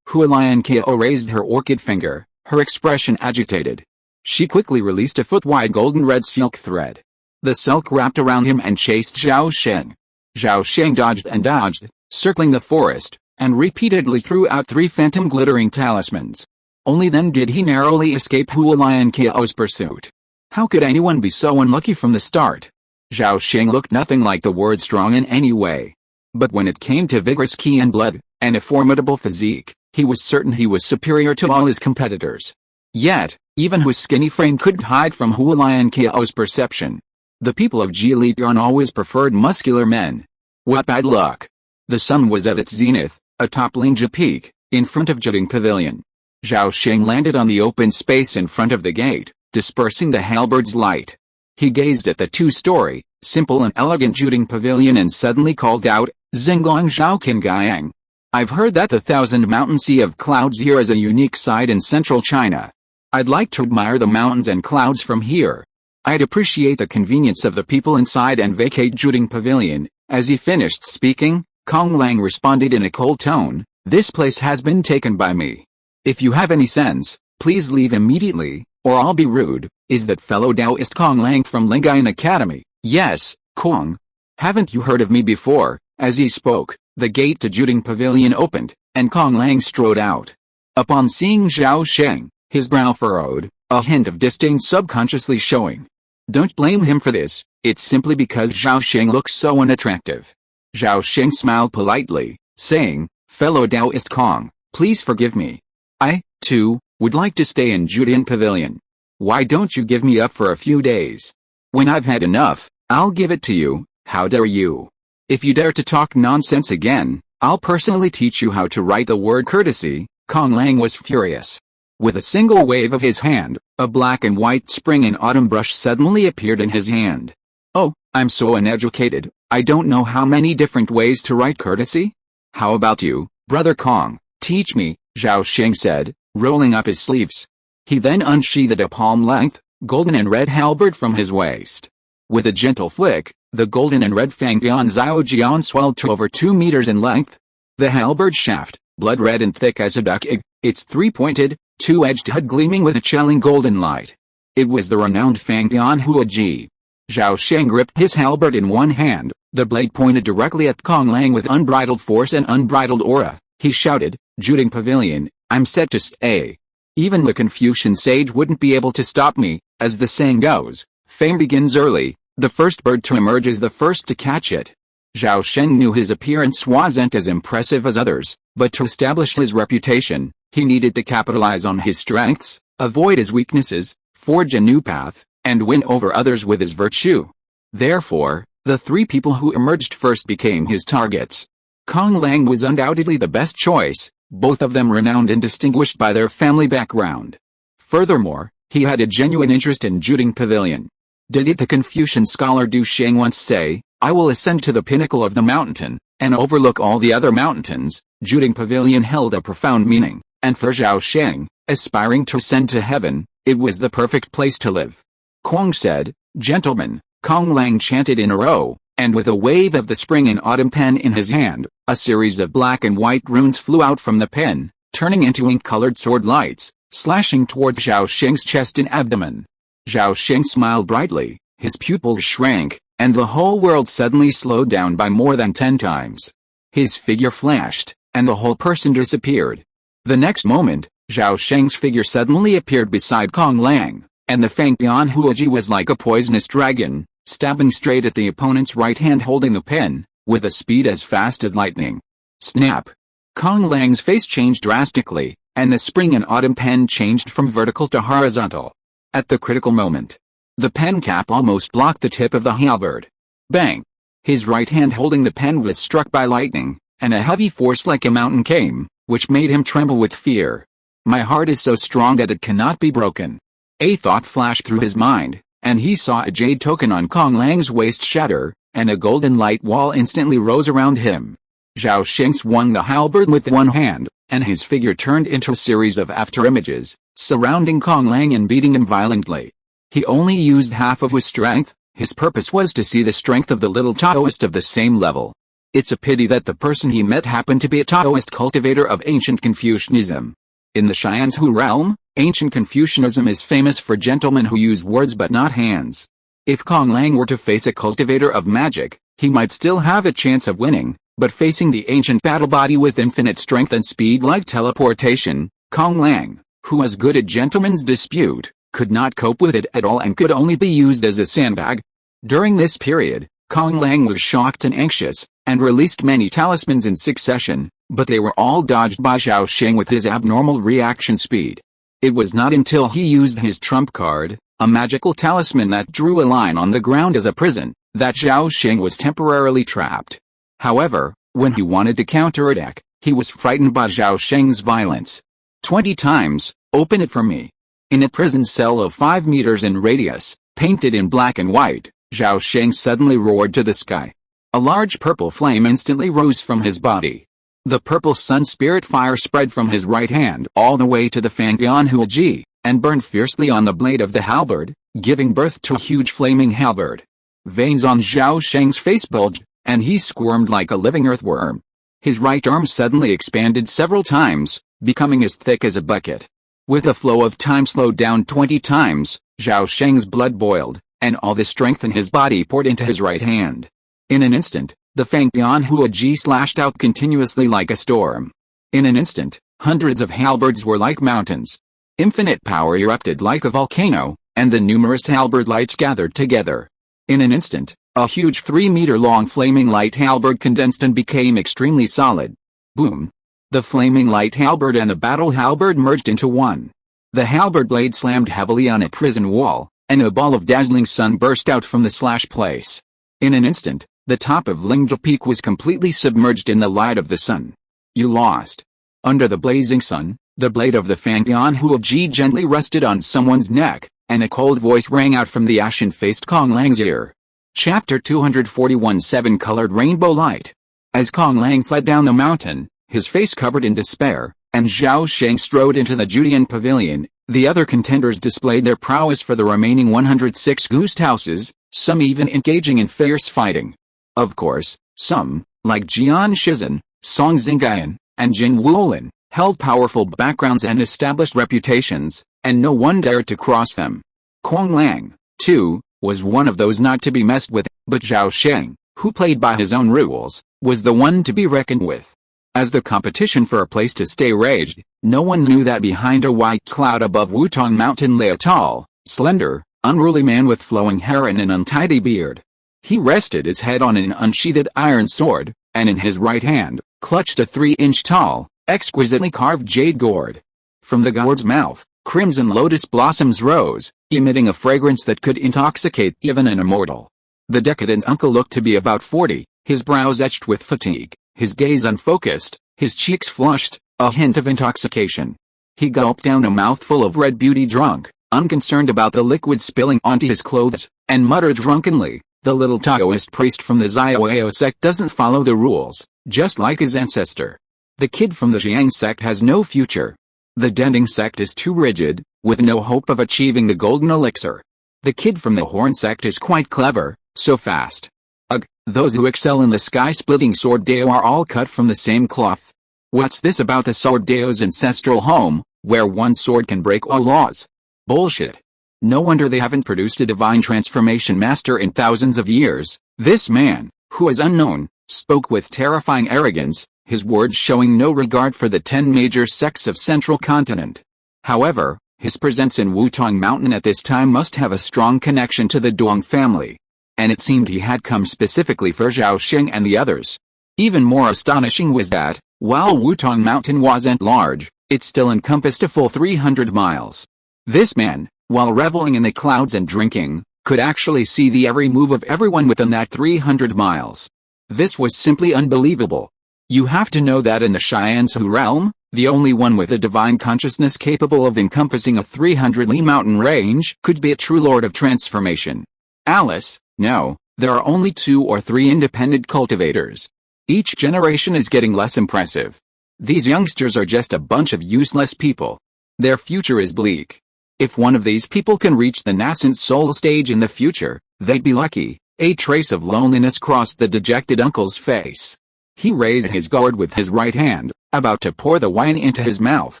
Hualian Kio raised her orchid finger, her expression agitated. She quickly released a foot-wide golden-red silk thread. The silk wrapped around him and chased Zhao Sheng. Zhao Sheng dodged and dodged, circling the forest, and repeatedly threw out 3 phantom glittering talismans. Only then did he narrowly escape Hualian Kio's pursuit. How could anyone be so unlucky from the start? Zhao Sheng looked nothing like the word strong in any way. But when it came to vigorous ki and blood, and a formidable physique, he was certain he was superior to all his competitors. Yet, even his skinny frame couldn't hide from Hualian Kio's perception. The people of Jilian always preferred muscular men. What bad luck! The sun was at its zenith, atop Lingzhi Peak, in front of Juding Pavilion. Zhao Sheng landed on the open space in front of the gate, dispersing the halberd's light. He gazed at the 2-story, simple and elegant Juding Pavilion and suddenly called out, "Zhenglong Zhao Qingyang. I've heard that the Thousand Mountain Sea of Clouds here is a unique sight in central China. I'd like to admire the mountains and clouds from here. I'd appreciate the convenience of the people inside and vacate Juding Pavilion." As he finished speaking, Kong Lang responded in a cold tone, "This place has been taken by me. If you have any sense, please leave immediately, or I'll be rude." "Is that fellow Taoist Kong Lang from Lingayan Academy?" "Yes, Kong. Haven't you heard of me before?" As he spoke, the gate to Juding Pavilion opened, and Kong Lang strode out. Upon seeing Zhao Sheng, his brow furrowed, a hint of disdain subconsciously showing. Don't blame him for this, it's simply because Zhao Sheng looks so unattractive. Zhao Sheng smiled politely, saying, "Fellow Taoist Kong, please forgive me. I, too, would like to stay in Juding Pavilion. Why don't you give me up for a few days? When I've had enough, I'll give it to you. How dare you? If you dare to talk nonsense again, I'll personally teach you how to write the word courtesy." Kong Lang was furious. With a single wave of his hand, a black and white spring and autumn brush suddenly appeared in his hand. "Oh, I'm so uneducated, I don't know how many different ways to write courtesy. How about you, Brother Kong, teach me," Zhao Sheng said, rolling up his sleeves. He then unsheathed a palm-length, golden and red halberd from his waist. With a gentle flick, the golden and red Fangyan Zhaojian swelled to over 2 meters in length. The halberd shaft, blood red and thick as a duck egg, its 3-pointed, 2-edged head gleaming with a chilling golden light. It was the renowned Fangyan Huaji. Zhao Sheng gripped his halberd in one hand, The blade pointed directly at Kong Lang with unbridled force and unbridled aura. He shouted, "Juding Pavilion, I'm set to stay. Even the Confucian sage wouldn't be able to stop me. As the saying goes, fame begins early. The first bird to emerge is the first to catch it." Zhao Sheng knew his appearance wasn't as impressive as others, but to establish his reputation, he needed to capitalize on his strengths, avoid his weaknesses, forge a new path, and win over others with his virtue. Therefore, the three people who emerged first became his targets. Kong Lang was undoubtedly the best choice, both of them renowned and distinguished by their family background. Furthermore, he had a genuine interest in Juding Pavilion. Did the Confucian scholar Du Sheng once say, "I will ascend to the pinnacle of the mountain, and overlook all the other mountains." Juding Pavilion held a profound meaning, and for Zhao Sheng, aspiring to ascend to heaven, it was the perfect place to live. Kwong said, "Gentlemen," Kong Lang chanted in a row, and with a wave of the spring and autumn pen in his hand, a series of black and white runes flew out from the pen, turning into ink-colored sword lights, slashing towards Zhao Sheng's chest and abdomen. Zhao Sheng smiled brightly, his pupils shrank, and the whole world suddenly slowed down by more than 10 times. His figure flashed, and the whole person disappeared. The next moment, Zhao Sheng's figure suddenly appeared beside Kong Lang, and the Fang Bian Huaji was like a poisonous dragon, stabbing straight at the opponent's right hand holding the pen, with a speed as fast as lightning. Snap! Kong Lang's face changed drastically, and the spring and autumn pen changed from vertical to horizontal. At the critical moment, the pen cap almost blocked the tip of the halberd. Bang! His right hand holding the pen was struck by lightning, and a heavy force like a mountain came, which made him tremble with fear. "My heart is so strong that it cannot be broken." A thought flashed through his mind, and he saw a jade token on Kong Lang's waist shatter, and a golden light wall instantly rose around him. Zhao Sheng swung the halberd with one hand, and his figure turned into a series of afterimages, surrounding Kong Lang and beating him violently. He only used half of his strength. His purpose was to see the strength of the little Taoist of the same level. It's a pity that the person he met happened to be a Taoist cultivator of ancient Confucianism. In the Xianzhu realm, ancient Confucianism is famous for gentlemen who use words but not hands. If Kong Lang were to face a cultivator of magic, he might still have a chance of winning, but facing the ancient battle body with infinite strength and speed like teleportation, Kong Lang, who was good at gentlemen's dispute, could not cope with it at all and could only be used as a sandbag. During this period, Kong Lang was shocked and anxious, and released many talismans in succession, but they were all dodged by Zhao Sheng with his abnormal reaction speed. It was not until he used his trump card, a magical talisman that drew a line on the ground as a prison, that Zhao Sheng was temporarily trapped. However, when he wanted to counterattack, he was frightened by Zhao Sheng's violence. 20 times, "Open it for me." In a prison cell of 5 meters in radius, painted in black and white, Zhao Sheng suddenly roared to the sky. A large purple flame instantly rose from his body. The purple sun spirit fire spread from his right hand all the way to the Fangyan Huaji, and burned fiercely on the blade of the halberd, giving birth to a huge flaming halberd. Veins on Zhao Sheng's face bulged, and he squirmed like a living earthworm. His right arm suddenly expanded several times, becoming as thick as a bucket. With the flow of time slowed down 20 times, Zhao Sheng's blood boiled, and all the strength in his body poured into his right hand. In an instant, the Fangyan Huaji slashed out continuously like a storm. In an instant, hundreds of halberds were like mountains. Infinite power erupted like a volcano, and the numerous halberd lights gathered together. In an instant, a huge 3-meter-long flaming light halberd condensed and became extremely solid. Boom! The flaming light halberd and the battle halberd merged into one. The halberd blade slammed heavily on a prison wall, and a ball of dazzling sun burst out from the slash place. In an instant, the top of Lingzhou Peak was completely submerged in the light of the sun. You lost. Under the blazing sun, the blade of the Fangyan Huaji gently rested on someone's neck, and a cold voice rang out from the ashen-faced Kong Lang's ear. Chapter 241 7-Colored Rainbow Light. As Kong Lang fled down the mountain, his face covered in despair, and Zhao Sheng strode into the Judean pavilion, the other contenders displayed their prowess for the remaining 106 ghost houses, some even engaging in fierce fighting. Of course, some, like Jian Shizhen, Song Xingyan, and Jin Wulin, held powerful backgrounds and established reputations, and no one dared to cross them. Kong Lang, too, was one of those not to be messed with, but Zhao Sheng, who played by his own rules, was the one to be reckoned with. As the competition for a place to stay raged, no one knew that behind a white cloud above Wutong Mountain lay a tall, slender, unruly man with flowing hair and an untidy beard. He rested his head on an unsheathed iron sword, and in his right hand, clutched a 3-inch tall, exquisitely carved jade gourd. From the gourd's mouth, crimson lotus blossoms rose, emitting a fragrance that could intoxicate even an immortal. The decadent uncle looked to be about 40, his brows etched with fatigue, his gaze unfocused, his cheeks flushed, a hint of intoxication. He gulped down a mouthful of red beauty drunk, unconcerned about the liquid spilling onto his clothes, and muttered drunkenly, "The little Taoist priest from the Zhao sect doesn't follow the rules, just like his ancestor. The kid from the Jiang sect has no future. The Dending sect is too rigid, with no hope of achieving the golden elixir. The kid from the Horn sect is quite clever, so fast. Ugh, those who excel in the sky-splitting sword Dao are all cut from the same cloth. What's this about the sword Dao's ancestral home, where one sword can break all laws? Bullshit. No wonder they haven't produced a divine transformation master in thousands of years." This man, who is unknown, spoke with terrifying arrogance, his words showing no regard for the 10 major sects of Central Continent. However, his presence in Wutong Mountain at this time must have a strong connection to the Duong family. And it seemed he had come specifically for Zhao Sheng and the others. Even more astonishing was that, while Wutong Mountain wasn't large, it still encompassed a full 300 miles. This man, while reveling in the clouds and drinking, could actually see the every move of everyone within that 300 miles. This was simply unbelievable. You have to know that in the Xianzhu realm, the only one with a divine consciousness capable of encompassing a 300-li mountain range could be a true lord of transformation. Alice, no, there are only 2 or 3 independent cultivators. Each generation is getting less impressive. These youngsters are just a bunch of useless people. Their future is bleak. If one of these people can reach the nascent soul stage in the future, they'd be lucky. A trace of loneliness crossed the dejected uncle's face. He raised his gourd with his right hand, about to pour the wine into his mouth,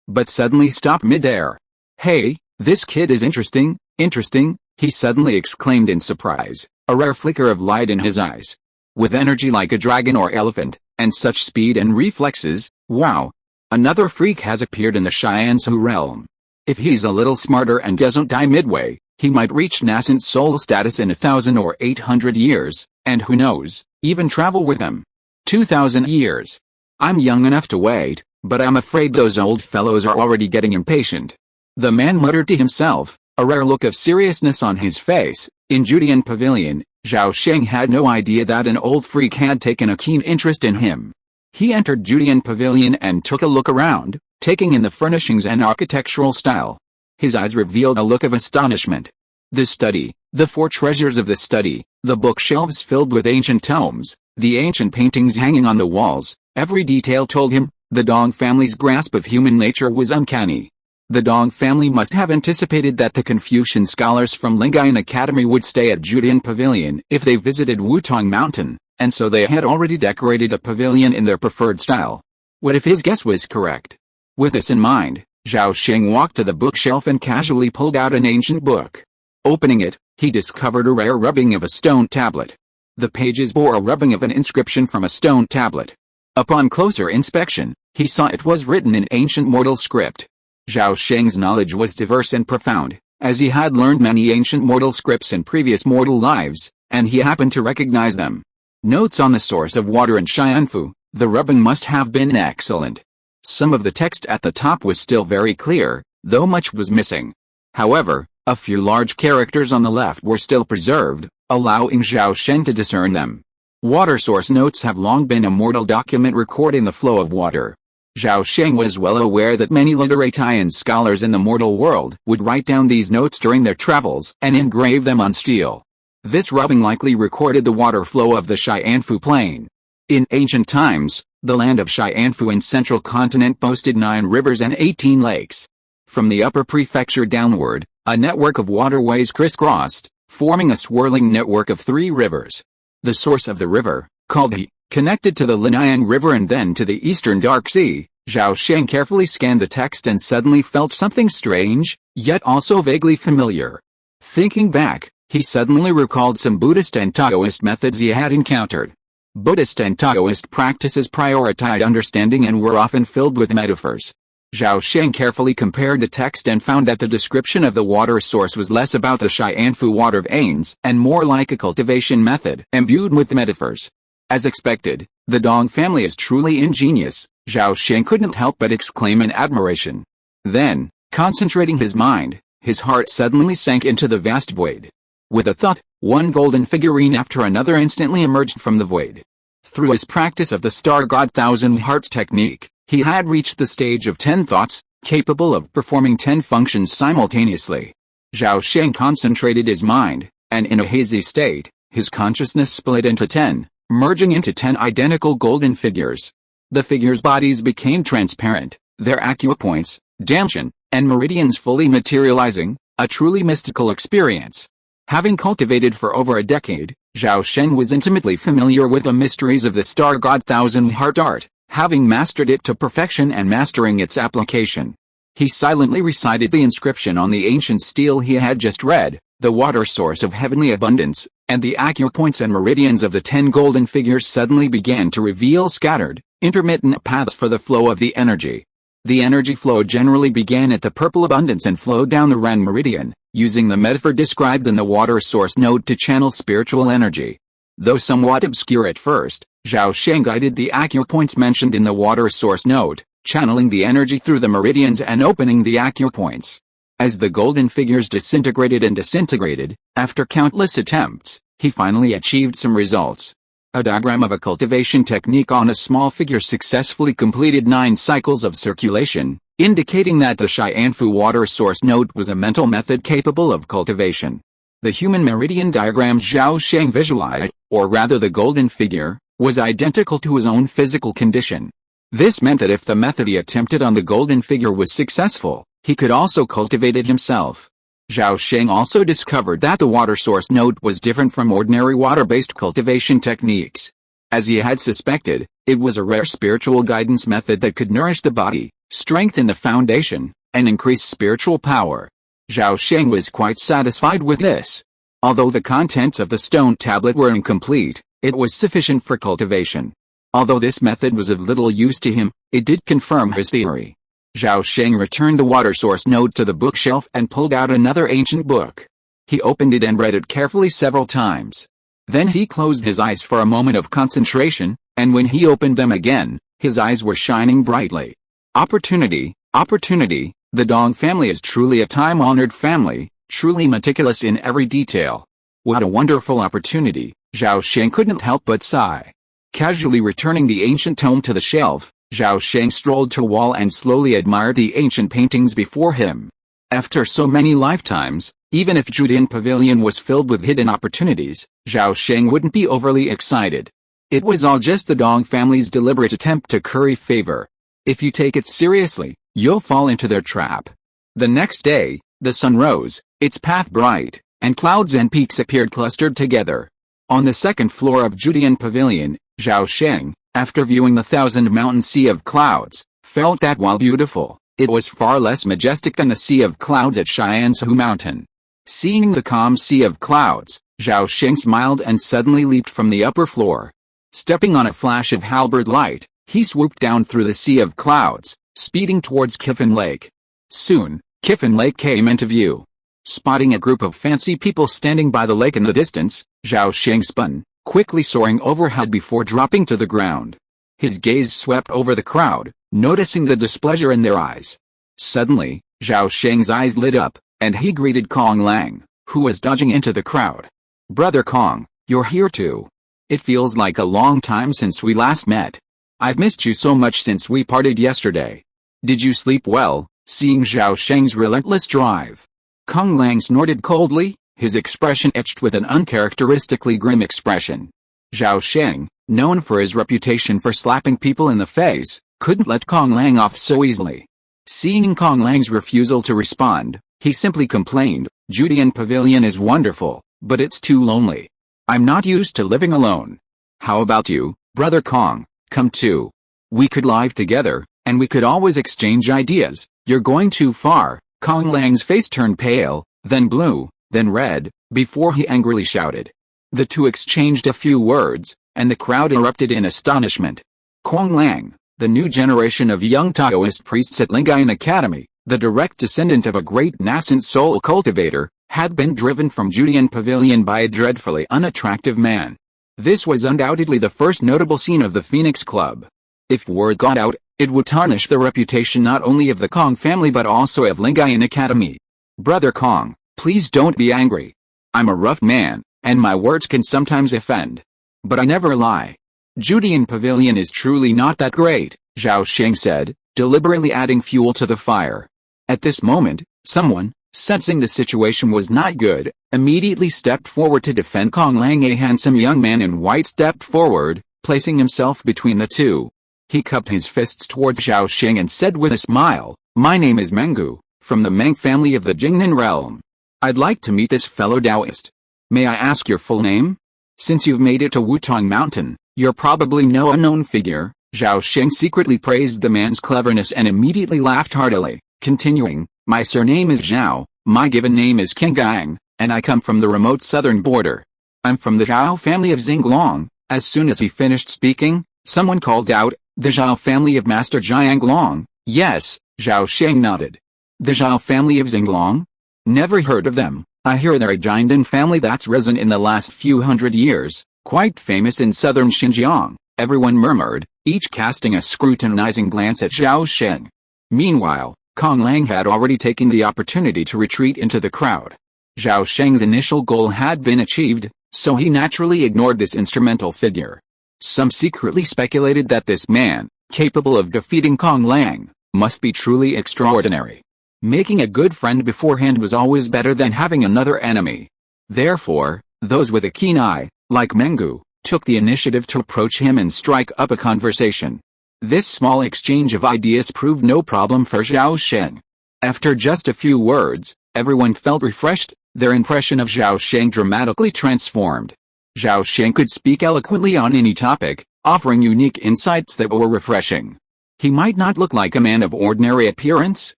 but suddenly stopped mid-air. "Hey, this kid is interesting, he suddenly exclaimed in surprise, a rare flicker of light in his eyes. With energy like a dragon or elephant, and such speed and reflexes, wow. Another freak has appeared in the Xianzhu realm. If he's a little smarter and doesn't die midway, he might reach nascent soul status in 1,000 or 800 years, and who knows, even travel with him. 2,000 years. I'm young enough to wait, but I'm afraid those old fellows are already getting impatient." The man muttered to himself, a rare look of seriousness on his face. In Judean Pavilion, Zhao Sheng had no idea that an old freak had taken a keen interest in him. He entered Judean Pavilion and took a look around, taking in the furnishings and architectural style. His eyes revealed a look of astonishment. The study, the 4 treasures of the study, the bookshelves filled with ancient tomes, the ancient paintings hanging on the walls, every detail told him, the Dong family's grasp of human nature was uncanny. The Dong family must have anticipated that the Confucian scholars from Lingayan Academy would stay at Judean Pavilion if they visited Wutong Mountain, and so they had already decorated a pavilion in their preferred style. What if his guess was correct? With this in mind, Zhao Sheng walked to the bookshelf and casually pulled out an ancient book. Opening it, he discovered a rare rubbing of a stone tablet. The pages bore a rubbing of an inscription from a stone tablet. Upon closer inspection, he saw it was written in ancient mortal script. Zhao Sheng's knowledge was diverse and profound, as he had learned many ancient mortal scripts in previous mortal lives, and he happened to recognize them. Notes on the source of water in Xianfu. The rubbing must have been excellent. Some of the text at the top was still very clear, though much was missing. However, a few large characters on the left were still preserved, allowing Zhao Sheng to discern them. Water source notes have long been a mortal document recording the flow of water. Zhao Sheng was well aware that many literati and scholars in the mortal world would write down these notes during their travels and engrave them on steel. This rubbing likely recorded the water flow of the Xianfu plain. In ancient times, the land of Xianfu in Central Continent boasted 9 rivers and 18 lakes. From the upper prefecture downward, a network of waterways crisscrossed, forming a swirling network of 3 rivers. The source of the river, called He, connected to the Lineage River and then to the eastern Dark Sea. Zhao Sheng carefully scanned the text and suddenly felt something strange, yet also vaguely familiar. Thinking back, He suddenly recalled some Buddhist and Taoist methods he had encountered. Buddhist and Taoist practices prioritized understanding and were often filled with metaphors. Zhao Sheng carefully compared the text and found that the description of the water source was less about the Fu water of attains and more like a cultivation method imbued with metaphors. As expected, the Dong family is truly ingenious, Zhao Sheng couldn't help but exclaim in admiration. Then, concentrating his mind, his heart suddenly sank into the vast void. With a thought, one golden figurine after another instantly emerged from the void. Through his practice of the Star God Thousand Hearts technique, he had reached the stage of 10 thoughts, capable of performing 10 functions simultaneously. Zhao Sheng concentrated his mind, and in a hazy state, his consciousness split into 10, merging into 10 identical golden figures. The figures' bodies became transparent, their acupoints, danshan, and meridians fully materializing, a truly mystical experience. Having cultivated for over a decade, Zhao Sheng was intimately familiar with the mysteries of the Star God Thousand Heart art, having mastered it to perfection and mastering its application. He silently recited the inscription on the ancient stele he had just read, the water source of heavenly abundance, and the acupoints and meridians of the 10 golden figures suddenly began to reveal scattered, intermittent paths for the flow of the energy. The energy flow generally began at the purple abundance and flowed down the Ren meridian, using the metaphor described in the water source node to channel spiritual energy. Though somewhat obscure at first, Zhao Sheng guided the acupoints mentioned in the water source node, channeling the energy through the meridians and opening the acupoints. As the golden figures disintegrated, after countless attempts, he finally achieved some results. A diagram of a cultivation technique on a small figure successfully completed 9 cycles of circulation, indicating that the Fu water source node was a mental method capable of cultivation. The human meridian diagram Zhao Sheng visualized, or rather the golden figure, was identical to his own physical condition. This meant that if the method he attempted on the golden figure was successful, he could also cultivate it himself. Zhao Sheng also discovered that the water source node was different from ordinary water-based cultivation techniques. As he had suspected, it was a rare spiritual guidance method that could nourish the body, strengthen the foundation, and increase spiritual power. Zhao Sheng was quite satisfied with this. Although the contents of the stone tablet were incomplete, it was sufficient for cultivation. Although this method was of little use to him, it did confirm his theory. Zhao Sheng returned the water source node to the bookshelf and pulled out another ancient book. He opened it and read it carefully several times. Then he closed his eyes for a moment of concentration, and when he opened them again, his eyes were shining brightly. Opportunity, opportunity, the Dong family is truly a time-honored family, truly meticulous in every detail. What a wonderful opportunity, Zhao Sheng couldn't help but sigh. Casually returning the ancient tome to the shelf, Zhao Sheng strolled to a wall and slowly admired the ancient paintings before him. After so many lifetimes, even if Judian Pavilion was filled with hidden opportunities, Zhao Sheng wouldn't be overly excited. It was all just the Dong family's deliberate attempt to curry favor. If you take it seriously, you'll fall into their trap. The next day, the sun rose, its path bright, and clouds and peaks appeared clustered together. On the second floor of Judian Pavilion, Zhao Sheng, after viewing the thousand-mountain sea of clouds, felt that while beautiful, it was far less majestic than the sea of clouds at Xianzhu Mountain. Seeing the calm sea of clouds, Zhao Sheng smiled and suddenly leaped from the upper floor. Stepping on a flash of halberd light, he swooped down through the sea of clouds, speeding towards Qifen Lake. Soon, Qifen Lake came into view. Spotting a group of fancy people standing by the lake in the distance, Zhao Sheng spun, quickly soaring overhead before dropping to the ground. His gaze swept over the crowd, noticing the displeasure in their eyes. Suddenly, Zhao Sheng's eyes lit up, and he greeted Kong Lang, who was dodging into the crowd. "Brother Kong, you're here too. It feels like a long time since we last met. I've missed you so much since we parted yesterday. Did you sleep well?" Seeing Zhao Sheng's relentless drive, Kong Lang snorted coldly, his expression etched with an uncharacteristically grim expression. Zhao Sheng, known for his reputation for slapping people in the face, couldn't let Kong Lang off so easily. Seeing Kong Lang's refusal to respond, he simply complained, "Judian Pavilion is wonderful, but it's too lonely. I'm not used to living alone. How about you, brother Kong? Come too. We could live together, and we could always exchange ideas." "You're going too far." Kong Lang's face turned pale, then blue, then red, before he angrily shouted. The two exchanged a few words, and the crowd erupted in astonishment. Kuang Lang, the new generation of young Taoist priests at Lingayan Academy, the direct descendant of a great nascent soul cultivator, had been driven from Judean Pavilion by a dreadfully unattractive man. This was undoubtedly the first notable scene of the Phoenix Club. If word got out, it would tarnish the reputation not only of the Kong family but also of Lingayan Academy. Brother Kong, please don't be angry. I'm a rough man, and my words can sometimes offend. But I never lie. Judean Pavilion is truly not that great, Zhao Sheng said, deliberately adding fuel to the fire. At this moment, someone, sensing the situation was not good, immediately stepped forward to defend Kong Lang. A handsome young man in white stepped forward, placing himself between the two. He cupped his fists towards Zhao Sheng and said with a smile, "My name is Mengu, from the Meng family of the Jingnan realm. I'd like to meet this fellow Taoist. May I ask your full name? Since you've made it to Wutong Mountain, you're probably no unknown figure." Zhao Sheng secretly praised the man's cleverness and immediately laughed heartily, continuing, "My surname is Zhao, my given name is Qinggang, and I come from the remote southern border. I'm from the Zhao family of Xinglong." As soon as he finished speaking, someone called out, "The Zhao family of Master Jianglong." "Yes," Zhao Sheng nodded. "The Zhao family of Xinglong? Never heard of them. I hear they're a Jiandan family that's risen in the last few hundred years, quite famous in southern Xinjiang," everyone murmured, each casting a scrutinizing glance at Zhao Sheng. Meanwhile, Kong Lang had already taken the opportunity to retreat into the crowd. Zhao Sheng's initial goal had been achieved, so he naturally ignored this instrumental figure. Some secretly speculated that this man, capable of defeating Kong Lang, must be truly extraordinary. Making a good friend beforehand was always better than having another enemy. Therefore, those with a keen eye, like Mengu, took the initiative to approach him and strike up a conversation. This small exchange of ideas proved no problem for Zhao Sheng. After just a few words, everyone felt refreshed, their impression of Zhao Sheng dramatically transformed. Zhao Sheng could speak eloquently on any topic, offering unique insights that were refreshing. He might not look like a man of ordinary appearance,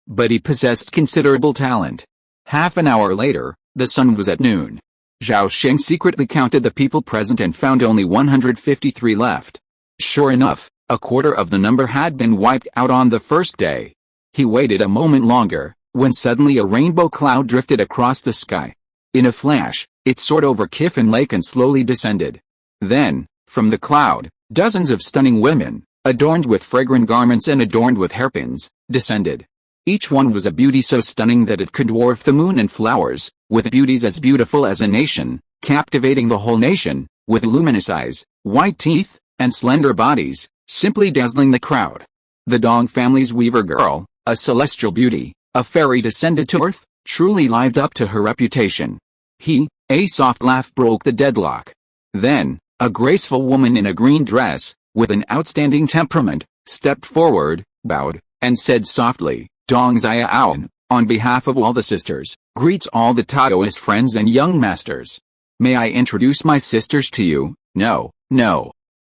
but he possessed considerable talent. Half an hour later, the sun was at noon. Zhao Sheng secretly counted the people present and found only 153 left. Sure enough, a quarter of the number had been wiped out on the first day. He waited a moment longer, when suddenly a rainbow cloud drifted across the sky. In a flash, it soared over Kiffin Lake and slowly descended. Then, from the cloud, dozens of stunning women, adorned with fragrant garments and adorned with hairpins, descended. Each one was a beauty so stunning that it could dwarf the moon and flowers, with beauties as beautiful as a nation, captivating the whole nation, with luminous eyes, white teeth, and slender bodies, simply dazzling the crowd. The Dong family's weaver girl, a celestial beauty, a fairy descended to earth, truly lived up to her reputation. A soft laugh broke the deadlock. Then, a graceful woman in a green dress, with an outstanding temperament, stepped forward, bowed, and said softly, "Dong Zia Aon, on behalf of all the sisters, greets all the Taoist friends and young masters. May I introduce my sisters to you?" No.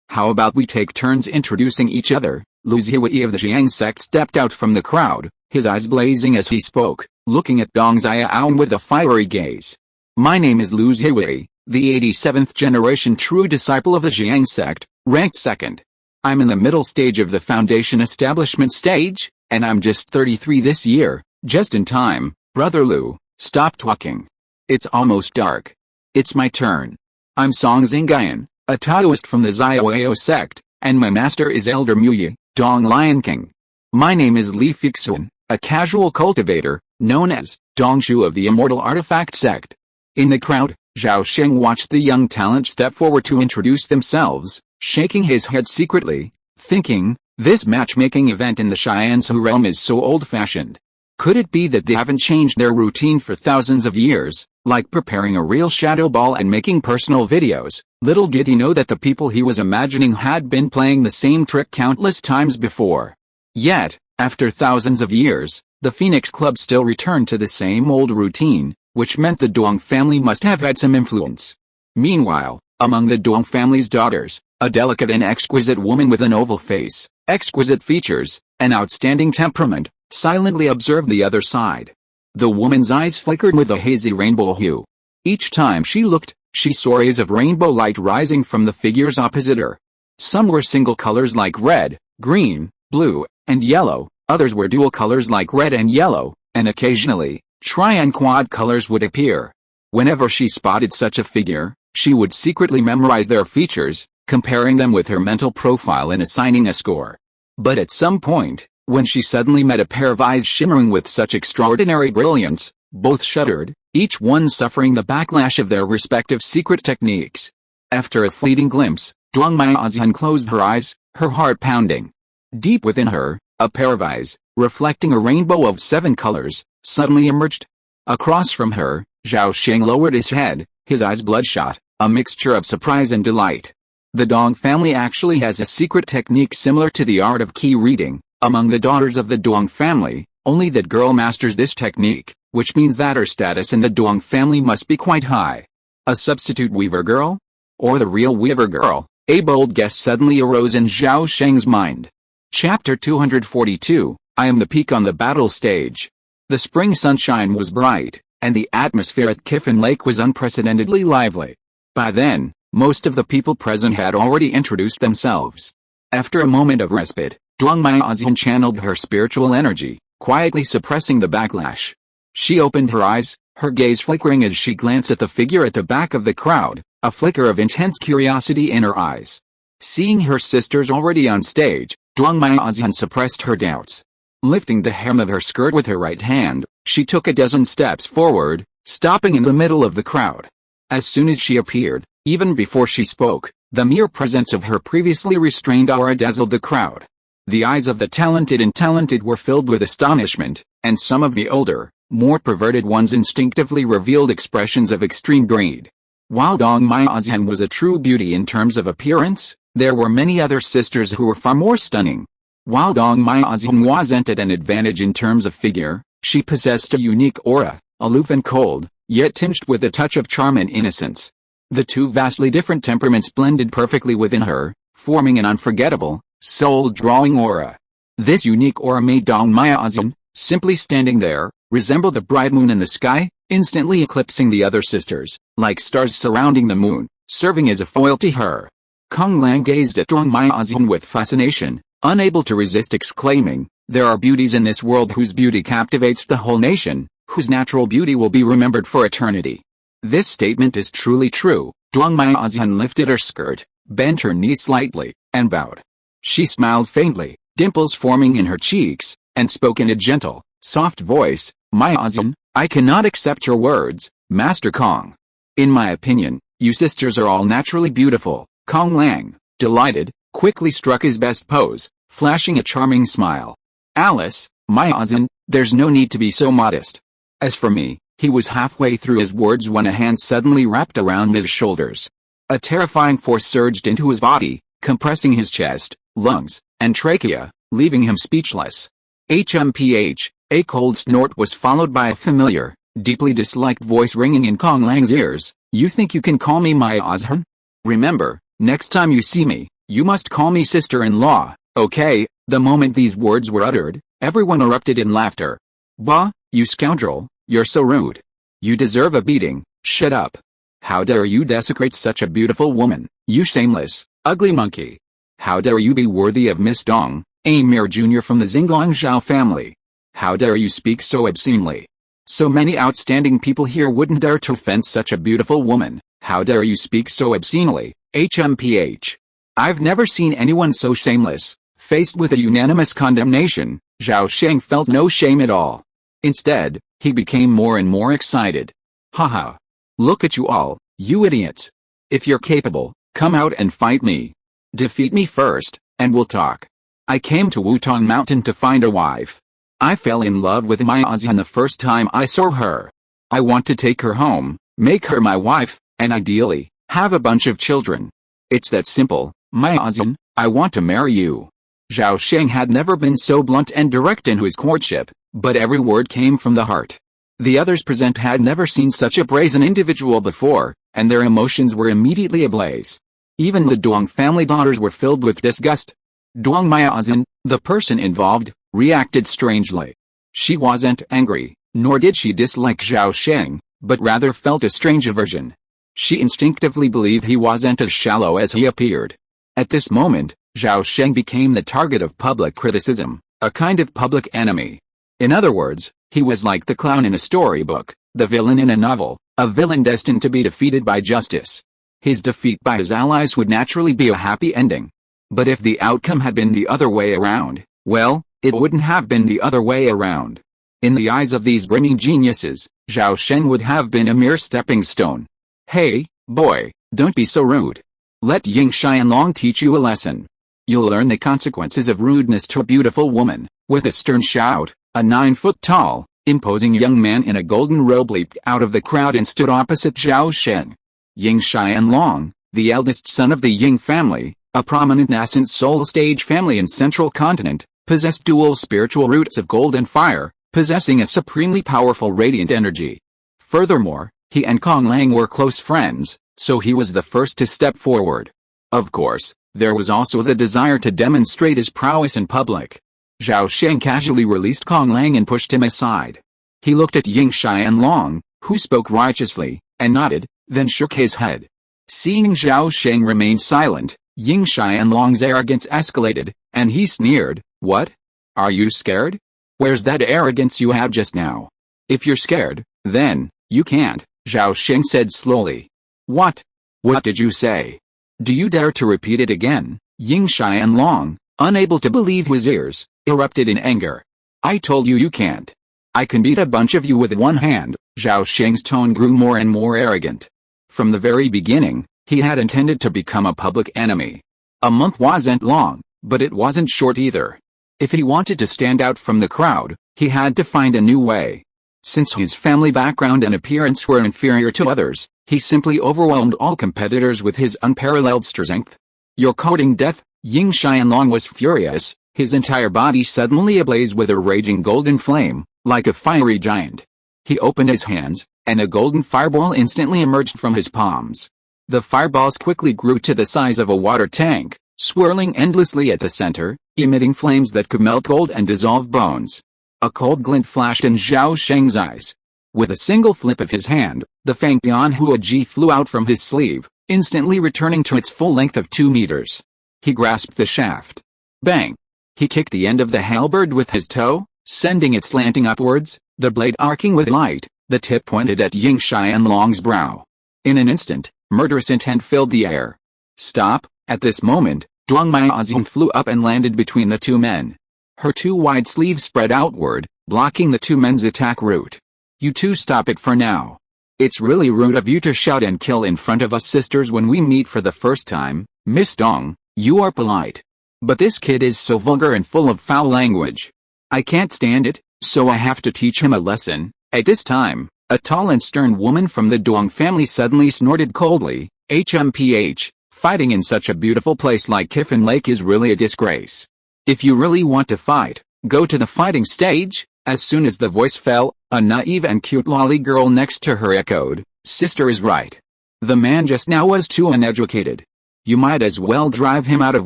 How about we take turns introducing each other?" Lu Zihui of the Jiang sect stepped out from the crowd, his eyes blazing as he spoke, looking at Dong Zia Aon with a fiery gaze. "My name is Lu Zihui, the 87th generation true disciple of the Jiang sect, ranked second. I'm in the middle stage of the foundation establishment stage, and I'm just 33 this year, just in time." "Brother Lu, stop talking. It's almost dark. It's my turn. I'm Song Xingyan, a Taoist from the Zhiao sect, and my master is Elder Muyi, Dong Lion King. My name is Li Fixun, a casual cultivator, known as Dongshu of the Immortal Artifact sect." In the crowd, Zhao Sheng watched the young talent step forward to introduce themselves, shaking his head secretly, thinking, this matchmaking event in the Xianzhou realm is so old-fashioned. Could it be that they haven't changed their routine for thousands of years, like preparing a real shadow ball and making personal videos? Little did he know that the people he was imagining had been playing the same trick countless times before. Yet, after thousands of years, the Phoenix Club still returned to the same old routine, which meant the Dong family must have had some influence. Meanwhile, among the Dong family's daughters, a delicate and exquisite woman with an oval face, exquisite features, and outstanding temperament, silently observed the other side. The woman's eyes flickered with a hazy rainbow hue, Each time she looked, she saw rays of rainbow light rising from the figures opposite her. Some were single colors like red, green, blue, and yellow, others were dual colors like red and yellow, and occasionally, tri and quad colors would appear. Whenever she spotted such a figure, she would secretly memorize their features, comparing them with her mental profile and assigning a score. But at some point, when she suddenly met a pair of eyes shimmering with such extraordinary brilliance, both shuddered, each one suffering the backlash of their respective secret techniques. After a fleeting glimpse, Zhuang Miaozian closed her eyes, her heart pounding. Deep within her, a pair of eyes, reflecting a rainbow of 7 colors, suddenly emerged. Across from her, Zhao Sheng lowered his head, his eyes bloodshot, a mixture of surprise and delight. The Dong family actually has a secret technique similar to the art of key reading. Among the daughters of the Dong family, only that girl masters this technique, which means that her status in the Dong family must be quite high. A substitute weaver girl? Or the real weaver girl? A bold guess suddenly arose in Zhao Sheng's mind. Chapter 242, I am the peak on the battle stage. The spring sunshine was bright, and the atmosphere at Kiffin Lake was unprecedentedly lively. By then, most of the people present had already introduced themselves. After a moment of respite, Zhuang Miaozian channeled her spiritual energy, quietly suppressing the backlash. She opened her eyes, her gaze flickering as she glanced at the figure at the back of the crowd, a flicker of intense curiosity in her eyes. Seeing her sisters already on stage, Zhuang Miaozian suppressed her doubts. Lifting the hem of her skirt with her right hand, she took a dozen steps forward, stopping in the middle of the crowd. As soon as she appeared, even before she spoke, the mere presence of her previously restrained aura dazzled the crowd. The eyes of the talented were filled with astonishment, and some of the older, more perverted ones instinctively revealed expressions of extreme greed. While Dong Miaozian was a true beauty in terms of appearance, there were many other sisters who were far more stunning. While Dong Miaozian wasn't at an advantage in terms of figure, she possessed a unique aura, aloof and cold, yet tinged with a touch of charm and innocence. The two vastly different temperaments blended perfectly within her, forming an unforgettable, soul-drawing aura. This unique aura made Dong Miaozian, simply standing there, resemble the bright moon in the sky, instantly eclipsing the other sisters, like stars surrounding the moon, serving as a foil to her. Kong Lang gazed at Zhuang Miaozian with fascination, unable to resist exclaiming, "There are beauties in this world whose beauty captivates the whole nation, whose natural beauty will be remembered for eternity." This statement is truly true. Zhuang Miaozian lifted her skirt, bent her knee slightly, and bowed. She smiled faintly, dimples forming in her cheeks, and spoke in a gentle, soft voice, "Miaozian, I cannot accept your words, Master Kong. In my opinion, you sisters are all naturally beautiful." Kong Lang, delighted, quickly struck his best pose, flashing a charming smile. "Alice, Miaozian, there's no need to be so modest." As for me, he was halfway through his words when a hand suddenly wrapped around his shoulders. A terrifying force surged into his body, compressing his chest, lungs, and trachea, leaving him speechless. HMPH, a cold snort was followed by a familiar, deeply disliked voice ringing in Kong Lang's ears. "You think you can call me Miaozian? Remember, next time you see me, you must call me sister-in-law, okay?" The moment these words were uttered, everyone erupted in laughter. "Bah, you scoundrel, you're so rude. You deserve a beating, shut up. How dare you desecrate such a beautiful woman, you shameless, ugly monkey. How dare you be worthy of Miss Dong, a mere junior from the Xinglong Zhao family. How dare you speak so obscenely. So many outstanding people here wouldn't dare to offend such a beautiful woman. How dare you speak so obscenely, HMPH. I've never seen anyone so shameless." Faced with a unanimous condemnation, Zhao Sheng felt no shame at all. Instead, he became more and more excited. "Haha. Look at you all, you idiots. If you're capable, come out and fight me. Defeat me first, and we'll talk. I came to Wutong Mountain to find a wife. I fell in love with Miaozian the first time I saw her. I want to take her home, make her my wife, and ideally, have a bunch of children. It's that simple, Miaozian, I want to marry you." Zhao Sheng had never been so blunt and direct in his courtship, but every word came from the heart. The others present had never seen such a brazen individual before, and their emotions were immediately ablaze. Even the Duong family daughters were filled with disgust. Duong Miaozian, the person involved, reacted strangely. She wasn't angry, nor did she dislike Zhao Sheng, but rather felt a strange aversion. She instinctively believed he wasn't as shallow as he appeared. At this moment, Zhao Sheng became the target of public criticism, a kind of public enemy. In other words, he was like the clown in a storybook, the villain in a novel, a villain destined to be defeated by justice. His defeat by his allies would naturally be a happy ending. But if the outcome had been the other way around, well, it wouldn't have been the other way around. In the eyes of these brimming geniuses, Zhao Sheng would have been a mere stepping stone. Hey, boy, don't be so rude. Let Ying Xianlong teach you a lesson. You'll learn the consequences of rudeness to a beautiful woman. With a stern shout, a 9-foot-tall, imposing young man in a golden robe leaped out of the crowd and stood opposite Zhao Sheng. Ying Xianlong, the eldest son of the Ying family, a prominent nascent soul stage family in central continent, possessed dual spiritual roots of gold and fire, possessing a supremely powerful radiant energy. Furthermore, he and Kong Lang were close friends, so he was the first to step forward. Of course, there was also the desire to demonstrate his prowess in public. Zhao Sheng casually released Kong Lang and pushed him aside. He looked at Ying Xianlong, who spoke righteously, and nodded, then shook his head. Seeing Zhao Sheng remain silent, Ying Xianlong's arrogance escalated, and he sneered, "What? Are you scared? Where's that arrogance you had just now? If you're scared, then, you can't," Zhao Sheng said slowly. What? What did you say? Do you dare to repeat it again? Ying Xianlong, unable to believe his ears, erupted in anger. I told you can't. I can beat a bunch of you with one hand. Zhao Sheng's tone grew more and more arrogant. From the very beginning, he had intended to become a public enemy. A month wasn't long, but it wasn't short either. If he wanted to stand out from the crowd, he had to find a new way. Since his family background and appearance were inferior to others, he simply overwhelmed all competitors with his unparalleled strength. You're courting death? Ying Xianlong was furious, his entire body suddenly ablaze with a raging golden flame, like a fiery giant. He opened his hands, and a golden fireball instantly emerged from his palms. The fireballs quickly grew to the size of a water tank, swirling endlessly at the center, emitting flames that could melt gold and dissolve bones. A cold glint flashed in Zhao Sheng's eyes. With a single flip of his hand, the Fang Bian Hua Ji flew out from his sleeve, instantly returning to its full length of 2 meters. He grasped the shaft. Bang! He kicked the end of the halberd with his toe, sending it slanting upwards, the blade arcing with light, the tip pointed at Ying Xianlong's brow. In an instant, murderous intent filled the air. Stop! At this moment, Duang Miaozing flew up and landed between the two men. Her 2 wide sleeves spread outward, blocking the 2 men's attack route. You two stop it for now. It's really rude of you to shout and kill in front of us sisters when we meet for the first time, Miss Dong. You are polite. But this kid is so vulgar and full of foul language. I can't stand it, so I have to teach him a lesson. At this time, a tall and stern woman from the Duong family suddenly snorted coldly, HMPH, fighting in such a beautiful place like Kiffin Lake is really a disgrace. If you really want to fight, go to the fighting stage. As soon as the voice fell, a naive and cute lolly girl next to her echoed, Sister is right. The man just now was too uneducated. You might as well drive him out of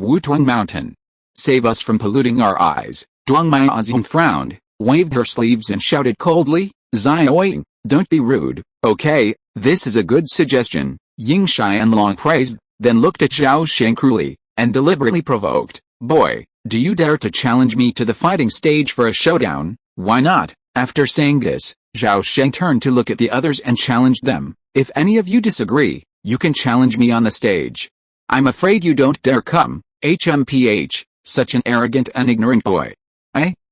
Wutuan Mountain. Save us from polluting our eyes. Duang Miaozing frowned, waved her sleeves and shouted coldly, Xiaoying, don't be rude, okay, this is a good suggestion, Ying Xianlong praised, then looked at Zhao Sheng cruelly, and deliberately provoked, Boy, do you dare to challenge me to the fighting stage for a showdown? Why not? After saying this, Zhao Sheng turned to look at the others and challenged them. If any of you disagree, you can challenge me on the stage. I'm afraid you don't dare come, HMPH, such an arrogant and ignorant boy.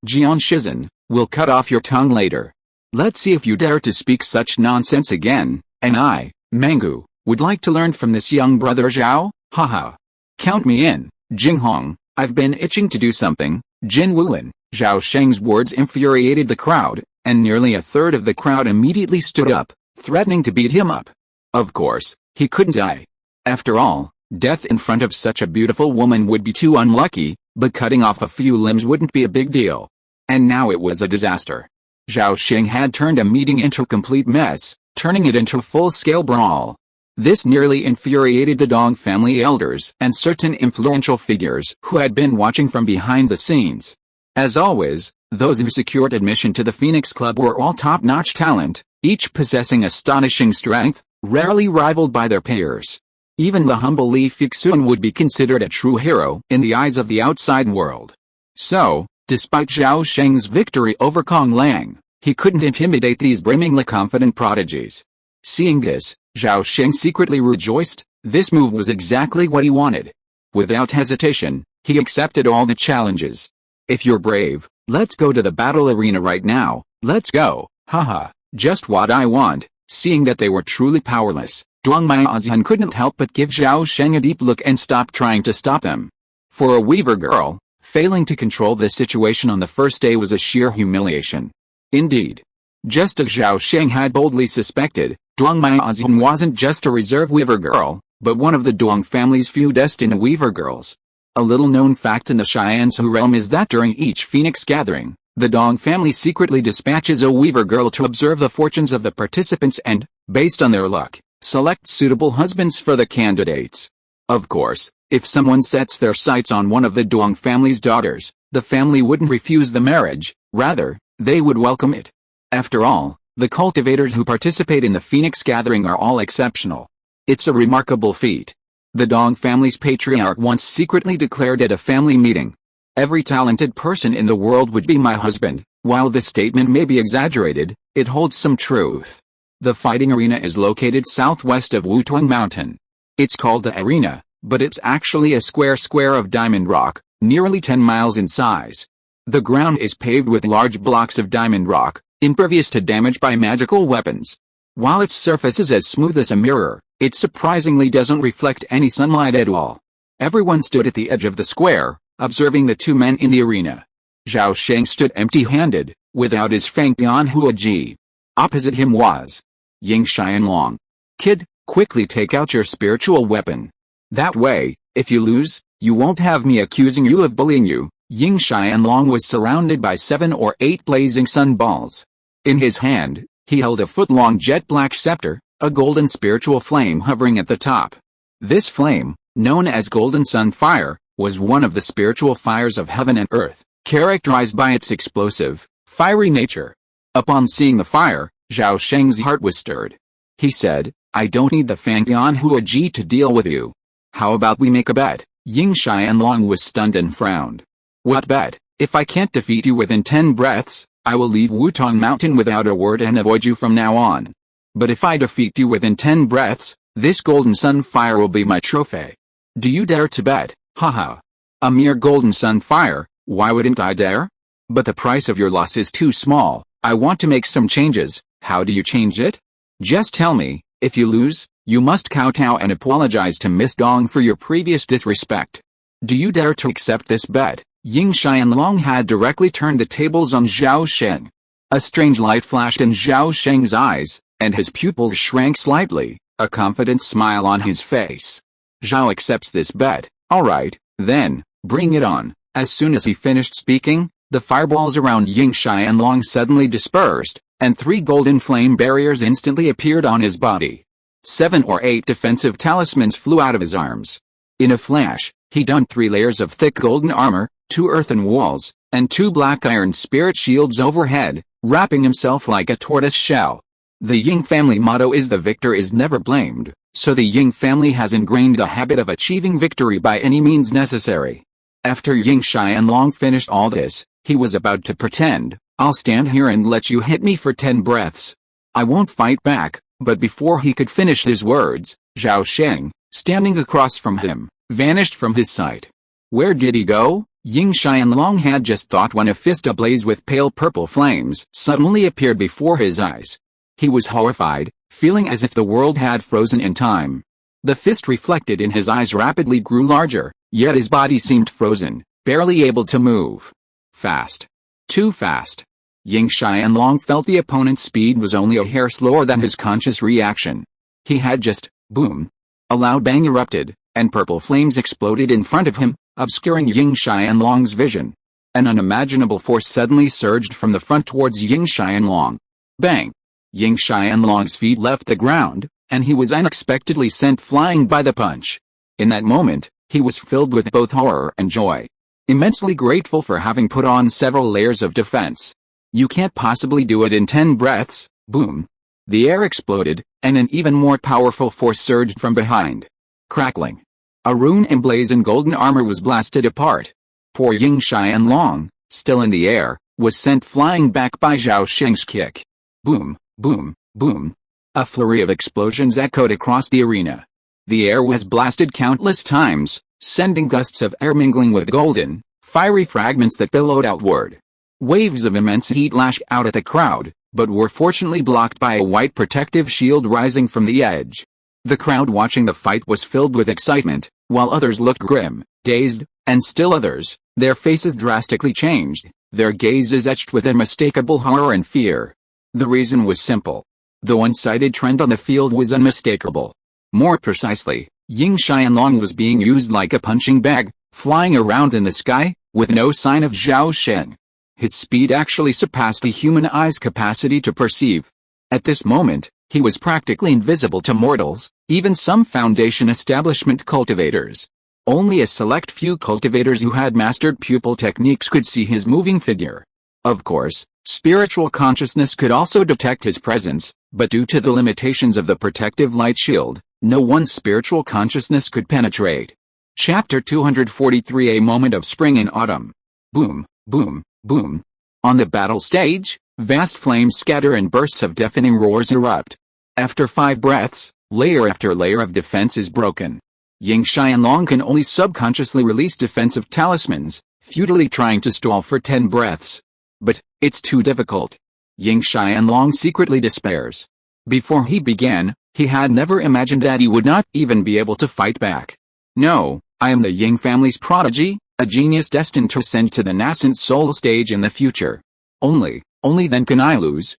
Jian Shizhen, will cut off your tongue later. Let's see if you dare to speak such nonsense again, and I, Mangu, would like to learn from this young brother Zhao, haha. Count me in, Jinghong, I've been itching to do something, Jin Wulin. Zhao Sheng's words infuriated the crowd, and nearly a third of the crowd immediately stood up, threatening to beat him up. Of course, he couldn't die. After all, death in front of such a beautiful woman would be too unlucky, but cutting off a few limbs wouldn't be a big deal. And now it was a disaster. Zhao Sheng had turned a meeting into a complete mess, turning it into a full-scale brawl. This nearly infuriated the Dong family elders and certain influential figures who had been watching from behind the scenes. As always, those who secured admission to the Phoenix Club were all top-notch talent, each possessing astonishing strength, rarely rivaled by their peers. Even the humble Li Fixun would be considered a true hero in the eyes of the outside world. So, despite Zhao Sheng's victory over Kong Lang, he couldn't intimidate these brimmingly confident prodigies. Seeing this, Zhao Sheng secretly rejoiced. This move was exactly what he wanted. Without hesitation, he accepted all the challenges. If you're brave, let's go to the battle arena right now. Let's go. Haha, just what I want. Seeing that they were truly powerless, Duang Miaozhan couldn't help but give Zhao Sheng a deep look and stop trying to stop them. For a weaver girl, failing to control the situation on the first day was a sheer humiliation. Indeed. Just as Zhao Sheng had boldly suspected, Duang Miaozhan wasn't just a reserve weaver girl, but one of the Duang family's few destined weaver girls. A little-known fact in the Xianzhu realm is that during each phoenix gathering, the Dong family secretly dispatches a weaver girl to observe the fortunes of the participants and, based on their luck, select suitable husbands for the candidates. Of course, if someone sets their sights on one of the Duang family's daughters, the family wouldn't refuse the marriage, rather, they would welcome it. After all, the cultivators who participate in the phoenix gathering are all exceptional. It's a remarkable feat. The Dong family's patriarch once secretly declared at a family meeting, "Every talented person in the world would be my husband." While this statement may be exaggerated, it holds some truth. The fighting arena is located southwest of Wutuang Mountain. It's called the arena, but it's actually a square of diamond rock, nearly 10 miles in size. The ground is paved with large blocks of diamond rock, impervious to damage by magical weapons. While its surface is as smooth as a mirror, it surprisingly doesn't reflect any sunlight at all. Everyone stood at the edge of the square, observing the two men in the arena. Zhao Sheng stood empty-handed, without his Fangbian Huaji. Opposite him was Ying Xianlong. "Kid, quickly take out your spiritual weapon. That way, if you lose, you won't have me accusing you of bullying you." Ying Xianlong was surrounded by 7 or 8 blazing sun balls. In his hand, he held a foot-long jet-black scepter, a golden spiritual flame hovering at the top. This flame, known as Golden Sun Fire, was one of the spiritual fires of heaven and earth, characterized by its explosive, fiery nature. Upon seeing the fire, Zhao Sheng's heart was stirred. He said, "I don't need the Fangbian Huaji to deal with you. How about we make a bet?" Ying Xianlong was stunned and frowned. "What bet?" "If I can't defeat you within 10 breaths, I will leave Wutong Mountain without a word and avoid you from now on. But if I defeat you within 10 breaths, this golden sun fire will be my trophy. Do you dare to bet?" "Haha. A mere golden sun fire, why wouldn't I dare? But the price of your loss is too small. I want to make some changes." "How do you change it?" "Just tell me. If you lose, you must kowtow and apologize to Miss Dong for your previous disrespect. Do you dare to accept this bet?" Ying Xianlong had directly turned the tables on Zhao Sheng. A strange light flashed in Zhao Sheng's eyes, and his pupils shrank slightly, a confident smile on his face. "Zhao accepts this bet. All right, then, bring it on." As soon as he finished speaking, the fireballs around Ying Xianlong suddenly dispersed, and 3 golden flame barriers instantly appeared on his body. 7 or 8 defensive talismans flew out of his arms. In a flash, he donned 3 layers of thick golden armor, 2 earthen walls, and 2 black iron spirit shields overhead, wrapping himself like a tortoise shell. The Ying family motto is "The victor is never blamed," so the Ying family has ingrained the habit of achieving victory by any means necessary. After Ying Xianlong finished all this, he was about to pretend, "I'll stand here and let you hit me for 10 breaths. I won't fight back," but before he could finish his words, Zhao Sheng, standing across from him, vanished from his sight. Where did he go? Ying Xianlong had just thought when a fist ablaze with pale purple flames suddenly appeared before his eyes. He was horrified, feeling as if the world had frozen in time. The fist reflected in his eyes rapidly grew larger, yet his body seemed frozen, barely able to move. Fast. Too fast. Ying Xianlong felt the opponent's speed was only a hair slower than his conscious reaction. He had just, boom. A loud bang erupted, and purple flames exploded in front of him, obscuring Ying Xianlong's vision. An unimaginable force suddenly surged from the front towards Ying Xianlong. Bang! Ying Xianlong's feet left the ground, and he was unexpectedly sent flying by the punch. In that moment, he was filled with both horror and joy. Immensely grateful for having put on several layers of defense. "You can't possibly do it in 10 breaths." Boom. The air exploded, and an even more powerful force surged from behind. Crackling. A rune-emblazoned golden armor was blasted apart. Poor Ying Xianlong, still in the air, was sent flying back by Zhao Sheng's kick. Boom, boom, boom. A flurry of explosions echoed across the arena. The air was blasted countless times, sending gusts of air mingling with golden, fiery fragments that billowed outward. Waves of immense heat lashed out at the crowd, but were fortunately blocked by a white protective shield rising from the edge. The crowd watching the fight was filled with excitement, while others looked grim, dazed, and still others, their faces drastically changed, their gazes etched with unmistakable horror and fear. The reason was simple. The one-sided trend on the field was unmistakable. More precisely, Ying Xianlong was being used like a punching bag, flying around in the sky, with no sign of Zhao Sheng. His speed actually surpassed the human eye's capacity to perceive. At this moment, he was practically invisible to mortals, even some Foundation establishment cultivators. Only a select few cultivators who had mastered pupil techniques could see his moving figure. Of course, spiritual consciousness could also detect his presence, but due to the limitations of the protective light shield, no one's spiritual consciousness could penetrate. Chapter 243 A Moment of Spring and Autumn. Boom, boom, boom. On the battle stage, vast flames scatter and bursts of deafening roars erupt. After 5 breaths, layer after layer of defense is broken. Ying Xianlong can only subconsciously release defensive talismans, futilely trying to stall for 10 breaths. But, it's too difficult. Ying Xianlong secretly despairs. Before he began, he had never imagined that he would not even be able to fight back. No, I am the Ying family's prodigy, a genius destined to ascend to the nascent soul stage in the future. Only then can I lose.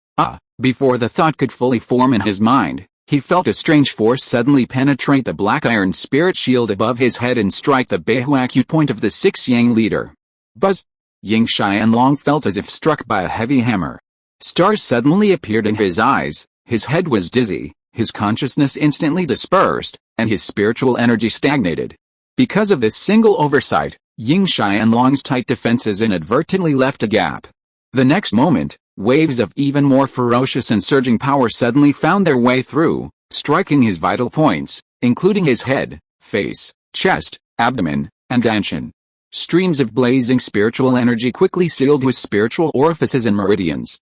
Before the thought could fully form in his mind, he felt a strange force suddenly penetrate the black iron spirit shield above his head and strike the Beihu point of the 6 Yang leader. Buzz! Ying Xianlong felt as if struck by a heavy hammer. Stars suddenly appeared in his eyes, his head was dizzy, his consciousness instantly dispersed, and his spiritual energy stagnated. Because of this single oversight, Ying Xianlong's tight defenses inadvertently left a gap. The next moment, waves of even more ferocious and surging power suddenly found their way through, striking his vital points, including his head, face, chest, abdomen, and danshan. Streams of blazing spiritual energy quickly sealed his spiritual orifices and meridians.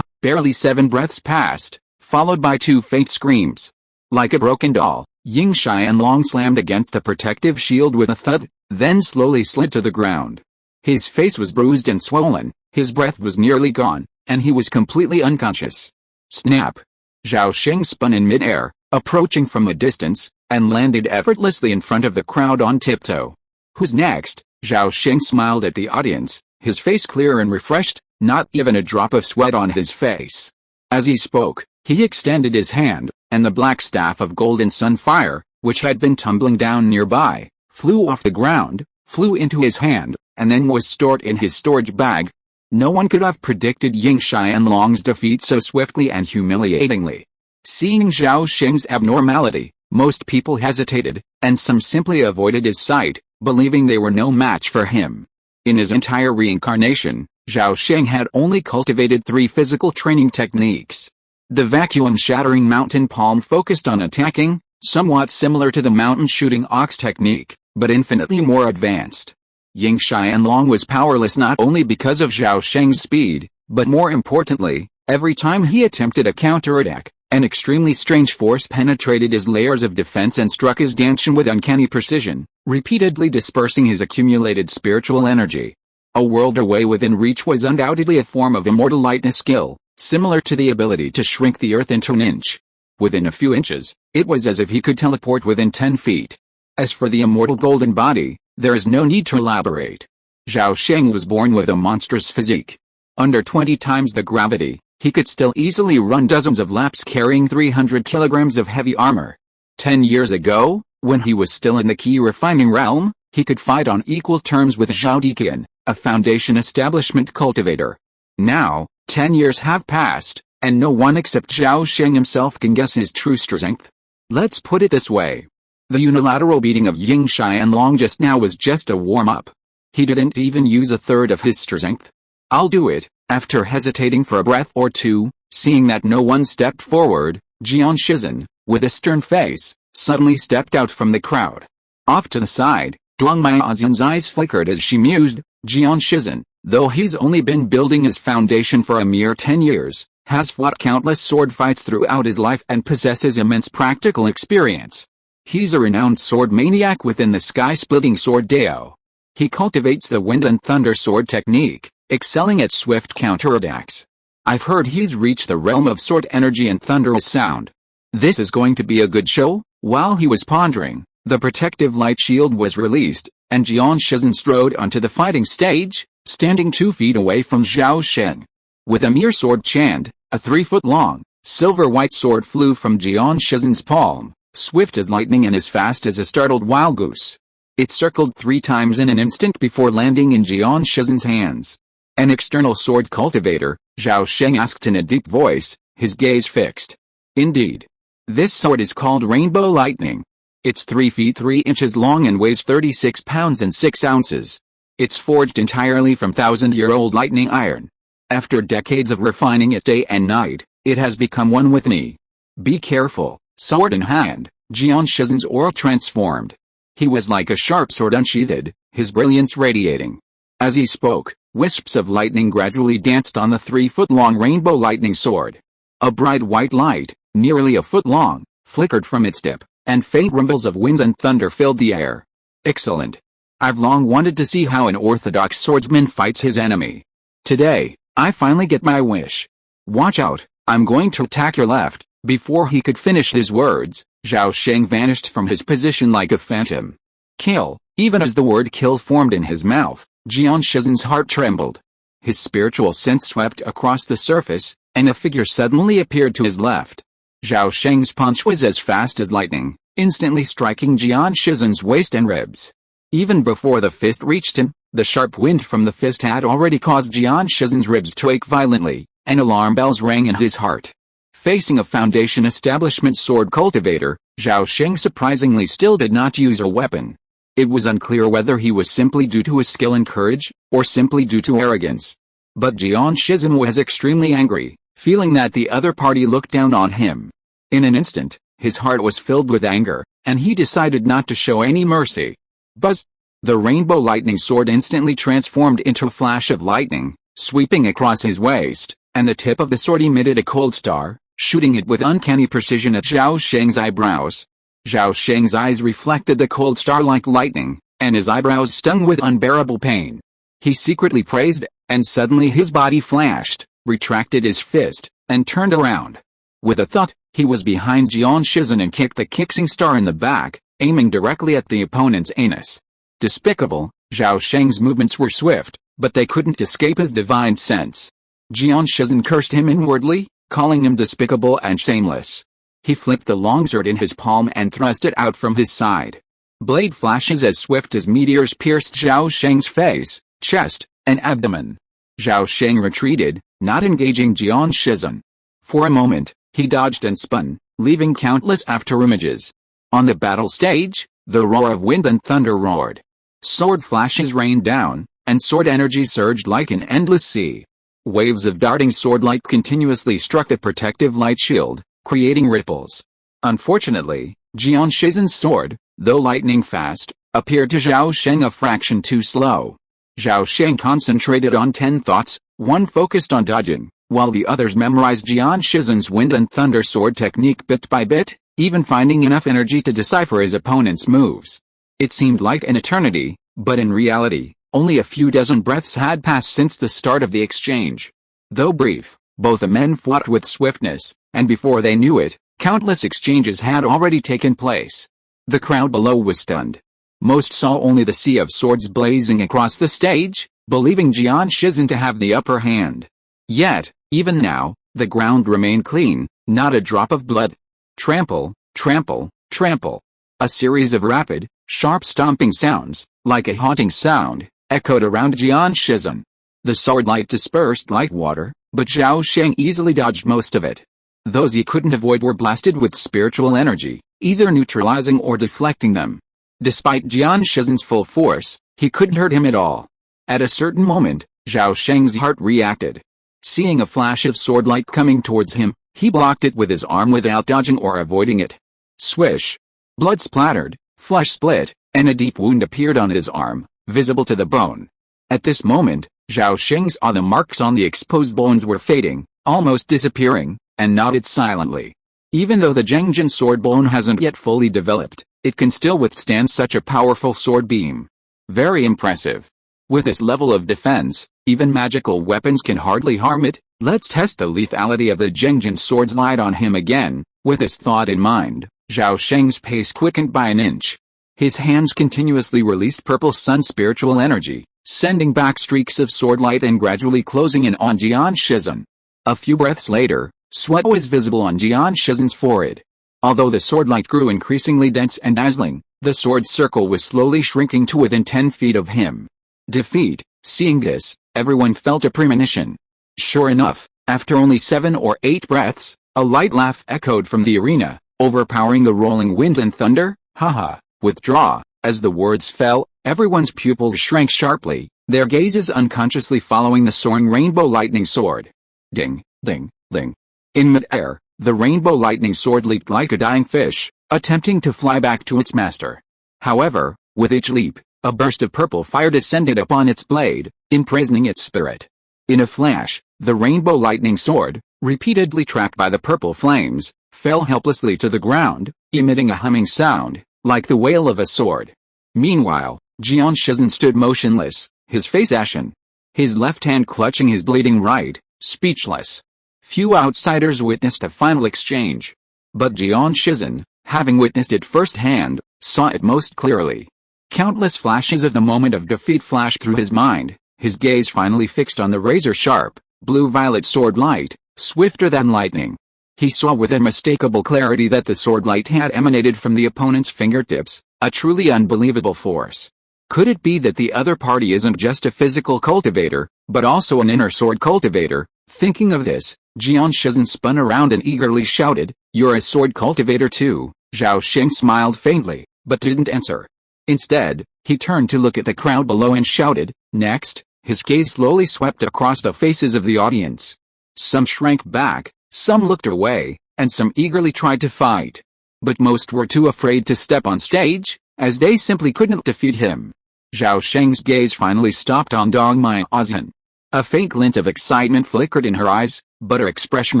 Barely 7 breaths passed, followed by 2 faint screams. Like a broken doll, Ying Xianlong slammed against the protective shield with a thud, then slowly slid to the ground. His face was bruised and swollen, his breath was nearly gone, and he was completely unconscious. Snap! Zhao Sheng spun in midair, approaching from a distance, and landed effortlessly in front of the crowd on tiptoe. Who's next? Zhao Sheng smiled at the audience, his face clear and refreshed, not even a drop of sweat on his face. As he spoke, he extended his hand, and the black staff of golden sunfire, which had been tumbling down nearby, flew off the ground, flew into his hand, and then was stored in his storage bag. No one could have predicted Ying Xianlong's defeat so swiftly and humiliatingly. Seeing Zhao Sheng's abnormality, most people hesitated, and some simply avoided his sight, believing they were no match for him. In his entire reincarnation, Zhao Sheng had only cultivated 3 physical training techniques. The vacuum-shattering mountain palm focused on attacking, somewhat similar to the mountain-shooting ox technique, but infinitely more advanced. Ying Xianlong was powerless not only because of Zhao Sheng's speed, but more importantly, every time he attempted a counterattack, an extremely strange force penetrated his layers of defense and struck his danshan with uncanny precision, repeatedly dispersing his accumulated spiritual energy. A world away within reach was undoubtedly a form of immortal lightness skill, similar to the ability to shrink the earth into an inch. Within a few inches, it was as if he could teleport within 10 feet. As for the immortal golden body, there is no need to elaborate. Zhao Sheng was born with a monstrous physique. Under 20 times the gravity, he could still easily run dozens of laps carrying 300 kilograms of heavy armor. 10 years ago, when he was still in the key refining realm, he could fight on equal terms with Zhao Diqian, a Foundation establishment cultivator. Now, 10 years have passed, and no one except Zhao Sheng himself can guess his true strength. Let's put it this way. The unilateral beating of Ying Xianlong just now was just a warm-up. He didn't even use a third of his strength. I'll do it. After hesitating for a breath or two, Seeing that no one stepped forward, Jian Shizhen, with a stern face, suddenly stepped out from the crowd. Off to the side, Duang Miaoxian's eyes flickered as she mused, Jian Shizhen, though he's only been building his foundation for a mere 10 years, has fought countless sword fights throughout his life and possesses immense practical experience. He's a renowned sword maniac within the sky-splitting sword Dao. He cultivates the wind and thunder sword technique, excelling at swift counterattacks. I've heard he's reached the realm of sword energy and thunderous sound. This is going to be a good show. While he was pondering, the protective light shield was released, and Jian Shizhen strode onto the fighting stage, standing 2 feet away from Zhao Sheng. With a mere sword chant, a 3-foot-long, silver-white sword flew from Jian Shizhen's palm, swift as lightning and as fast as a startled wild goose. It circled 3 times in an instant before landing in Jian Shizhen's hands. An external sword cultivator, Zhao Sheng asked in a deep voice, his gaze fixed. Indeed. This sword is called Rainbow Lightning. It's 3 feet 3 inches long and weighs 36 pounds and 6 ounces. It's forged entirely from 1,000-year-old lightning iron. After decades of refining it day and night, it has become one with me. Be careful. Sword in hand, Jian Shizhen's aura transformed. He was like a sharp sword unsheathed, his brilliance radiating. As he spoke, wisps of lightning gradually danced on the 3-foot-long rainbow lightning sword. A bright white light, nearly a foot long, flickered from its tip, and faint rumbles of wind and thunder filled the air. Excellent. I've long wanted to see how an orthodox swordsman fights his enemy. Today, I finally get my wish. Watch out, I'm going to attack your left. Before he could finish his words, Zhao Sheng vanished from his position like a phantom. Kill. Even as the word kill formed in his mouth, Jian Shizhen's heart trembled. His spiritual sense swept across the surface, and a figure suddenly appeared to his left. Zhao Sheng's punch was as fast as lightning, instantly striking Jian Shizhen's waist and ribs. Even before the fist reached him, the sharp wind from the fist had already caused Jian Shizhen's ribs to ache violently, and alarm bells rang in his heart. Facing a foundation establishment sword cultivator, Zhao Sheng surprisingly still did not use a weapon. It was unclear whether he was simply due to his skill and courage, or simply due to arrogance. But Jian Shizhen was extremely angry, feeling that the other party looked down on him. In an instant, his heart was filled with anger, and he decided not to show any mercy. Buzz! The rainbow lightning sword instantly transformed into a flash of lightning, sweeping across his waist, and the tip of the sword emitted a cold star, shooting it with uncanny precision at Zhao Sheng's eyebrows. Zhao Sheng's eyes reflected the cold star like lightning, and his eyebrows stung with unbearable pain. He secretly praised, and suddenly his body flashed, retracted his fist, and turned around. With a thud, he was behind Jian Shizhen and kicked the kissing star in the back, aiming directly at the opponent's anus. Despicable, Zhao Sheng's movements were swift, but they couldn't escape his divine sense. Jian Shizhen cursed him inwardly, calling him despicable and shameless. He flipped the longsword in his palm and thrust it out from his side. Blade flashes as swift as meteors pierced Zhao Sheng's face, chest, and abdomen. Zhao Sheng retreated, not engaging Jian Shizhen. For a moment, he dodged and spun, leaving countless afterimages. On the battle stage, the roar of wind and thunder roared. Sword flashes rained down, and sword energy surged like an endless sea. Waves of darting sword light continuously struck the protective light shield, creating ripples. Unfortunately, Jian Shizhen's sword, though lightning fast, appeared to Zhao Sheng a fraction too slow. Zhao Sheng concentrated on 10 thoughts, one focused on dodging, while the others memorized Jian Shizhen's wind and thunder sword technique bit by bit, even finding enough energy to decipher his opponent's moves. It seemed like an eternity, but in reality, only a few dozen breaths had passed since the start of the exchange. Though brief, both the men fought with swiftness, and before they knew it, countless exchanges had already taken place. The crowd below was stunned. Most saw only the sea of swords blazing across the stage, believing Jian Shizhen to have the upper hand. Yet, even now, the ground remained clean, not a drop of blood. Trample, trample, trample. A series of rapid, sharp stomping sounds, like a haunting sound, echoed around Jian Shizhen. The sword light dispersed like water, but Zhao Sheng easily dodged most of it. Those he couldn't avoid were blasted with spiritual energy, either neutralizing or deflecting them. Despite Jian Shizhen's full force, he couldn't hurt him at all. At a certain moment, Zhao Sheng's heart reacted. Seeing a flash of sword light coming towards him, he blocked it with his arm without dodging or avoiding it. Swish! Blood splattered, flesh split, and a deep wound appeared on his arm, visible to the bone. At this moment, Zhao Sheng saw the marks on the exposed bones were fading, almost disappearing, and nodded silently. Even though the Zhengjin sword bone hasn't yet fully developed, it can still withstand such a powerful sword beam. Very impressive. With this level of defense, even magical weapons can hardly harm it. Let's test the lethality of the Zhengjin sword's light on him again. With this thought in mind, Zhao Sheng's pace quickened by an inch. His hands continuously released purple sun spiritual energy, sending back streaks of sword light and gradually closing in on Jian Shizhen. A few breaths later, sweat was visible on Jian Shizhen's forehead. Although the sword light grew increasingly dense and dazzling, the sword circle was slowly shrinking to within 10 feet of him. Defeat. Seeing this, everyone felt a premonition. Sure enough, after only 7 or 8 breaths, a light laugh echoed from the arena, overpowering the rolling wind and thunder. Haha, withdraw. As the words fell, everyone's pupils shrank sharply, their gazes unconsciously following the soaring rainbow lightning sword. Ding, ding, ding. In mid-air, the rainbow lightning sword leaped like a dying fish, attempting to fly back to its master. However, with each leap, a burst of purple fire descended upon its blade, imprisoning its spirit. In a flash, the rainbow lightning sword, repeatedly trapped by the purple flames, fell helplessly to the ground, emitting a humming sound, like the wail of a sword. Meanwhile, Jian Shizhen stood motionless, his face ashen. His left hand clutching his bleeding right, speechless. Few outsiders witnessed a final exchange. But Jian Shizhen, having witnessed it firsthand, saw it most clearly. Countless flashes of the moment of defeat flashed through his mind, his gaze finally fixed on the razor-sharp, blue-violet sword light, swifter than lightning. He saw with unmistakable clarity that the sword light had emanated from the opponent's fingertips, a truly unbelievable force. Could it be that the other party isn't just a physical cultivator, but also an inner sword cultivator? Thinking of this, Jian Shizhen spun around and eagerly shouted, "You're a sword cultivator too." Zhao Sheng smiled faintly, but didn't answer. Instead, he turned to look at the crowd below and shouted, "Next." His gaze slowly swept across the faces of the audience. Some shrank back, some looked away, and some eagerly tried to fight. But most were too afraid to step on stage, as they simply couldn't defeat him. Zhao Sheng's gaze finally stopped on Dong Miaozhen. A faint glint of excitement flickered in her eyes, but her expression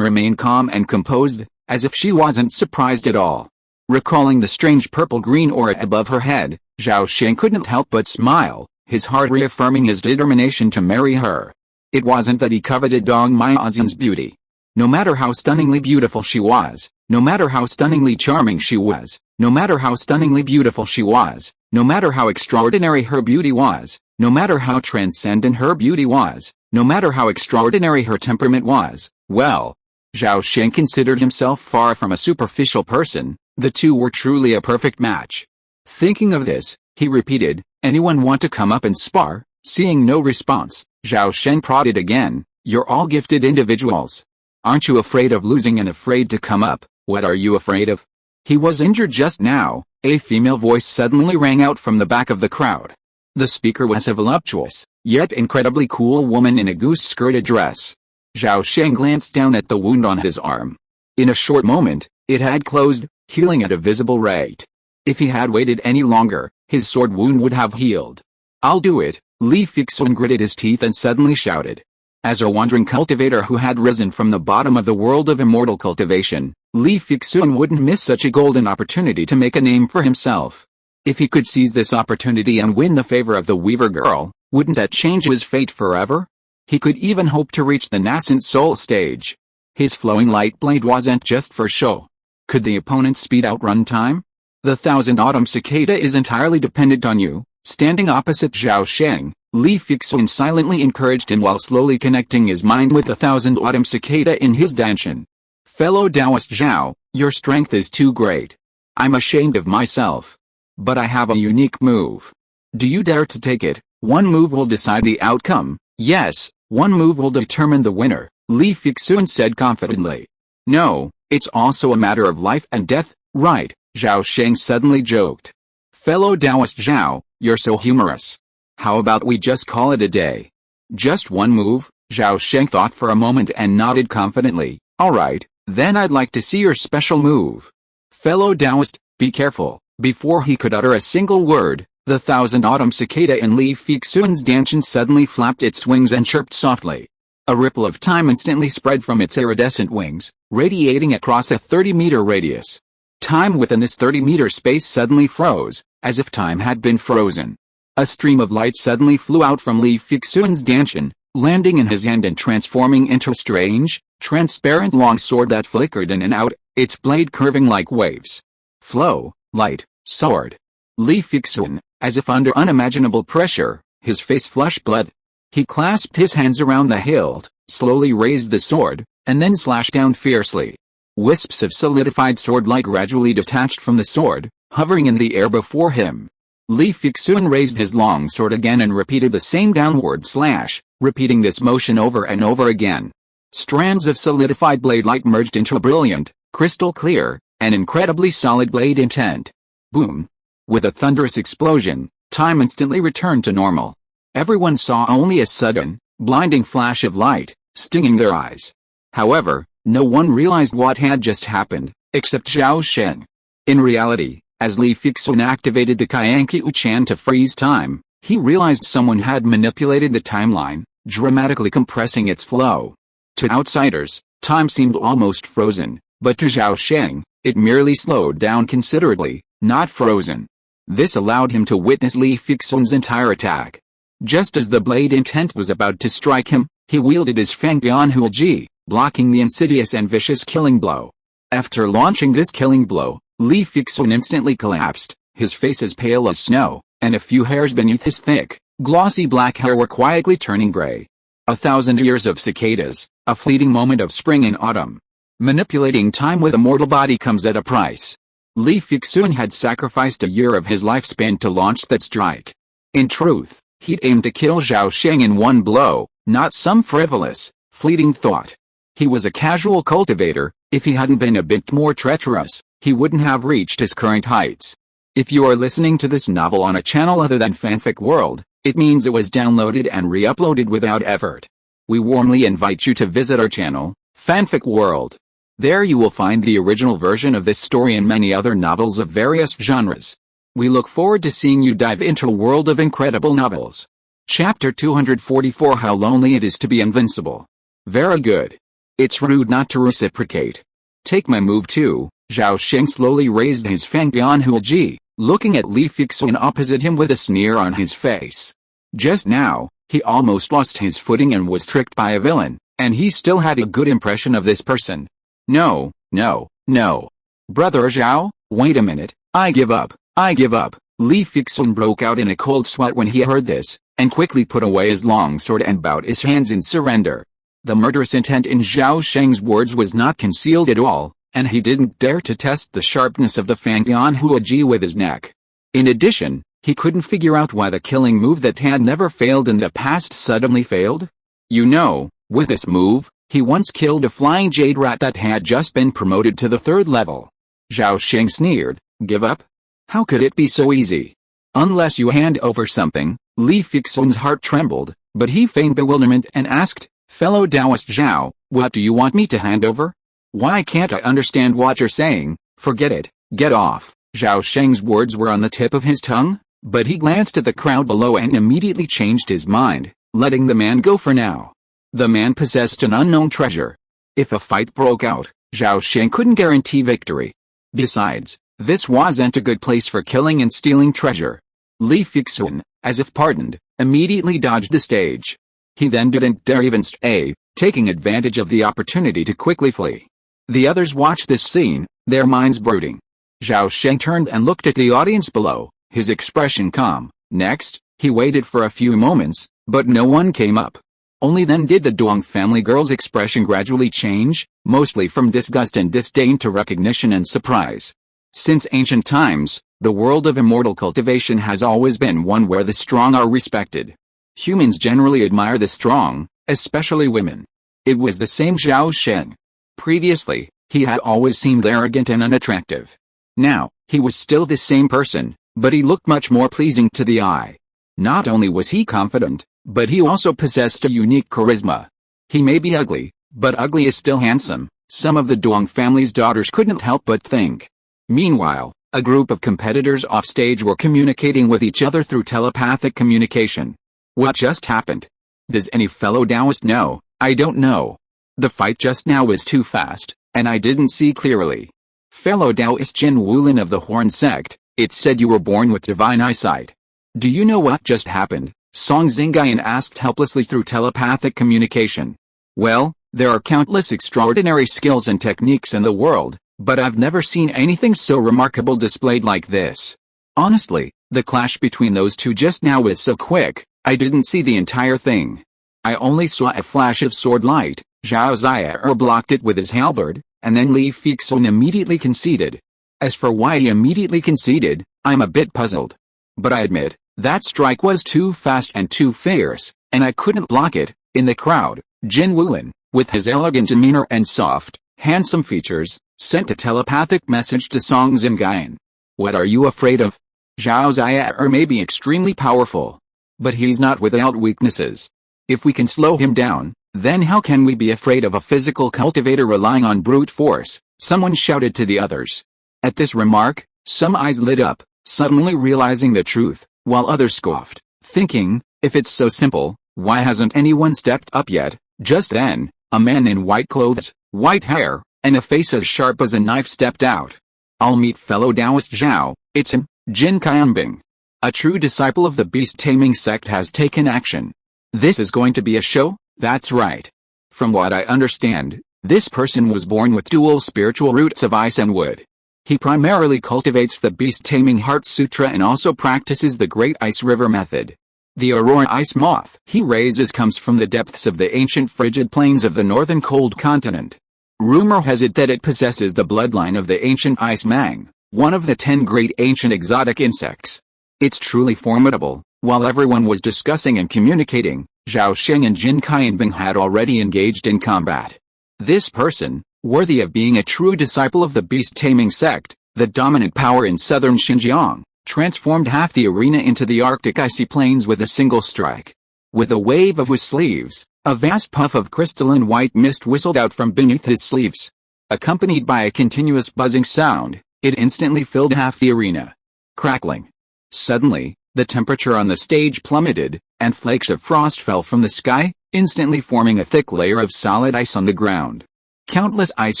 remained calm and composed, as if she wasn't surprised at all. Recalling the strange purple-green aura above her head, Zhao Sheng couldn't help but smile, his heart reaffirming his determination to marry her. It wasn't that he coveted Dong Miaozhen's beauty. No matter how stunningly beautiful she was, no matter how stunningly charming she was, no matter how stunningly beautiful she was, no matter how extraordinary her beauty was, no matter how transcendent her beauty was, no matter how extraordinary her temperament was, well, Zhao Sheng considered himself far from a superficial person. The two were truly a perfect match. Thinking of this, he repeated, "Anyone want to come up and spar?" Seeing no response, Zhao Sheng prodded again, "You're all gifted individuals. Aren't you afraid of losing and afraid to come up? What are you afraid of?" "He was injured just now," a female voice suddenly rang out from the back of the crowd. The speaker was a voluptuous, yet incredibly cool woman in a goose-skirted dress. Zhao Sheng glanced down at the wound on his arm. In a short moment, it had closed, healing at a visible rate. If he had waited any longer, his sword wound would have healed. "I'll do it," Li Fixun gritted his teeth and suddenly shouted. As a wandering cultivator who had risen from the bottom of the world of immortal cultivation, Li Fixun wouldn't miss such a golden opportunity to make a name for himself. If he could seize this opportunity and win the favor of the Weaver girl, wouldn't that change his fate forever? He could even hope to reach the nascent soul stage. His flowing light blade wasn't just for show. Could the opponent speed out run time? The Thousand Autumn Cicada is entirely dependent on you. Standing opposite Zhao Sheng, Li Fixun silently encouraged him while slowly connecting his mind with the Thousand Autumn Cicada in his danshan. "Fellow Taoist Zhao, your strength is too great. I'm ashamed of myself. But I have a unique move. Do you dare to take it? One move will decide the outcome." "Yes, one move will determine the winner," Li Fixun said confidently. "No, it's also a matter of life and death, right?" Zhao Sheng suddenly joked. "Fellow Taoist Zhao, you're so humorous. How about we just call it a day? Just one move, Zhao Sheng thought for a moment and nodded confidently. Alright, then I'd like to see your special move. Fellow Taoist, be careful. Before he could utter a single word, the thousand autumn cicada in Li Fixuan's dantian suddenly flapped its wings and chirped softly. A ripple of time instantly spread from its iridescent wings, radiating across a 30-meter radius. Time within this 30-meter space suddenly froze, as if time had been frozen. A stream of light suddenly flew out from Li Fixuan's dantian, landing in his hand and transforming into a strange, transparent long sword that flickered in and out, its blade curving like waves. Flow, light, sword. Li Fixuan, as if under unimaginable pressure, his face flushed blood. He clasped his hands around the hilt, slowly raised the sword, and then slashed down fiercely. Wisps of solidified sword-light gradually detached from the sword, hovering in the air before him. Li Fixuan raised his long sword again and repeated the same downward slash, repeating this motion over and over again. Strands of solidified blade light merged into a brilliant, crystal clear, and incredibly solid blade intent. Boom! With a thunderous explosion, time instantly returned to normal. Everyone saw only a sudden, blinding flash of light, stinging their eyes. However, no one realized what had just happened, except Zhao Sheng. In reality, as Li Fixuan activated the Qianqiu Chan to freeze time, he realized someone had manipulated the timeline, dramatically compressing its flow. To outsiders, time seemed almost frozen, but to Zhao Sheng, it merely slowed down considerably, not frozen. This allowed him to witness Li Fixuan's entire attack. Just as the blade intent was about to strike him, he wielded his Fangbian Huiji, blocking the insidious and vicious killing blow. After launching this killing blow, Li Fixuan instantly collapsed, his face as pale as snow, and a few hairs beneath his thick, glossy black hair were quietly turning gray. 1,000 years of cicadas, a fleeting moment of spring and autumn. Manipulating time with a mortal body comes at a price. Li Fixuan had sacrificed a year of his lifespan to launch that strike. In truth, he'd aimed to kill Zhao Sheng in one blow, not some frivolous, fleeting thought. He was a casual cultivator. If he hadn't been a bit more treacherous, he wouldn't have reached his current heights. If you are listening to this novel on a channel other than Fanfic World, it means it was downloaded and re-uploaded without effort. We warmly invite you to visit our channel, Fanfic World. There you will find the original version of this story and many other novels of various genres. We look forward to seeing you dive into a world of incredible novels. Chapter 244 How Lonely It Is to Be Invincible. Very good. It's rude not to reciprocate. Take my move too. Zhao Sheng slowly raised his Fangbian Huiji, looking at Li Fixuan opposite him with a sneer on his face. Just now, he almost lost his footing and was tricked by a villain, and he still had a good impression of this person. No, no, no. Brother Zhao, wait a minute, I give up, I give up. Li Fixuan broke out in a cold sweat when he heard this, and quickly put away his long sword and bowed his hands in surrender. The murderous intent in Zhao Sheng's words was not concealed at all, and he didn't dare to test the sharpness of the Fangbian Huiji with his neck. In addition, he couldn't figure out why the killing move that had never failed in the past suddenly failed. You know, with this move, he once killed a flying jade rat that had just been promoted to the 3rd level. Zhao Sheng sneered, give up? How could it be so easy? Unless you hand over something. Li Fixuan's heart trembled, but he feigned bewilderment and asked, Fellow Taoist Zhao, what do you want me to hand over? Why can't I understand what you're saying? Forget it, get off. Zhao Sheng's words were on the tip of his tongue, but he glanced at the crowd below and immediately changed his mind, letting the man go for now. The man possessed an unknown treasure. If a fight broke out, Zhao Sheng couldn't guarantee victory. Besides, this wasn't a good place for killing and stealing treasure. Li Fixuan, as if pardoned, immediately dodged the stage. He then didn't dare even stay, taking advantage of the opportunity to quickly flee. The others watched this scene, their minds brooding. Zhao Sheng turned and looked at the audience below, his expression calm. Next, he waited for a few moments, but no one came up. Only then did the Duong family girl's expression gradually change, mostly from disgust and disdain to recognition and surprise. Since ancient times, the world of immortal cultivation has always been one where the strong are respected. Humans generally admire the strong, especially women. It was the same Zhao Sheng. Previously, he had always seemed arrogant and unattractive. Now, he was still the same person, but he looked much more pleasing to the eye. Not only was he confident, but he also possessed a unique charisma. He may be ugly, but ugly is still handsome, some of the Duong family's daughters couldn't help but think. Meanwhile, a group of competitors offstage were communicating with each other through telepathic communication. What just happened? Does any fellow Taoist know? I don't know. The fight just now was too fast, and I didn't see clearly. Fellow Taoist Jin Wulin of the Horn sect, it said you were born with divine eyesight. Do you know what just happened? Song Xingyan asked helplessly through telepathic communication. Well, there are countless extraordinary skills and techniques in the world, but I've never seen anything so remarkable displayed like this. Honestly, the clash between those two just now was so quick, I didn't see the entire thing. I only saw a flash of sword light. Zhao Zi'er blocked it with his halberd, and then Li Fixun immediately conceded. As for why he immediately conceded, I'm a bit puzzled. But I admit, that strike was too fast and too fierce, and I couldn't block it. In the crowd, Jin Wulin, with his elegant demeanor and soft, handsome features, sent a telepathic message to Song Xingyan. What are you afraid of? Zhao Zi'er may be extremely powerful, but he's not without weaknesses. If we can slow him down, then how can we be afraid of a physical cultivator relying on brute force? Someone shouted to the others. At this remark, some eyes lit up, suddenly realizing the truth, while others scoffed, thinking, if it's so simple, why hasn't anyone stepped up yet? Just then, a man in white clothes, white hair, and a face as sharp as a knife stepped out. I'll meet fellow Taoist Zhao, it's him, Jin Qianbing. A true disciple of the beast-taming sect has taken action. This is going to be a show? That's right. From what I understand, this person was born with dual spiritual roots of ice and wood. He primarily cultivates the beast-taming heart sutra and also practices the Great Ice River method. The Aurora Ice Moth he raises comes from the depths of the ancient frigid plains of the northern cold continent. Rumor has it that it possesses the bloodline of the ancient Ice Mang, one of the 10 great ancient exotic insects. It's truly formidable. While everyone was discussing and communicating, Zhao Sheng and Jin Qianbing had already engaged in combat. This person, worthy of being a true disciple of the beast-taming sect, the dominant power in southern Xinjiang, transformed half the arena into the Arctic icy plains with a single strike. With a wave of his sleeves, a vast puff of crystalline white mist whistled out from beneath his sleeves. Accompanied by a continuous buzzing sound, it instantly filled half the arena. Crackling. Suddenly, the temperature on the stage plummeted, and flakes of frost fell from the sky, instantly forming a thick layer of solid ice on the ground. Countless ice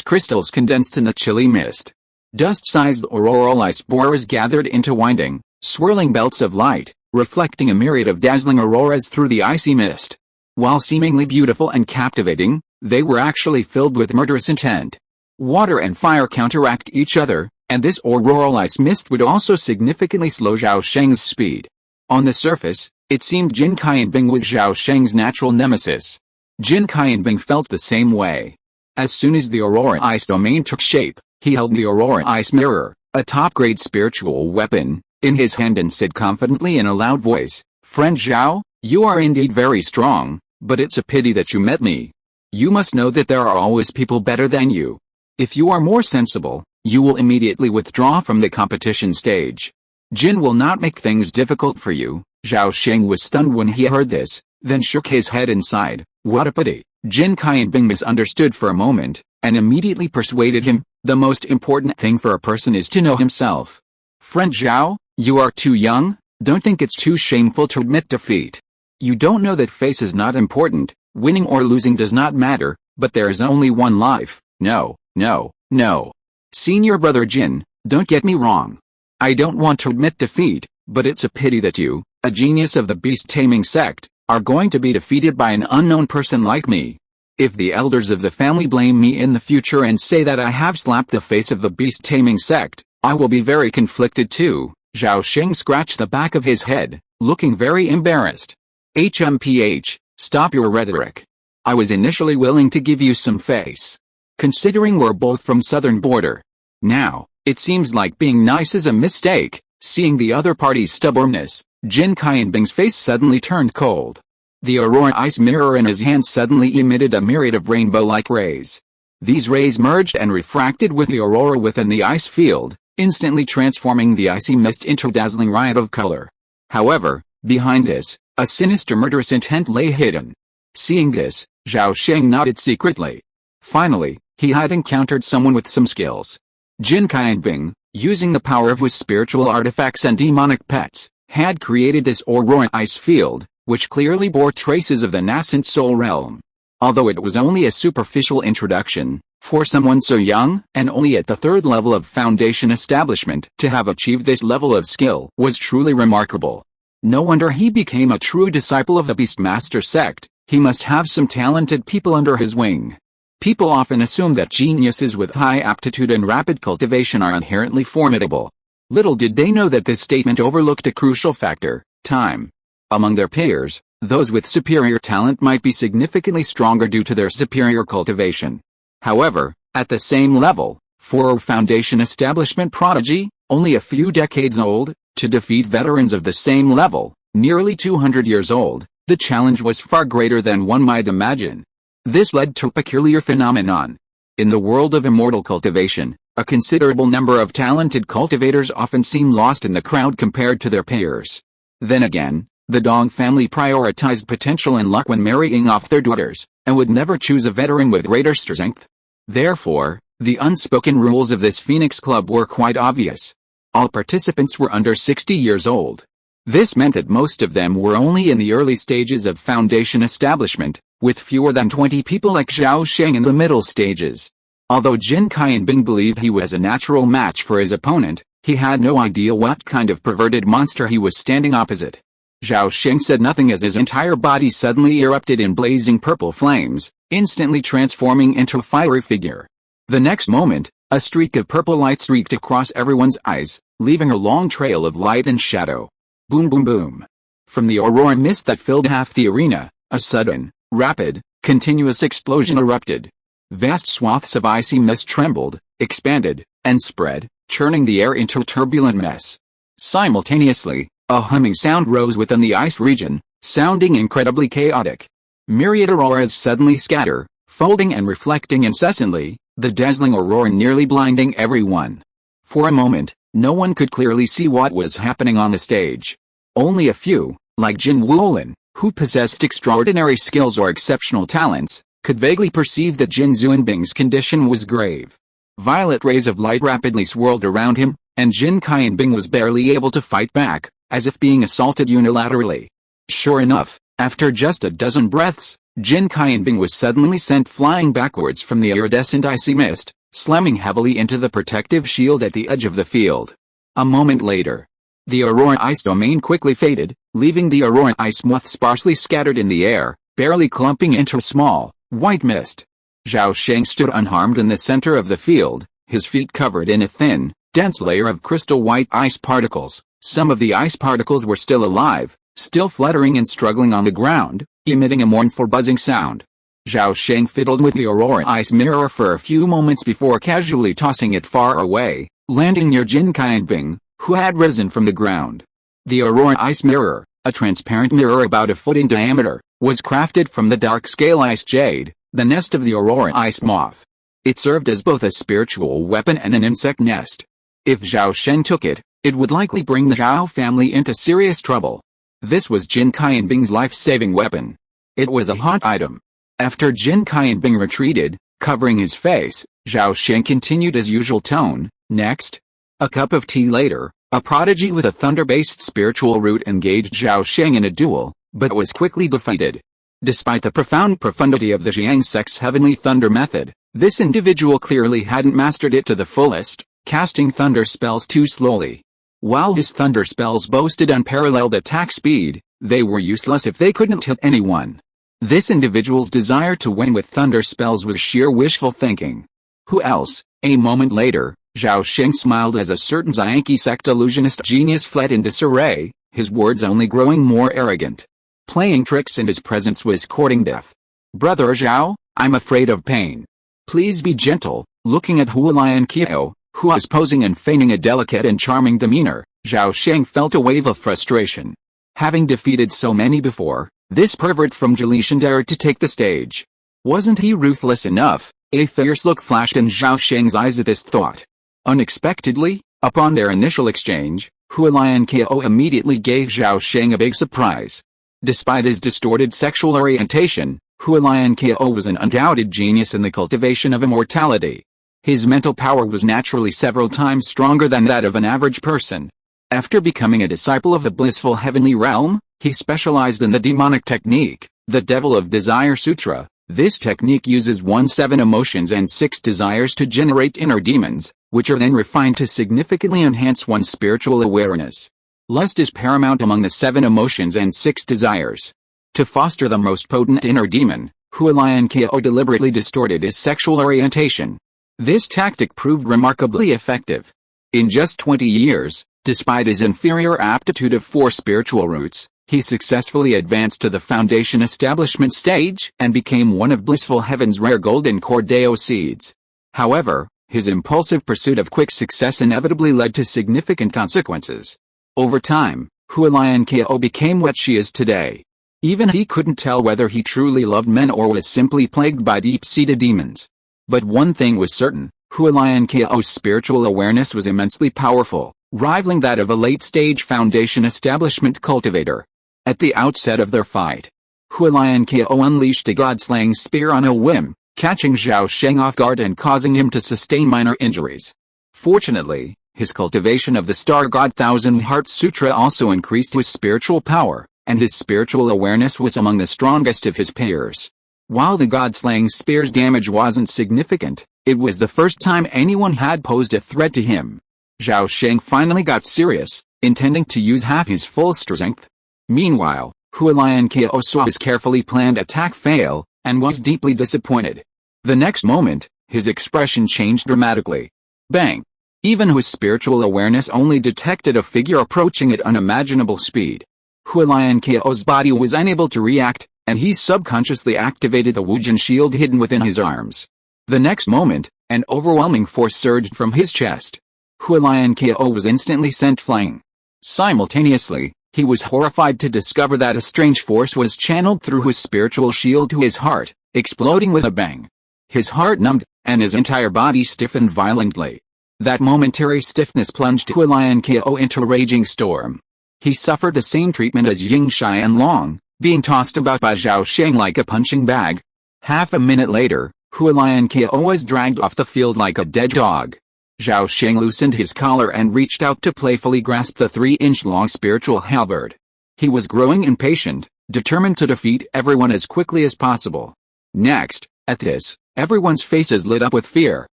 crystals condensed in the chilly mist. Dust-sized auroral ice borers gathered into winding, swirling belts of light, reflecting a myriad of dazzling auroras through the icy mist. While seemingly beautiful and captivating, they were actually filled with murderous intent. Water and fire counteract each other, and this auroral ice mist would also significantly slow Zhao Sheng's speed. On the surface, it seemed Jin Qianbing was Zhao Sheng's natural nemesis. Jin Qianbing felt the same way. As soon as the Aurora Ice domain took shape, he held the Aurora Ice Mirror, a top-grade spiritual weapon, in his hand and said confidently in a loud voice, "Friend Zhao, you are indeed very strong, but it's a pity that you met me. You must know that there are always people better than you. If you are more sensible, you will immediately withdraw from the competition stage. Jin will not make things difficult for you." Zhao Sheng was stunned when he heard this, then shook his head and sighed, "What a pity." Jin Qianbing misunderstood for a moment, and immediately persuaded him, "The most important thing for a person is to know himself. Friend Zhao, you are too young, don't think it's too shameful to admit defeat. You don't know that face is not important, winning or losing does not matter, but there is only one life. No, no, no. Senior brother Jin, don't get me wrong. I don't want to admit defeat, but it's a pity that you, a genius of the beast-taming sect, are going to be defeated by an unknown person like me. If the elders of the family blame me in the future and say that I have slapped the face of the beast-taming sect, I will be very conflicted too." Zhao Sheng scratched the back of his head, looking very embarrassed. "HMPH, stop your rhetoric. I was initially willing to give you some face, considering we're both from southern border. Now, it seems like being nice is a mistake." Seeing the other party's stubbornness, Jin Qianbing's face suddenly turned cold. The Aurora Ice Mirror in his hand suddenly emitted a myriad of rainbow-like rays. These rays merged and refracted with the aurora within the ice field, instantly transforming the icy mist into a dazzling riot of color. However, behind this, a sinister murderous intent lay hidden. Seeing this, Zhao Sheng nodded secretly. Finally, he had encountered someone with some skills. Jin Qianbing, using the power of his spiritual artifacts and demonic pets, had created this aurora ice field, which clearly bore traces of the nascent soul realm. Although it was only a superficial introduction, for someone so young, and only at the 3rd level of foundation establishment, to have achieved this level of skill was truly remarkable. No wonder he became a true disciple of the Beastmaster sect. He must have some talented people under his wing. People often assume that geniuses with high aptitude and rapid cultivation are inherently formidable. Little did they know that this statement overlooked a crucial factor: time. Among their peers, those with superior talent might be significantly stronger due to their superior cultivation. However, at the same level, for a foundation establishment prodigy, only a few decades old, to defeat veterans of the same level, nearly 200 years old, the challenge was far greater than one might imagine. This led to a peculiar phenomenon. In the world of immortal cultivation, a considerable number of talented cultivators often seem lost in the crowd compared to their peers. Then again, the Dong family prioritized potential and luck when marrying off their daughters, and would never choose a veteran with greater strength. Therefore, the unspoken rules of this Phoenix Club were quite obvious. All participants were under 60 years old. This meant that most of them were only in the early stages of foundation establishment, with fewer than 20 people like Zhao Sheng in the middle stages. Although Jin Qianbing believed he was a natural match for his opponent, he had no idea what kind of perverted monster he was standing opposite. Zhao Sheng said nothing as his entire body suddenly erupted in blazing purple flames, instantly transforming into a fiery figure. The next moment, a streak of purple light streaked across everyone's eyes, leaving a long trail of light and shadow. Boom boom boom. From the aurora mist that filled half the arena, a sudden, rapid, continuous explosion erupted. Vast swaths of icy mist trembled, expanded, and spread, churning the air into a turbulent mess. Simultaneously, a humming sound rose within the ice region, sounding incredibly chaotic. Myriad auroras suddenly scatter, folding and reflecting incessantly, the dazzling aurora nearly blinding everyone. For a moment, no one could clearly see what was happening on the stage. Only a few, like Jin Wuolin, who possessed extraordinary skills or exceptional talents, could vaguely perceive that Jin Zuanbing's condition was grave. Violet rays of light rapidly swirled around him, and Jin Qianbing was barely able to fight back, as if being assaulted unilaterally. Sure enough, after just a dozen breaths, Jin Qianbing was suddenly sent flying backwards from the iridescent icy mist, slamming heavily into the protective shield at the edge of the field. A moment later, the aurora ice domain quickly faded, leaving the aurora ice moth sparsely scattered in the air, barely clumping into a small, white mist. Zhao Sheng stood unharmed in the center of the field, his feet covered in a thin, dense layer of crystal white ice particles. Some of the ice particles were still alive, still fluttering and struggling on the ground, emitting a mournful buzzing sound. Zhao Sheng fiddled with the aurora ice mirror for a few moments before casually tossing it far away, landing near Jin Qianbing, who had risen from the ground. The aurora ice mirror, a transparent mirror about a foot in diameter, was crafted from the dark scale ice jade, the nest of the aurora ice moth. It served as both a spiritual weapon and an insect nest. If Zhao Sheng took it, it would likely bring the Zhao family into serious trouble. This was Jin Qianbing's life-saving weapon. It was a hot item. After Jin Qianbing retreated, covering his face, Zhao Sheng continued his usual tone. Next. A cup of tea later, a prodigy with a thunder-based spiritual root engaged Zhao Sheng in a duel, but was quickly defeated. Despite the profound profundity of the Jiang sect's heavenly thunder method, this individual clearly hadn't mastered it to the fullest, casting thunder spells too slowly. While his thunder spells boasted unparalleled attack speed, they were useless if they couldn't hit anyone. This individual's desire to win with thunder spells was sheer wishful thinking. Who else? A moment later, Zhao Sheng smiled as a certain Zhangqi sect illusionist genius fled in disarray, his words only growing more arrogant. Playing tricks in his presence was courting death. Brother Zhao, I'm afraid of pain. Please be gentle. Looking at Hualian Qiao, who was posing and feigning a delicate and charming demeanor, Zhao Sheng felt a wave of frustration. Having defeated so many before, this pervert from Jalishan dared to take the stage. Wasn't he ruthless enough? A fierce look flashed in Zhao Sheng's eyes at this thought. Unexpectedly, upon their initial exchange, Hualian Qiao immediately gave Zhao Sheng a big surprise. Despite his distorted sexual orientation, Hualian was an undoubted genius in the cultivation of immortality. His mental power was naturally several times stronger than that of an average person. After becoming a disciple of the blissful heavenly realm, he specialized in the demonic technique, the Devil of Desire Sutra. This technique uses 7 emotions and 6 desires to generate inner demons, which are then refined to significantly enhance one's spiritual awareness. Lust is paramount among the 7 emotions and 6 desires. To foster the most potent inner demon, Hualian deliberately distorted his sexual orientation. This tactic proved remarkably effective. In just 20 years, despite his inferior aptitude of 4 spiritual roots, he successfully advanced to the foundation establishment stage and became one of blissful heaven's rare golden cordeo seeds. However, his impulsive pursuit of quick success inevitably led to significant consequences. Over time, Hualian became what she is today. Even he couldn't tell whether he truly loved men or was simply plagued by deep-seated demons. But one thing was certain, Hualian spiritual awareness was immensely powerful, rivaling that of a late-stage foundation establishment cultivator. At the outset of their fight, Hualian unleashed a god-slaying spear on a whim, catching Zhao Sheng off guard and causing him to sustain minor injuries. Fortunately, his cultivation of the Star God Thousand Heart Sutra also increased his spiritual power, and his spiritual awareness was among the strongest of his peers. While the god-slaying spear's damage wasn't significant, it was the first time anyone had posed a threat to him. Zhao Sheng finally got serious, intending to use half his full strength. Meanwhile, Hualian saw his carefully planned attack fail, and was deeply disappointed. The next moment, his expression changed dramatically. Bang! Even his spiritual awareness only detected a figure approaching at unimaginable speed. Hualian body was unable to react, and he subconsciously activated the Wujin shield hidden within his arms. The next moment, an overwhelming force surged from his chest. Hualian was instantly sent flying. Simultaneously, he was horrified to discover that a strange force was channeled through his spiritual shield to his heart, exploding with a bang. His heart numbed, and his entire body stiffened violently. That momentary stiffness plunged Hualian into a raging storm. He suffered the same treatment as Ying Xianlong, being tossed about by Zhao Sheng like a punching bag. Half a minute later, Hualian was dragged off the field like a dead dog. Zhao Sheng loosened his collar and reached out to playfully grasp the 3-inch-long spiritual halberd. He was growing impatient, determined to defeat everyone as quickly as possible. Next, at this, everyone's faces lit up with fear,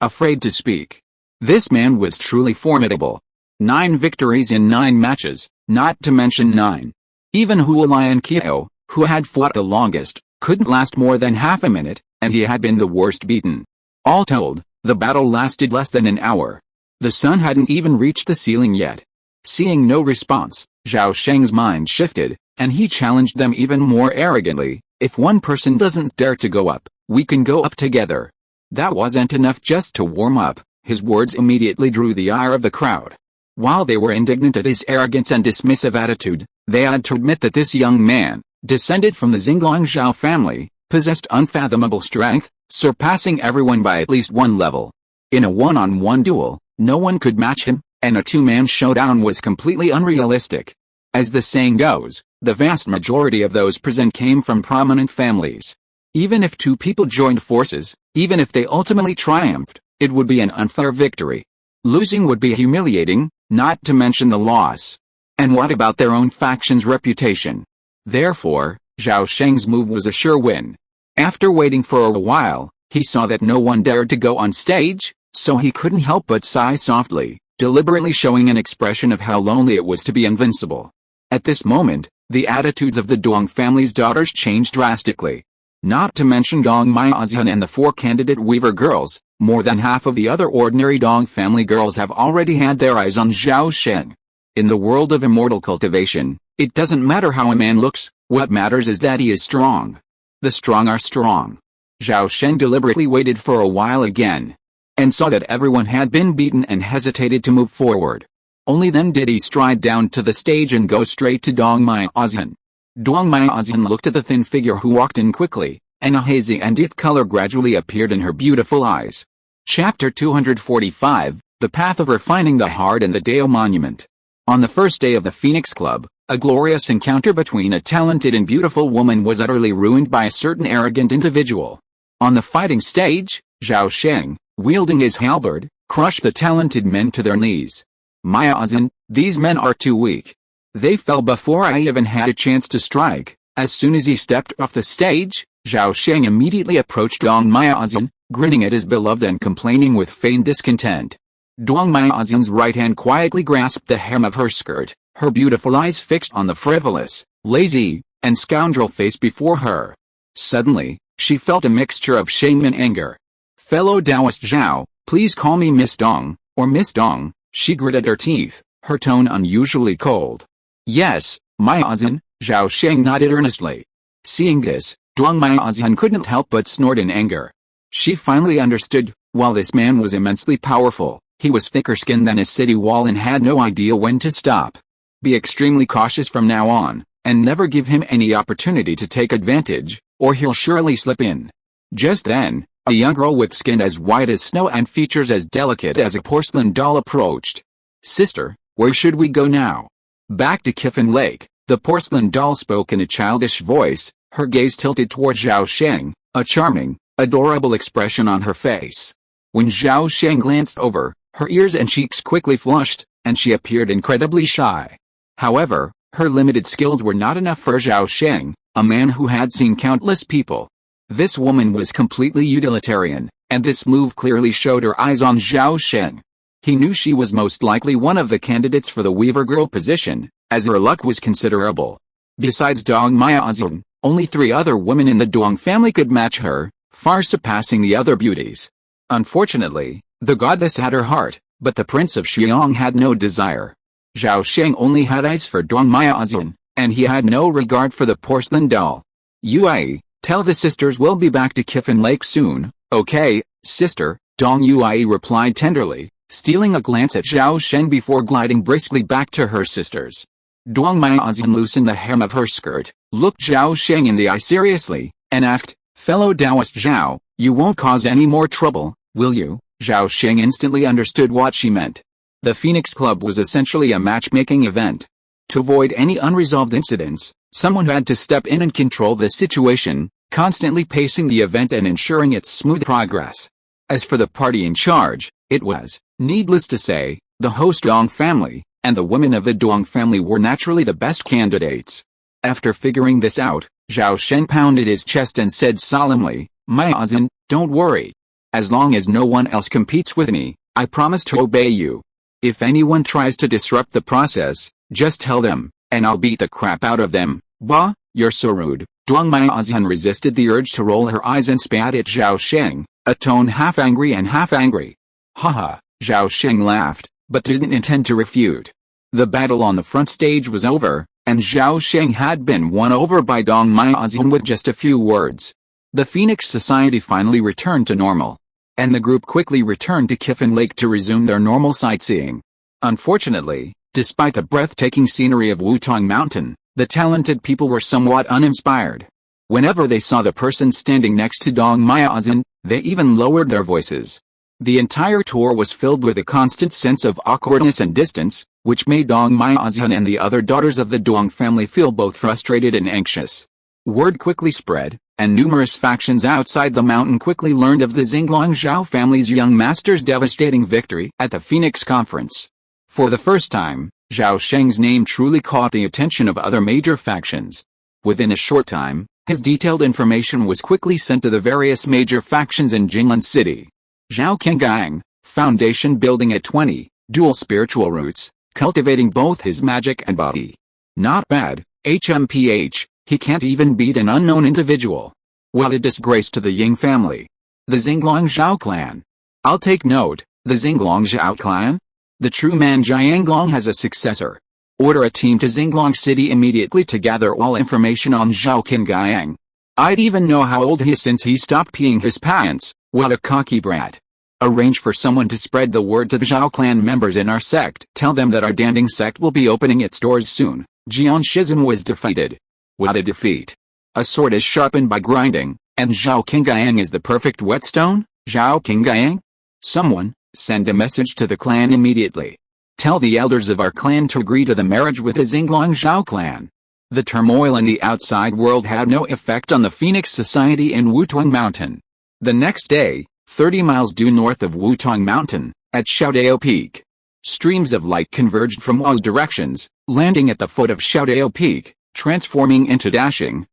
afraid to speak. This man was truly formidable. 9 victories in 9 matches, not to mention 9. Even Hualian who had fought the longest, couldn't last more than half a minute, and he had been the worst beaten. All told, the battle lasted less than an hour. The sun hadn't even reached the ceiling yet. Seeing no response, Zhao Sheng's mind shifted, and he challenged them even more arrogantly. If one person doesn't dare to go up, we can go up together. That wasn't enough just to warm up. His words immediately drew the ire of the crowd. While they were indignant at his arrogance and dismissive attitude, they had to admit that this young man, descended from the Xinglong Zhao family, possessed unfathomable strength, surpassing everyone by at least 1 level. In a one-on-one duel, no one could match him, and a 2-man showdown was completely unrealistic. As the saying goes, the vast majority of those present came from prominent families. Even if 2 people joined forces, even if they ultimately triumphed, it would be an unfair victory. Losing would be humiliating, not to mention the loss. And what about their own faction's reputation? Therefore, Zhao Sheng's move was a sure win. After waiting for a while, he saw that no one dared to go on stage, so he couldn't help but sigh softly, deliberately showing an expression of how lonely it was to be invincible. At this moment, the attitudes of the Dong family's daughters changed drastically. Not to mention Dong Miazian and the 4 candidate Weaver girls, more than half of the other ordinary Dong family girls have already had their eyes on Zhao Sheng. In the world of immortal cultivation, it doesn't matter how a man looks, what matters is that he is strong. The strong are strong. Zhao Sheng deliberately waited for a while again, and saw that everyone had been beaten and hesitated to move forward. Only then did he stride down to the stage and go straight to Dong Miazian. Dong Miazian looked at the thin figure who walked in quickly, and a hazy and deep color gradually appeared in her beautiful eyes. Chapter 245, The Path of Refining the Heart and the Dao Monument. On the first day of the Phoenix Club, A glorious encounter between a talented and beautiful woman was utterly ruined by a certain arrogant individual. On the fighting stage, Zhao Sheng, wielding his halberd, crushed the talented men to their knees. My Azan, these men are too weak. They fell before I even had a chance to strike. As soon as he stepped off the stage, Zhao Sheng immediately approached Dong Myazan, grinning at his beloved and complaining with feigned discontent. Dong Myazan's right hand quietly grasped the hem of her skirt, her beautiful eyes fixed on the frivolous, lazy, and scoundrel face before her. Suddenly, she felt a mixture of shame and anger. Fellow Taoist Zhao, please call me Miss Dong, or Miss Dong, she gritted her teeth, her tone unusually cold. Yes, Myazan, Zhao Sheng nodded earnestly. Seeing this, Dong Myazan couldn't help but snort in anger. She finally understood, while this man was immensely powerful, he was thicker-skinned than a city wall and had no idea when to stop. Be extremely cautious from now on, and never give him any opportunity to take advantage, or he'll surely slip in. Just then, a young girl with skin as white as snow and features as delicate as a porcelain doll approached. Sister, where should we go now? Back to Kyffin Lake, the porcelain doll spoke in a childish voice, her gaze tilted toward Zhao Sheng, a charming, adorable expression on her face. When Zhao Sheng glanced over, her ears and cheeks quickly flushed, and she appeared incredibly shy. However, her limited skills were not enough for Zhao Sheng, a man who had seen countless people. This woman was completely utilitarian, and this move clearly showed her eyes on Zhao Sheng. He knew she was most likely one of the candidates for the Weaver Girl position, as her luck was considerable. Besides Dong Myazan, only 3 other women in the Dong family could match her, far surpassing the other beauties. Unfortunately, the goddess had her heart, but the Prince of Xiong had no desire. Zhao Sheng only had eyes for Dong Myazan, and he had no regard for the porcelain doll. Yue, tell the sisters we'll be back to Kyffin Lake soon. Okay, sister, Dong Yue replied tenderly, stealing a glance at Zhao Sheng before gliding briskly back to her sisters. Dong Myazan loosened the hem of her skirt, looked Zhao Sheng in the eye seriously, and asked, Fellow Taoist Zhao, you won't cause any more trouble, will you? Zhao Sheng instantly understood what she meant. The Phoenix Club was essentially a matchmaking event. To avoid any unresolved incidents, someone had to step in and control the situation, constantly pacing the event and ensuring its smooth progress. As for the party in charge, it was, needless to say, the host Dong family, and the women of the Dong family were naturally the best candidates. After figuring this out, Zhao Sheng pounded his chest and said solemnly, Myazan, don't worry. As long as no one else competes with me, I promise to obey you. If anyone tries to disrupt the process, just tell them, and I'll beat the crap out of them. Bah, you're so rude. Dong Myazan resisted the urge to roll her eyes and spat at Zhao Sheng, a tone half angry and half angry. Haha, Zhao Sheng laughed, but didn't intend to refute. The battle on the front stage was over, and Zhao Sheng had been won over by Dong Myazan with just a few words. The Phoenix Society finally returned to normal, and the group quickly returned to Kyffin Lake to resume their normal sightseeing. Unfortunately, despite the breathtaking scenery of Wutong Mountain, the talented people were somewhat uninspired. Whenever they saw the person standing next to Dong Myazan, they even lowered their voices. The entire tour was filled with a constant sense of awkwardness and distance, which made Dong Myazan and the other daughters of the Dong family feel both frustrated and anxious. Word quickly spread, and numerous factions outside the mountain quickly learned of the Xinglong Zhao family's young master's devastating victory at the Phoenix Conference. For the first time, Zhao Sheng's name truly caught the attention of other major factions. Within a short time, his detailed information was quickly sent to the various major factions in Jinglan City. Zhao Qinggang, foundation building at 20, dual spiritual roots, cultivating both his magic and body. Not bad, HMPH, he can't even beat an unknown individual. What a disgrace to the Ying family. The Xinglong Zhao clan. I'll take note, the Xinglong Zhao clan? The true man Jianglong has a successor. Order a team to Xinglong City immediately to gather all information on Zhao Qinggang. I'd even know how old he is since he stopped peeing his pants. What a cocky brat. Arrange for someone to spread the word to the Zhao clan members in our sect. Tell them that our Danding sect will be opening its doors soon. Jian Shizhen was defeated. What a defeat. A sword is sharpened by grinding, and Zhao Qinggang is the perfect whetstone? Zhao Qinggang? Someone, send a message to the clan immediately. Tell the elders of our clan to agree to the marriage with the Xinglong Zhao clan. The turmoil in the outside world had no effect on the Phoenix Society in Wutong Mountain. The next day, 30 miles due north of Wutong Mountain, at Xiaodao Peak, streams of light converged from all directions, landing at the foot of Xiaodao Peak, transforming into dashing,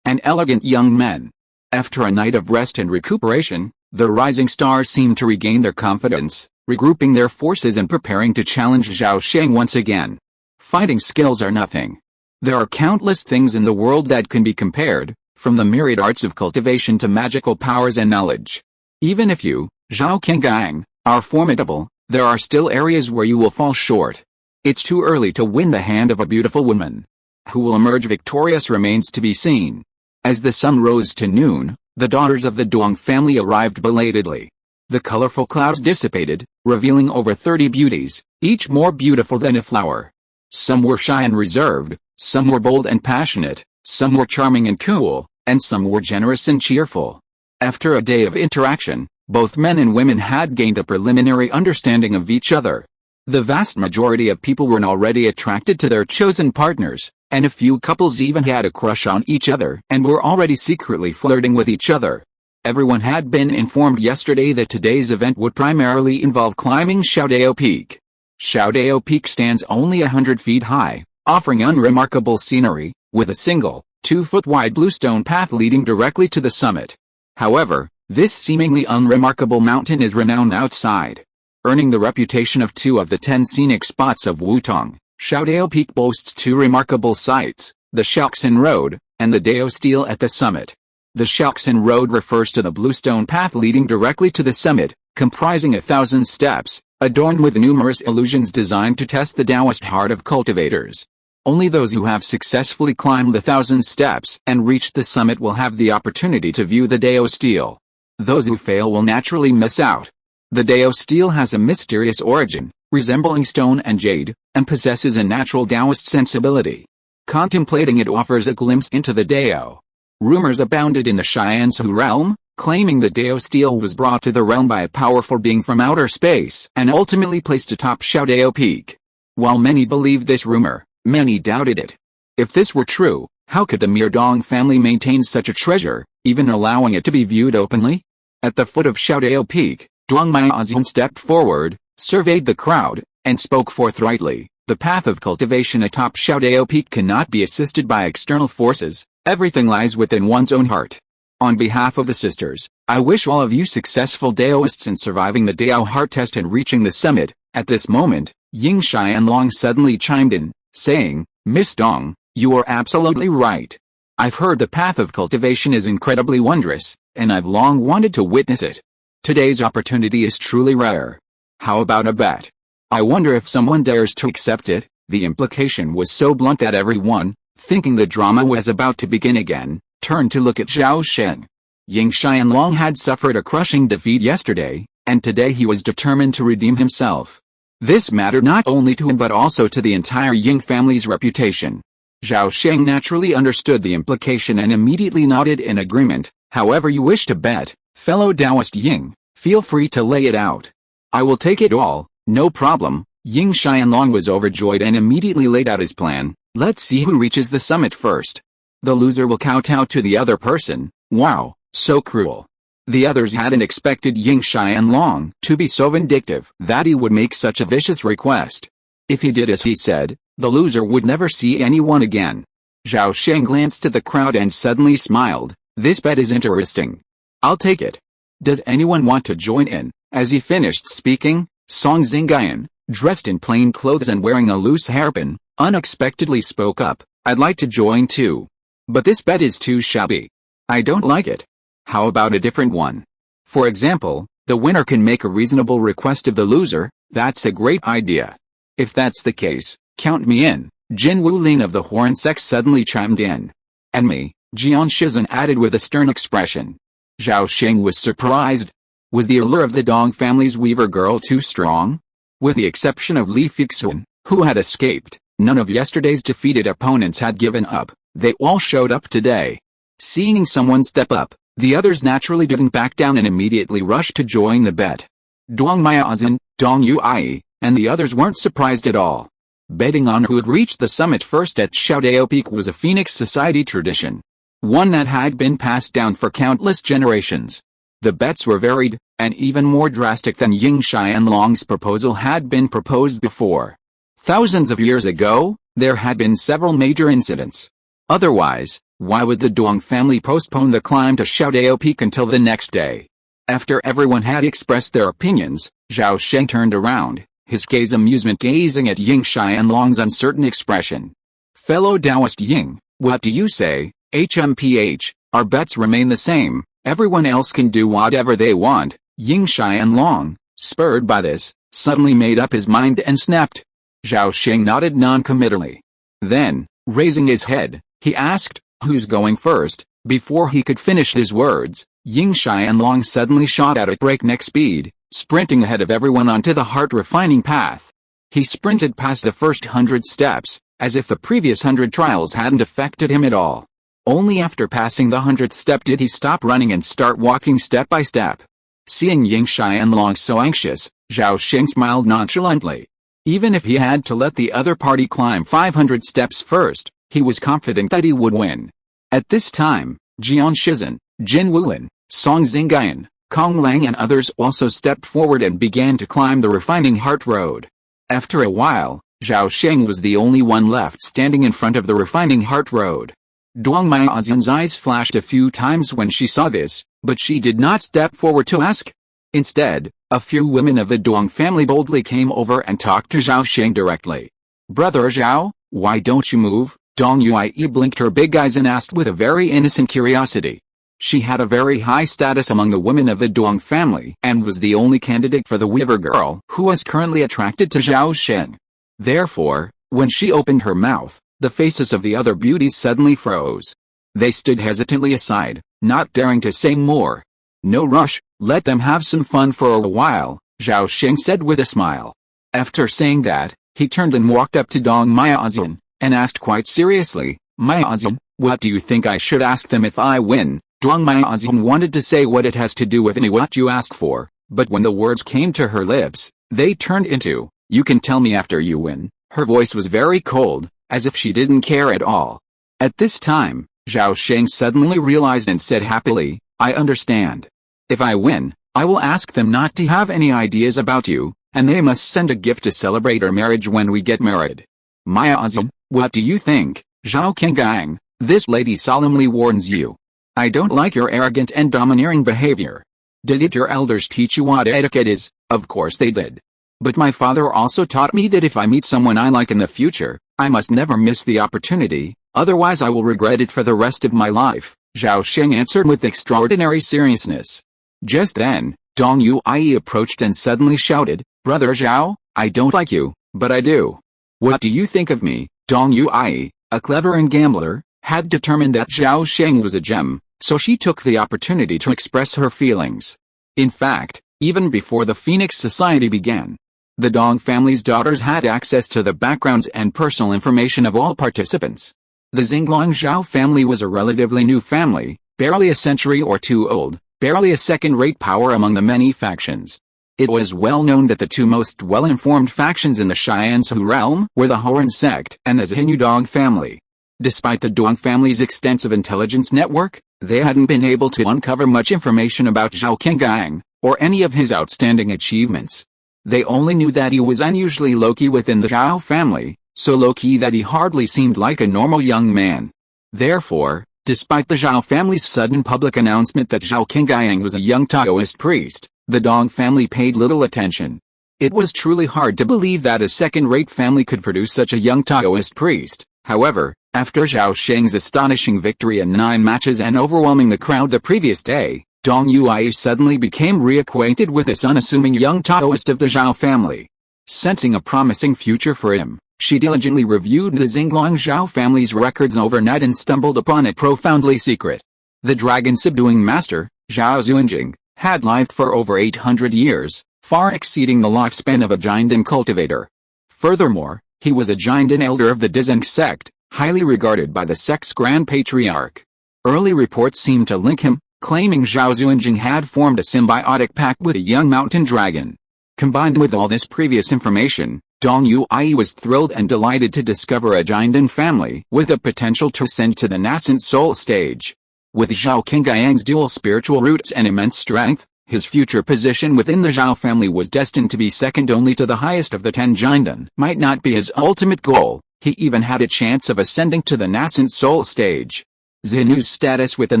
and elegant young men. After a night of rest and recuperation, the rising stars seemed to regain their confidence, regrouping their forces and preparing to challenge Zhao Sheng once again. Fighting skills are nothing. There are countless things in the world that can be compared, from the myriad arts of cultivation to magical powers and knowledge. Even if you, Zhao Kengang, are formidable, there are still areas where you will fall short. It's too early to win the hand of a beautiful woman. Who will emerge victorious remains to be seen. As the sun rose to noon, the daughters of the Duong family arrived belatedly. The colorful clouds dissipated, revealing over 30 beauties, each more beautiful than a flower. Some were shy and reserved, some were bold and passionate, some were charming and cool, and some were generous and cheerful. After a day of interaction, both men and women had gained a preliminary understanding of each other. The vast majority of people were already attracted to their chosen partners, and a few couples even had a crush on each other and were already secretly flirting with each other. Everyone had been informed yesterday that today's event would primarily involve climbing Xiaodao Peak. Xiaodao Peak stands only 100 feet high, offering unremarkable scenery, with a single, 2-foot-wide bluestone path leading directly to the summit. However, this seemingly unremarkable mountain is renowned outside. Earning the reputation of 2 of the 10 scenic spots of Wutong, Xiaodao Peak boasts 2 remarkable sights, the Shaoxin Road, and the Dao Stele at the summit. The Shaoxin Road refers to the bluestone path leading directly to the summit, comprising 1,000 steps, adorned with numerous illusions designed to test the Taoist heart of cultivators. Only those who have successfully climbed the 1,000 steps and reached the summit will have the opportunity to view the Dao Stele. Those who fail will naturally miss out. The Dao Stele has a mysterious origin, resembling stone and jade, and possesses a natural Taoist sensibility. Contemplating it offers a glimpse into the Dao. Rumors abounded in the Xianzhou realm, claiming the Dao Stele was brought to the realm by a powerful being from outer space and ultimately placed atop Xiaodao Peak. While many believed this rumor, many doubted it. If this were true, how could the Mirdong family maintain such a treasure, even allowing it to be viewed openly? At the foot of Xiaodao Peak, Duong Miaozun stepped forward, surveyed the crowd, and spoke forthrightly. The path of cultivation atop Xiaodao Peak cannot be assisted by external forces. Everything lies within one's own heart. On behalf of the sisters, I wish all of you successful Daoists in surviving the Dao heart test and reaching the summit. At this moment, Ying Xianlong suddenly chimed in, saying, Miss Dong, you are absolutely right. I've heard the path of cultivation is incredibly wondrous, and I've long wanted to witness it. Today's opportunity is truly rare. How about a bet? I wonder if someone dares to accept it. The implication was so blunt that everyone, thinking the drama was about to begin again, turned to look at Zhao Sheng. Ying Xianlong had suffered a crushing defeat yesterday, and today he was determined to redeem himself. This mattered not only to him but also to the entire Ying family's reputation. Zhao Sheng naturally understood the implication and immediately nodded in agreement. However you wish to bet, fellow Taoist Ying, feel free to lay it out. I will take it all, no problem. Ying Xianlong was overjoyed and immediately laid out his plan. Let's see who reaches the summit first. The loser will kowtow to the other person. Wow, so cruel. The others hadn't expected Ying Xianlong to be so vindictive that he would make such a vicious request. If he did as he said, the loser would never see anyone again. Zhao Sheng glanced at the crowd and suddenly smiled. This bet is interesting. I'll take it. Does anyone want to join in? As he finished speaking, Song Xingyan, dressed in plain clothes and wearing a loose hairpin, unexpectedly spoke up. I'd like to join too. But this bet is too shabby. I don't like it. How about a different one? For example, the winner can make a reasonable request of the loser. That's a great idea. If that's the case, count me in. Jin Wulin of the Horn Sects suddenly chimed in. And me, Jian Shizan added with a stern expression. Zhao Sheng was surprised. Was the allure of the Dong family's weaver girl too strong? With the exception of Li Fixun, who had escaped, none of yesterday's defeated opponents had given up. They all showed up today. Seeing someone step up, the others naturally didn't back down and immediately rushed to join the bet. Duong Miaozun, Dong Ui, and the others weren't surprised at all. Betting on who would reach the summit first at Xiaodao Peak was a Phoenix Society tradition, one that had been passed down for countless generations. The bets were varied, and even more drastic than Ying Xianlong's proposal had been proposed before. Thousands of years ago, there had been several major incidents. Otherwise, why would the Dong family postpone the climb to Xiaodao Peak until the next day? After everyone had expressed their opinions, Zhao Sheng turned around, his gaze amusement gazing at Ying Xianlong's uncertain expression. Fellow Taoist Ying, what do you say? HMPH, our bets remain the same, everyone else can do whatever they want. Ying Xianlong, spurred by this, suddenly made up his mind and snapped. Zhao Sheng nodded non-committally. Then, raising his head, he asked, who's going first? Before he could finish his words, Ying Xianlong suddenly shot out at breakneck speed, sprinting ahead of everyone onto the heart-refining path. He sprinted past the first 100 steps, as if the previous 100 trials hadn't affected him at all. Only after passing the 100th step did he stop running and start walking step by step. Seeing Ying Xianlong so anxious, Zhao Sheng smiled nonchalantly. Even if he had to let the other party climb 500 steps first, he was confident that he would win. At this time, Jian Shizhen, Jin Wulin, Song Xingyan, Kong Lang and others also stepped forward and began to climb the refining heart road. After a while, Zhao Sheng was the only one left standing in front of the refining heart road. Duang Miaoxian's eyes flashed a few times when she saw this, but she did not step forward to ask. Instead, a few women of the Duang family boldly came over and talked to Zhao Sheng directly. Brother Zhao, why don't you move? Dong Yue blinked her big eyes and asked with a very innocent curiosity. She had a very high status among the women of the Duang family and was the only candidate for the Weaver girl who was currently attracted to Zhao Sheng. Therefore, when she opened her mouth, the faces of the other beauties suddenly froze. They stood hesitantly aside, not daring to say more. No rush, let them have some fun for a while, Zhao Sheng said with a smile. After saying that, he turned and walked up to Dong Miaoxian, and asked quite seriously, Miaoxian, what do you think I should ask them if I win? Dong Miaoxian wanted to say what it has to do with what you ask for, but when the words came to her lips, they turned into, you can tell me after you win. Her voice was very cold, as if she didn't care at all. At this time, Zhao Sheng suddenly realized and said happily, I understand. If I win, I will ask them not to have any ideas about you, and they must send a gift to celebrate our marriage when we get married. Miaoxian, what do you think? Zhao Kengang, this lady solemnly warns you. I don't like your arrogant and domineering behavior. Did your elders teach you what etiquette is? Of course they did. But my father also taught me that if I meet someone I like in the future, I must never miss the opportunity, otherwise I will regret it for the rest of my life, Zhao Sheng answered with extraordinary seriousness. Just then, Dong Yue approached and suddenly shouted, Brother Zhao, I don't like you, but I do. What do you think of me? Dong Yue, a clever and gambler, had determined that Zhao Sheng was a gem, so she took the opportunity to express her feelings. In fact, even before the Phoenix Society began, the Dong family's daughters had access to the backgrounds and personal information of all participants. The Xinglong Zhao family was a relatively new family, barely a century or two old, barely a second-rate power among the many factions. It was well known that the two most well-informed factions in the Xianzhu realm were the Horn sect and the Zhinyu Dong family. Despite the Dong family's extensive intelligence network, they hadn't been able to uncover much information about Zhao Kengang, or any of his outstanding achievements. They only knew that he was unusually low-key within the Zhao family, so low-key that he hardly seemed like a normal young man. Therefore, despite the Zhao family's sudden public announcement that Zhao Kengang was a young Taoist priest, the Dong family paid little attention. It was truly hard to believe that a second-rate family could produce such a young Taoist priest. However, after Zhao Sheng's astonishing victory in 9 matches and overwhelming the crowd the previous day, Dong Yue suddenly became reacquainted with this unassuming young Taoist of the Zhao family. Sensing a promising future for him, she diligently reviewed the Xinglong Zhao family's records overnight and stumbled upon a profoundly secret. The dragon-subduing master, Zhao Xuanjing, had lived for over 800 years, far exceeding the lifespan of a giant and cultivator. Furthermore, he was a giant and elder of the Dizeng sect, highly regarded by the sect's Grand Patriarch. Early reports seemed to link him, claiming Zhao Xuanjing had formed a symbiotic pact with a young mountain dragon. Combined with all this previous information, Dong Yue was thrilled and delighted to discover a Jinden family with the potential to ascend to the nascent soul stage. With Zhao Qingyang's dual spiritual roots and immense strength, his future position within the Zhao family was destined to be second only to the highest of the 10 Jinden. Might not be his ultimate goal, he even had a chance of ascending to the nascent soul stage. Zinu's status within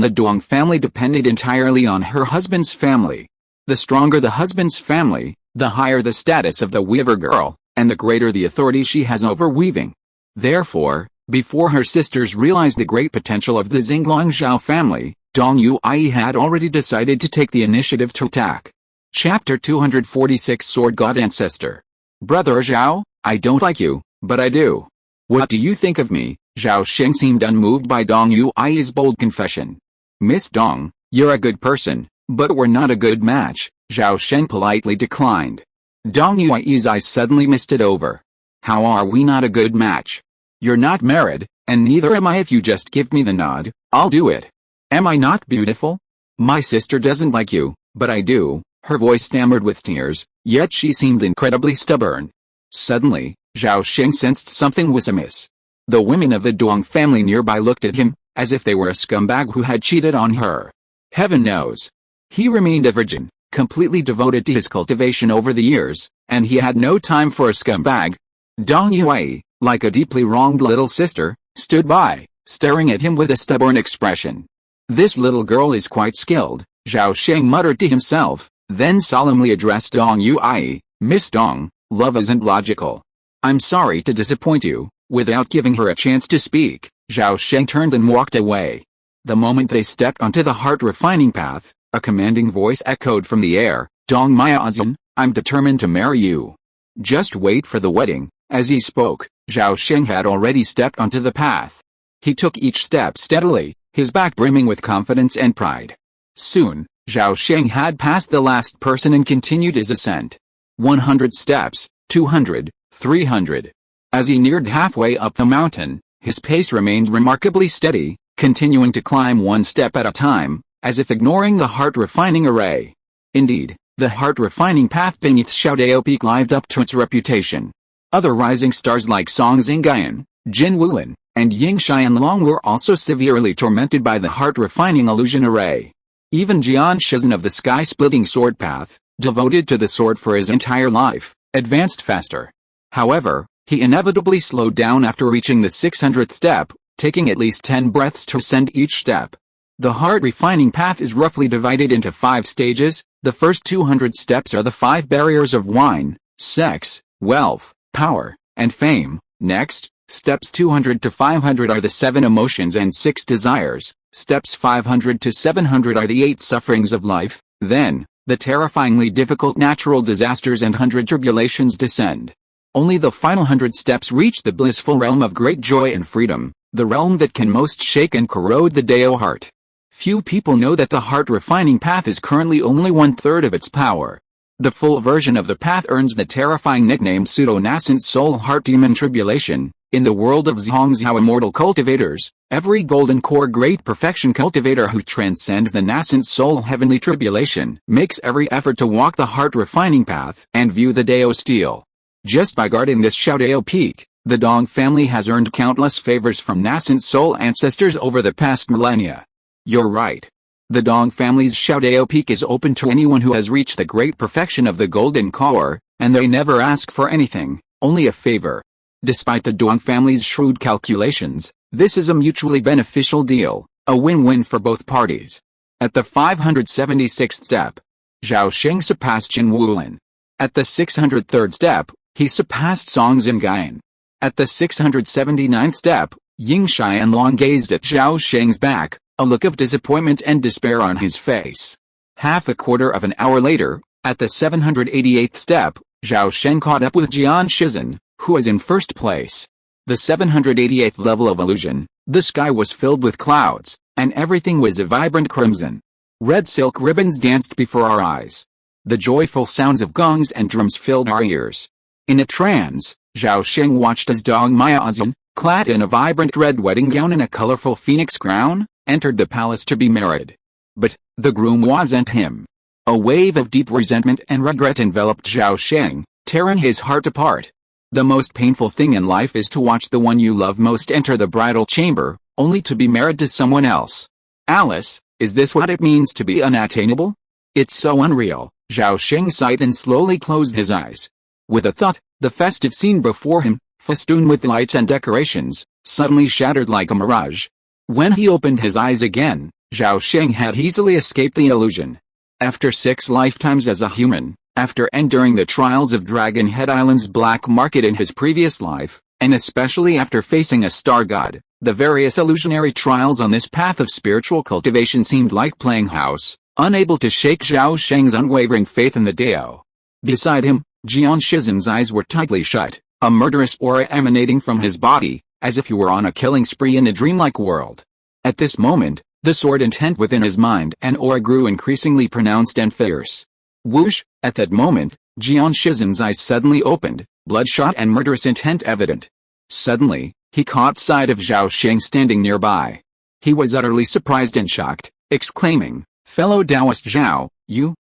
the Dong family depended entirely on her husband's family. The stronger the husband's family, the higher the status of the weaver girl, and the greater the authority she has over weaving. Therefore, before her sisters realized the great potential of the Xinglong Zhao family, Dong Yue had already decided to take the initiative to attack. Chapter 246 Sword God Ancestor. Brother Zhao, I don't like you, but I do. What do you think of me? Zhao Sheng seemed unmoved by Dong Yue's bold confession. Miss Dong, you're a good person, but we're not a good match, Zhao Sheng politely declined. Dong Yue's eyes suddenly misted over. How are we not a good match? You're not married, and neither am I. If you just give me the nod, I'll do it. Am I not beautiful? My sister doesn't like you, but I do. Her voice stammered with tears, yet she seemed incredibly stubborn. Suddenly, Zhao Sheng sensed something was amiss. The women of the Dong family nearby looked at him, as if they were a scumbag who had cheated on her. Heaven knows. He remained a virgin, completely devoted to his cultivation over the years, and he had no time for a scumbag. Dong Yue, like a deeply wronged little sister, stood by, staring at him with a stubborn expression. This little girl is quite skilled, Zhao Sheng muttered to himself, then solemnly addressed Dong Yue. Miss Dong, love isn't logical. I'm sorry to disappoint you. Without giving her a chance to speak, Zhao Sheng turned and walked away. The moment they stepped onto the heart-refining path, a commanding voice echoed from the air, Dong Miaozhen, I'm determined to marry you. Just wait for the wedding. As he spoke, Zhao Sheng had already stepped onto the path. He took each step steadily, his back brimming with confidence and pride. Soon, Zhao Sheng had passed the last person and continued his ascent. 100 steps, 200, 300. As he neared halfway up the mountain, his pace remained remarkably steady, continuing to climb one step at a time, as if ignoring the heart-refining array. Indeed, the heart-refining path beneath Xiaodao Peak lived up to its reputation. Other rising stars like Song Xingyan, Jin Wulin, and Ying Xianlong were also severely tormented by the heart-refining illusion array. Even Jian Shizhen of the sky-splitting sword path, devoted to the sword for his entire life, advanced faster. However, he inevitably slowed down after reaching the 600th step, taking at least 10 breaths to ascend each step. The heart-refining path is roughly divided into 5 stages. The first 200 steps are the 5 barriers of wine, sex, wealth, power, and fame. Next, steps 200 to 500 are the 7 emotions and 6 desires. Steps 500 to 700 are the 8 sufferings of life. Then, the terrifyingly difficult natural disasters and 100 tribulations descend. Only the final 100 steps reach the blissful realm of great joy and freedom, the realm that can most shake and corrode the Dao heart. Few people know that the heart-refining path is currently only 1/3 of its power. The full version of the path earns the terrifying nickname pseudo-nascent soul heart demon tribulation. In the world of Zhongzhao immortal cultivators, every golden core great perfection cultivator who transcends the nascent soul heavenly tribulation makes every effort to walk the heart-refining path and view the Dao steel. Just by guarding this Xiaodao Peak, the Dong family has earned countless favors from nascent soul ancestors over the past millennia. You're right. The Dong family's Xiaodao Peak is open to anyone who has reached the great perfection of the golden core, and they never ask for anything, only a favor. Despite the Dong family's shrewd calculations, this is a mutually beneficial deal, a win-win for both parties. At the 576th step, Zhao Sheng surpassed Jin Wulin. At the 603rd step, he surpassed Song Xingyan. At the 679th step, Ying Xianlong gazed at Zhao Sheng's back, a look of disappointment and despair on his face. Half a quarter of an hour later, at the 788th step, Zhao Sheng caught up with Jian Shizhen, who was in first place. The 788th level of illusion, the sky was filled with clouds, and everything was a vibrant crimson. Red silk ribbons danced before our eyes. The joyful sounds of gongs and drums filled our ears. In a trance, Zhao Sheng watched as Dong Miaozhen, clad in a vibrant red wedding gown and a colorful phoenix crown, entered the palace to be married. But the groom wasn't him. A wave of deep resentment and regret enveloped Zhao Sheng, tearing his heart apart. The most painful thing in life is to watch the one you love most enter the bridal chamber, only to be married to someone else. Alice, is this what it means to be unattainable? It's so unreal. Zhao Sheng sighed and slowly closed his eyes. With a thought, the festive scene before him, festooned with lights and decorations, suddenly shattered like a mirage. When he opened his eyes again, Zhao Sheng had easily escaped the illusion. After 6 lifetimes as a human, after enduring the trials of Dragon Head Island's black market in his previous life, and especially after facing a star god, the various illusionary trials on this path of spiritual cultivation seemed like playing house, unable to shake Zhao Sheng's unwavering faith in the Dao. Beside him, Jian Shizen's eyes were tightly shut, a murderous aura emanating from his body, as if he were on a killing spree in a dreamlike world. At this moment, the sword intent within his mind and aura grew increasingly pronounced and fierce. Whoosh! At that moment, Jian Shizen's eyes suddenly opened, bloodshot and murderous intent evident. Suddenly, he caught sight of Zhao Sheng standing nearby. He was utterly surprised and shocked, exclaiming, "Fellow Taoist Zhao, you,"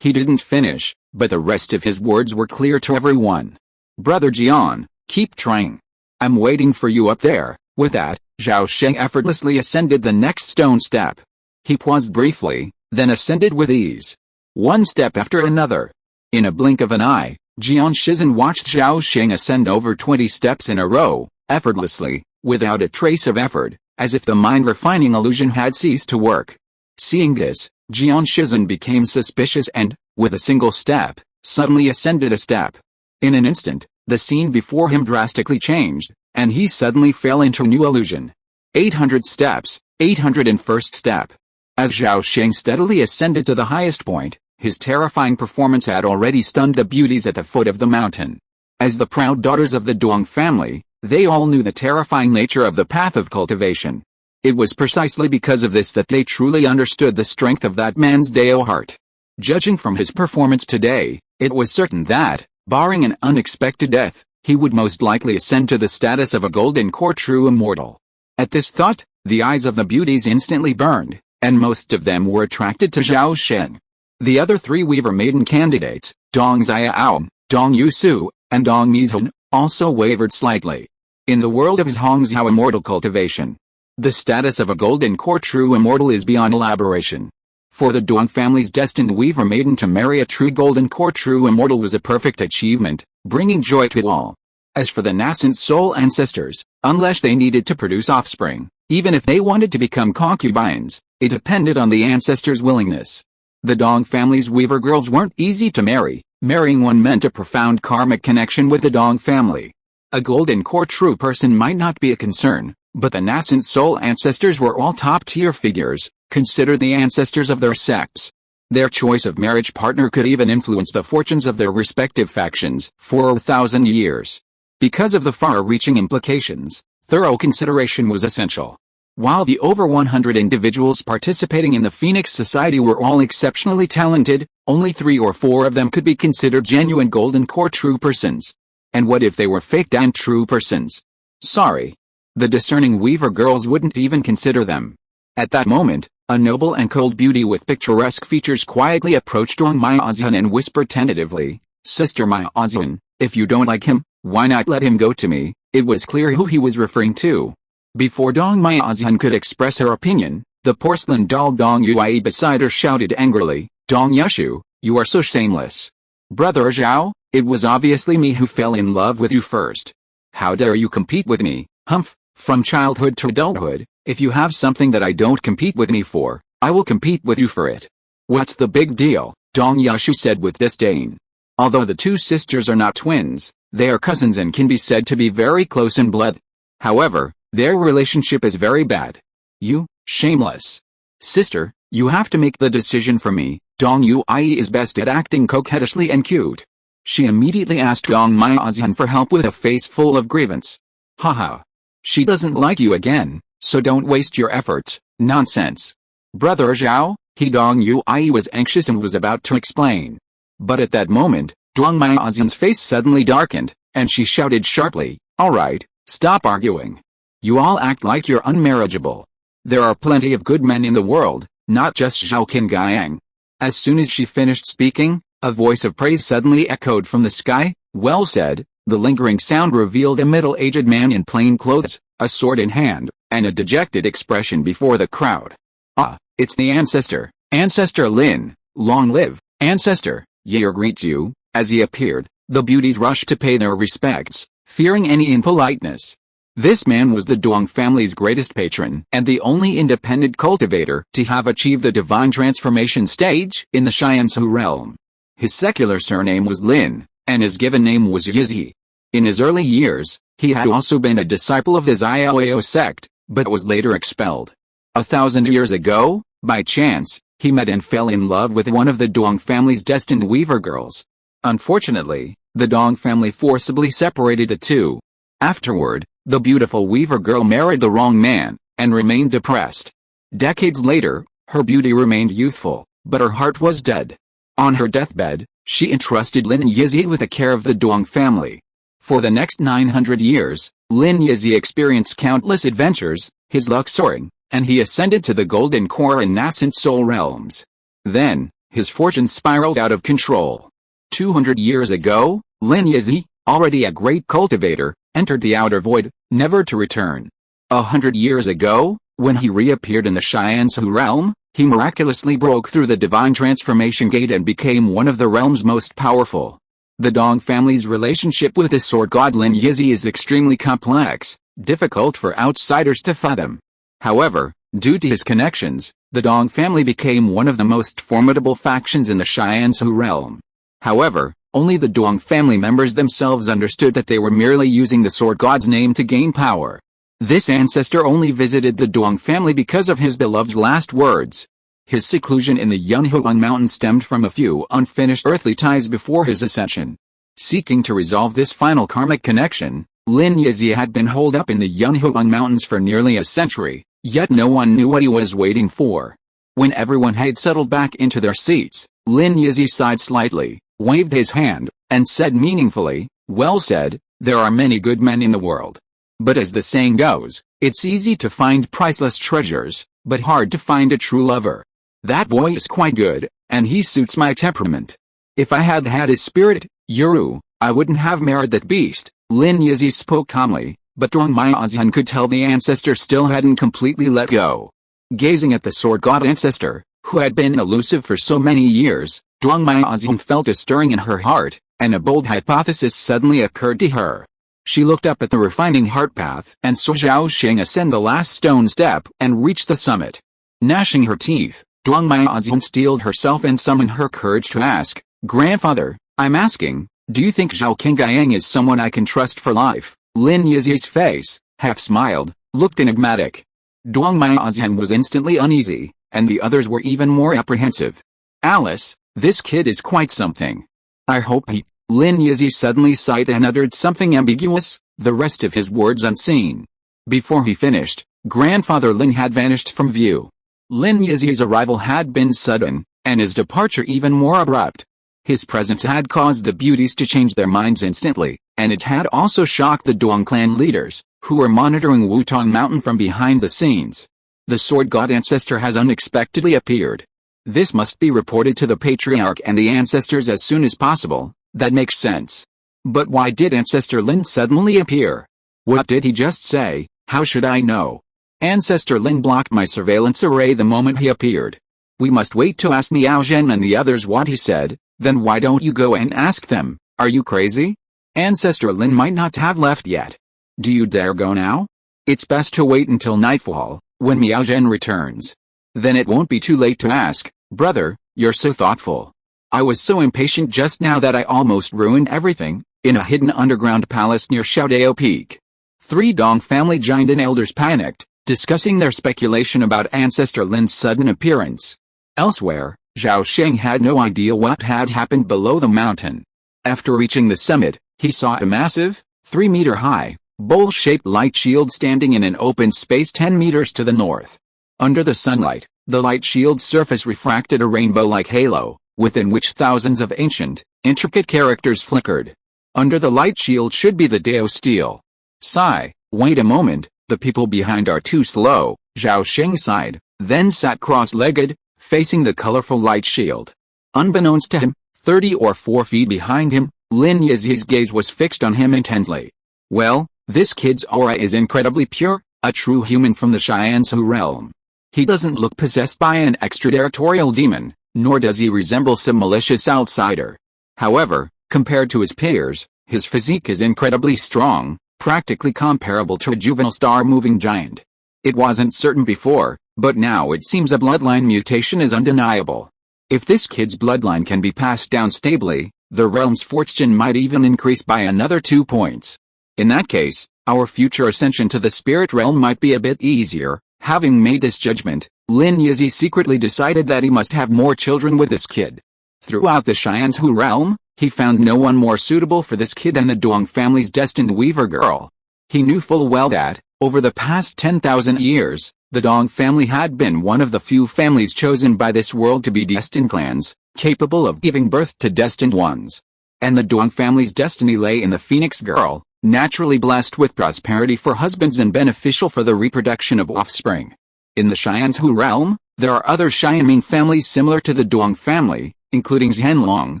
he didn't finish, but the rest of his words were clear to everyone. "Brother Jian, keep trying. I'm waiting for you up there." With that, Zhao Sheng effortlessly ascended the next stone step. He paused briefly, then ascended with ease. One step after another. In a blink of an eye, Jian Shizen watched Zhao Sheng ascend over 20 steps in a row, effortlessly, without a trace of effort, as if the mind-refining illusion had ceased to work. Seeing this, Jian Shizen became suspicious and, with a single step, suddenly ascended a step. In an instant, the scene before him drastically changed, and he suddenly fell into a new illusion. 800 steps, 801st step. As Zhao Sheng steadily ascended to the highest point, his terrifying performance had already stunned the beauties at the foot of the mountain. As the proud daughters of the Duong family, they all knew the terrifying nature of the path of cultivation. It was precisely because of this that they truly understood the strength of that man's Dao heart. Judging from his performance today, it was certain that, barring an unexpected death, he would most likely ascend to the status of a golden core true immortal. At this thought, the eyes of the beauties instantly burned, and most of them were attracted to Zhao Sheng. The other 3 Weaver Maiden candidates, Dong Xiao, Dong Yusu, and Dong Mizhun, also wavered slightly. In the world of Hongxiao immortal cultivation, the status of a golden core true immortal is beyond elaboration. For the Duong family's destined Weaver Maiden to marry a true golden core true immortal was a perfect achievement, bringing joy to all. As for the nascent soul ancestors, unless they needed to produce offspring, even if they wanted to become concubines, it depended on the ancestors' willingness. The Dong family's Weaver girls weren't easy to marry. Marrying one meant a profound karmic connection with the Dong family. A golden core true person might not be a concern, but the nascent soul ancestors were all top-tier figures, considered the ancestors of their sects. Their choice of marriage partner could even influence the fortunes of their respective factions for 1,000 years. Because of the far-reaching implications, thorough consideration was essential. While the over 100 individuals participating in the Phoenix Society were all exceptionally talented, only 3 or 4 of them could be considered genuine golden core true persons. And what if they were fake and true persons? Sorry. The discerning Weaver girls wouldn't even consider them. At that moment, a noble and cold beauty with picturesque features quietly approached Dong Miazian and whispered tentatively, "Sister Miazian, if you don't like him, why not let him go to me?" It was clear who he was referring to. Before Dong Miazian could express her opinion, the porcelain doll Dong Yue beside her shouted angrily, "Dong Yushu, you are so shameless. Brother Zhao, it was obviously me who fell in love with you first. How dare you compete with me, humph, from childhood to adulthood, if you have something that I don't compete with me for, I will compete with you for it. What's the big deal?" Dong Yushu said with disdain. Although the 2 sisters are not twins, they are cousins and can be said to be very close in blood. However, their relationship is very bad. "You, shameless sister, you have to make the decision for me." Dong Yue is best at acting coquettishly and cute. She immediately asked Dong Miazian for help with a face full of grievance. Haha. She doesn't like you again, so don't waste your efforts. Nonsense. Brother Zhao, Dong Yue was anxious and was about to explain. But at that moment, Dong Miazian's face suddenly darkened, and she shouted sharply, "Alright, stop arguing. You all act like you're unmarriageable. There are plenty of good men in the world, not just Zhao Qingyang. As soon as she finished speaking, a voice of praise suddenly echoed from the sky. "Well said." The lingering sound revealed a middle-aged man in plain clothes, a sword in hand, and a dejected expression before the crowd. "Ah, it's the ancestor, Ancestor Lin. Long live, Ancestor." Ye greets you. As he appeared, the beauties rushed to pay their respects, fearing any impoliteness. This man was the Duong family's greatest patron and the only independent cultivator to have achieved the divine transformation stage in the Shiansu realm. His secular surname was Lin, and his given name was Yizi. In his early years, he had also been a disciple of the Zhao sect, but was later expelled. 1,000 years ago, by chance, he met and fell in love with one of the Duong family's destined weaver girls. Unfortunately, the Duong family forcibly separated the two. Afterward, the beautiful weaver girl married the wrong man, and remained depressed. Decades later, her beauty remained youthful, but her heart was dead. On her deathbed, she entrusted Lin Yizi with the care of the Duong family. For the next 900 years, Lin Yizi experienced countless adventures, his luck soaring, and he ascended to the Golden Core and Nascent Soul realms. Then, his fortune spiraled out of control. 200 years ago, Lin Yizi, already a great cultivator, entered the outer void, never to return. 100 years ago, when he reappeared in the Shiansu realm, he miraculously broke through the divine transformation gate and became one of the realm's most powerful. The Dong family's relationship with the sword god Lin Yizi is extremely complex, difficult for outsiders to fathom. However, due to his connections, the Dong family became one of the most formidable factions in the Shiansu realm. However, only the Duong family members themselves understood that they were merely using the sword god's name to gain power. This ancestor only visited the Duong family because of his beloved's last words. His seclusion in the Yunhuang mountain stemmed from a few unfinished earthly ties before his ascension. Seeking to resolve this final karmic connection, Lin Yizi had been holed up in the Yunhuang mountains for nearly a century, yet no one knew what he was waiting for. When everyone had settled back into their seats, Lin Yizi sighed slightly, waved his hand, and said meaningfully, "Well said, there are many good men in the world. But as the saying goes, it's easy to find priceless treasures, but hard to find a true lover. That boy is quite good, and he suits my temperament. If I had had his spirit, Yuru, I wouldn't have married that beast." Lin Yizi spoke calmly, but Zhuang Miazian could tell the ancestor still hadn't completely let go. Gazing at the sword god ancestor, who had been elusive for so many years, Zhuang Miazian felt a stirring in her heart, and a bold hypothesis suddenly occurred to her. She looked up at the refining heart path and saw Zhao Sheng ascend the last stone step and reach the summit. Gnashing her teeth, Zhuang Miazian steeled herself and summoned her courage to ask, "Grandfather, I'm asking, do you think Zhao Kengyang is someone I can trust for life?" Lin Yizi's face, half smiled, looked enigmatic. Zhuang Miazian was instantly uneasy, and the others were even more apprehensive. "Alice, this kid is quite something. I hope he—" Lin Yizi suddenly sighed and uttered something ambiguous, the rest of his words unseen. Before he finished, Grandfather Lin had vanished from view. Lin Yizi's arrival had been sudden, and his departure even more abrupt. His presence had caused the beauties to change their minds instantly, and it had also shocked the Duong clan leaders, who were monitoring Wutong Mountain from behind the scenes. The sword god ancestor has unexpectedly appeared. This must be reported to the patriarch and the ancestors as soon as possible. That makes sense. But why did Ancestor Lin suddenly appear? What did he just say? How should I know? Ancestor Lin blocked my surveillance array the moment he appeared. We must wait to ask Miao Zhen and the others what he said. Then why don't you go and ask them? Are you crazy? Ancestor Lin might not have left yet. Do you dare go now? It's best to wait until nightfall, when Miao Zhen returns. Then it won't be too late to ask. Brother, you're so thoughtful. I was so impatient just now that I almost ruined everything. In a hidden underground palace near Shaodao Peak, 3 Dong family giant and elders panicked, discussing their speculation about Ancestor Lin's sudden appearance. Elsewhere, Zhao Sheng had no idea what had happened below the mountain. After reaching the summit, he saw a massive, 3-meter-high, bowl-shaped light shield standing in an open space 10 meters to the north. Under the sunlight, the light shield's surface refracted a rainbow-like halo, within which thousands of ancient, intricate characters flickered. Under the light shield should be the Dao steel. Sigh, wait a moment, the people behind are too slow, Zhao Sheng sighed, then sat cross-legged, facing the colorful light shield. Unbeknownst to him, 30 or 4 feet behind him, Lin Yi's gaze was fixed on him intently. Well, this kid's aura is incredibly pure, a true human from the Xianzhu realm. He doesn't look possessed by an extraterritorial demon, nor does he resemble some malicious outsider. However, compared to his peers, his physique is incredibly strong, practically comparable to a juvenile star-moving giant. It wasn't certain before, but now it seems a bloodline mutation is undeniable. If this kid's bloodline can be passed down stably, the realm's fortune might even increase by another 2 points. In that case, our future ascension to the spirit realm might be a bit easier. Having made this judgment, Lin Yi secretly decided that he must have more children with this kid. Throughout the Xianzhu realm, he found no one more suitable for this kid than the Dong family's destined weaver girl. He knew full well that, over the past 10,000 years, the Dong family had been one of the few families chosen by this world to be destined clans, capable of giving birth to destined ones. And the Dong family's destiny lay in the Phoenix girl, naturally blessed with prosperity for husbands and beneficial for the reproduction of offspring. In the Xianzhu realm, there are other Xianming families similar to the Dong family, including Zhenlong,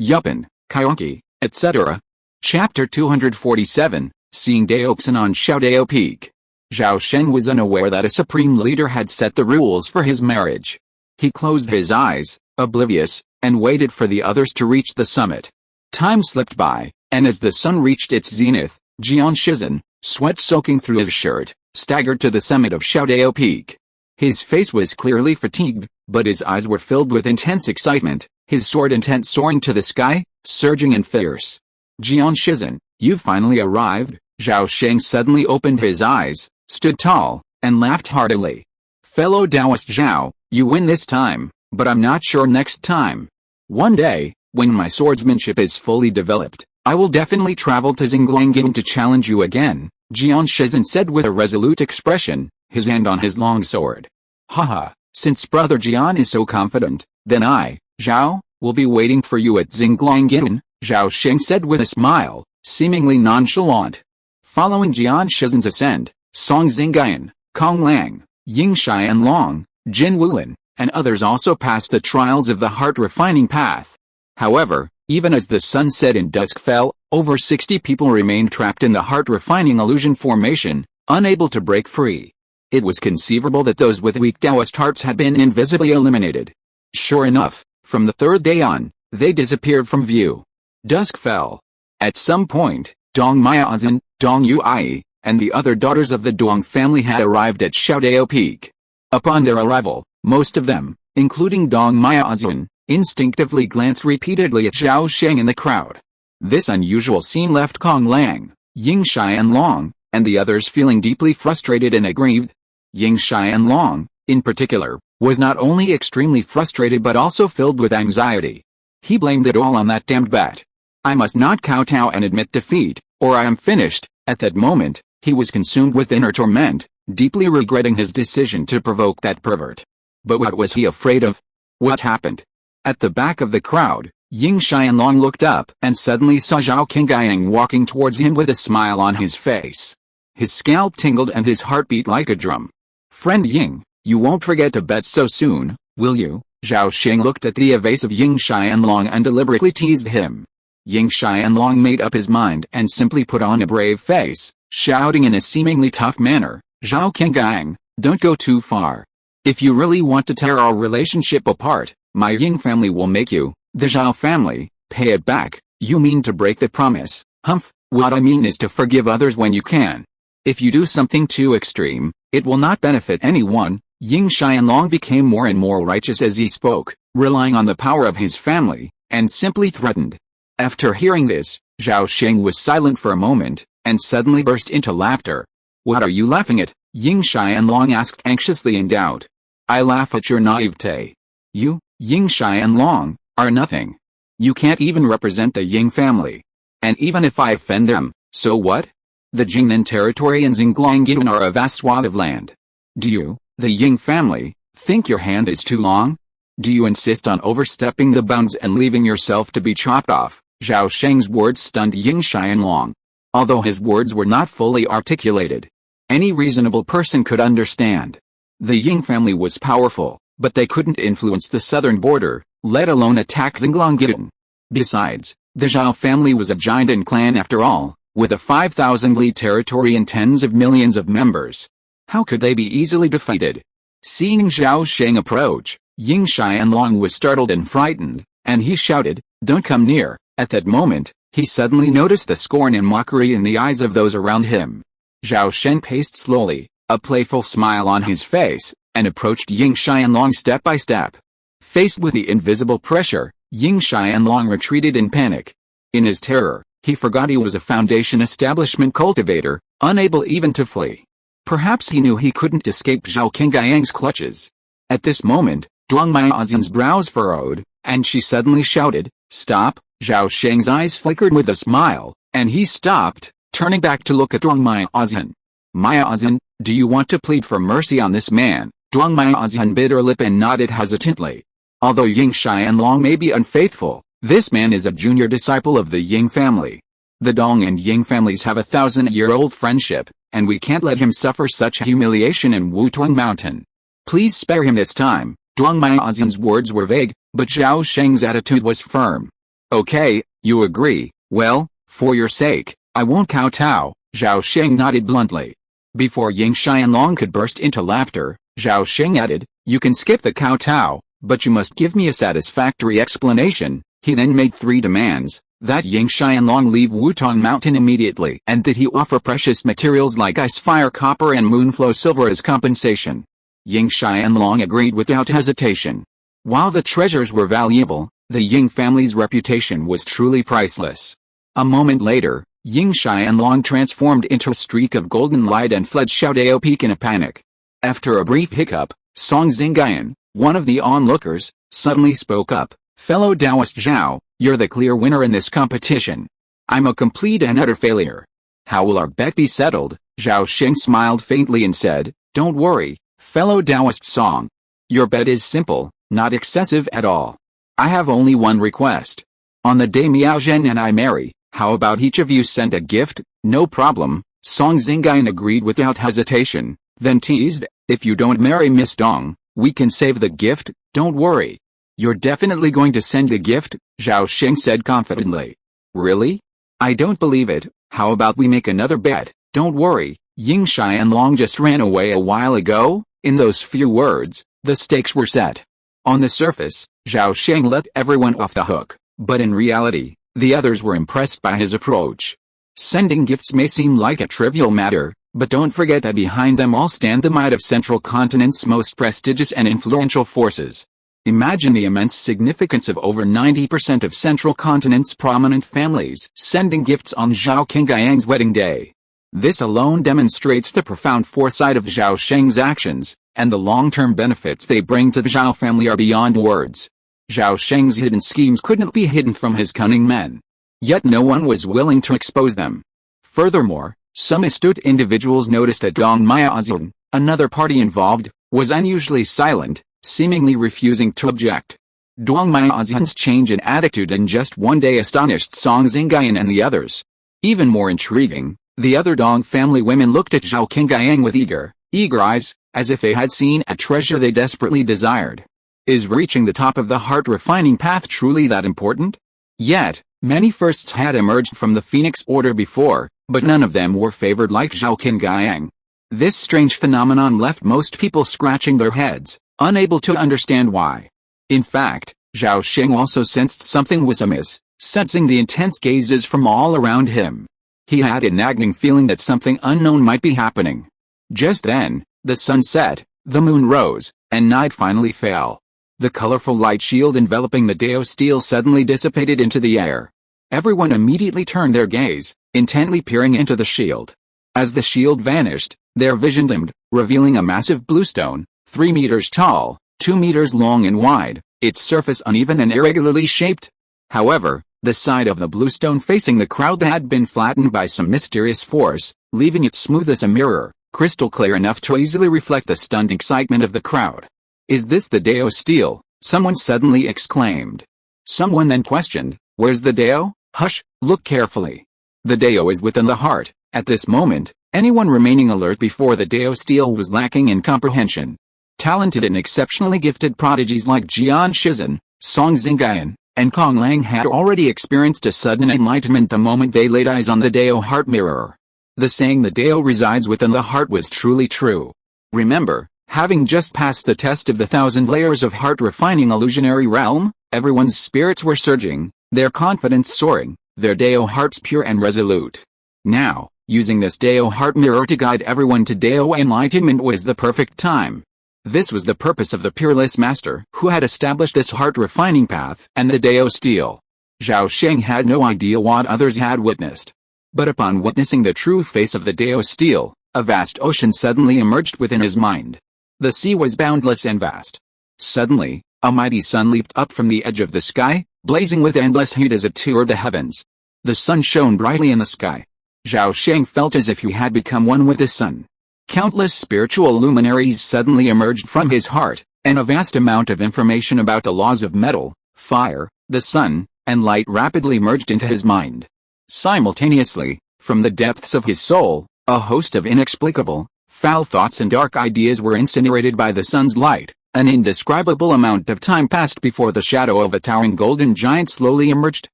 Yupin, Kaionki, etc. Chapter 247, Seeing Daoxin on Xiaodao Peak. Zhao Sheng was unaware that a supreme leader had set the rules for his marriage. He closed his eyes, oblivious, and waited for the others to reach the summit. Time slipped by, and as the sun reached its zenith, Jian Shizhen, sweat soaking through his shirt, staggered to the summit of Xiaodao Peak. His face was clearly fatigued, but his eyes were filled with intense excitement, his sword intent soaring to the sky, surging and fierce. Jian Shizhen, you've finally arrived. Zhao Sheng suddenly opened his eyes, stood tall, and laughed heartily. Fellow Taoist Zhao, you win this time, but I'm not sure next time. One day, when my swordsmanship is fully developed, I will definitely travel to Xingguangin to challenge you again, Jian Shizhen said with a resolute expression, his hand on his long sword. Haha, since brother Jian is so confident, then I, Zhao, will be waiting for you at Xingguangin, Zhao Sheng said with a smile, seemingly nonchalant. Following Jian Shizhen's ascent, Song Xingyan, Kong Lang, Ying Xianlong, Jin Wulin, and others also passed the trials of the heart-refining path. However, even as the sun set and dusk fell, over 60 people remained trapped in the heart-refining illusion formation, unable to break free. It was conceivable that those with weak Taoist hearts had been invisibly eliminated. Sure enough, from the third day on, they disappeared from view. Dusk fell. At some point, Dong Miaozhen, Dong Yui, and the other daughters of the Dong family had arrived at Xiaodao Peak. Upon their arrival, most of them, including Dong Miaozhen, instinctively glanced repeatedly at Zhao Sheng in the crowd. This unusual scene left Kong Lang, Ying Xianlong, and the others feeling deeply frustrated and aggrieved. Ying Xianlong, in particular, was not only extremely frustrated but also filled with anxiety. He blamed it all on that damned bat. I must not kowtow and admit defeat, or I am finished. At that moment, he was consumed with inner torment, deeply regretting his decision to provoke that pervert. But what was he afraid of? What happened? At the back of the crowd, Ying Xianlong looked up and suddenly saw Zhao Qingyang walking towards him with a smile on his face. His scalp tingled and his heart beat like a drum. Friend Ying, you won't forget to bet so soon, will you? Zhao Sheng looked at the evasive Ying Xianlong and deliberately teased him. Ying Xianlong made up his mind and simply put on a brave face, shouting in a seemingly tough manner, Zhao Qingyang, don't go too far. If you really want to tear our relationship apart, my Ying family will make you, the Zhao family, pay it back. You mean to break the promise? Humph, what I mean is to forgive others when you can. If you do something too extreme, it will not benefit anyone. Ying Xianlong became more and more righteous as he spoke, relying on the power of his family, and simply threatened. After hearing this, Zhao Sheng was silent for a moment, and suddenly burst into laughter. What are you laughing at? Ying Xianlong asked anxiously in doubt. I laugh at your naivete. You, Ying Xianlong, are nothing. You can't even represent the Ying family. And even if I offend them, so what? The Jingnan territory and Xingguangin are a vast swath of land. Do you, the Ying family, think your hand is too long? Do you insist on overstepping the bounds and leaving yourself to be chopped off? Zhao Sheng's words stunned Ying Xianlong. Although his words were not fully articulated, any reasonable person could understand. The Ying family was powerful, but they couldn't influence the southern border, let alone attack Xinglonggyuan. Besides, the Zhao family was a giant clan after all, with a 5,000 li territory and tens of millions of members. How could they be easily defeated? Seeing Zhao Sheng approach, Ying Xianlong was startled and frightened, and he shouted, "Don't come near." At that moment, he suddenly noticed the scorn and mockery in the eyes of those around him. Zhao Sheng paced slowly, a playful smile on his face, and approached Ying Xianlong step by step. Faced with the invisible pressure, Ying Xianlong retreated in panic. In his terror, he forgot he was a Foundation establishment cultivator, unable even to flee. Perhaps he knew he couldn't escape Zhao Qingyang's clutches. At this moment, Duang Miaoxian's brows furrowed, and she suddenly shouted, "Stop!" Zhao Sheng's eyes flickered with a smile, and he stopped, turning back to look at Duang Miaoxian. "Miaoxian, do you want to plead for mercy on this man?" Duang Miaoxian bit her lip and nodded hesitantly. "Although Ying Xianlong may be unfaithful, this man is a junior disciple of the Ying family. The Dong and Ying families have a 1,000-year-old friendship, and we can't let him suffer such humiliation in Wutuang Mountain. Please spare him this time." Duang Miaoxian's words were vague, but Zhao Sheng's attitude was firm. "Okay, you agree. Well, for your sake, I won't kowtow." Zhao Sheng nodded bluntly. Before Ying Xianlong could burst into laughter, Zhao Sheng added, "You can skip the kowtow, but you must give me a satisfactory explanation." He then made 3 demands: that Ying Xianlong leave Wutong Mountain immediately, and that he offer precious materials like ice fire copper and moonflow silver as compensation. Ying Xianlong agreed without hesitation. While the treasures were valuable, the Ying family's reputation was truly priceless. A moment later, Ying Xianlong transformed into a streak of golden light and fled Xiaodao Peak in a panic. After a brief hiccup, Song Xingyan, one of the onlookers, suddenly spoke up, "Fellow Taoist Zhao, you're the clear winner in this competition. I'm a complete and utter failure. How will our bet be settled?" Zhao Sheng smiled faintly and said, "Don't worry, fellow Taoist Song. Your bet is simple, not excessive at all. I have only one request. On the day Miao Zhen and I marry, how about each of you send a gift?" "No problem," Song Xingyan agreed without hesitation, then teased, "If you don't marry Miss Dong, we can save the gift, don't worry." "You're definitely going to send the gift?" Zhao Sheng said confidently. "Really? I don't believe it. How about we make another bet?" "Don't worry, Ying Xianlong just ran away a while ago." In those few words, the stakes were set. On the surface, Zhao Sheng let everyone off the hook, but in reality, the others were impressed by his approach. Sending gifts may seem like a trivial matter, but don't forget that behind them all stand the might of Central Continent's most prestigious and influential forces. Imagine the immense significance of over 90% of Central Continent's prominent families sending gifts on Zhao Qingyang's wedding day. This alone demonstrates the profound foresight of Zhao Sheng's actions, and the long-term benefits they bring to the Zhao family are beyond words. Zhao Sheng's hidden schemes couldn't be hidden from his cunning men. Yet no one was willing to expose them. Furthermore, some astute individuals noticed that Dong Miaoxian, another party involved, was unusually silent, seemingly refusing to object. Duang Miaoxian's change in attitude in just one day astonished Song Xingyan and the others. Even more intriguing, the other Dong family women looked at Zhao Qingyang with eager eyes, as if they had seen a treasure they desperately desired. Is reaching the top of the heart-refining path truly that important? Yet, many firsts had emerged from the Phoenix Order before, but none of them were favored like Zhao Qingyang. This strange phenomenon left most people scratching their heads, unable to understand why. In fact, Zhao Sheng also sensed something was amiss, sensing the intense gazes from all around him. He had a nagging feeling that something unknown might be happening. Just then, the sun set, the moon rose, and night finally fell. The colorful light shield enveloping the Dao steel suddenly dissipated into the air. Everyone immediately turned their gaze, intently peering into the shield. As the shield vanished, their vision dimmed, revealing a massive blue stone, 3 meters tall, 2 meters long and wide, its surface uneven and irregularly shaped. However, the side of the blue stone facing the crowd had been flattened by some mysterious force, leaving it smooth as a mirror, crystal clear enough to easily reflect the stunned excitement of the crowd. "Is this the Dao steel?" someone suddenly exclaimed. Someone then questioned, "Where's the Dao?" "Hush, look carefully. The Dao is within the heart." At this moment, anyone remaining alert before the Dao steel was lacking in comprehension. Talented and exceptionally gifted prodigies like Jian Shizhen, Song Xingyan, and Kong Lang had already experienced a sudden enlightenment the moment they laid eyes on the Dao heart mirror. The saying the Dao resides within the heart was truly true. Remember, having just passed the test of the 1,000 layers of heart-refining illusionary realm, everyone's spirits were surging, their confidence soaring, their Dao hearts pure and resolute. Now, using this Dao heart mirror to guide everyone to Dao enlightenment was the perfect time. This was the purpose of the Peerless Master who had established this heart-refining path and the Dao steel. Zhao Sheng had no idea what others had witnessed. But upon witnessing the true face of the Dao steel, a vast ocean suddenly emerged within his mind. The sea was boundless and vast. Suddenly, a mighty sun leaped up from the edge of the sky, blazing with endless heat as it toured the heavens. The sun shone brightly in the sky. Zhao Sheng felt as if he had become one with the sun. Countless spiritual luminaries suddenly emerged from his heart, and a vast amount of information about the laws of metal, fire, the sun, and light rapidly merged into his mind. Simultaneously, from the depths of his soul, a host of inexplicable, foul thoughts and dark ideas were incinerated by the sun's light. An indescribable amount of time passed before the shadow of a towering golden giant slowly emerged.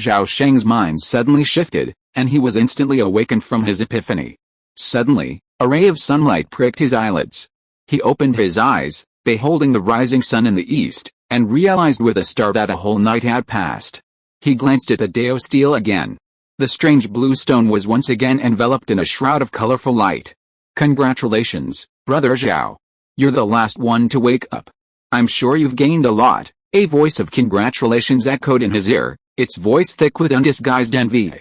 Zhao Sheng's mind suddenly shifted, and he was instantly awakened from his epiphany. Suddenly, a ray of sunlight pricked his eyelids. He opened his eyes, beholding the rising sun in the east, and realized with a start that a whole night had passed. He glanced at the Dao steel again. The strange blue stone was once again enveloped in a shroud of colorful light. Congratulations, Brother Zhao. You're the last one to wake up. I'm sure you've gained a lot. A voice of congratulations echoed in his ear, its voice thick with undisguised envy.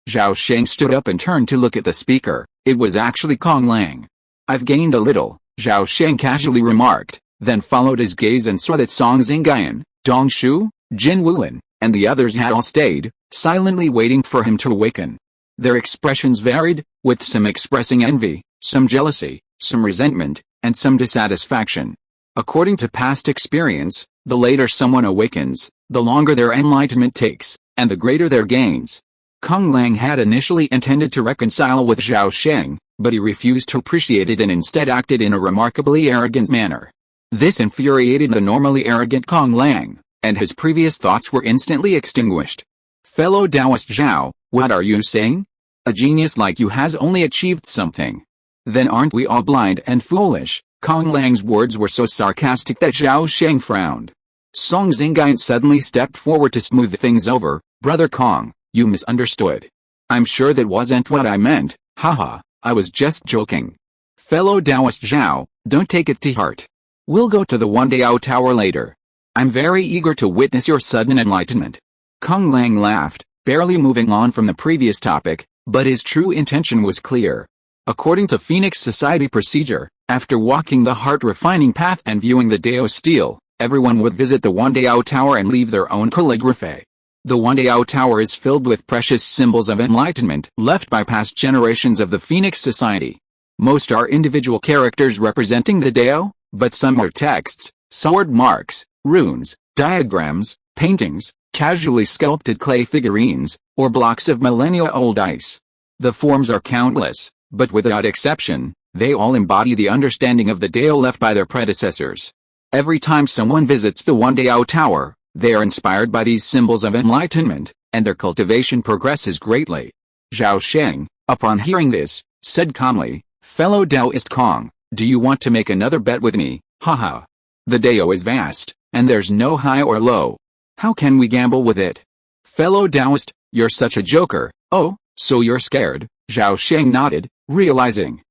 Zhao Sheng stood up and turned to look at the speaker. It was actually Kong Lang. I've gained a little, Zhao Sheng casually remarked, then followed his gaze and saw that Song Xingyan, Dong Shu, Jin Wulin, and the others had all stayed, silently waiting for him to awaken. Their expressions varied, with some expressing envy, some jealousy, some resentment, and some dissatisfaction. According to past experience, the later someone awakens, the longer their enlightenment takes, and the greater their gains. Kong Lang had initially intended to reconcile with Zhao Sheng, but he refused to appreciate it and instead acted in a remarkably arrogant manner. This infuriated the normally arrogant Kong Lang, and his previous thoughts were instantly extinguished. Fellow Taoist Zhao, what are you saying? A genius like you has only achieved something. Then aren't we all blind and foolish? Kong Lang's words were so sarcastic that Zhao Sheng frowned. Song Xingyan suddenly stepped forward to smooth things over. Brother Kong, you misunderstood. I'm sure that wasn't what I meant, haha, I was just joking. Fellow Taoist Zhao, don't take it to heart. We'll go to the One Dao Tower later. I'm very eager to witness your sudden enlightenment. Kong Lang laughed, barely moving on from the previous topic, but his true intention was clear. According to Phoenix Society procedure, after walking the heart-refining path and viewing the Dao steel, everyone would visit the One Dao Tower and leave their own calligraphy. The One Dao Tower is filled with precious symbols of enlightenment left by past generations of the Phoenix Society. Most are individual characters representing the Dao, but some are texts, sword marks, runes, diagrams, paintings, casually sculpted clay figurines, or blocks of millennia-old ice. The forms are countless, but without exception, they all embody the understanding of the Dao left by their predecessors. Every time someone visits the One Dao Tower, they are inspired by these symbols of enlightenment, and their cultivation progresses greatly. Zhao Sheng, upon hearing this, said calmly, Fellow Taoist Kong, do you want to make another bet with me? Haha. The Dao is vast, and there's no high or low. How can we gamble with it? Fellow Taoist, you're such a joker. Oh, so you're scared? Zhao Sheng nodded, realizing.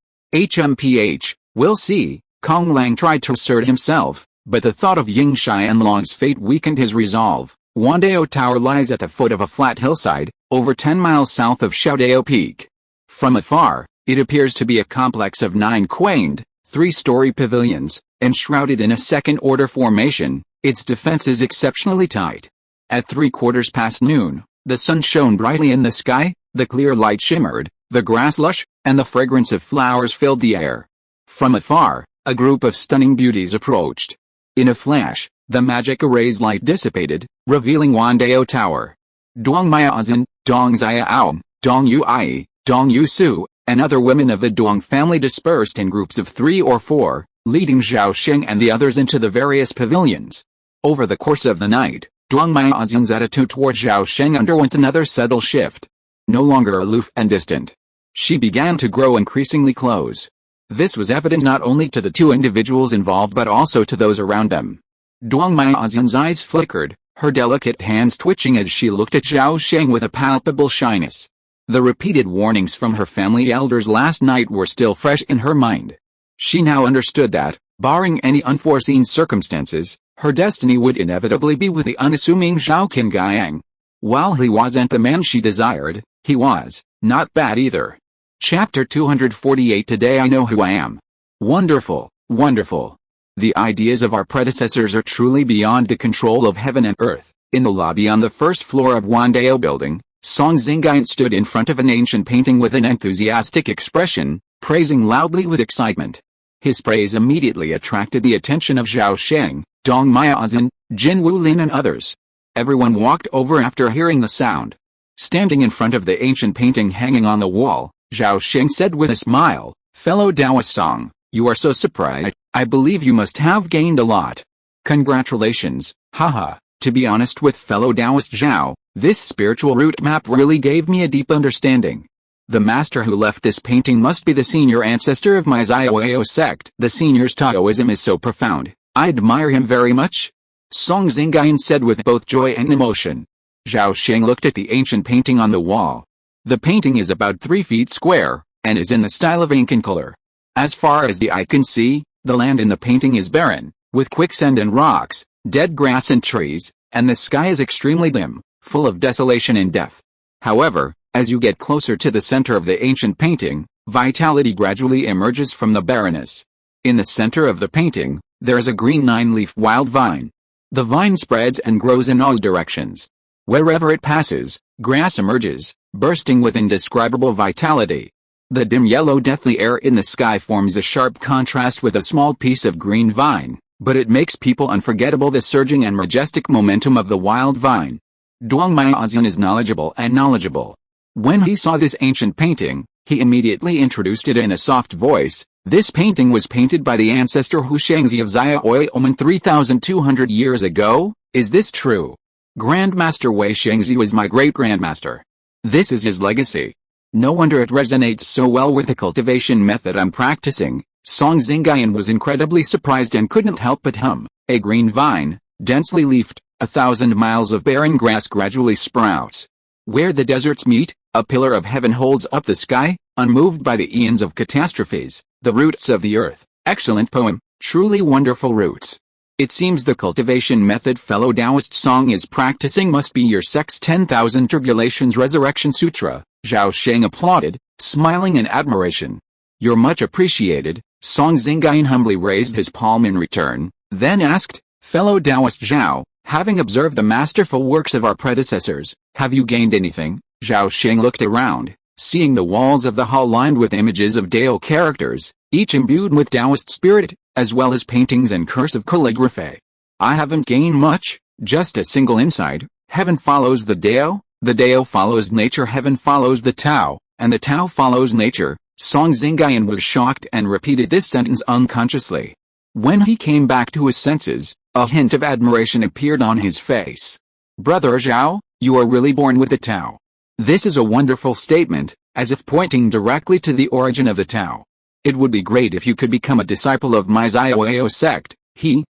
We'll see. Kong Lang tried to assert himself, but the thought of Ying Xianlong's fate weakened his resolve. One Dao Tower lies at the foot of a flat hillside, over 10 miles south of Shaodao Peak. From afar, it appears to be a complex of 9 quaint, 3-story pavilions, enshrouded in a second-order formation. Its defense is exceptionally tight. At 3/4 noon, the sun shone brightly in the sky, the clear light shimmered, the grass lush, and the fragrance of flowers filled the air. From afar, a group of stunning beauties approached. In a flash, the magic array's light dissipated, revealing One Dao Tower. Dong Miaozhen, Dong Xiaom, Dong Yuai, Dong Yusu, and other women of the Dong family dispersed in groups of 3 or 4, leading Zhao Sheng and the others into the various pavilions. Over the course of the night, Duang Miaoxin's attitude toward Zhao Sheng underwent another subtle shift. No longer aloof and distant, she began to grow increasingly close. This was evident not only to the two individuals involved but also to those around them. Duang Miaoxin's eyes flickered, her delicate hands twitching as she looked at Zhao Sheng with a palpable shyness. The repeated warnings from her family elders last night were still fresh in her mind. She now understood that, barring any unforeseen circumstances, her destiny would inevitably be with the unassuming Zhao Qingyang. While he wasn't the man she desired, he was not bad either. Chapter 248. Today I know who I am. Wonderful, wonderful. The ideas of our predecessors are truly beyond the control of heaven and earth. In the lobby on the first floor of Wandao building, Song Xingyang stood in front of an ancient painting with an enthusiastic expression, praising loudly with excitement. His praise immediately attracted the attention of Zhao Sheng, Dong Miaozhen, Jin Wulin and others. Everyone walked over after hearing the sound. Standing in front of the ancient painting hanging on the wall, Zhao Sheng said with a smile, "Fellow Taoist Song, you are so surprised, I believe you must have gained a lot. Congratulations, haha. To be honest with fellow Taoist Zhao, this spiritual route map really gave me a deep understanding. The master who left this painting must be the senior ancestor of my Zhao sect. The senior's Taoism is so profound, I admire him very much," Song Xingyang said with both joy and emotion. Zhao Sheng looked at the ancient painting on the wall. The painting is about 3 feet square, and is in the style of Incan color. As far as the eye can see, the land in the painting is barren, with quicksand and rocks, dead grass and trees, and the sky is extremely dim, full of desolation and death. However, as you get closer to the center of the ancient painting, vitality gradually emerges from the barrenness. In the center of the painting, there is a green 9-leaf wild vine. The vine spreads and grows in all directions. Wherever it passes, grass emerges, bursting with indescribable vitality. The dim yellow deathly air in the sky forms a sharp contrast with a small piece of green vine, but it makes people unforgettable the surging and majestic momentum of the wild vine. Duang Miaozhen is knowledgeable. When he saw this ancient painting, he immediately introduced it in a soft voice. This painting was painted by the ancestor Hu Shengzi of Zhao 3,200 years ago. Is this true? Grandmaster Wei Shengzi was my great-grandmaster. This is his legacy. No wonder it resonates so well with the cultivation method I'm practicing. Song Xingyang was incredibly surprised and couldn't help but hum. A green vine, densely leafed, 1,000 miles of barren grass gradually sprouts. Where the deserts meet, a pillar of heaven holds up the sky, unmoved by the eons of catastrophes. The roots of the earth. Excellent poem, truly wonderful roots. It seems the cultivation method fellow Taoist Song is practicing must be your sect's 10,000 Tribulations Resurrection Sutra. Zhao Sheng applauded, smiling in admiration. You're much appreciated. Song Xingyang humbly raised his palm in return, then asked, fellow Taoist Zhao, having observed the masterful works of our predecessors, have you gained anything? Zhao Sheng looked around, seeing the walls of the hall lined with images of Tao characters, each imbued with Taoist spirit, as well as paintings and cursive calligraphy. I haven't gained much, just a single insight. Heaven follows the Tao follows nature, heaven follows the Tao, and the Tao follows nature. Song Xingyang was shocked and repeated this sentence unconsciously. When he came back to his senses, a hint of admiration appeared on his face. Brother Zhao, you are really born with the Tao. This is a wonderful statement, as if pointing directly to the origin of the Tao. It would be great if you could become a disciple of my Zhao sect.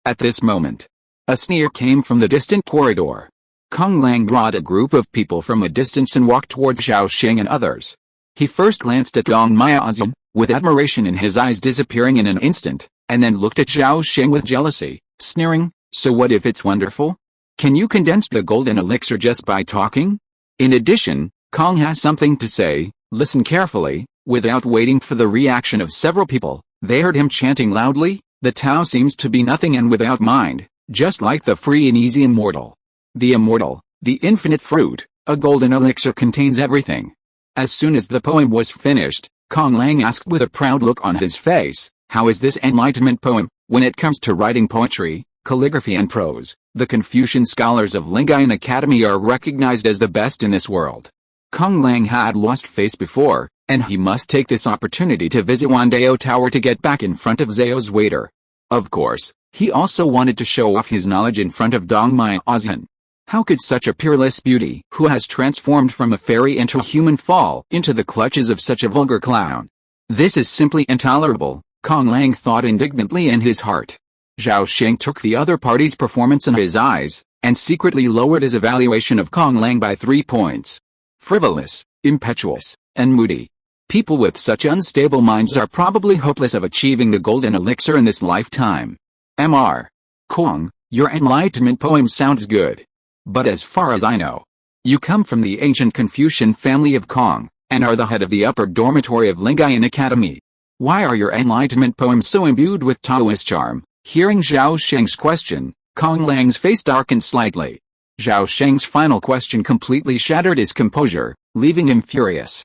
At this moment, a sneer came from the distant corridor. Kong Lang brought a group of people from a distance and walked towards Zhao Sheng and others. He first glanced at Dong Miaozhen, with admiration in his eyes disappearing in an instant, and then looked at Zhao Sheng with jealousy, sneering, so what if it's wonderful? Can you condense the golden elixir just by talking? In addition, Kong has something to say. Listen carefully. Without waiting for the reaction of several people, they heard him chanting loudly, the Tao seems to be nothing and without mind, just like the free and easy immortal. The immortal, the infinite fruit, a golden elixir contains everything. As soon as the poem was finished, Kong Lang asked with a proud look on his face, how is this enlightenment poem? When it comes to writing poetry, calligraphy and prose, the Confucian scholars of Lingayan Academy are recognized as the best in this world. Kong Lang had lost face before, and he must take this opportunity to visit Wandao Tower to get back in front of Zhao's waiter. Of course, he also wanted to show off his knowledge in front of Dong Miaozhen. How could such a peerless beauty who has transformed from a fairy into a human fall into the clutches of such a vulgar clown? This is simply intolerable, Kong Lang thought indignantly in his heart. Zhao Sheng took the other party's performance in his eyes, and secretly lowered his evaluation of Kong Lang by 3 points. Frivolous, impetuous, and moody. People with such unstable minds are probably hopeless of achieving the golden elixir in this lifetime. Mr. Kong, your enlightenment poem sounds good. But as far as I know, you come from the ancient Confucian family of Kong, and are the head of the upper dormitory of Lingayan Academy. Why are your enlightenment poems so imbued with Taoist charm? Hearing Zhao Sheng's question, Kong Lang's face darkened slightly. Zhao Sheng's final question completely shattered his composure, leaving him furious.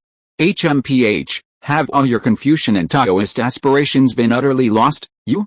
Have all your Confucian and Taoist aspirations been utterly lost? You?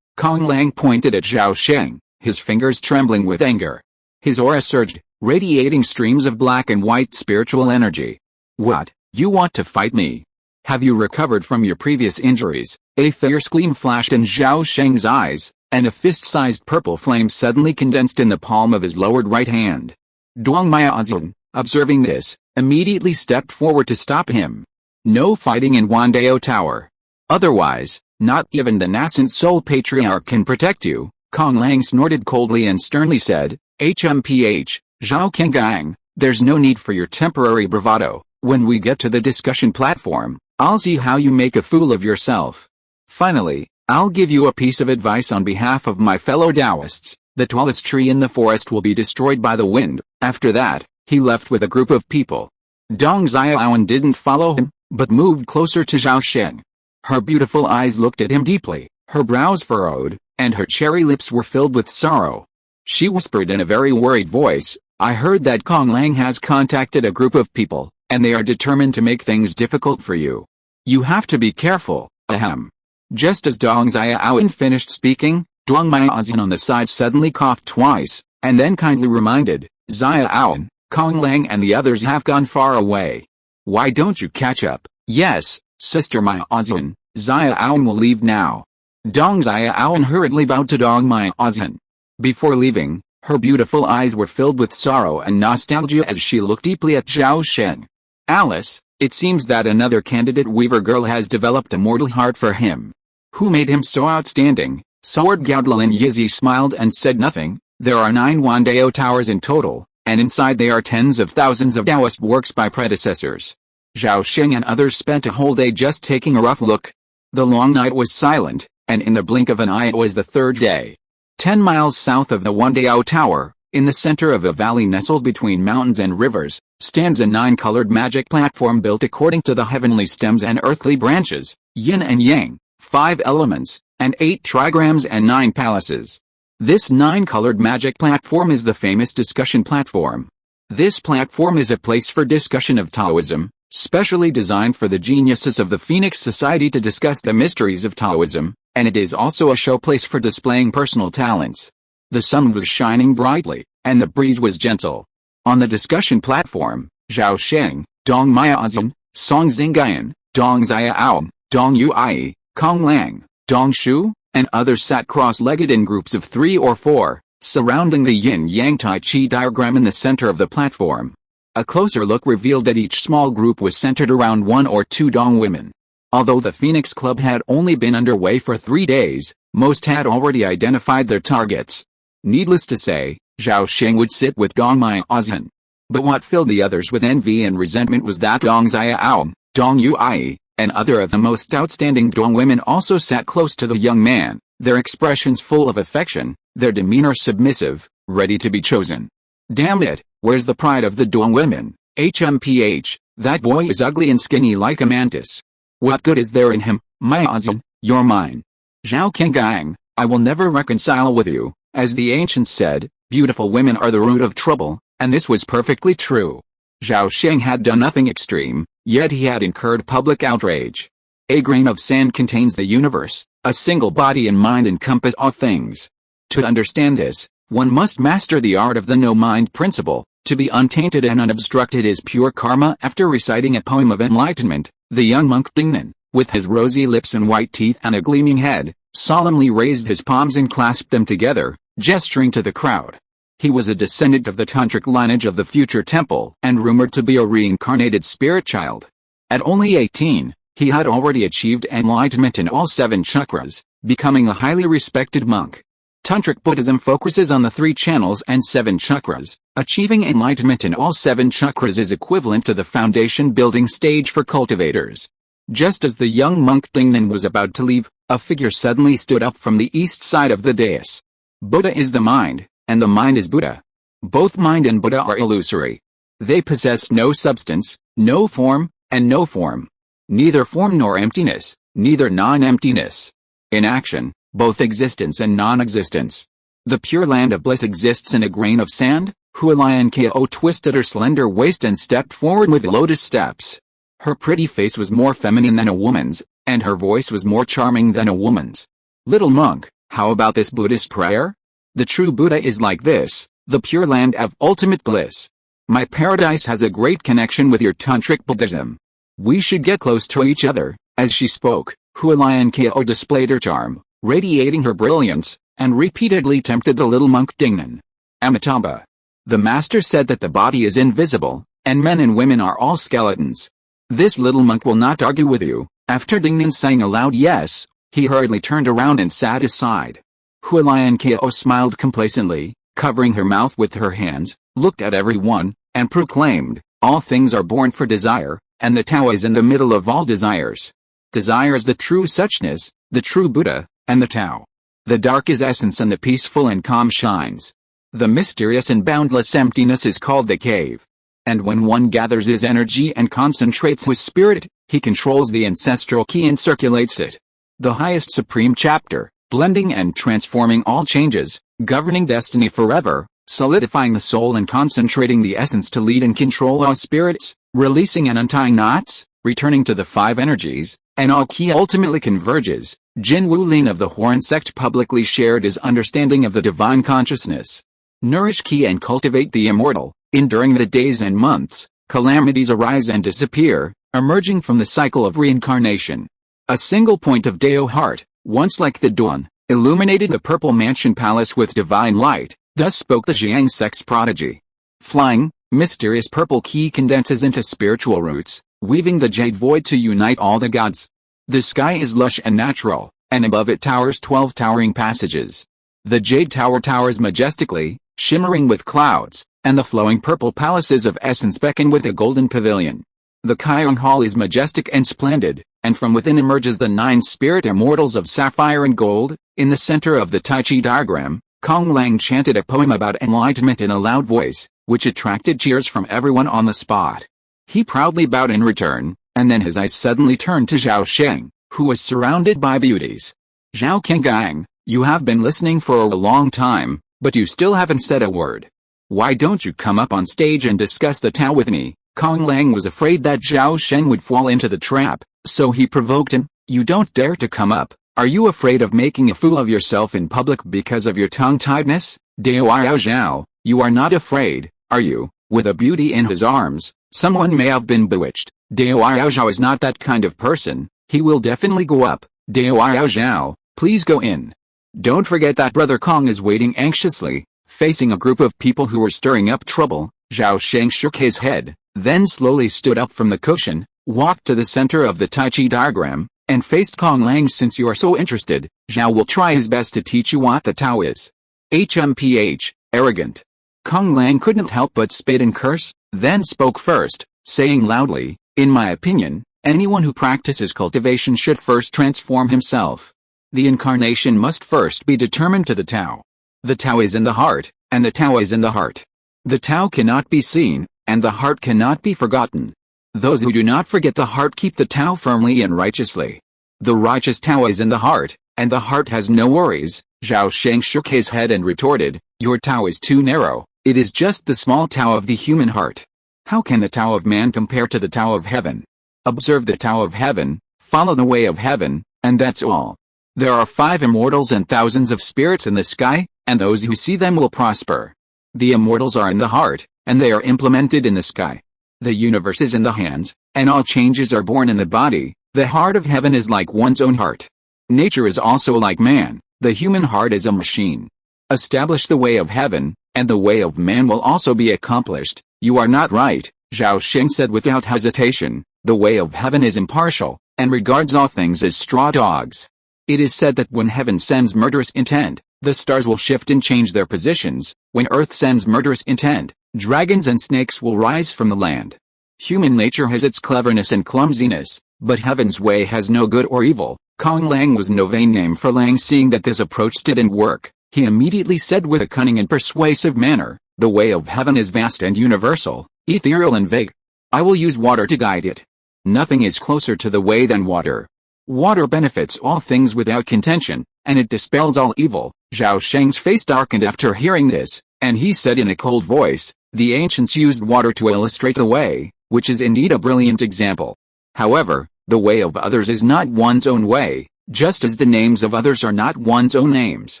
Kong Lang pointed at Zhao Sheng, his fingers trembling with anger. His aura surged, radiating streams of black and white spiritual energy. What, you want to fight me? Have you recovered from your previous injuries? A fierce gleam flashed in Zhao Sheng's eyes, and a fist-sized purple flame suddenly condensed in the palm of his lowered right hand. Dong Miaozhen, observing this, immediately stepped forward to stop him. No fighting in Wandao Tower. Otherwise, not even the nascent Soul Patriarch can protect you. Kong Lang snorted coldly and sternly said, Zhao Kengang, there's no need for your temporary bravado. When we get to the discussion platform, I'll see how you make a fool of yourself. Finally, I'll give you a piece of advice on behalf of my fellow Taoists. The tallest tree in the forest will be destroyed by the wind. After that, he left with a group of people. Dong Xiaoan didn't follow him, but moved closer to Zhao Sheng. Her beautiful eyes looked at him deeply, her brows furrowed, and her cherry lips were filled with sorrow. She whispered in a very worried voice, I heard that Kong Lang has contacted a group of people, and they are determined to make things difficult for you. You have to be careful, ahem. Just as Dong Xiaoan finished speaking, Dong Miaozhen on the side suddenly coughed twice, and then kindly reminded, Xiaoan, Kong Lang and the others have gone far away. Why don't you catch up? Yes, Sister Miaozhen, Xiaoan will leave now. Dong Xiaoan hurriedly bowed to Dong Miaozhen. Before leaving, her beautiful eyes were filled with sorrow and nostalgia as she looked deeply at Zhao Sheng. Alice, it seems that another candidate weaver girl has developed a mortal heart for him. Who made him so outstanding? Sword Gaodlin Yizi smiled and said nothing. There are 9 Wandao towers in total, and inside they are tens of thousands of Taoist works by predecessors. Zhao Sheng and others spent a whole day just taking a rough look. The long night was silent, and in the blink of an eye it was the 3rd day. 10 miles south of the Wandao Tower, in the center of a valley nestled between mountains and rivers, stands a 9-colored magic platform built according to the heavenly stems and earthly branches, yin and yang, 5 elements, and 8 trigrams and 9 palaces. This 9-colored magic platform is the famous discussion platform. This platform is a place for discussion of Taoism, specially designed for the geniuses of the Phoenix Society to discuss the mysteries of Taoism, and it is also a showplace for displaying personal talents. The sun was shining brightly, and the breeze was gentle. On the discussion platform, Zhao Sheng, Dong Miaozhen, Song Xingyan, Dong Xiaoan, Dong Yui, Kong Lang, Dong Shu, and others sat cross-legged in groups of 3 or 4, surrounding the yin-yang Tai Chi diagram in the center of the platform. A closer look revealed that each small group was centered around 1 or 2 Dong women. Although the Phoenix Club had only been underway for 3 days, most had already identified their targets. Needless to say, Zhao Sheng would sit with Dong Miaozhen. But what filled the others with envy and resentment was that Dong Xiaoan, Dong Yui, and other of the most outstanding Dong women also sat close to the young man, their expressions full of affection, their demeanor submissive, ready to be chosen. Damn it, where's the pride of the Dong women? That boy is ugly and skinny like a mantis. What good is there in him? Miaozhen, you're mine. Zhao Kengang, I will never reconcile with you. As the ancients said, beautiful women are the root of trouble, and this was perfectly true. Zhao Sheng had done nothing extreme, yet he had incurred public outrage. A grain of sand contains the universe, a single body and mind encompass all things. To understand this, one must master the art of the no-mind principle, To be untainted and unobstructed is pure karma. After reciting a poem of enlightenment, the young monk Dingnan, with his rosy lips and white teeth and a gleaming head, solemnly raised his palms and clasped them together, gesturing to the crowd. He was a descendant of the tantric lineage of the future temple and rumored to be a reincarnated spirit child. At only 18, he had already achieved enlightenment in all 7 chakras, becoming a highly respected monk. Tantric Buddhism focuses on the 3 channels and 7 chakras. Achieving enlightenment in all 7 chakras is equivalent to the foundation building stage for cultivators. Just as the young monk Dingnan was about to leave, a figure suddenly stood up from the east side of the dais. Buddha is the mind, and the mind is Buddha. Both mind and Buddha are illusory. They possess no substance, no form, and no form. Neither form nor emptiness, neither non-emptiness. In action, both existence and non-existence. The pure land of bliss exists in a grain of sand. Hualian Ko twisted her slender waist and stepped forward with lotus steps. Her pretty face was more feminine than a woman's, and her voice was more charming than a woman's. Little monk, how about this Buddhist prayer? The true Buddha is like this, the pure land of ultimate bliss. My paradise has a great connection with your tantric Buddhism. We should get close to each other. As she spoke, Hualian Ko displayed her charm, radiating her brilliance, and repeatedly tempted the little monk Dingnan. Amitabha. The master said that the body is invisible, and men and women are all skeletons. This little monk will not argue with you. After Dingnan sang a loud yes, he hurriedly turned around and sat aside. Hualian Ko smiled complacently, covering her mouth with her hands, looked at everyone, and proclaimed, all things are born for desire, and the Tao is in the middle of all desires. Desire is the true suchness, the true Buddha, and the Tao. The dark is essence and the peaceful and calm shines. The mysterious and boundless emptiness is called the cave. And when one gathers his energy and concentrates his spirit, he controls the ancestral key and circulates it. The highest supreme chapter, blending and transforming all changes, governing destiny forever, solidifying the soul and concentrating the essence to lead and control all spirits, releasing and untying knots, returning to the 5 energies, and all key ultimately converges. Jin Wulin of the Huron sect publicly shared his understanding of the divine consciousness. Nourish ki and cultivate the immortal. During the days and months, calamities arise and disappear, emerging from the cycle of reincarnation. A single point of Dao heart, once like the dawn, illuminated the purple mansion palace with divine light. Thus spoke the Jiang sect's prodigy. Flying, mysterious purple ki condenses into spiritual roots, weaving the jade void to unite all the gods. The sky is lush and natural, and above it towers 12 towering passages. The jade tower towers majestically, shimmering with clouds, and the flowing purple palaces of essence beckon with a golden pavilion. The Kyong Hall is majestic and splendid, and from within emerges the 9 spirit immortals of sapphire and gold. In the center of the Tai Chi diagram, Kong Lang chanted a poem about enlightenment in a loud voice, which attracted cheers from everyone on the spot. He proudly bowed in return, and then his eyes suddenly turned to Zhao Sheng, who was surrounded by beauties. Zhao Kengang, you have been listening for a long time, but you still haven't said a word. Why don't you come up on stage and discuss the Tao with me? Kong Lang was afraid that Zhao Sheng would fall into the trap, so he provoked him. You don't dare to come up. Are you afraid of making a fool of yourself in public because of your tongue-tiedness? Dao Zhao, you are not afraid, are you? With a beauty in his arms, someone may have been bewitched. Dao Zhao is not that kind of person. He will definitely go up. Dao Zhao, please go in. Don't forget that Brother Kong is waiting anxiously. Facing a group of people who were stirring up trouble, Zhao Sheng shook his head, then slowly stood up from the cushion, walked to the center of the Tai Chi diagram, and faced Kong Lang. Since you are so interested, Zhao will try his best to teach you what the Tao is. HMPH, arrogant. Kong Lang couldn't help but spit and curse, then spoke first, saying loudly, in my opinion, anyone who practices cultivation should first transform himself. The incarnation must first be determined to the Tao. The Tao is in the heart, and the Tao is in the heart. The Tao cannot be seen, and the heart cannot be forgotten. Those who do not forget the heart keep the Tao firmly and righteously. The righteous Tao is in the heart, and the heart has no worries. Zhao Sheng shook his head and retorted, your Tao is too narrow, it is just the small Tao of the human heart. How can the Tao of man compare to the Tao of heaven? Observe the Tao of heaven, follow the way of heaven, and that's all. There are 5 immortals and thousands of spirits in the sky, and those who see them will prosper. The immortals are in the heart, and they are implemented in the sky. The universe is in the hands, and all changes are born in the body. The heart of heaven is like one's own heart. Nature is also like man, the human heart is a machine. Establish the way of heaven, and the way of man will also be accomplished. You are not right, Zhao Sheng said without hesitation. The way of heaven is impartial, and regards all things as straw dogs. It is said that when heaven sends murderous intent, the stars will shift and change their positions. When earth sends murderous intent, dragons and snakes will rise from the land. Human nature has its cleverness and clumsiness, but heaven's way has no good or evil. Kong Lang was no vain name for Lang. Seeing that this approach didn't work, he immediately said with a cunning and persuasive manner, the way of heaven is vast and universal, ethereal and vague. I will use water to guide it. Nothing is closer to the way than water. Water benefits all things without contention, and it dispels all evil. Zhao Sheng's face darkened after hearing this, and he said in a cold voice, the ancients used water to illustrate the way, which is indeed a brilliant example. However, the way of others is not one's own way, just as the names of others are not one's own names.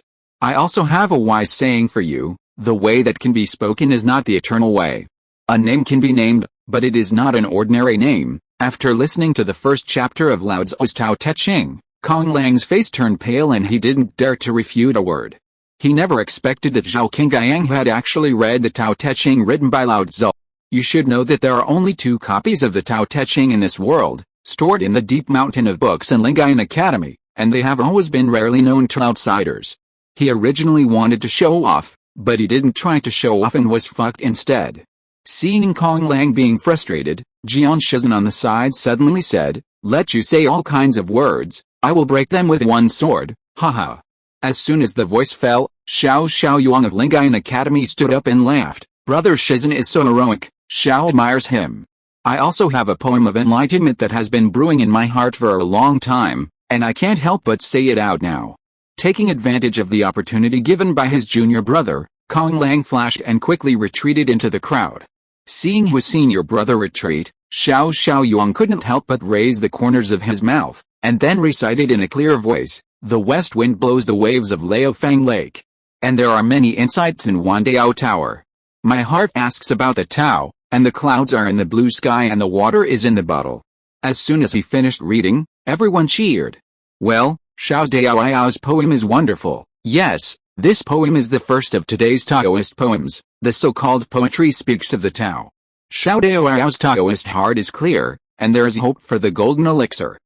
I also have a wise saying for you, the way that can be spoken is not the eternal way. A name can be named, but it is not an ordinary name. After listening to the first chapter of Lao Tzu's Tao Te Ching, Kong Lang's face turned pale and he didn't dare to refute a word. He never expected that Zhao Qingyang had actually read the Tao Te Ching written by Lao Tzu. You should know that there are only 2 copies of the Tao Te Ching in this world, stored in the deep mountain of books in Lingayan Academy, and they have always been rarely known to outsiders. He originally wanted to show off, but he didn't try to show off and was fucked instead. Seeing Kong Lang being frustrated, Jian Shizhen on the side suddenly said, let you say all kinds of words, I will break them with one sword, haha. As soon as the voice fell, Xiao Yuan of Lingayan Academy stood up and laughed. Brother Shizhen is so heroic, Xiao admires him. I also have a poem of enlightenment that has been brewing in my heart for a long time, and I can't help but say it out now. Taking advantage of the opportunity given by his junior brother, Kong Lang flashed and quickly retreated into the crowd. Seeing his senior brother retreat, Xiao Yuan couldn't help but raise the corners of his mouth, and then recited in a clear voice, the west wind blows the waves of Laofang Lake. And there are many insights in Wandao Tower. My heart asks about the Tao, and the clouds are in the blue sky and the water is in the bottle. As soon as he finished reading, everyone cheered. Well, Xiao Daoyao's poem is wonderful. Yes, this poem is the first of today's Taoist poems. The so-called poetry speaks of the Tao. Xiao Daoyao's Taoist heart is clear, and there is hope for the golden elixir.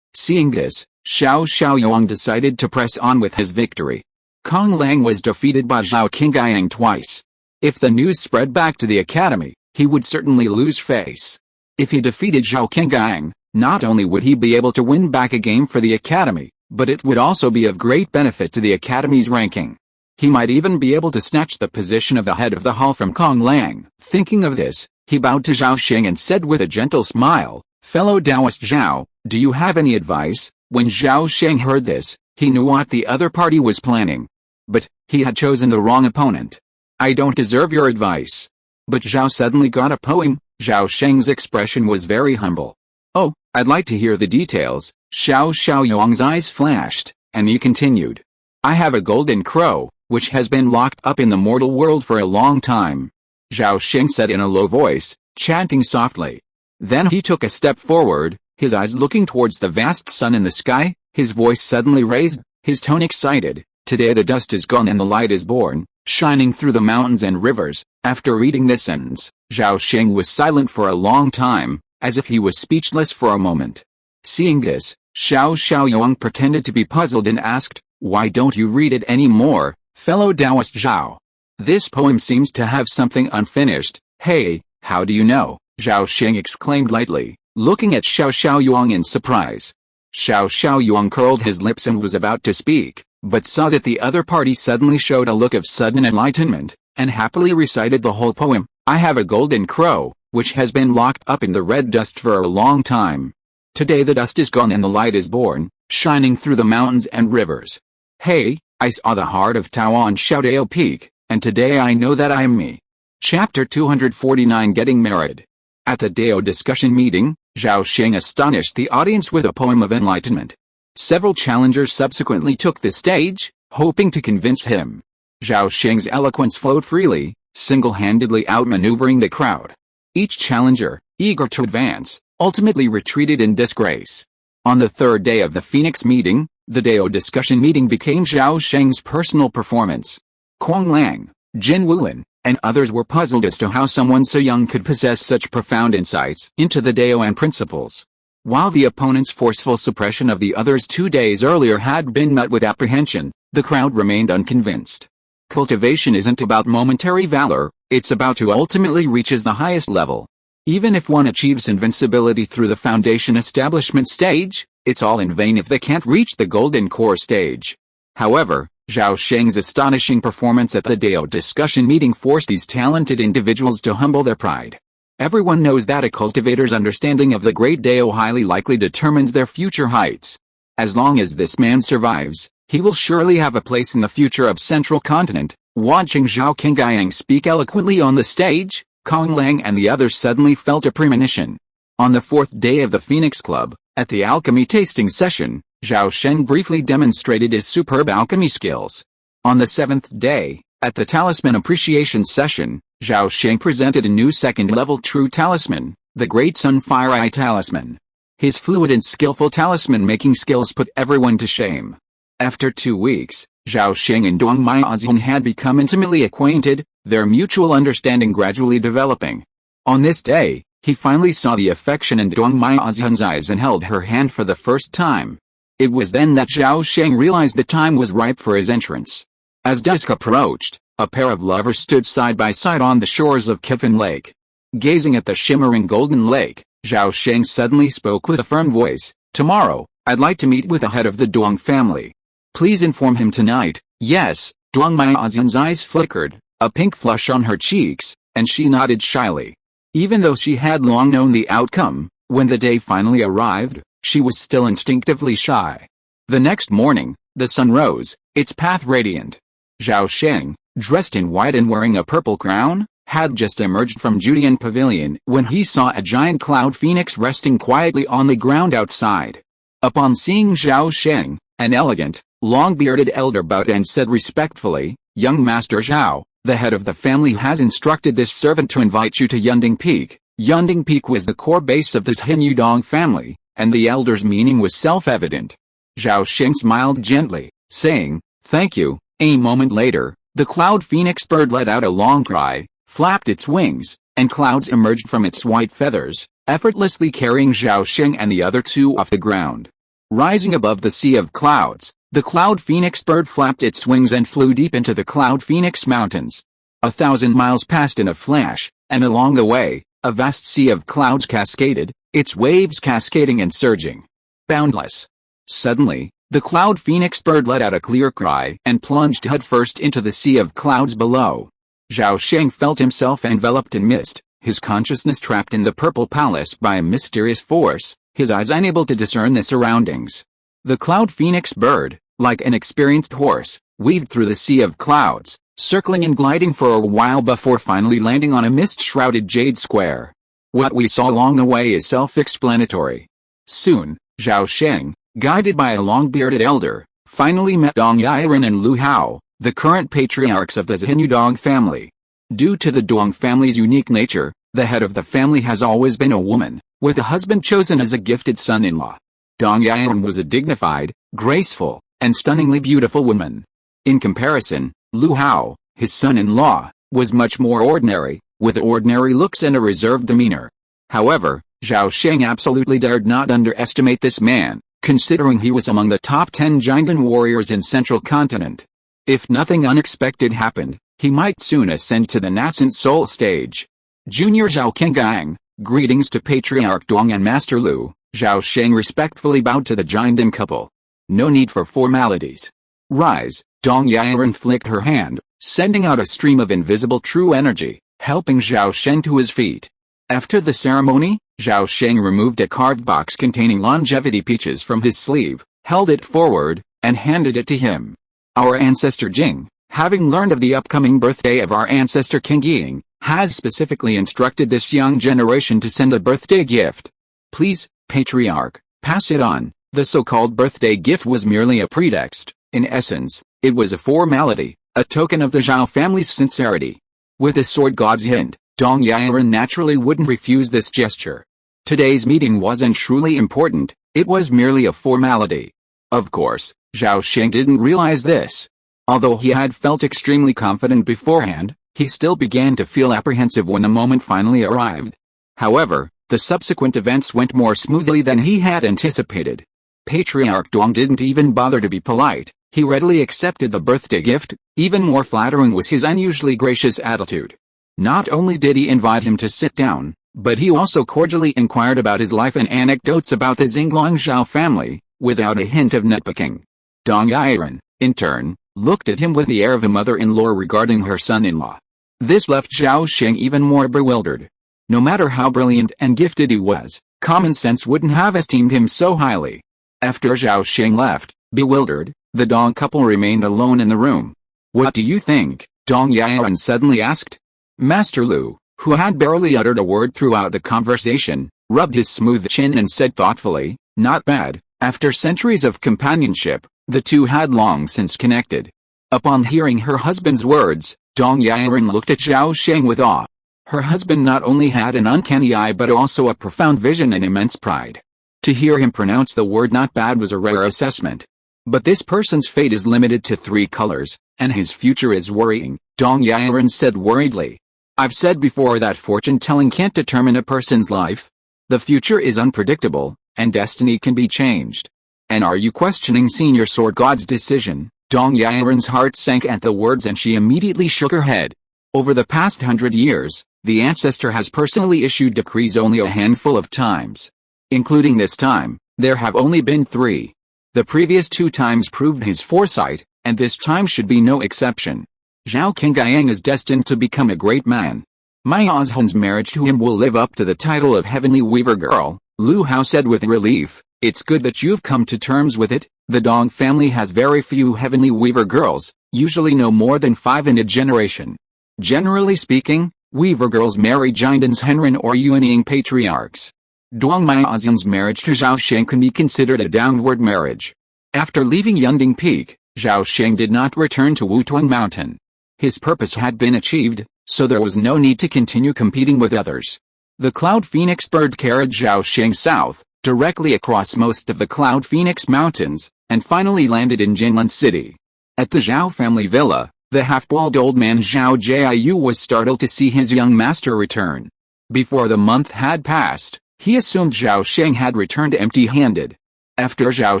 Seeing this, Xiao Yuan decided to press on with his victory. Kong Lang was defeated by Zhao Qingyang twice. If the news spread back to the academy, he would certainly lose face. If he defeated Zhao Qingyang, not only would he be able to win back a game for the academy, but it would also be of great benefit to the academy's ranking. He might even be able to snatch the position of the head of the hall from Kong Lang. Thinking of this, he bowed to Zhao Sheng and said with a gentle smile, fellow Taoist Zhao, do you have any advice? When Zhao Sheng heard this, he knew what the other party was planning. But, he had chosen the wrong opponent. I don't deserve your advice. But Zhao suddenly got a poem. Zhao Sheng's expression was very humble. Oh, I'd like to hear the details. Xiao Yuan's eyes flashed, and he continued. I have a golden crow, which has been locked up in the mortal world for a long time. Zhao Sheng said in a low voice, chanting softly. Then he took a step forward, his eyes looking towards the vast sun in the sky, his voice suddenly raised, his tone excited. Today the dust is gone and the light is born, shining through the mountains and rivers. After reading this sentence, Zhao Sheng was silent for a long time, as if he was speechless for a moment. Seeing this, Xiao Yuan pretended to be puzzled and asked, why don't you read it any more, fellow Taoist Zhao? This poem seems to have something unfinished. Hey, how do you know? Zhao Sheng exclaimed lightly, looking at Xiao Yuan in surprise. Xiao Yuan curled his lips and was about to speak, but saw that the other party suddenly showed a look of sudden enlightenment, and happily recited the whole poem. I have a golden crow, which has been locked up in the red dust for a long time. Today the dust is gone and the light is born, shining through the mountains and rivers. Hey, I saw the heart of Tao on Xiaodao Peak, and today I know that I am me. Chapter 249 Getting Married. At the Dao discussion meeting, Zhao Sheng astonished the audience with a poem of enlightenment. Several challengers subsequently took the stage, hoping to convince him. Zhao Sheng's eloquence flowed freely, single-handedly outmaneuvering the crowd. Each challenger, eager to advance, ultimately retreated in disgrace. On the third day of the Phoenix meeting, the Dao discussion meeting became Zhao Sheng's personal performance. Kuang Lang, Jin Wulin, and others were puzzled as to how someone so young could possess such profound insights into the Dao and principles. While the opponent's forceful suppression of the others 2 days earlier had been met with apprehension, the crowd remained unconvinced. Cultivation isn't about momentary valor, it's about who ultimately reaches the highest level. Even if one achieves invincibility through the foundation establishment stage, it's all in vain if they can't reach the golden core stage. However, Zhao Sheng's astonishing performance at the Dao discussion meeting forced these talented individuals to humble their pride. Everyone knows that a cultivator's understanding of the great Dao highly likely determines their future heights. As long as this man survives, he will surely have a place in the future of Central Continent. Watching Zhao Qingyang speak eloquently on the stage, Kong Lang and the others suddenly felt a premonition. On the fourth day of the Phoenix Club, at the alchemy tasting session, Zhao Sheng briefly demonstrated his superb alchemy skills. On the seventh day, at the talisman appreciation session, Zhao Sheng presented a new second-level true talisman, the Great Sunfire Eye Talisman. His fluid and skillful talisman-making skills put everyone to shame. After 2 weeks, Zhao Sheng and Dong Miaozhen had become intimately acquainted, their mutual understanding gradually developing. On this day, he finally saw the affection in Dong Miaozhen's eyes and held her hand for the first time. It was then that Zhao Sheng realized the time was ripe for his entrance. As dusk approached, a pair of lovers stood side by side on the shores of Kifin Lake. Gazing at the shimmering golden lake, Zhao Sheng suddenly spoke with a firm voice, "Tomorrow, I'd like to meet with the head of the Dong family. Please inform him tonight." "Yes." Dong Miaozhen's eyes flickered, a pink flush on her cheeks, and she nodded shyly. Even though she had long known the outcome, when the day finally arrived, she was still instinctively shy. The next morning, the sun rose, its path radiant. Zhao Sheng, dressed in white and wearing a purple crown, had just emerged from Judian Pavilion when he saw a giant cloud phoenix resting quietly on the ground outside. Upon seeing Zhao Sheng, an elegant, long-bearded elder bowed and said respectfully, "Young Master Zhao, the head of the family has instructed this servant to invite you to Yunding Peak." Yunding Peak was the core base of this Hinyu Dong family, and the elder's meaning was self-evident. Zhao Sheng smiled gently, saying, "Thank you." A moment later, the cloud phoenix bird let out a long cry, flapped its wings, and clouds emerged from its white feathers, effortlessly carrying Zhao Sheng and the other two off the ground. Rising above the sea of clouds, the cloud phoenix bird flapped its wings and flew deep into the cloud phoenix mountains. 1,000 miles passed in a flash, and along the way, a vast sea of clouds cascaded, its waves cascading and surging. Boundless. Suddenly, the cloud phoenix bird let out a clear cry and plunged headfirst into the sea of clouds below. Zhao Sheng felt himself enveloped in mist, his consciousness trapped in the purple palace by a mysterious force, his eyes unable to discern the surroundings. The cloud phoenix bird, like an experienced horse, weaved through the sea of clouds, circling and gliding for a while before finally landing on a mist-shrouded jade square. What we saw along the way is self-explanatory. Soon, Zhao Sheng, guided by a long-bearded elder, finally met Dong Yiren and Lu Hao, the current patriarchs of the Hinyu Dong family. Due to the Dong family's unique nature, the head of the family has always been a woman, with a husband chosen as a gifted son-in-law. Dong Yiren was a dignified, graceful, and stunningly beautiful woman. In comparison, Lu Hao, his son-in-law, was much more ordinary, with ordinary looks and a reserved demeanor. However, Zhao Sheng absolutely dared not underestimate this man, considering he was among the top 10 Jindan warriors in Central Continent. If nothing unexpected happened, he might soon ascend to the nascent soul stage. Junior Zhao Qingyang, greetings to Patriarch Dong and Master Lu. Zhao Sheng respectfully bowed to the Jindan couple. No need for formalities. Rise. Dong Yiren flicked her hand, sending out a stream of invisible true energy, helping Zhao Sheng to his feet. After the ceremony, Zhao Sheng removed a carved box containing longevity peaches from his sleeve, held it forward, and handed it to him. Our ancestor Jing, having learned of the upcoming birthday of our ancestor King Ying, has specifically instructed this young generation to send a birthday gift. Please, Patriarch, pass it on. The so-called birthday gift was merely a pretext. In essence, it was a formality, a token of the Zhao family's sincerity. With the sword god's hint, Dong Yaran naturally wouldn't refuse this gesture. Today's meeting wasn't truly important, it was merely a formality. Of course, Zhao Sheng didn't realize this. Although he had felt extremely confident beforehand, he still began to feel apprehensive when the moment finally arrived. However, the subsequent events went more smoothly than he had anticipated. Patriarch Dong didn't even bother to be polite, he readily accepted the birthday gift. Even more flattering was his unusually gracious attitude. Not only did he invite him to sit down, but he also cordially inquired about his life and anecdotes about the Xinglong Zhao family, without a hint of nitpicking. Dong Yaran, in turn, looked at him with the air of a mother-in-law regarding her son-in-law. This left Zhao Sheng even more bewildered. No matter how brilliant and gifted he was, common sense wouldn't have esteemed him so highly. After Zhao Sheng left, bewildered, the Dong couple remained alone in the room. "What do you think?" Dong Yaran suddenly asked. Master Lu, who had barely uttered a word throughout the conversation, rubbed his smooth chin and said thoughtfully, "Not bad." After centuries of companionship, the two had long since connected. Upon hearing her husband's words, Dong Yaran looked at Zhao Sheng with awe. Her husband not only had an uncanny eye but also a profound vision and immense pride. To hear him pronounce the word "not bad" was a rare assessment. But this person's fate is limited to 3 colors, and his future is worrying, Dong Yaran said worriedly. "I've said before that fortune-telling can't determine a person's life. The future is unpredictable, and destiny can be changed. And are you questioning Senior Sword God's decision?" Dong Yaran's heart sank at the words and she immediately shook her head. Over the past 100 years, the ancestor has personally issued decrees only a handful of times. Including this time, there have only been 3. The previous 2 times proved his foresight, and this time should be no exception. Zhao Qingyang is destined to become a great man. My Ozhan's marriage to him will live up to the title of Heavenly Weaver Girl, Lu Hao said with relief. "It's good that you've come to terms with it. The Dong family has very few Heavenly Weaver girls, usually no more than 5 in a generation. Generally speaking, Weaver girls marry Jindan's Henren or Yuanying patriarchs. Dong Miaozhan's marriage to Zhao Sheng can be considered a downward marriage." After leaving Yunding Peak, Zhao Sheng did not return to Wutuang Mountain. His purpose had been achieved, so there was no need to continue competing with others. The Cloud Phoenix bird carried Zhao Sheng south, directly across most of the Cloud Phoenix Mountains, and finally landed in Jinlan City. At the Zhao family villa, the half-bald old man Zhao Jiayu was startled to see his young master return. Before the month had passed, he assumed Zhao Sheng had returned empty-handed. After Zhao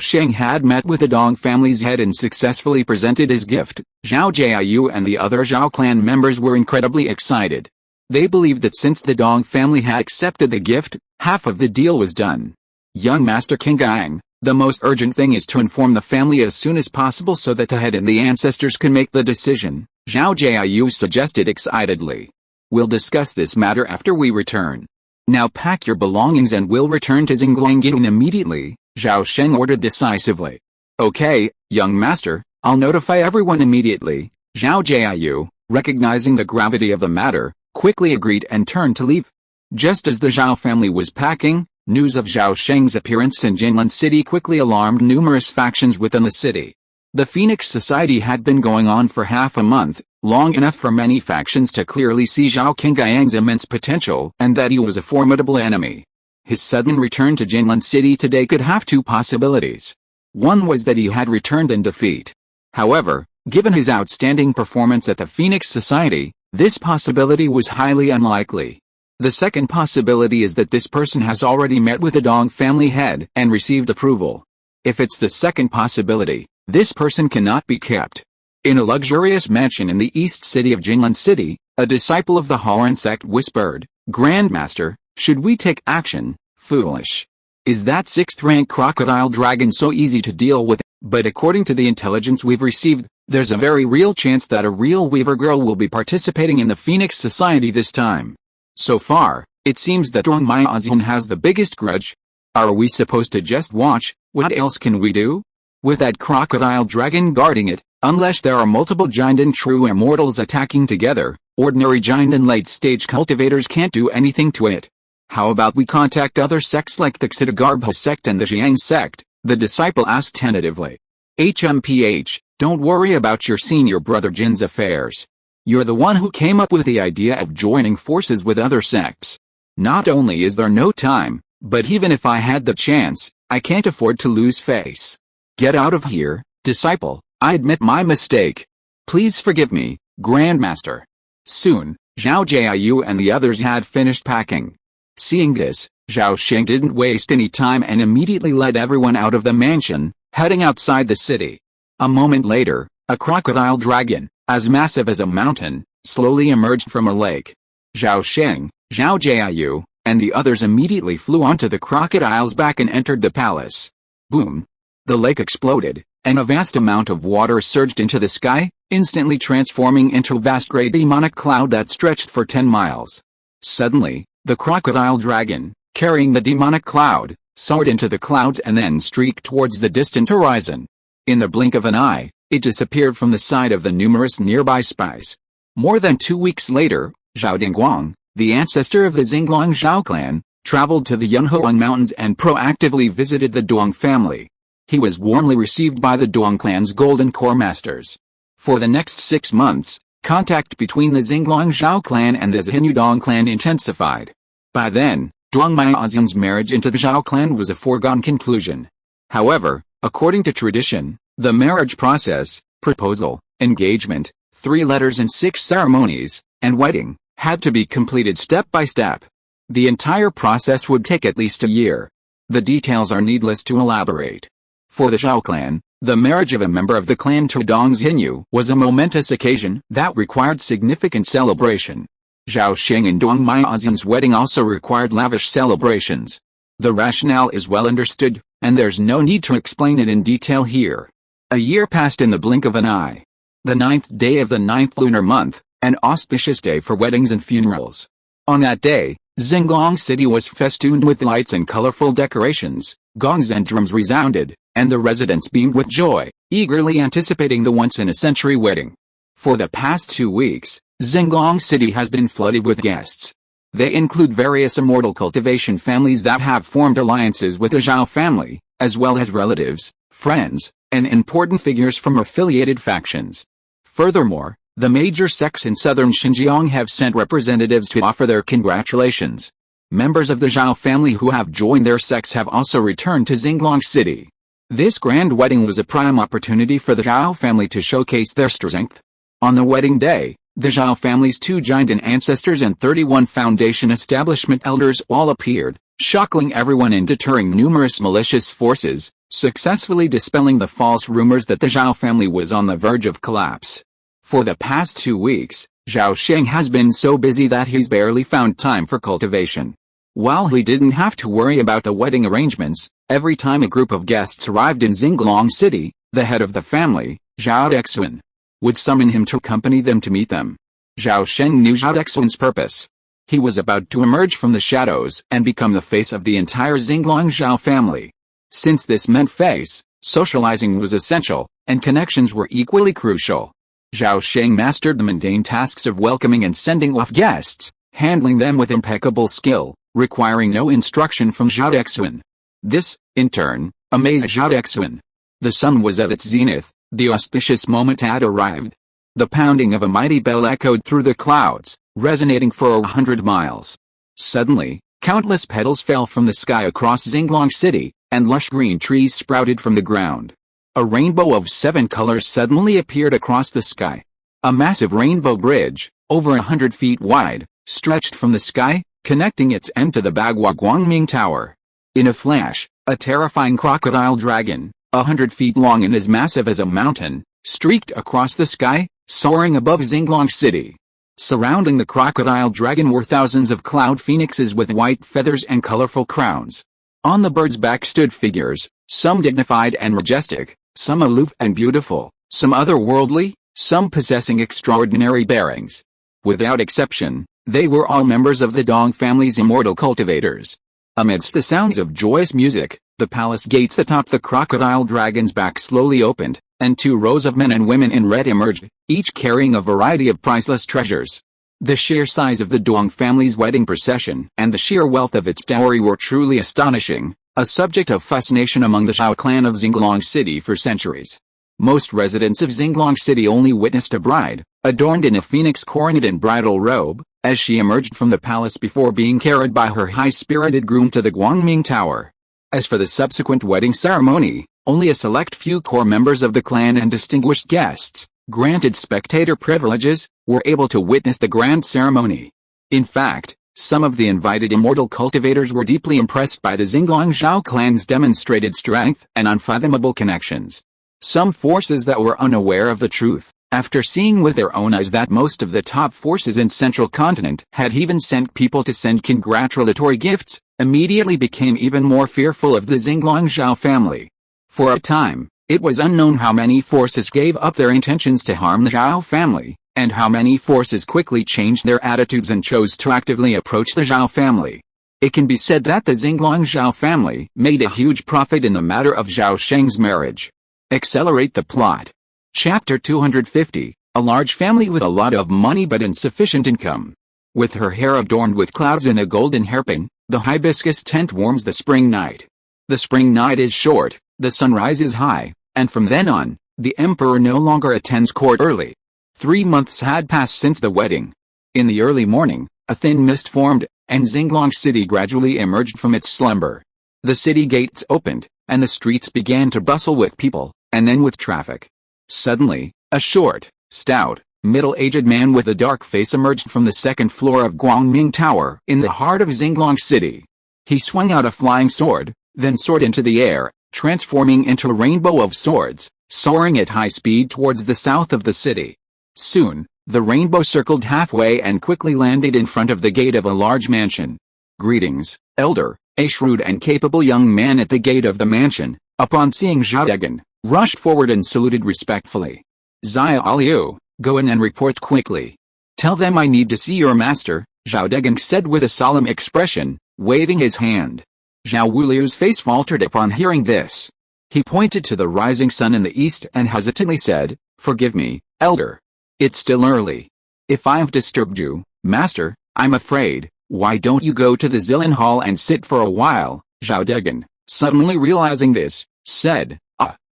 Sheng had met with the Dong family's head and successfully presented his gift, Zhao Jiayu and the other Zhao clan members were incredibly excited. They believed that since the Dong family had accepted the gift, half of the deal was done. "Young Master Qingyang, the most urgent thing is to inform the family as soon as possible so that the head and the ancestors can make the decision," Zhao Jiayu suggested excitedly. "We'll discuss this matter after we return. Now pack your belongings and we'll return to Xinglonggyun immediately," Zhao Sheng ordered decisively. "Okay, young master, I'll notify everyone immediately," Zhao Jiayu, recognizing the gravity of the matter, quickly agreed and turned to leave. Just as the Zhao family was packing, news of Zhao Sheng's appearance in Jinlan City quickly alarmed numerous factions within the city. The Phoenix Society had been going on for half a month, long enough for many factions to clearly see Zhao Qingyang's immense potential and that he was a formidable enemy. His sudden return to Jinlan City today could have 2 possibilities. One was that he had returned in defeat. However, given his outstanding performance at the Phoenix Society, this possibility was highly unlikely. The second possibility is that this person has already met with the Dong family head and received approval. If it's the second possibility, this person cannot be kept. In a luxurious mansion in the east city of Jinlan City, a disciple of the Halran sect whispered, "Grandmaster, should we take action? Foolish. Is that 6th rank crocodile dragon so easy to deal with? But according to the intelligence we've received, there's a very real chance that a real Weaver girl will be participating in the Phoenix Society this time. So far, it seems that Dong Miaozhan has the biggest grudge. Are we supposed to just watch? What else can we do? With that crocodile dragon guarding it, unless there are multiple Jindan true immortals attacking together, ordinary Jindan late-stage cultivators can't do anything to it. How about we contact other sects like the Xitigarbha sect and the Jiang sect?" the disciple asked tentatively. "HMPH, don't worry about your senior brother Jin's affairs. You're the one who came up with the idea of joining forces with other sects. Not only is there no time, but even if I had the chance, I can't afford to lose face. Get out of here, disciple. I admit my mistake. Please forgive me, Grandmaster. Soon, Zhao Jiayu and the others had finished packing. Seeing this, Zhao Sheng didn't waste any time and immediately led everyone out of the mansion, heading outside the city. A moment later, a crocodile dragon, as massive as a mountain, slowly emerged from a lake. Zhao Sheng, Zhao Jiayu, and the others immediately flew onto the crocodile's back and entered the palace. Boom! The lake exploded, and a vast amount of water surged into the sky, instantly transforming into a vast gray demonic cloud that stretched for 10 miles. Suddenly, the crocodile dragon, carrying the demonic cloud, soared into the clouds and then streaked towards the distant horizon. In the blink of an eye, it disappeared from the sight of the numerous nearby spies. More than 2 weeks later, Zhao Dingguang, the ancestor of the Xinglong Zhao clan, traveled to the Yunhuang Mountains and proactively visited the Duong family. He was warmly received by the Duong clan's Golden Core Masters. For the next 6 months, contact between the Xinglong Zhao clan and the Zhinyu Dong clan intensified. By then, Duong Miaoxian's marriage into the Zhao clan was a foregone conclusion. However, according to tradition, the marriage process, proposal, engagement, 3 letters and 6 ceremonies, and wedding, had to be completed step by step. The entire process would take at least a year. The details are needless to elaborate. For the Zhao clan, the marriage of a member of the clan to Dong Xinyu was a momentous occasion that required significant celebration. Zhao Sheng and Duong Miaoxian's wedding also required lavish celebrations. The rationale is well understood, and there's no need to explain it in detail here. A year passed in the blink of an eye. The 9th day of the 9th lunar month, an auspicious day for weddings and funerals. On that day, Xinglong City was festooned with lights and colorful decorations, gongs and drums resounded, and the residents beamed with joy, eagerly anticipating the once-in-a-century wedding. For the past 2 weeks, Xinglong City has been flooded with guests. They include various immortal cultivation families that have formed alliances with the Zhao family, as well as relatives, friends, and important figures from affiliated factions. Furthermore, the major sects in southern Xinjiang have sent representatives to offer their congratulations. Members of the Zhao family who have joined their sects have also returned to Xinglong City. This grand wedding was a prime opportunity for the Zhao family to showcase their strength. On the wedding day, the Zhao family's 2 giant ancestors and 31 foundation establishment elders all appeared, shocking everyone and deterring numerous malicious forces, successfully dispelling the false rumors that the Zhao family was on the verge of collapse. For the past 2 weeks, Zhao Sheng has been so busy that he's barely found time for cultivation. While he didn't have to worry about the wedding arrangements, every time a group of guests arrived in Xinglong City, the head of the family, Zhao Dexuan, would summon him to accompany them to meet them. Zhao Sheng knew Zhao Dexuan's purpose. He was about to emerge from the shadows and become the face of the entire Xinglong Zhao family. Since this meant face, socializing was essential, and connections were equally crucial. Zhao Sheng mastered the mundane tasks of welcoming and sending off guests, handling them with impeccable skill, requiring no instruction from Zhao Dexuan. This, in turn, amazed Zhao Dexuan. The sun was at its zenith, the auspicious moment had arrived. The pounding of a mighty bell echoed through the clouds, resonating for 100 miles. Suddenly, countless petals fell from the sky across Xinglong City, and lush green trees sprouted from the ground. A rainbow of 7 colors suddenly appeared across the sky. A massive rainbow bridge, over 100 feet wide, stretched from the sky, connecting its end to the Bagua Guangming Tower. In a flash, a terrifying crocodile dragon, 100 feet long and as massive as a mountain, streaked across the sky, soaring above Xinglong City. Surrounding the crocodile dragon were thousands of cloud phoenixes with white feathers and colorful crowns. On the bird's back stood figures, some dignified and majestic, some aloof and beautiful, some otherworldly, some possessing extraordinary bearings. Without exception, they were all members of the Dong family's immortal cultivators. Amidst the sounds of joyous music, the palace gates atop the crocodile dragon's back slowly opened, and 2 rows of men and women in red emerged, each carrying a variety of priceless treasures. The sheer size of the Duong family's wedding procession and the sheer wealth of its dowry were truly astonishing, a subject of fascination among the Zhao clan of Xinglong City for centuries. Most residents of Xinglong City only witnessed a bride, adorned in a phoenix coronet and bridal robe, as she emerged from the palace before being carried by her high-spirited groom to the Guangming Tower. As for the subsequent wedding ceremony, only a select few core members of the clan and distinguished guests, granted spectator privileges, were able to witness the grand ceremony. In fact, some of the invited immortal cultivators were deeply impressed by the Xinglong Zhao clan's demonstrated strength and unfathomable connections. Some forces that were unaware of the truth, after seeing with their own eyes that most of the top forces in Central Continent had even sent people to send congratulatory gifts, immediately became even more fearful of the Xinglong Zhao family. For a time, it was unknown how many forces gave up their intentions to harm the Zhao family, and how many forces quickly changed their attitudes and chose to actively approach the Zhao family. It can be said that the Xinglong Zhao family made a huge profit in the matter of Zhao Sheng's marriage. Accelerate the plot. Chapter 250, a large family with a lot of money but insufficient income. With her hair adorned with clouds and a golden hairpin, the hibiscus tent warms the spring night. The spring night is short, the sun rises high, and from then on, the emperor no longer attends court early. 3 months had passed since the wedding. In the early morning, a thin mist formed, and Xinglong City gradually emerged from its slumber. The city gates opened, and the streets began to bustle with people, and then with traffic. Suddenly, a short, stout, middle-aged man with a dark face emerged from the second floor of Guangming Tower in the heart of Xinglong City. He swung out a flying sword, then soared into the air, transforming into a rainbow of swords, soaring at high speed towards the south of the city. Soon, the rainbow circled halfway and quickly landed in front of the gate of a large mansion. "Greetings, elder," a shrewd and capable young man at the gate of the mansion, upon seeing Zhao Degan, rushed forward and saluted respectfully. "Xia Aliu, go in and report quickly. Tell them I need to see your master," Zhao Degan said with a solemn expression, waving his hand. Zhao Wuliu's face faltered upon hearing this. He pointed to the rising sun in the east and hesitantly said, "Forgive me, elder. It's still early. If I've disturbed you, master, I'm afraid. Why don't you go to the Zillion Hall and sit for a while?" Zhao Degan, suddenly realizing this, said,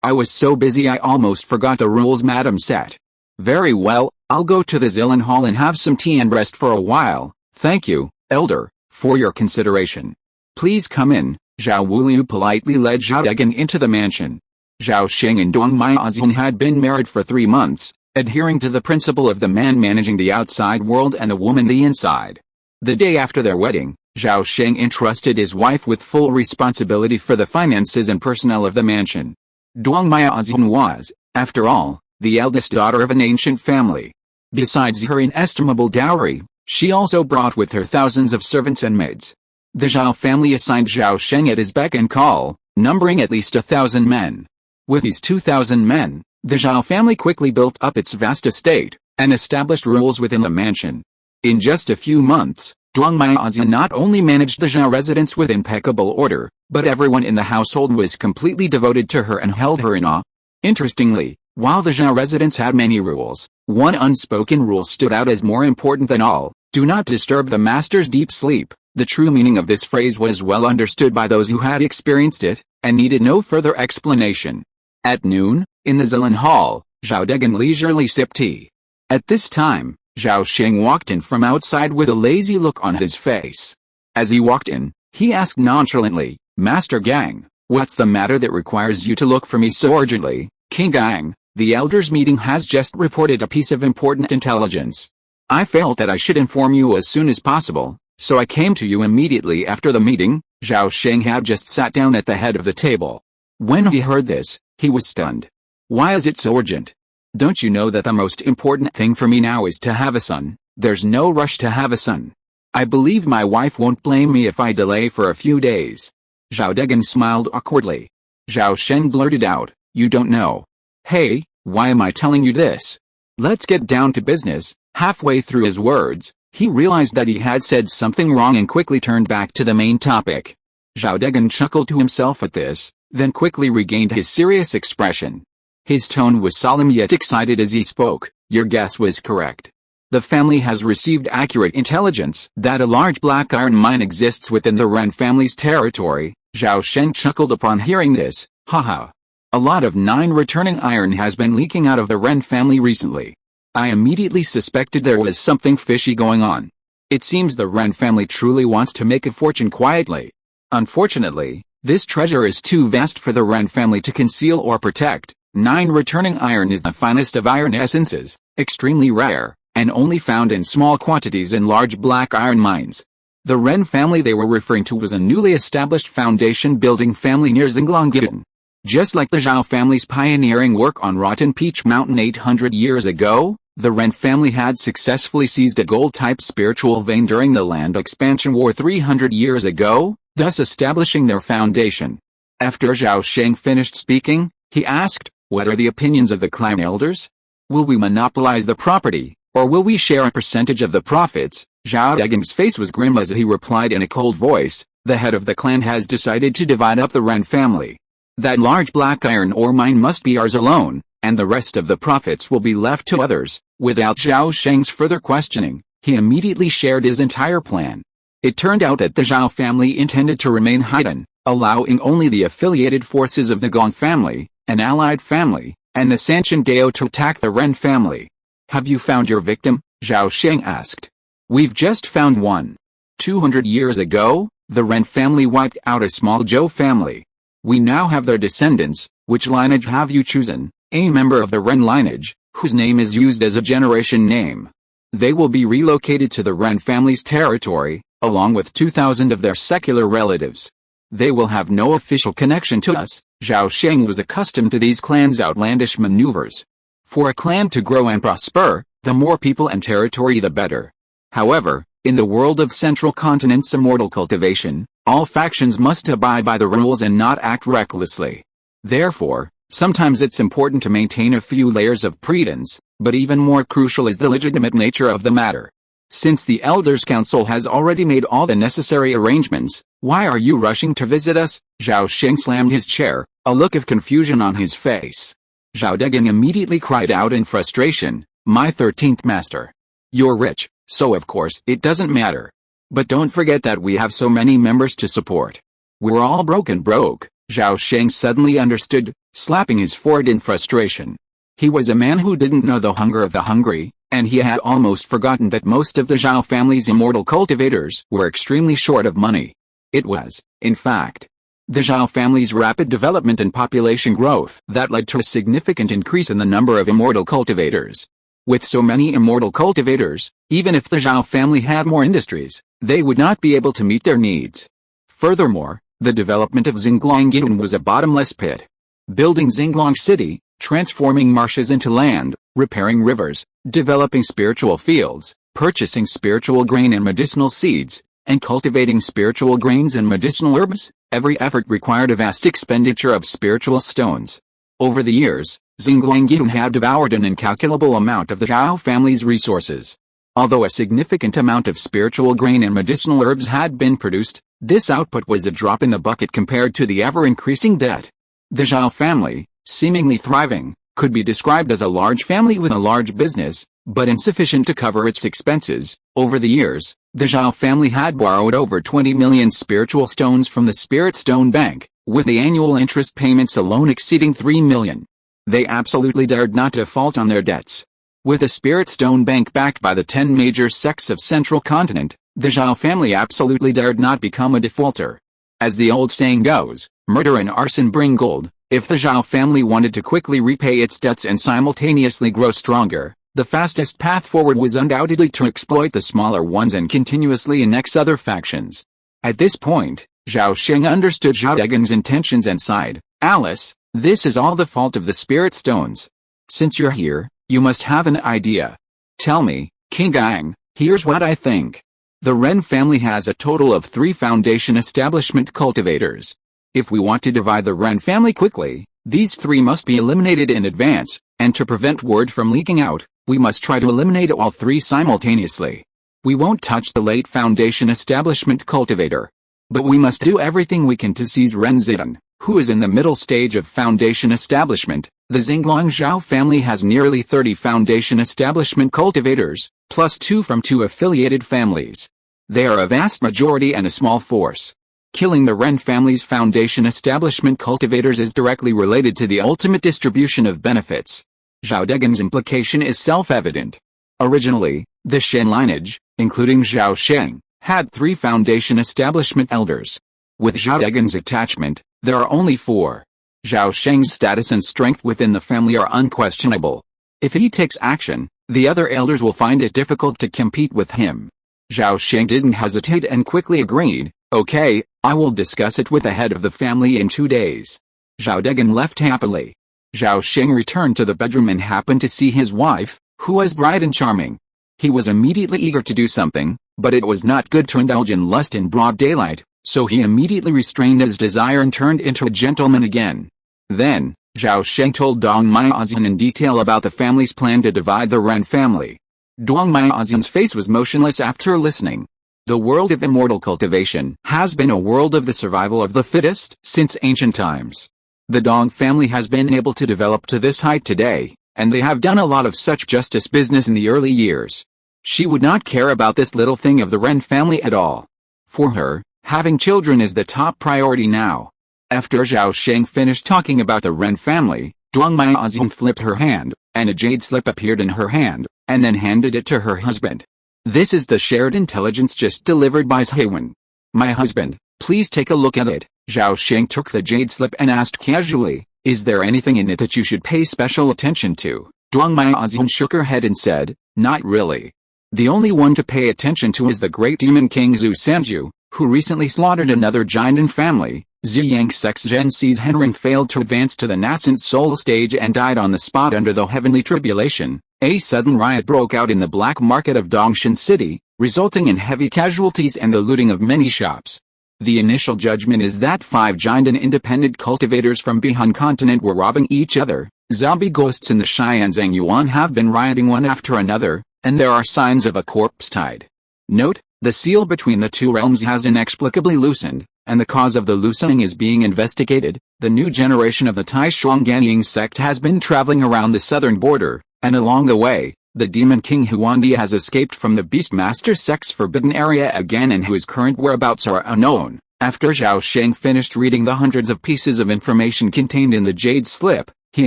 I was so busy I almost forgot the rules Madam set." "Very well, I'll go to the Zillion Hall and have some tea and rest for a while. Thank you, elder, for your consideration. Please come in." Zhao Wuliu politely led Zhao Degan into the mansion. Zhao Sheng and Dong Miaozun had been married for 3 months, adhering to the principle of the man managing the outside world and the woman the inside. The day after their wedding, Zhao Sheng entrusted his wife with full responsibility for the finances and personnel of the mansion. Dong Miaozun was, after all, the eldest daughter of an ancient family. Besides her inestimable dowry, she also brought with her thousands of servants and maids. The Zhao family assigned Zhao Sheng at his beck and call, numbering at least 1,000 men. With these 2,000 men, the Zhao family quickly built up its vast estate, and established rules within the mansion. In just a few months, Dong Miaozun not only managed the Zhao residence with impeccable order, but everyone in the household was completely devoted to her and held her in awe. Interestingly, while the Zhao residence had many rules, one unspoken rule stood out as more important than all: do not disturb the master's deep sleep. The true meaning of this phrase was well understood by those who had experienced it, and needed no further explanation. At noon, in the Zillion Hall, Zhao Degan leisurely sipped tea. At this time, Zhao Sheng walked in from outside with a lazy look on his face. As he walked in, he asked nonchalantly, "Master Gang, what's the matter that requires you to look for me so urgently?" "King Gang, the elders' meeting has just reported a piece of important intelligence. I felt that I should inform you as soon as possible, so I came to you immediately after the meeting." Zhao Sheng had just sat down at the head of the table. When he heard this, he was stunned. "Why is it so urgent? Don't you know that the most important thing for me now is to have a son?" "There's no rush to have a son. I believe my wife won't blame me if I delay for a few days." Zhao Degan smiled awkwardly. Zhao Sheng blurted out, "You don't know." "Hey, why am I telling you this? Let's get down to business." Halfway through his words, he realized that he had said something wrong and quickly turned back to the main topic. Zhao Degan chuckled to himself at this, then quickly regained his serious expression. His tone was solemn yet excited as he spoke. "Your guess was correct. The family has received accurate intelligence that a large black iron mine exists within the Ren family's territory." Zhao Sheng chuckled upon hearing this. "Haha. A lot of 9 returning iron has been leaking out of the Ren family recently. I immediately suspected there was something fishy going on. It seems the Ren family truly wants to make a fortune quietly. Unfortunately, this treasure is too vast for the Ren family to conceal or protect. 9. Returning iron is the finest of iron essences, extremely rare, and only found in small quantities in large black iron mines. The Ren family they were referring to was a newly established foundation-building family near Xinglonggyuan. Just like the Zhao family's pioneering work on Rotten Peach Mountain 800 years ago, the Ren family had successfully seized a gold-type spiritual vein during the Land Expansion War 300 years ago, thus establishing their foundation. After Zhao Sheng finished speaking, he asked, "What are the opinions of the clan elders? Will we monopolize the property, or will we share a percentage of the profits?" Zhao Degeng's face was grim as he replied in a cold voice, "The head of the clan has decided to divide up the Ren family. That large black iron ore mine must be ours alone, and the rest of the profits will be left to others." Without Zhao Sheng's further questioning, he immediately shared his entire plan. It turned out that the Zhao family intended to remain hidden, allowing only the affiliated forces of the Gong family, an allied family, and the Sanshan Dao to attack the Ren family. "Have you found your victim?" Zhao Sheng asked. "We've just found one. 200 years ago, the Ren family wiped out a small Zhou family. We now have their descendants. Which lineage have you chosen?" "A member of the Ren lineage, whose name is used as a generation name. They will be relocated to the Ren family's territory, along with 2,000 of their secular relatives. They will have no official connection to us." Zhao Sheng was accustomed to these clans' outlandish maneuvers. For a clan to grow and prosper, the more people and territory the better. However, in the world of Central Continent's immortal cultivation, all factions must abide by the rules and not act recklessly. Therefore, sometimes it's important to maintain a few layers of prudence, but even more crucial is the legitimate nature of the matter. Since the Elders' Council has already made all the necessary arrangements, why are you rushing to visit us? Zhao Sheng slammed his chair, a look of confusion on his face. Zhao Degeng immediately cried out in frustration, "My 13th master. You're rich, so of course it doesn't matter. But don't forget that we have so many members to support. We're all broke. Zhao Sheng suddenly understood, slapping his forehead in frustration. He was a man who didn't know the hunger of the hungry, and he had almost forgotten that most of the Zhao family's immortal cultivators were extremely short of money. It was, in fact, the Zhao family's rapid development and population growth that led to a significant increase in the number of immortal cultivators. With so many immortal cultivators, even if the Zhao family had more industries, they would not be able to meet their needs. Furthermore, the development of Xinglonggyuan was a bottomless pit. Building Xinglong City, transforming marshes into land, repairing rivers, developing spiritual fields, purchasing spiritual grain and medicinal seeds, and cultivating spiritual grains and medicinal herbs, every effort required a vast expenditure of spiritual stones. Over the years, Xinglonggyuan had devoured an incalculable amount of the Zhao family's resources. Although a significant amount of spiritual grain and medicinal herbs had been produced, this output was a drop in the bucket compared to the ever-increasing debt. The Zhao family, seemingly thriving, could be described as a large family with a large business, but insufficient to cover its expenses. Over the years, the Zhao family had borrowed over 20 million spiritual stones from the Spirit Stone Bank, with the annual interest payments alone exceeding 3 million. They absolutely dared not default on their debts. With the Spirit Stone Bank backed by the 10 major sects of Central Continent, the Zhao family absolutely dared not become a defaulter. As the old saying goes, murder and arson bring gold. If the Zhao family wanted to quickly repay its debts and simultaneously grow stronger, the fastest path forward was undoubtedly to exploit the smaller ones and continuously annex other factions. At this point, Zhao Sheng understood Zhao Degeng's intentions and sighed, "Alice, this is all the fault of the Spirit Stones. Since you're here, you must have an idea. Tell me, King Gang, here's what I think. The Ren family has a total of 3 foundation establishment cultivators. If we want to divide the Ren family quickly, these 3 must be eliminated in advance, and to prevent word from leaking out, we must try to eliminate all 3 simultaneously. We won't touch the late foundation establishment cultivator. But we must do everything we can to seize Ren Zidong, who is in the middle stage of foundation establishment. The Xinglong Zhao family has nearly 30 foundation establishment cultivators, plus 2 from 2 affiliated families. They are a vast majority and a small force. Killing the Ren family's foundation establishment cultivators is directly related to the ultimate distribution of benefits." Zhao Degen's implication is self-evident. Originally, the Shen lineage, including Zhao Sheng, had 3 foundation establishment elders. With Zhao Degen's attachment, there are only 4. Zhao Sheng's status and strength within the family are unquestionable. If he takes action, the other elders will find it difficult to compete with him. Zhao Sheng didn't hesitate and quickly agreed, "Okay, I will discuss it with the head of the family in 2 days." Zhao Degen left happily. Zhao Sheng returned to the bedroom and happened to see his wife, who was bright and charming. He was immediately eager to do something, but it was not good to indulge in lust in broad daylight, so he immediately restrained his desire and turned into a gentleman again. Then, Zhao Sheng told Dong Miaoxian in detail about the family's plan to divide the Ren family. Dong Miaoxian's face was motionless after listening. The world of immortal cultivation has been a world of the survival of the fittest since ancient times. The Dong family has been able to develop to this height today, and they have done a lot of such justice business in the early years. She would not care about this little thing of the Ren family at all. For her, having children is the top priority now. After Zhao Sheng finished talking about the Ren family, Dong Miaoxian flipped her hand, and a jade slip appeared in her hand, and then handed it to her husband. "This is the shared intelligence just delivered by Zhewen. My husband, please take a look at it." Zhao Sheng took the jade slip and asked casually, "Is there anything in it that you should pay special attention to?" Dong Miaoxian shook her head and said, "Not really. The only one to pay attention to is the great demon king Zhu Sanju, who recently slaughtered another giant family. Ziyang Sec's Gen C's Henring failed to advance to the nascent soul stage and died on the spot under the heavenly tribulation. A sudden riot broke out in the black market of Dongshan City, resulting in heavy casualties and the looting of many shops. The initial judgment is that 5 giant and independent cultivators from Bihan continent were robbing each other. Zombie ghosts in the Xianzang Yuan have been rioting one after another, and there are signs of a corpse tide. Note, the seal between the 2 realms has inexplicably loosened, and the cause of the loosening is being investigated. The new generation of the Tai Shuanganying sect has been traveling around the southern border, and along the way, the demon king Huandi has escaped from the Beastmaster sect's forbidden area again and whose current whereabouts are unknown. After Zhao Sheng finished reading the hundreds of pieces of information contained in the jade slip, he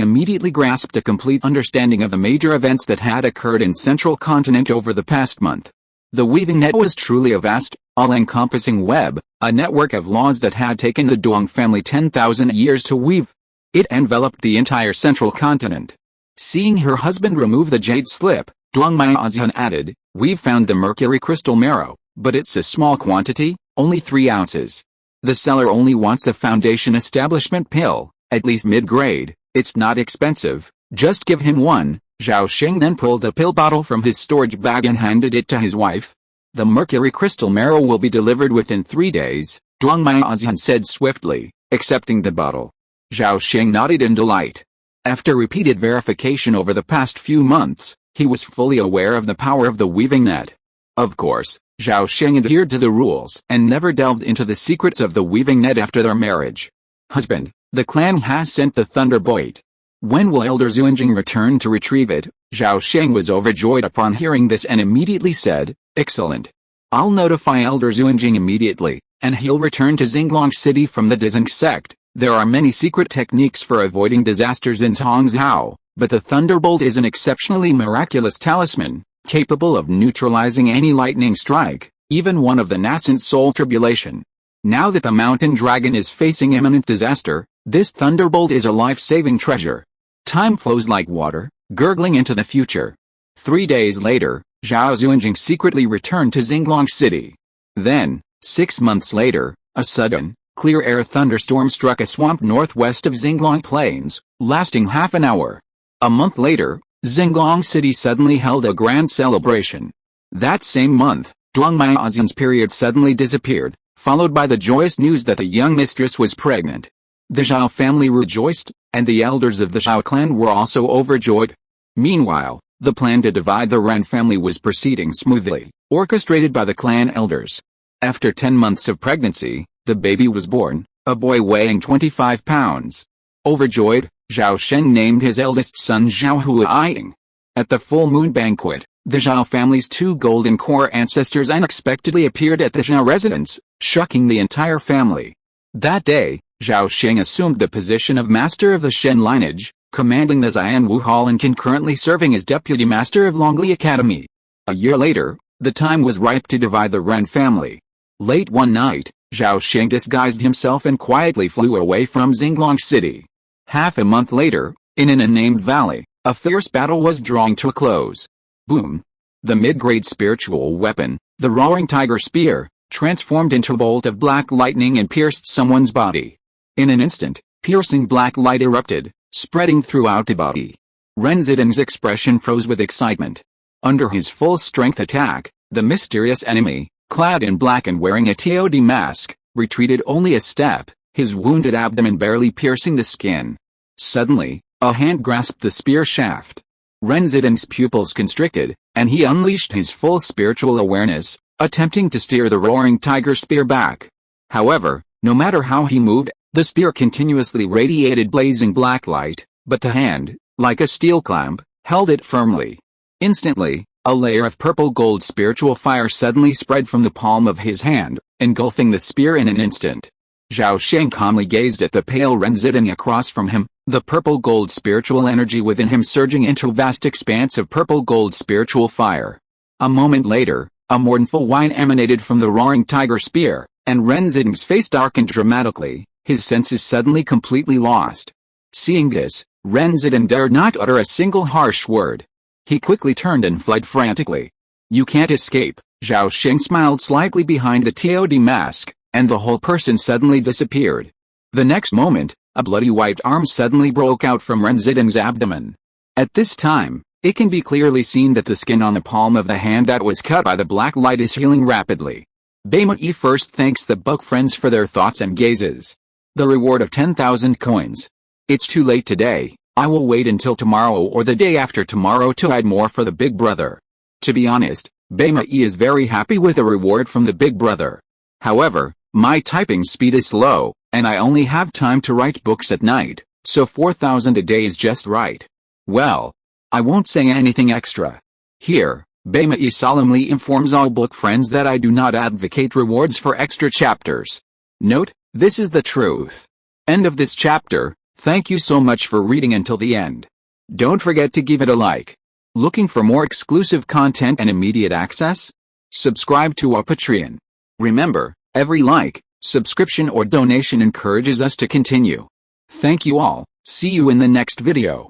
immediately grasped a complete understanding of the major events that had occurred in Central Continent over the past month. The weaving net was truly a vast, all-encompassing web, a network of laws that had taken the Dong family 10,000 years to weave. It enveloped the entire Central Continent. Seeing her husband remove the jade slip, Dong Miaoxian added, "We've found the mercury crystal marrow, but it's a small quantity, only 3 ounces. The seller only wants a foundation establishment pill, at least mid-grade. It's not expensive, just give him one." Zhao Sheng then pulled a pill bottle from his storage bag and handed it to his wife. "The mercury crystal marrow will be delivered within 3 days, Dong Miaoxian said swiftly, accepting the bottle. Zhao Sheng nodded in delight. After repeated verification over the past few months, he was fully aware of the power of the weaving net. Of course, Zhao Sheng adhered to the rules and never delved into the secrets of the weaving net after their marriage. "Husband, the clan has sent the thunderbolt. When will Elder Xuanjing return to retrieve it?" Zhao Sheng was overjoyed upon hearing this and immediately said, "Excellent. I'll notify Elder Xuanjing immediately, and he'll return to Xinglong City from the Dizeng sect. There are many secret techniques for avoiding disasters in Zhangzhou, but the thunderbolt is an exceptionally miraculous talisman, capable of neutralizing any lightning strike, even one of the nascent soul tribulation. Now that the mountain dragon is facing imminent disaster, this thunderbolt is a life-saving treasure. Time flows like water, gurgling into the future." 3 days later, Zhao Xuanjing secretly returned to Xinglong City. Then, 6 months later, a sudden, clear air thunderstorm struck a swamp northwest of Xinglong Plains, lasting half an hour. A month later, Xinglong City suddenly held a grand celebration. That same month, Dong Miaoxian's period suddenly disappeared, followed by the joyous news that the young mistress was pregnant. The Zhao family rejoiced, and the elders of the Zhao clan were also overjoyed. Meanwhile, the plan to divide the Ren family was proceeding smoothly, orchestrated by the clan elders. After 10 months of pregnancy, the baby was born, a boy weighing 25 pounds. Overjoyed, Zhao Sheng named his eldest son Zhao Huaying. At the full moon banquet, the Zhao family's 2 golden core ancestors unexpectedly appeared at the Zhao residence, shocking the entire family. That day, Zhao Sheng assumed the position of master of the Shen lineage, commanding the Xian Wu Hall and concurrently serving as deputy master of Longli Academy. A year later, the time was ripe to divide the Ren family. Late one night, Zhao Sheng disguised himself and quietly flew away from Xinglong City. Half a month later, in an unnamed valley, a fierce battle was drawing to a close. Boom! The mid-grade spiritual weapon, the roaring tiger spear, transformed into a bolt of black lightning and pierced someone's body. In an instant, piercing black light erupted, spreading throughout the body. Ren Zidong's expression froze with excitement. Under his full-strength attack, the mysterious enemy, clad in black and wearing a TOD mask, retreated only a step, his wounded abdomen barely piercing the skin. Suddenly, a hand grasped the spear shaft. Ren Zidong's pupils constricted, and he unleashed his full spiritual awareness, attempting to steer the roaring tiger spear back. However, no matter how he moved, the spear continuously radiated blazing black light, but the hand, like a steel clamp, held it firmly. Instantly, a layer of purple-gold spiritual fire suddenly spread from the palm of his hand, engulfing the spear in an instant. Zhao Sheng calmly gazed at the pale Ren Zidong across from him, the purple-gold spiritual energy within him surging into a vast expanse of purple-gold spiritual fire. A moment later, a mournful whine emanated from the roaring tiger spear, and Ren Zidong's face darkened dramatically, his senses suddenly completely lost. Seeing this, Ren Zidong dared not utter a single harsh word. He quickly turned and fled frantically. "You can't escape." Zhao Sheng smiled slightly behind the TOD mask, and the whole person suddenly disappeared. The next moment, a bloody white arm suddenly broke out from Ren Zidong's abdomen. At this time, it can be clearly seen that the skin on the palm of the hand that was cut by the black light is healing rapidly. Beimei first thanks the book friends for their thoughts and gazes. The reward of 10,000 coins. It's too late today. I will wait until tomorrow or the day after tomorrow to add more for the big brother. To be honest, Beimei is very happy with the reward from the big brother. However, my typing speed is slow, and I only have time to write books at night, so 4,000 a day is just right. Well, I won't say anything extra. Here, Beimei solemnly informs all book friends that I do not advocate rewards for extra chapters. Note, this is the truth. End of this chapter. Thank you so much for reading until the end. Don't forget to give it a like. Looking for more exclusive content and immediate access? Subscribe to our Patreon. Remember, every like, subscription or donation encourages us to continue. Thank you all. See you in the next video.